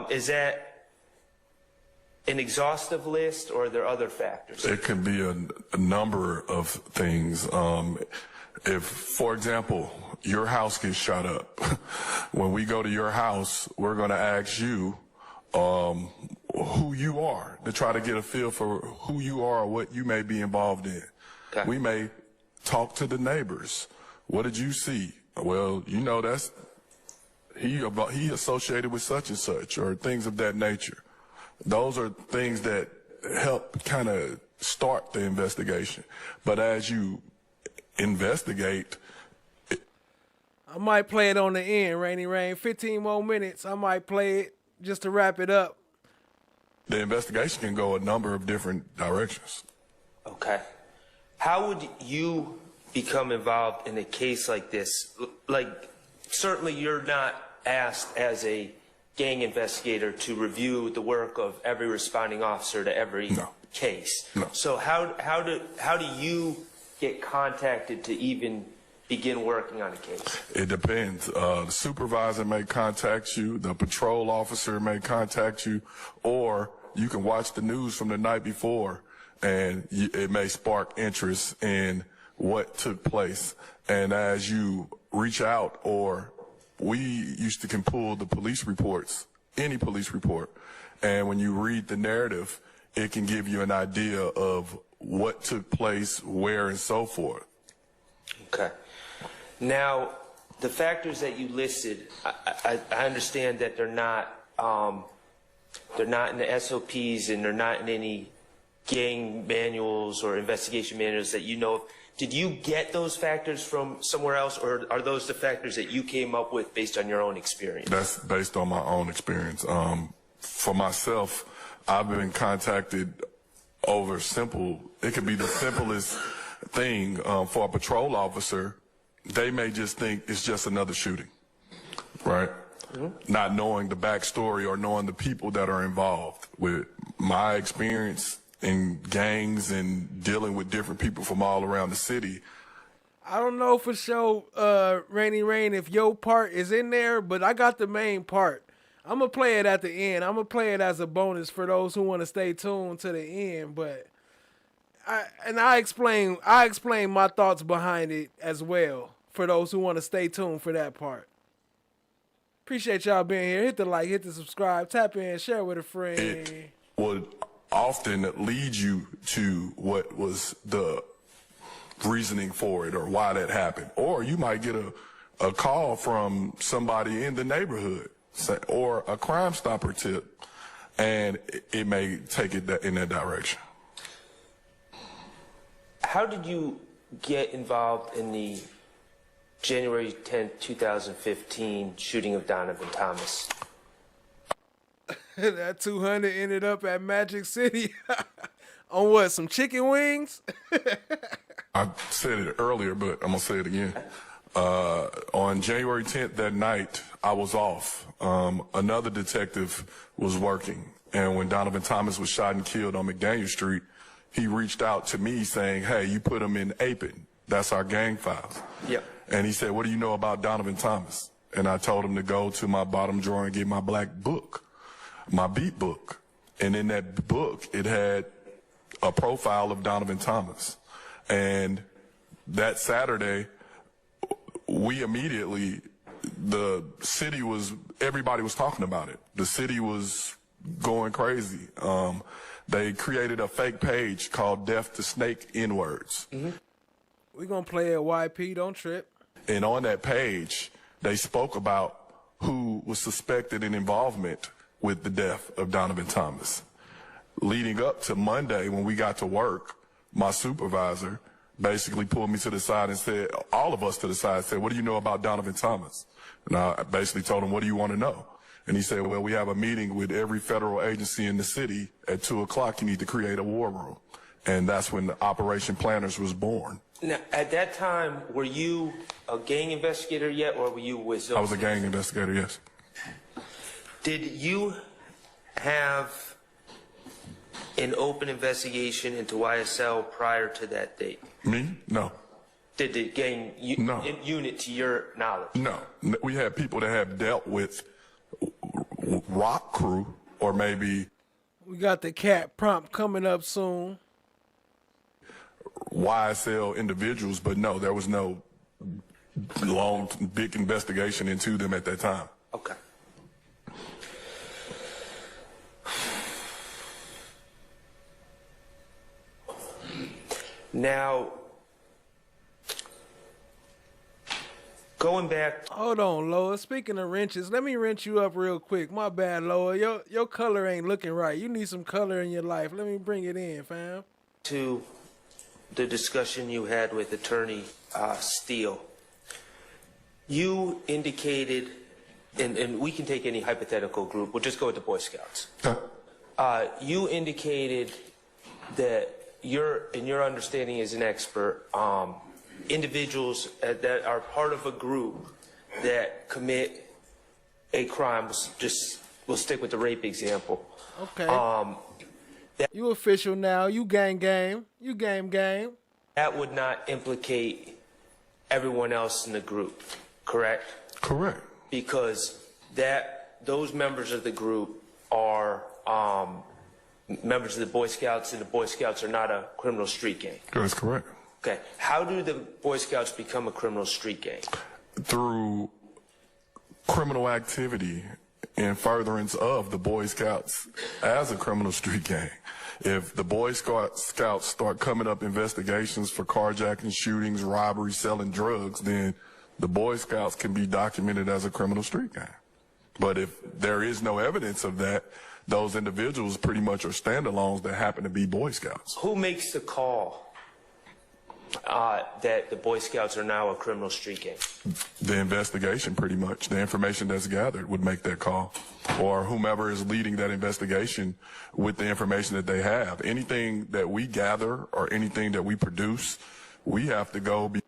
Is that an exhaustive list, or are there other factors? It can be a number of things. If, for example, your house gets shot up, when we go to your house, we're going to ask you who you are to try to get a feel for who you are or what you may be involved in. Okay. We may talk to the neighbors. What did you see? Well, you know, that's he associated with such and such, or things of that nature. Those are things that help kind of start the investigation. But as you investigate, I might play it on the end, Rainy Rain. 15 more minutes. I might play it just to wrap it up. The investigation can go a number of different directions. Okay. How would you become involved in a case like this? Like, certainly you're not asked as a gang investigator to review the work of every responding officer to every case. No. So how do you get contacted to even begin working on a case? It depends. The supervisor may contact you, the patrol officer may contact you, or you can watch the news from the night before, and it may spark interest in what took place. And as you reach out, or we used to can pull the police reports, any police report, and when you read the narrative, it can give you an idea of what took place, where, and so forth. Okay. Now, the factors that you listed, I understand that they're not in the SOPs, and they're not in any gang manuals or investigation manuals that you know of. Did you get those factors from somewhere else, or are those the factors that you came up with based on your own experience? That's based on my own experience. For myself, I've been contacted over it could be the simplest thing. For a patrol officer, they may just think it's just another shooting, right? Mm-hmm. Not knowing the backstory or knowing the people that are involved. With my experience in gangs and dealing with different people from all around the city, I don't know for sure, Rainy Rain, if your part is in there, but I got the main part. I'm going to play it at the end. I'm going to play it as a bonus for those who want to stay tuned to the end, but I explain my thoughts behind it as well for those who want to stay tuned for that part. Appreciate y'all being here. Hit the like, hit the subscribe, tap in, share with a friend. It would often lead you to what was the reasoning for it or why that happened. Or you might get a call from somebody in the neighborhood or a Crime Stopper tip, and it may take it in that direction. How did you get involved in the January 10, 2015 shooting of Donovan Thomas? That 200 ended up at Magic City on what, some chicken wings? I said it earlier, but I'm going to say it again. On January 10th that night, I was off. Another detective was working, and when Donovan Thomas was shot and killed on McDaniel Street, he reached out to me saying, hey, you put him in APIN. That's our gang files. Yep. And he said, what do you know about Donovan Thomas? And I told him to go to my bottom drawer and get my black book, my beat book. And in that book, it had a profile of Donovan Thomas. And that Saturday, the city everybody was talking about it. The city was going crazy. They created a fake page called Death to Snake N-Words. Mm-hmm. We're going to play it, YP, don't trip. And on that page, they spoke about who was suspected in involvement with the death of Donovan Thomas. Leading up to Monday, when we got to work, my supervisor basically pulled me to the side and said, all of us to the side, said, what do you know about Donovan Thomas? And I basically told him, what do you want to know? And he said, well, we have a meeting with every federal agency in the city at 2 o'clock. You need to create a war room. And that's when the Operation Planners was born. Now, at that time, were you a gang investigator yet, or were you with... I was a gang investigator, yes. Did you have an open investigation into YSL prior to that date? Me? No. Did the gang unit, to your knowledge? No. We had people that have dealt with rock crew or maybe We got the cat prompt coming up soon. YSL individuals, but no, there was no long, big investigation into them at that time. Okay. Now, going back. Hold on, Loa. Speaking of wrenches, let me wrench you up real quick. My bad, Loa. Your color ain't looking right. You need some color in your life. Let me bring it in, fam. To the discussion you had with Attorney Steele, you indicated, and we can take any hypothetical group. We'll just go with the Boy Scouts. You indicated that in your understanding as an expert, individuals that are part of a group that commit a crime, we'll stick with the rape example. Okay. You official now. You game. You game. That would not implicate everyone else in the group, correct? Correct. Because those members of the group are members of the Boy Scouts, and the Boy Scouts are not a criminal street gang. That's correct. Okay. How do the Boy Scouts become a criminal street gang? Through Criminal activity in furtherance of the Boy Scouts as a criminal street gang. If the Boy Scouts start coming up investigations for carjacking, shootings, robberies, selling drugs, then the Boy Scouts can be documented as a criminal street gang. But if there is no evidence of that, those individuals pretty much are standalones that happen to be Boy Scouts. Who makes the call that the Boy Scouts are now a criminal street gang? The investigation, pretty much. The information that's gathered would make that call. Or whomever is leading that investigation with the information that they have. Anything that we gather or anything that we produce, we have to go be.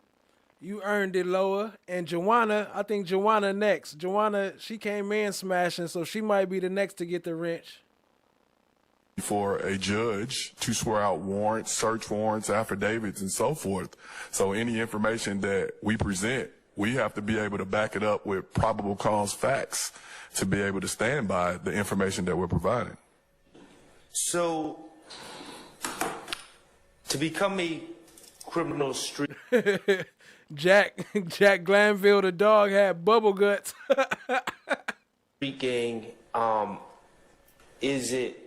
You earned it, Loa. And Joanna, I think Joanna next. Joanna, she came in smashing, so she might be the next to get the wrench. For a judge to swear out warrants, search warrants, affidavits, and so forth. So any information that we present, we have to be able to back it up with probable cause facts to be able to stand by the information that we're providing. So, to become a criminal street... Jack Glanville, the dog, had bubble guts. street gang, is it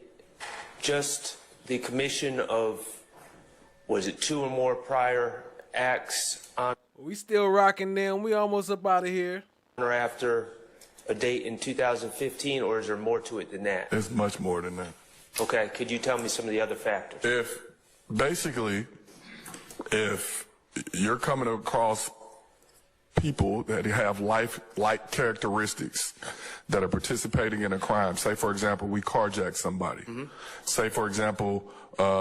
just the commission of, was it 2 or more prior acts on? We still rocking them. We almost up out of here. Or after a date in 2015, or is there more to it than that? It's much more than that. Okay, could you tell me some of the other factors? If you're coming across people that have life-like characteristics that are participating in a crime. Say, for example, we carjack somebody. Mm-hmm. Say, for example,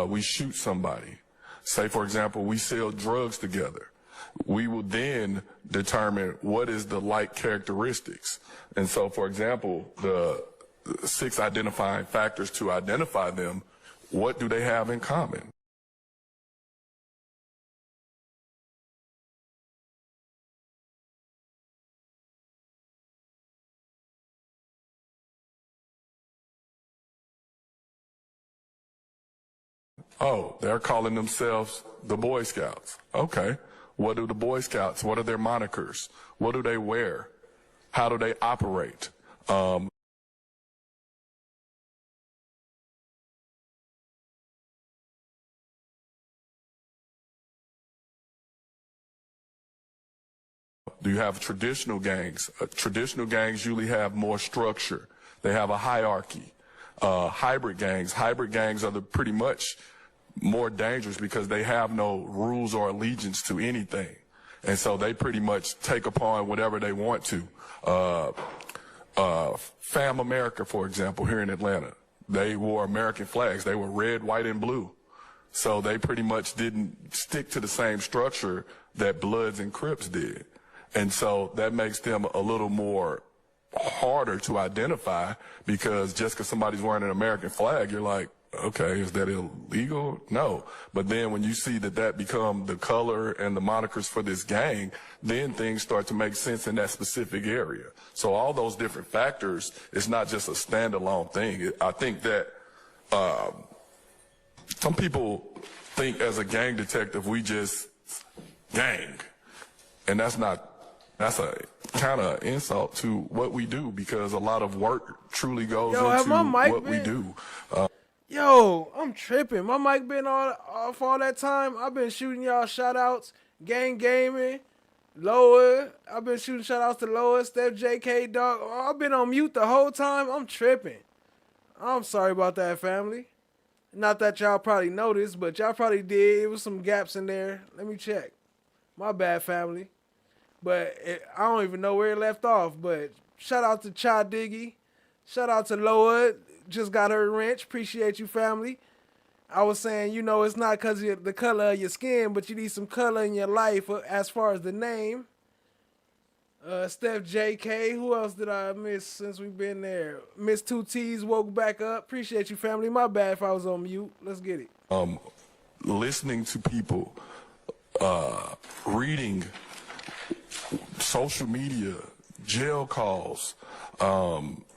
we shoot somebody. Say, for example, we sell drugs together. We will then determine what is the like characteristics. And so, for example, the 6 identifying factors to identify them, what do they have in common? Oh, they're calling themselves the Boy Scouts. Okay. What do the Boy Scouts, what are their monikers? What do they wear? How do they operate? Do you have traditional gangs? Traditional gangs usually have more structure. They have a hierarchy. Hybrid gangs are pretty much more dangerous because they have no rules or allegiance to anything. And so they pretty much take upon whatever they want to. Fam America, for example, here in Atlanta, they wore American flags. They were red, white, and blue. So they pretty much didn't stick to the same structure that Bloods and Crips did. And so that makes them a little more harder to identify because just because somebody's wearing an American flag, you're like, okay, is that illegal? No. But then when you see that become the color and the monikers for this gang, then things start to make sense in that specific area. So all those different factors, it's not just a standalone thing. I think that some people think as a gang detective, we just gang. And that's a kind of insult to what we do, because a lot of work truly goes into what we do. Yo, I'm tripping. My mic been off all that time. I've been shooting y'all shout outs, Gang Gaming, Lower. I've been shooting shout outs to Lower, Steph, JK, Dog. I've been on mute the whole time. I'm tripping. I'm sorry about that, family. Not that y'all probably noticed, but y'all probably did. It was some gaps in there. Let me check. My bad, family. But I don't even know where it left off. But shout out to Cha Diggy. Shout out to Loa. Just got her wrench. Appreciate you, family. I was saying, you know, it's not because of the color of your skin, but you need some color in your life as far as the name. Steph JK. Who else did I miss since we've been there? Miss 2 T's woke back up. Appreciate you, family. My bad if I was on mute. Let's get it. Listening to people, reading social media, jail calls,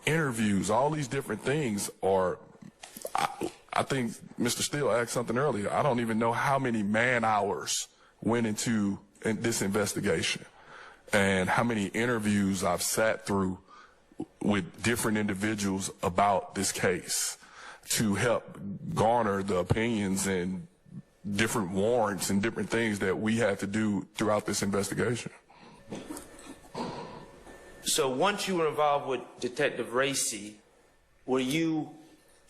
interviews, all these different things are, I think Mr. Steele asked something earlier. I don't even know how many man hours went into this investigation and how many interviews I've sat through with different individuals about this case to help garner the opinions and different warrants and different things that we had to do throughout this investigation. So once you were involved with Detective Racy, were you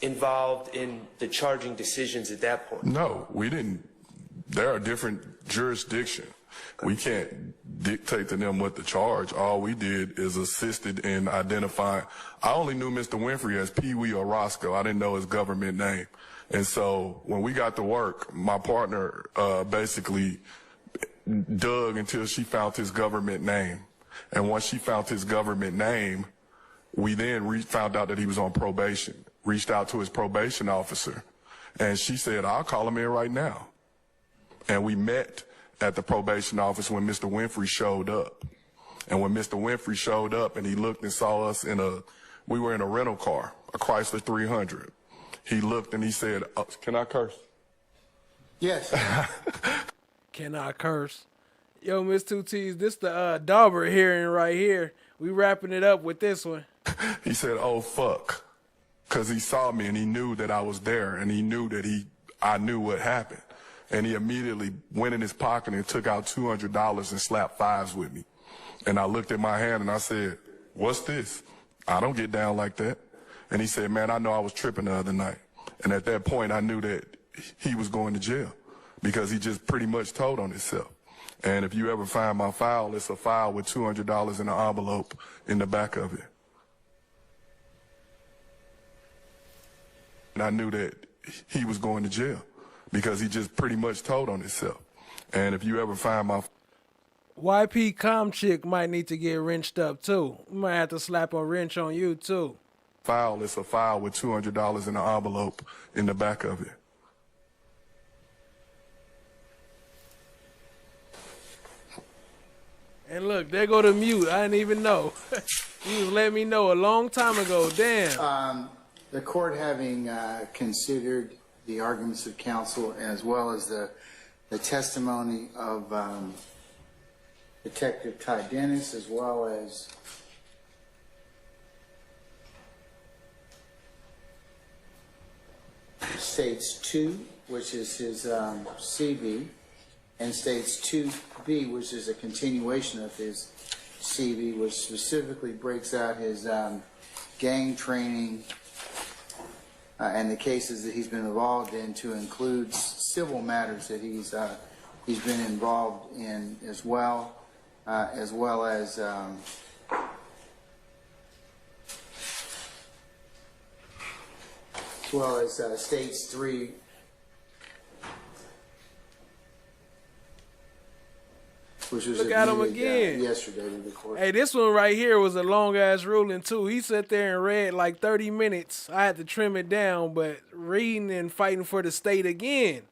involved in the charging decisions at that point? No, we didn't. There are different jurisdictions. We can't dictate to them what to charge. All we did is assisted in identifying. I only knew Mr. Winfrey as Pee Wee or Roscoe. I didn't know his government name. And so when we got to work, my partner basically dug until she found his government name. And once she found his government name, we then found out that he was on probation, reached out to his probation officer, and she said, I'll call him in right now. And we met at the probation office when Mr. Winfrey showed up. And when Mr. Winfrey showed up and he looked and saw us we were in a rental car, a Chrysler 300. He looked and he said, oh, can I curse? Yes. Can I curse? Yo, Miss 2 T's, this the Dauber hearing right here. We wrapping it up with this one. He said, oh, fuck. Because he saw me and he knew that I was there and he knew that I knew what happened. And he immediately went in his pocket and took out $200 and slapped fives with me. And I looked at my hand and I said, what's this? I don't get down like that. And he said, man, I know I was tripping the other night. And at that point, I knew that he was going to jail because he just pretty much told on himself. And if you ever find my file, it's a file with $200 in an envelope in the back of it. And I knew that he was going to jail because he just pretty much told on himself. And if you ever find my YP Com Chick might need to get wrenched up too. We might have to slap a wrench on you too. File, it's a file with $200 in an envelope in the back of it. And look, there go the mute. I didn't even know. You was letting me know a long time ago. Damn. The court having considered the arguments of counsel as well as the testimony of Detective Ty Dennis as well as States 2, which is his CV, and States 2B, which is a continuation of his CV, which specifically breaks out his gang training and the cases that he's been involved in to include civil matters that he's been involved in as well as States 3. Which was Look at him admitted, again. yesterday to the court. Hey, this one right here was a long ass ruling too. He sat there and read like 30 minutes. I had to trim it down, but reading and fighting for the state again.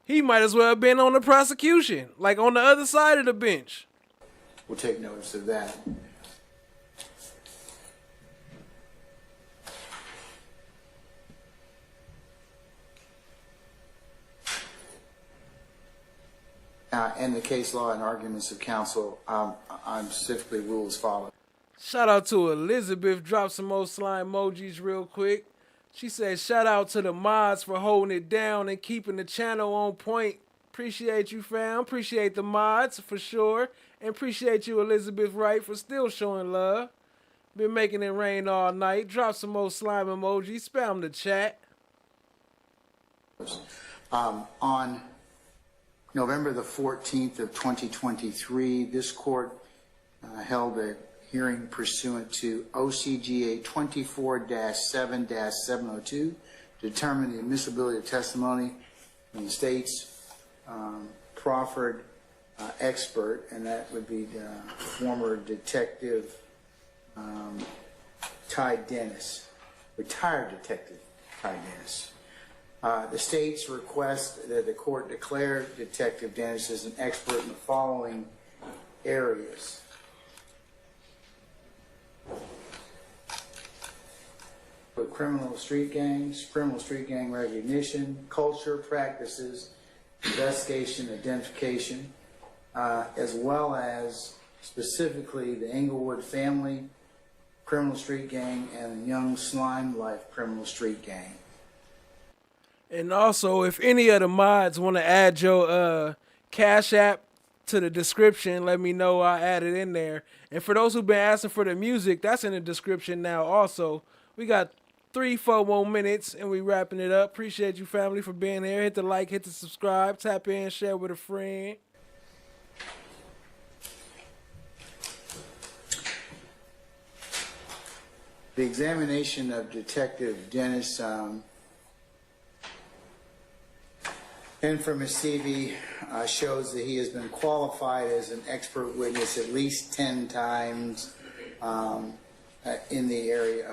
He might as well have been on the prosecution, like on the other side of the bench. We'll take notice of that. And the case law and arguments of counsel, I'm specifically rule as follows. Shout out to Elizabeth. Drop some more slime emojis real quick. She said, shout out to the mods for holding it down and keeping the channel on point. Appreciate you, fam. Appreciate the mods for sure. And appreciate you, Elizabeth Wright, for still showing love. Been making it rain all night. Drop some more slime emojis. Spam the chat. On November the 14th of 2023, this court held a hearing pursuant to OCGA 24-7-702 to determine the admissibility of testimony in the state's proffered expert, and that would be former detective Ty Dennis, retired detective Ty Dennis. The state's request that the court declare Detective Dennis as an expert in the following areas. With criminal street gang recognition, culture, practices, investigation, identification, as well as specifically the Englewood family criminal street gang and the Young Slime Life criminal street gang. And also, if any of the mods want to add your Cash App to the description, let me know. I'll add it in there. And for those who've been asking for the music, that's in the description now also. We got 3-4 more minutes and we wrapping it up. Appreciate you, family, for being here. Hit the like, hit the subscribe, tap in, share with a friend. The examination of Detective Dennis and from his CV shows that he has been qualified as an expert witness at least 10 times in the area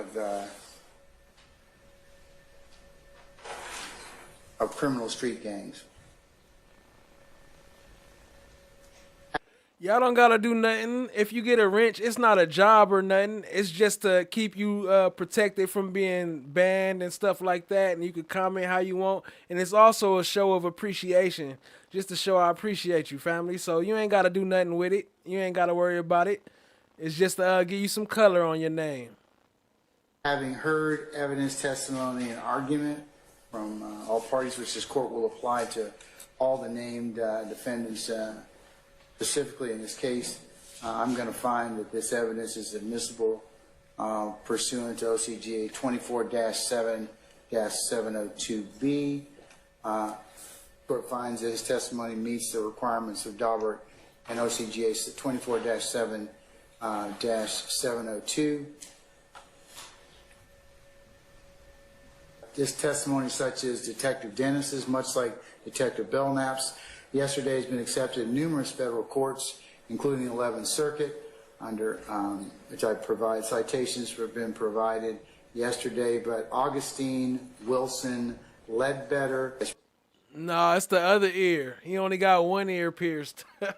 of criminal street gangs. Y'all don't gotta do nothing. If you get a wrench, it's not a job or nothing. It's just to keep you protected from being banned and stuff like that. And you can comment how you want. And it's also a show of appreciation, just to show I appreciate you, family. So you ain't gotta do nothing with it. You ain't gotta worry about it. It's just to give you some color on your name. Having heard evidence, testimony, and argument from all parties, which this court will apply to all the named defendants. Specifically in this case, I'm going to find that this evidence is admissible pursuant to OCGA 24-7-702B. Court finds that his testimony meets the requirements of Daubert and OCGA 24-7-702. This testimony, such as Detective Dennis's, much like Detective Belknap's, yesterday has been accepted in numerous federal courts, including the 11th Circuit, under which I provide citations have been provided yesterday. But Augustine, Wilson, Ledbetter. No, it's the other ear. He only got one ear pierced. I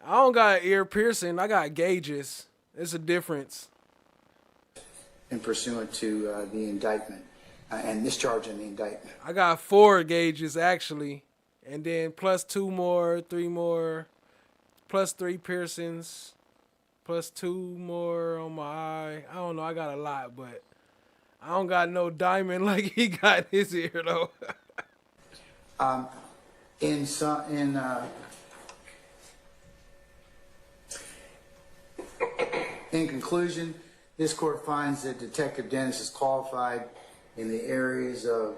don't got ear piercing. I got gauges. It's a difference. And pursuant to the indictment. And this charge in the indictment. I got 4 gauges actually, and then plus 2 more, 3 more, plus 3 piercings, plus 2 more on my eye. I don't know. I got a lot, but I don't got no diamond like he got in his ear though. In conclusion, this court finds that Detective Dennis is qualified in the areas of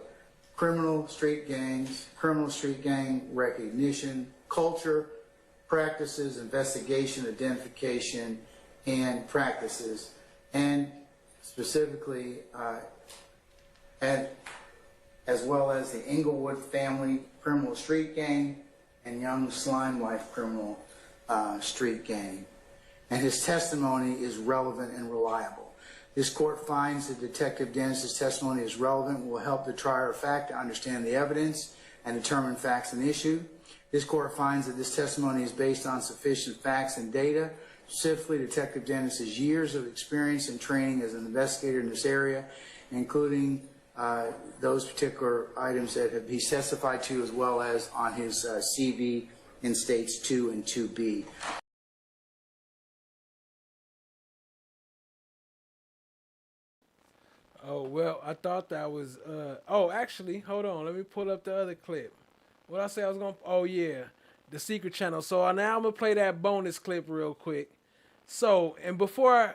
criminal street gang recognition, culture, practices, investigation, identification, and practices, and specifically, as well as the Englewood family criminal street gang and young slime life criminal street gang, and his testimony is relevant and reliable. This court finds that Detective Dennis's testimony is relevant and will help the trier of fact to understand the evidence and determine facts and issue. This court finds that this testimony is based on sufficient facts and data, specifically Detective Dennis's years of experience and training as an investigator in this area, including those particular items that he's testified to, as well as on his CV in states 2 and 2B. Oh, well, I thought that was, oh, actually, hold on. Let me pull up the other clip. What I say I was going to, oh, yeah, the secret channel. So now I'm going to play that bonus clip real quick. So, and before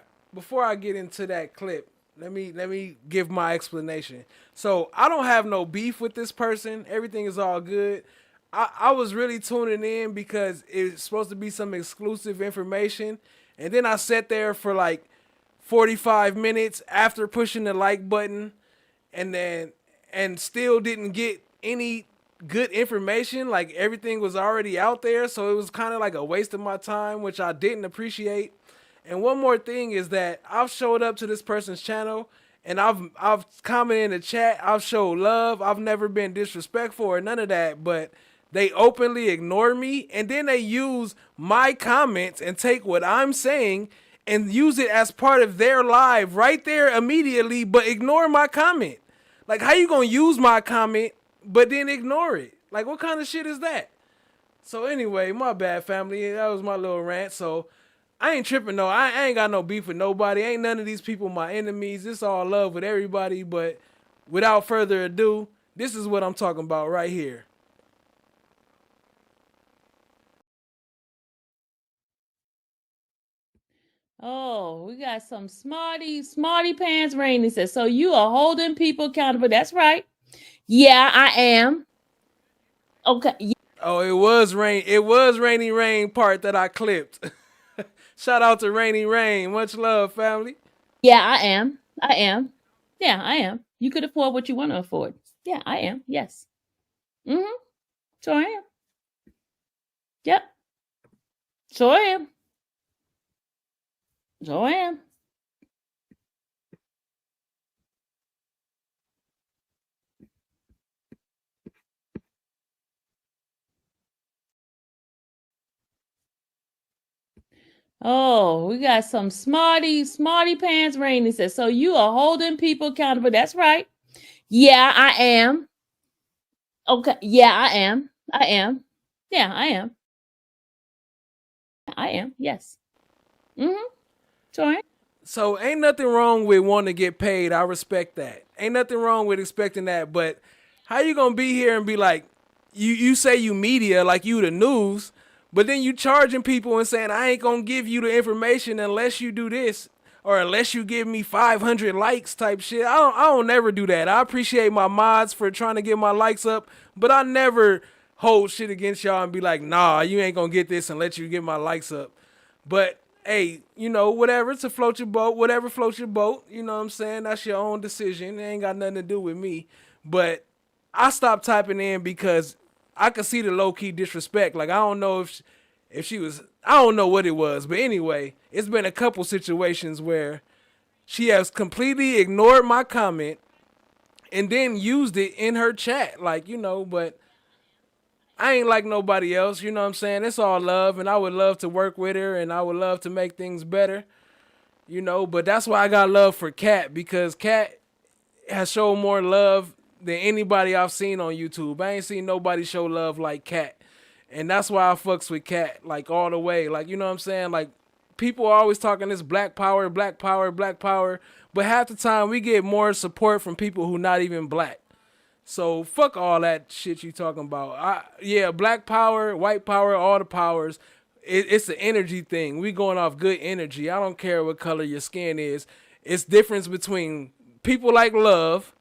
I get into that clip, let me give my explanation. So, I don't have no beef with this person. Everything is all good. I was really tuning in because it's supposed to be some exclusive information. And then I sat there for like 45 minutes after pushing the like button and still didn't get any good information. Like everything was already out there. So it was kind of like a waste of my time, which I didn't appreciate. And one more thing is that I've showed up to this person's channel and I've commented in the chat. I've showed love. I've never been disrespectful or none of that, but they openly ignore me, and then they use my comments and take what I'm saying and use it as part of their live right there immediately, but ignore my comment. Like, how you gonna use my comment, but then ignore it? Like, what kind of shit is that? So anyway, my bad, family. That was my little rant. So I ain't tripping, though. I ain't got no beef with nobody. Ain't none of these people my enemies. It's all love with everybody. But without further ado, this is what I'm talking about right here. Oh, we got some smarty pants Rainy says, so you are holding people accountable. That's right. Yeah, I am. Okay. Yeah, Oh, it was Rainy Rain part that I clipped. Shout out to Rainy Rain. Much love, family. yeah, I am. I am. Yeah, I am. You could afford what you want to afford. Yeah, I am. Yes. Mm-hmm. Sure am. Yep. Sure am. Sure am. Oh, we got some smarty pants Rainy says, so you are holding people accountable. That's right. Yeah, I am. Okay. Yeah, I am. I am. Yeah, I am. I am. Yes. Mm-hmm. Sure am. So ain't nothing wrong with wanting to get paid. I respect that. Ain't nothing wrong with expecting that. But how you gonna be here and be like, you say you media, like you the news, but then you charging people and saying I ain't gonna give you the information unless you do this or unless you give me 500 likes type shit. I don't never do that. I appreciate my mods for trying to get my likes up, but I never hold shit against y'all and be like, nah, you ain't gonna get this unless you get my likes up. But hey, you know, whatever to float your boat, whatever floats your boat, you know what I'm saying? That's your own decision. It ain't got nothing to do with me. But I stopped typing in because I could see the low-key disrespect. Like, I don't know if she was, I don't know what it was. But anyway, it's been a couple situations where she has completely ignored my comment and then used it in her chat. Like, you know, but I ain't like nobody else, you know what I'm saying? It's all love, and I would love to work with her, and I would love to make things better, you know? But that's why I got love for Kat, because Kat has shown more love than anybody I've seen on YouTube. I ain't seen nobody show love like Kat, and that's why I fucks with Kat, like, all the way. Like, you know what I'm saying? Like, people are always talking this black power, black power, black power, but half the time we get more support from people who not even black. So fuck all that shit you talking about. Yeah, black power, white power, all the powers. It's an energy thing. We going off good energy. I don't care what color your skin is. It's difference between people like Love,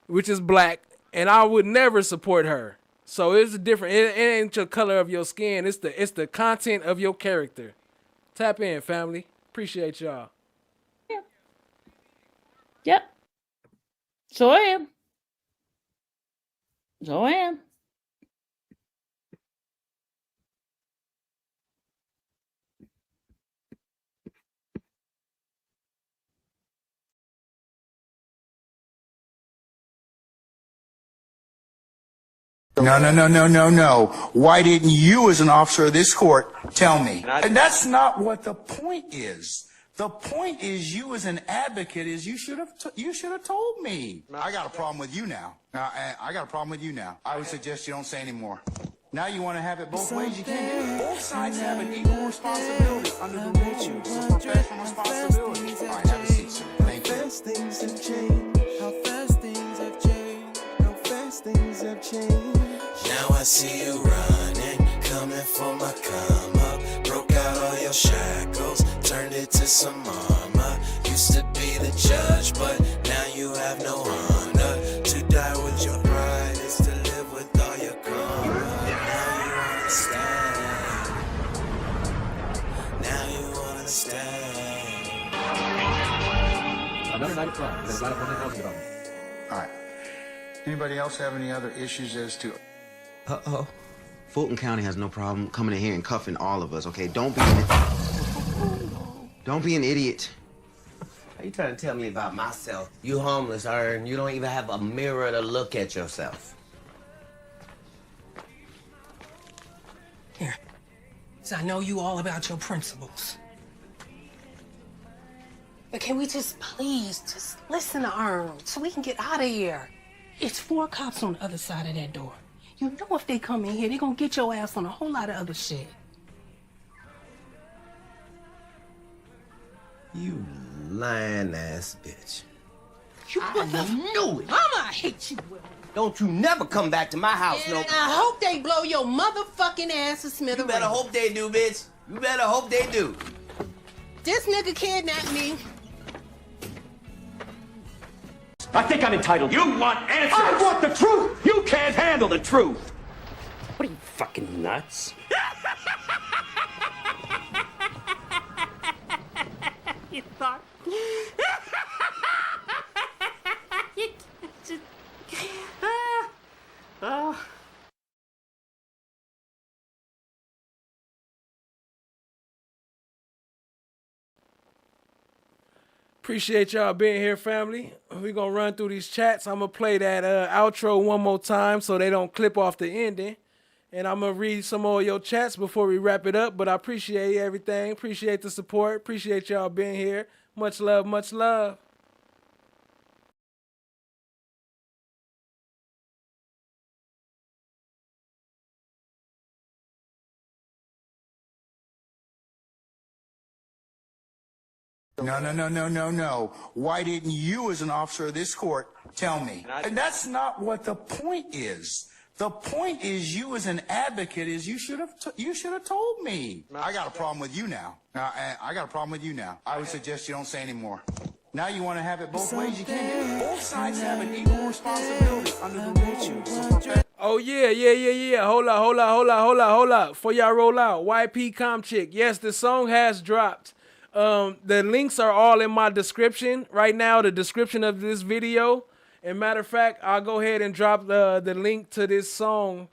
which is black, and I would never support her. So it's a different. It ain't your color of your skin. It's the content of your character. Tap in, family. Appreciate y'all. Yeah. Yep. Sure am. Sure am. No. Why didn't you, as an officer of this court, tell me? And that's not what the point is. The point is, you as an advocate, is you should have told me. I got a problem with you now. I got a problem with you now. I would suggest you don't say any more. Now you want to have it both ways. You can't do it. Both sides have an equal responsibility under the rules of professional responsibility. All right, have a seat, sir. Thank you. How fast things have changed. How fast things have changed. How fast things have changed. Now I see you running, coming for my come up. Broke out all your shackles, turned it to some armor. Used to be the judge, but now you have no honor. To die with your pride is to live with all your karma. Now you understand. Now you understand. Another night fly. All right. Anybody else have any other issues as to... Uh-oh. Fulton County has no problem coming in here and cuffing all of us, okay? Don't be an idiot. Are you trying to tell me about myself? You homeless, Ern. You don't even have a mirror to look at yourself. Here. So I know you all about your principles. But can we just please just listen to Ern so we can get out of here? It's 4 cops on the other side of that door. You know if they come in here, they're gonna get your ass on a whole lot of other shit. You lying ass bitch. You knew it. Mama, I hate you, Will. Don't you never come back to my house, And no. I hope they blow your motherfucking ass to smithereens. You better hope they do, bitch. You better hope they do. This nigga kidnapped me. I think I'm entitled. You want answers? I want the truth! You can't handle the truth! What are you, fucking nuts? You thought... Oh. Appreciate y'all being here, family. We're going to run through these chats. I'm going to play that outro one more time so they don't clip off the ending. And I'm going to read some more of your chats before we wrap it up. But I appreciate everything. Appreciate the support. Appreciate y'all being here. Much love, much love. No. Why didn't you, as an officer of this court, tell me? And that's not what the point is. The point is, you as an advocate, is you should have told me. I got a problem with you now. I got a problem with you now. I would suggest you don't say any more. Now you want to have it both ways. You can't do it. Both sides have an equal responsibility under the rules. Oh, yeah. Hold up. Before y'all roll out, YP Comchick. Yes, the song has dropped. The links are all in my description right now, the description of this video. And matter of fact, I'll go ahead and drop the link to this song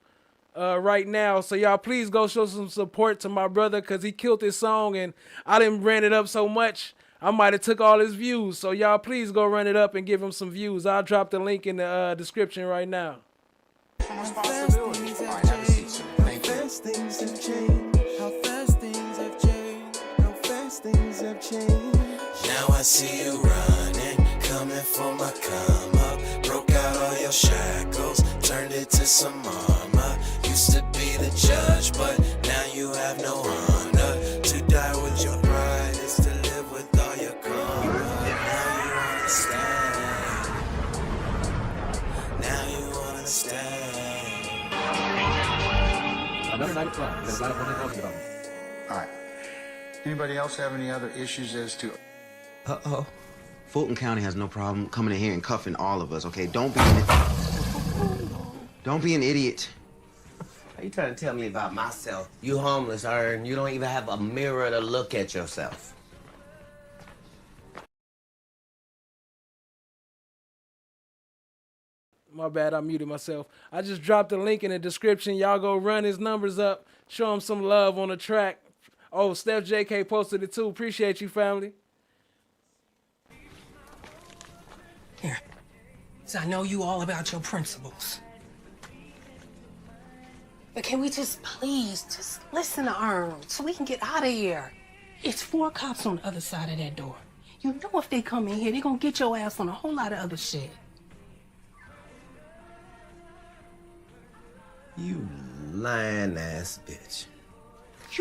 right now. So y'all please go show some support to my brother, because he killed this song and I didn't run it up so much. I might have took all his views. So y'all please go run it up and give him some views. I'll drop the link in the description right now. How fast things have changed. How fast things have changed. How fast things have changed. How fast things have changed. Now I see you running, coming for my come up. Broke out all your shackles, turned it to some armor. Used to be the judge, but now you have no honor. To die with your pride is to live with all your karma. Now you understand. Now you understand. Another night fly. All right. Anybody else have any other issues as to... Uh-oh. Fulton County has no problem coming in here and cuffing all of us, okay? Don't be an idiot. Are you trying to tell me about myself? You homeless, Ern. You don't even have a mirror to look at yourself. My bad, I muted myself. I just dropped the link in the description. Y'all go run his numbers up. Show him some love on the track. Oh, Steph JK posted it too. Appreciate you, family. Here. So I know you all about your principles. But can we just please just listen to Earl so we can get out of here? It's 4 cops on the other side of that door. You know if they come in here, they're gonna get your ass on a whole lot of other shit. You lying ass bitch.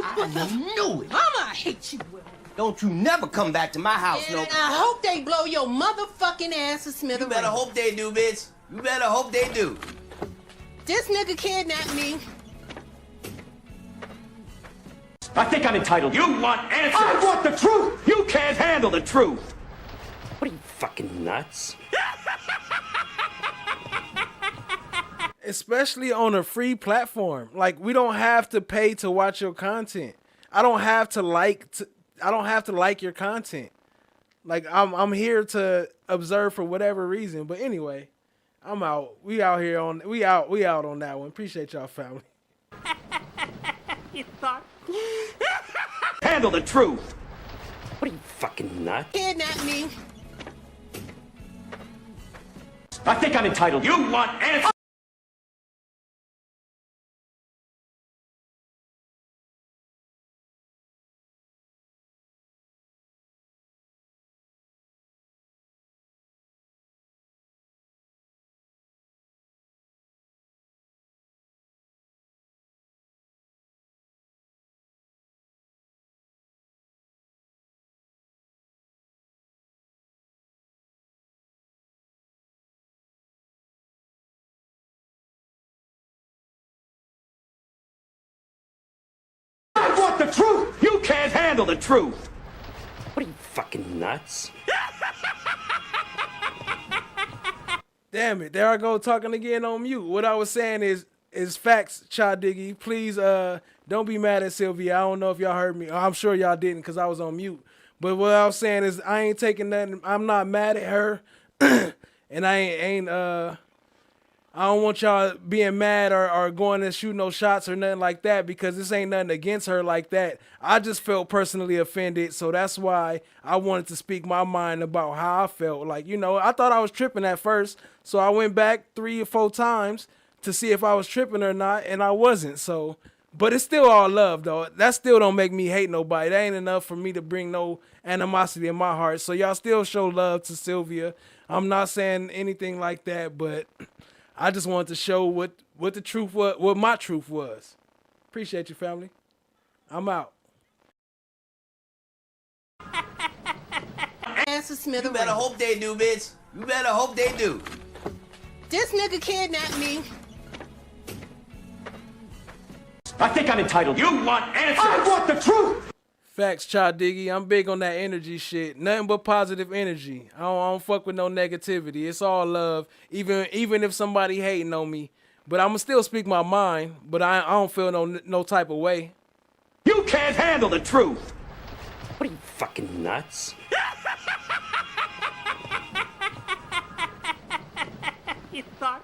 I knew it. Mama, I hate you, Will. Don't you never come back to my house, no. And I hope they blow your motherfucking ass to Smith. You better hope they do, bitch. You better hope they do. This nigga kidnapped me. I think I'm entitled. You want answers? I want the truth! You can't handle the truth! What are you, fucking nuts? Especially on a free platform. Like, we don't have to pay to watch your content. I don't have to like your content. Like, I'm here to observe for whatever reason. But anyway, I'm out. We out on that one. Appreciate y'all, family. You thought? Handle the truth! What are you, fucking nuts? Kidnapped me. I think I'm entitled. You want answers? I want the truth! You can't handle the truth! What are you, fucking nuts? Damn it, there I go talking again on mute. What I was saying is facts, Cha Diggy. Please don't be mad at Sylvia. I don't know if y'all heard me. I'm sure y'all didn't because I was on mute. But what I was saying is I ain't taking nothing. I'm not mad at her. And I don't want y'all being mad or going to shoot no shots or nothing like that because this ain't nothing against her like that. I just felt personally offended, so that's why I wanted to speak my mind about how I felt. Like, you know, I thought I was tripping at first, so I went back 3 or 4 times to see if I was tripping or not, and I wasn't. So, but it's still all love, though. That still don't make me hate nobody. That ain't enough for me to bring no animosity in my heart. So y'all still show love to Sylvia. I'm not saying anything like that, but I just wanted to show what the truth was, what my truth was. Appreciate you, family. I'm out. Smith. You better hope they do, bitch. You better hope they do. This nigga kidnapped me. I think I'm entitled. You want answers? I want the truth! Facts, Cha Diggy. I'm big on that energy shit. Nothing but positive energy. I don't fuck with no negativity. It's all love. Even if somebody hating on me. But I'ma still speak my mind. But I don't feel no type of way. You can't handle the truth! What are you, fucking nuts? You thought?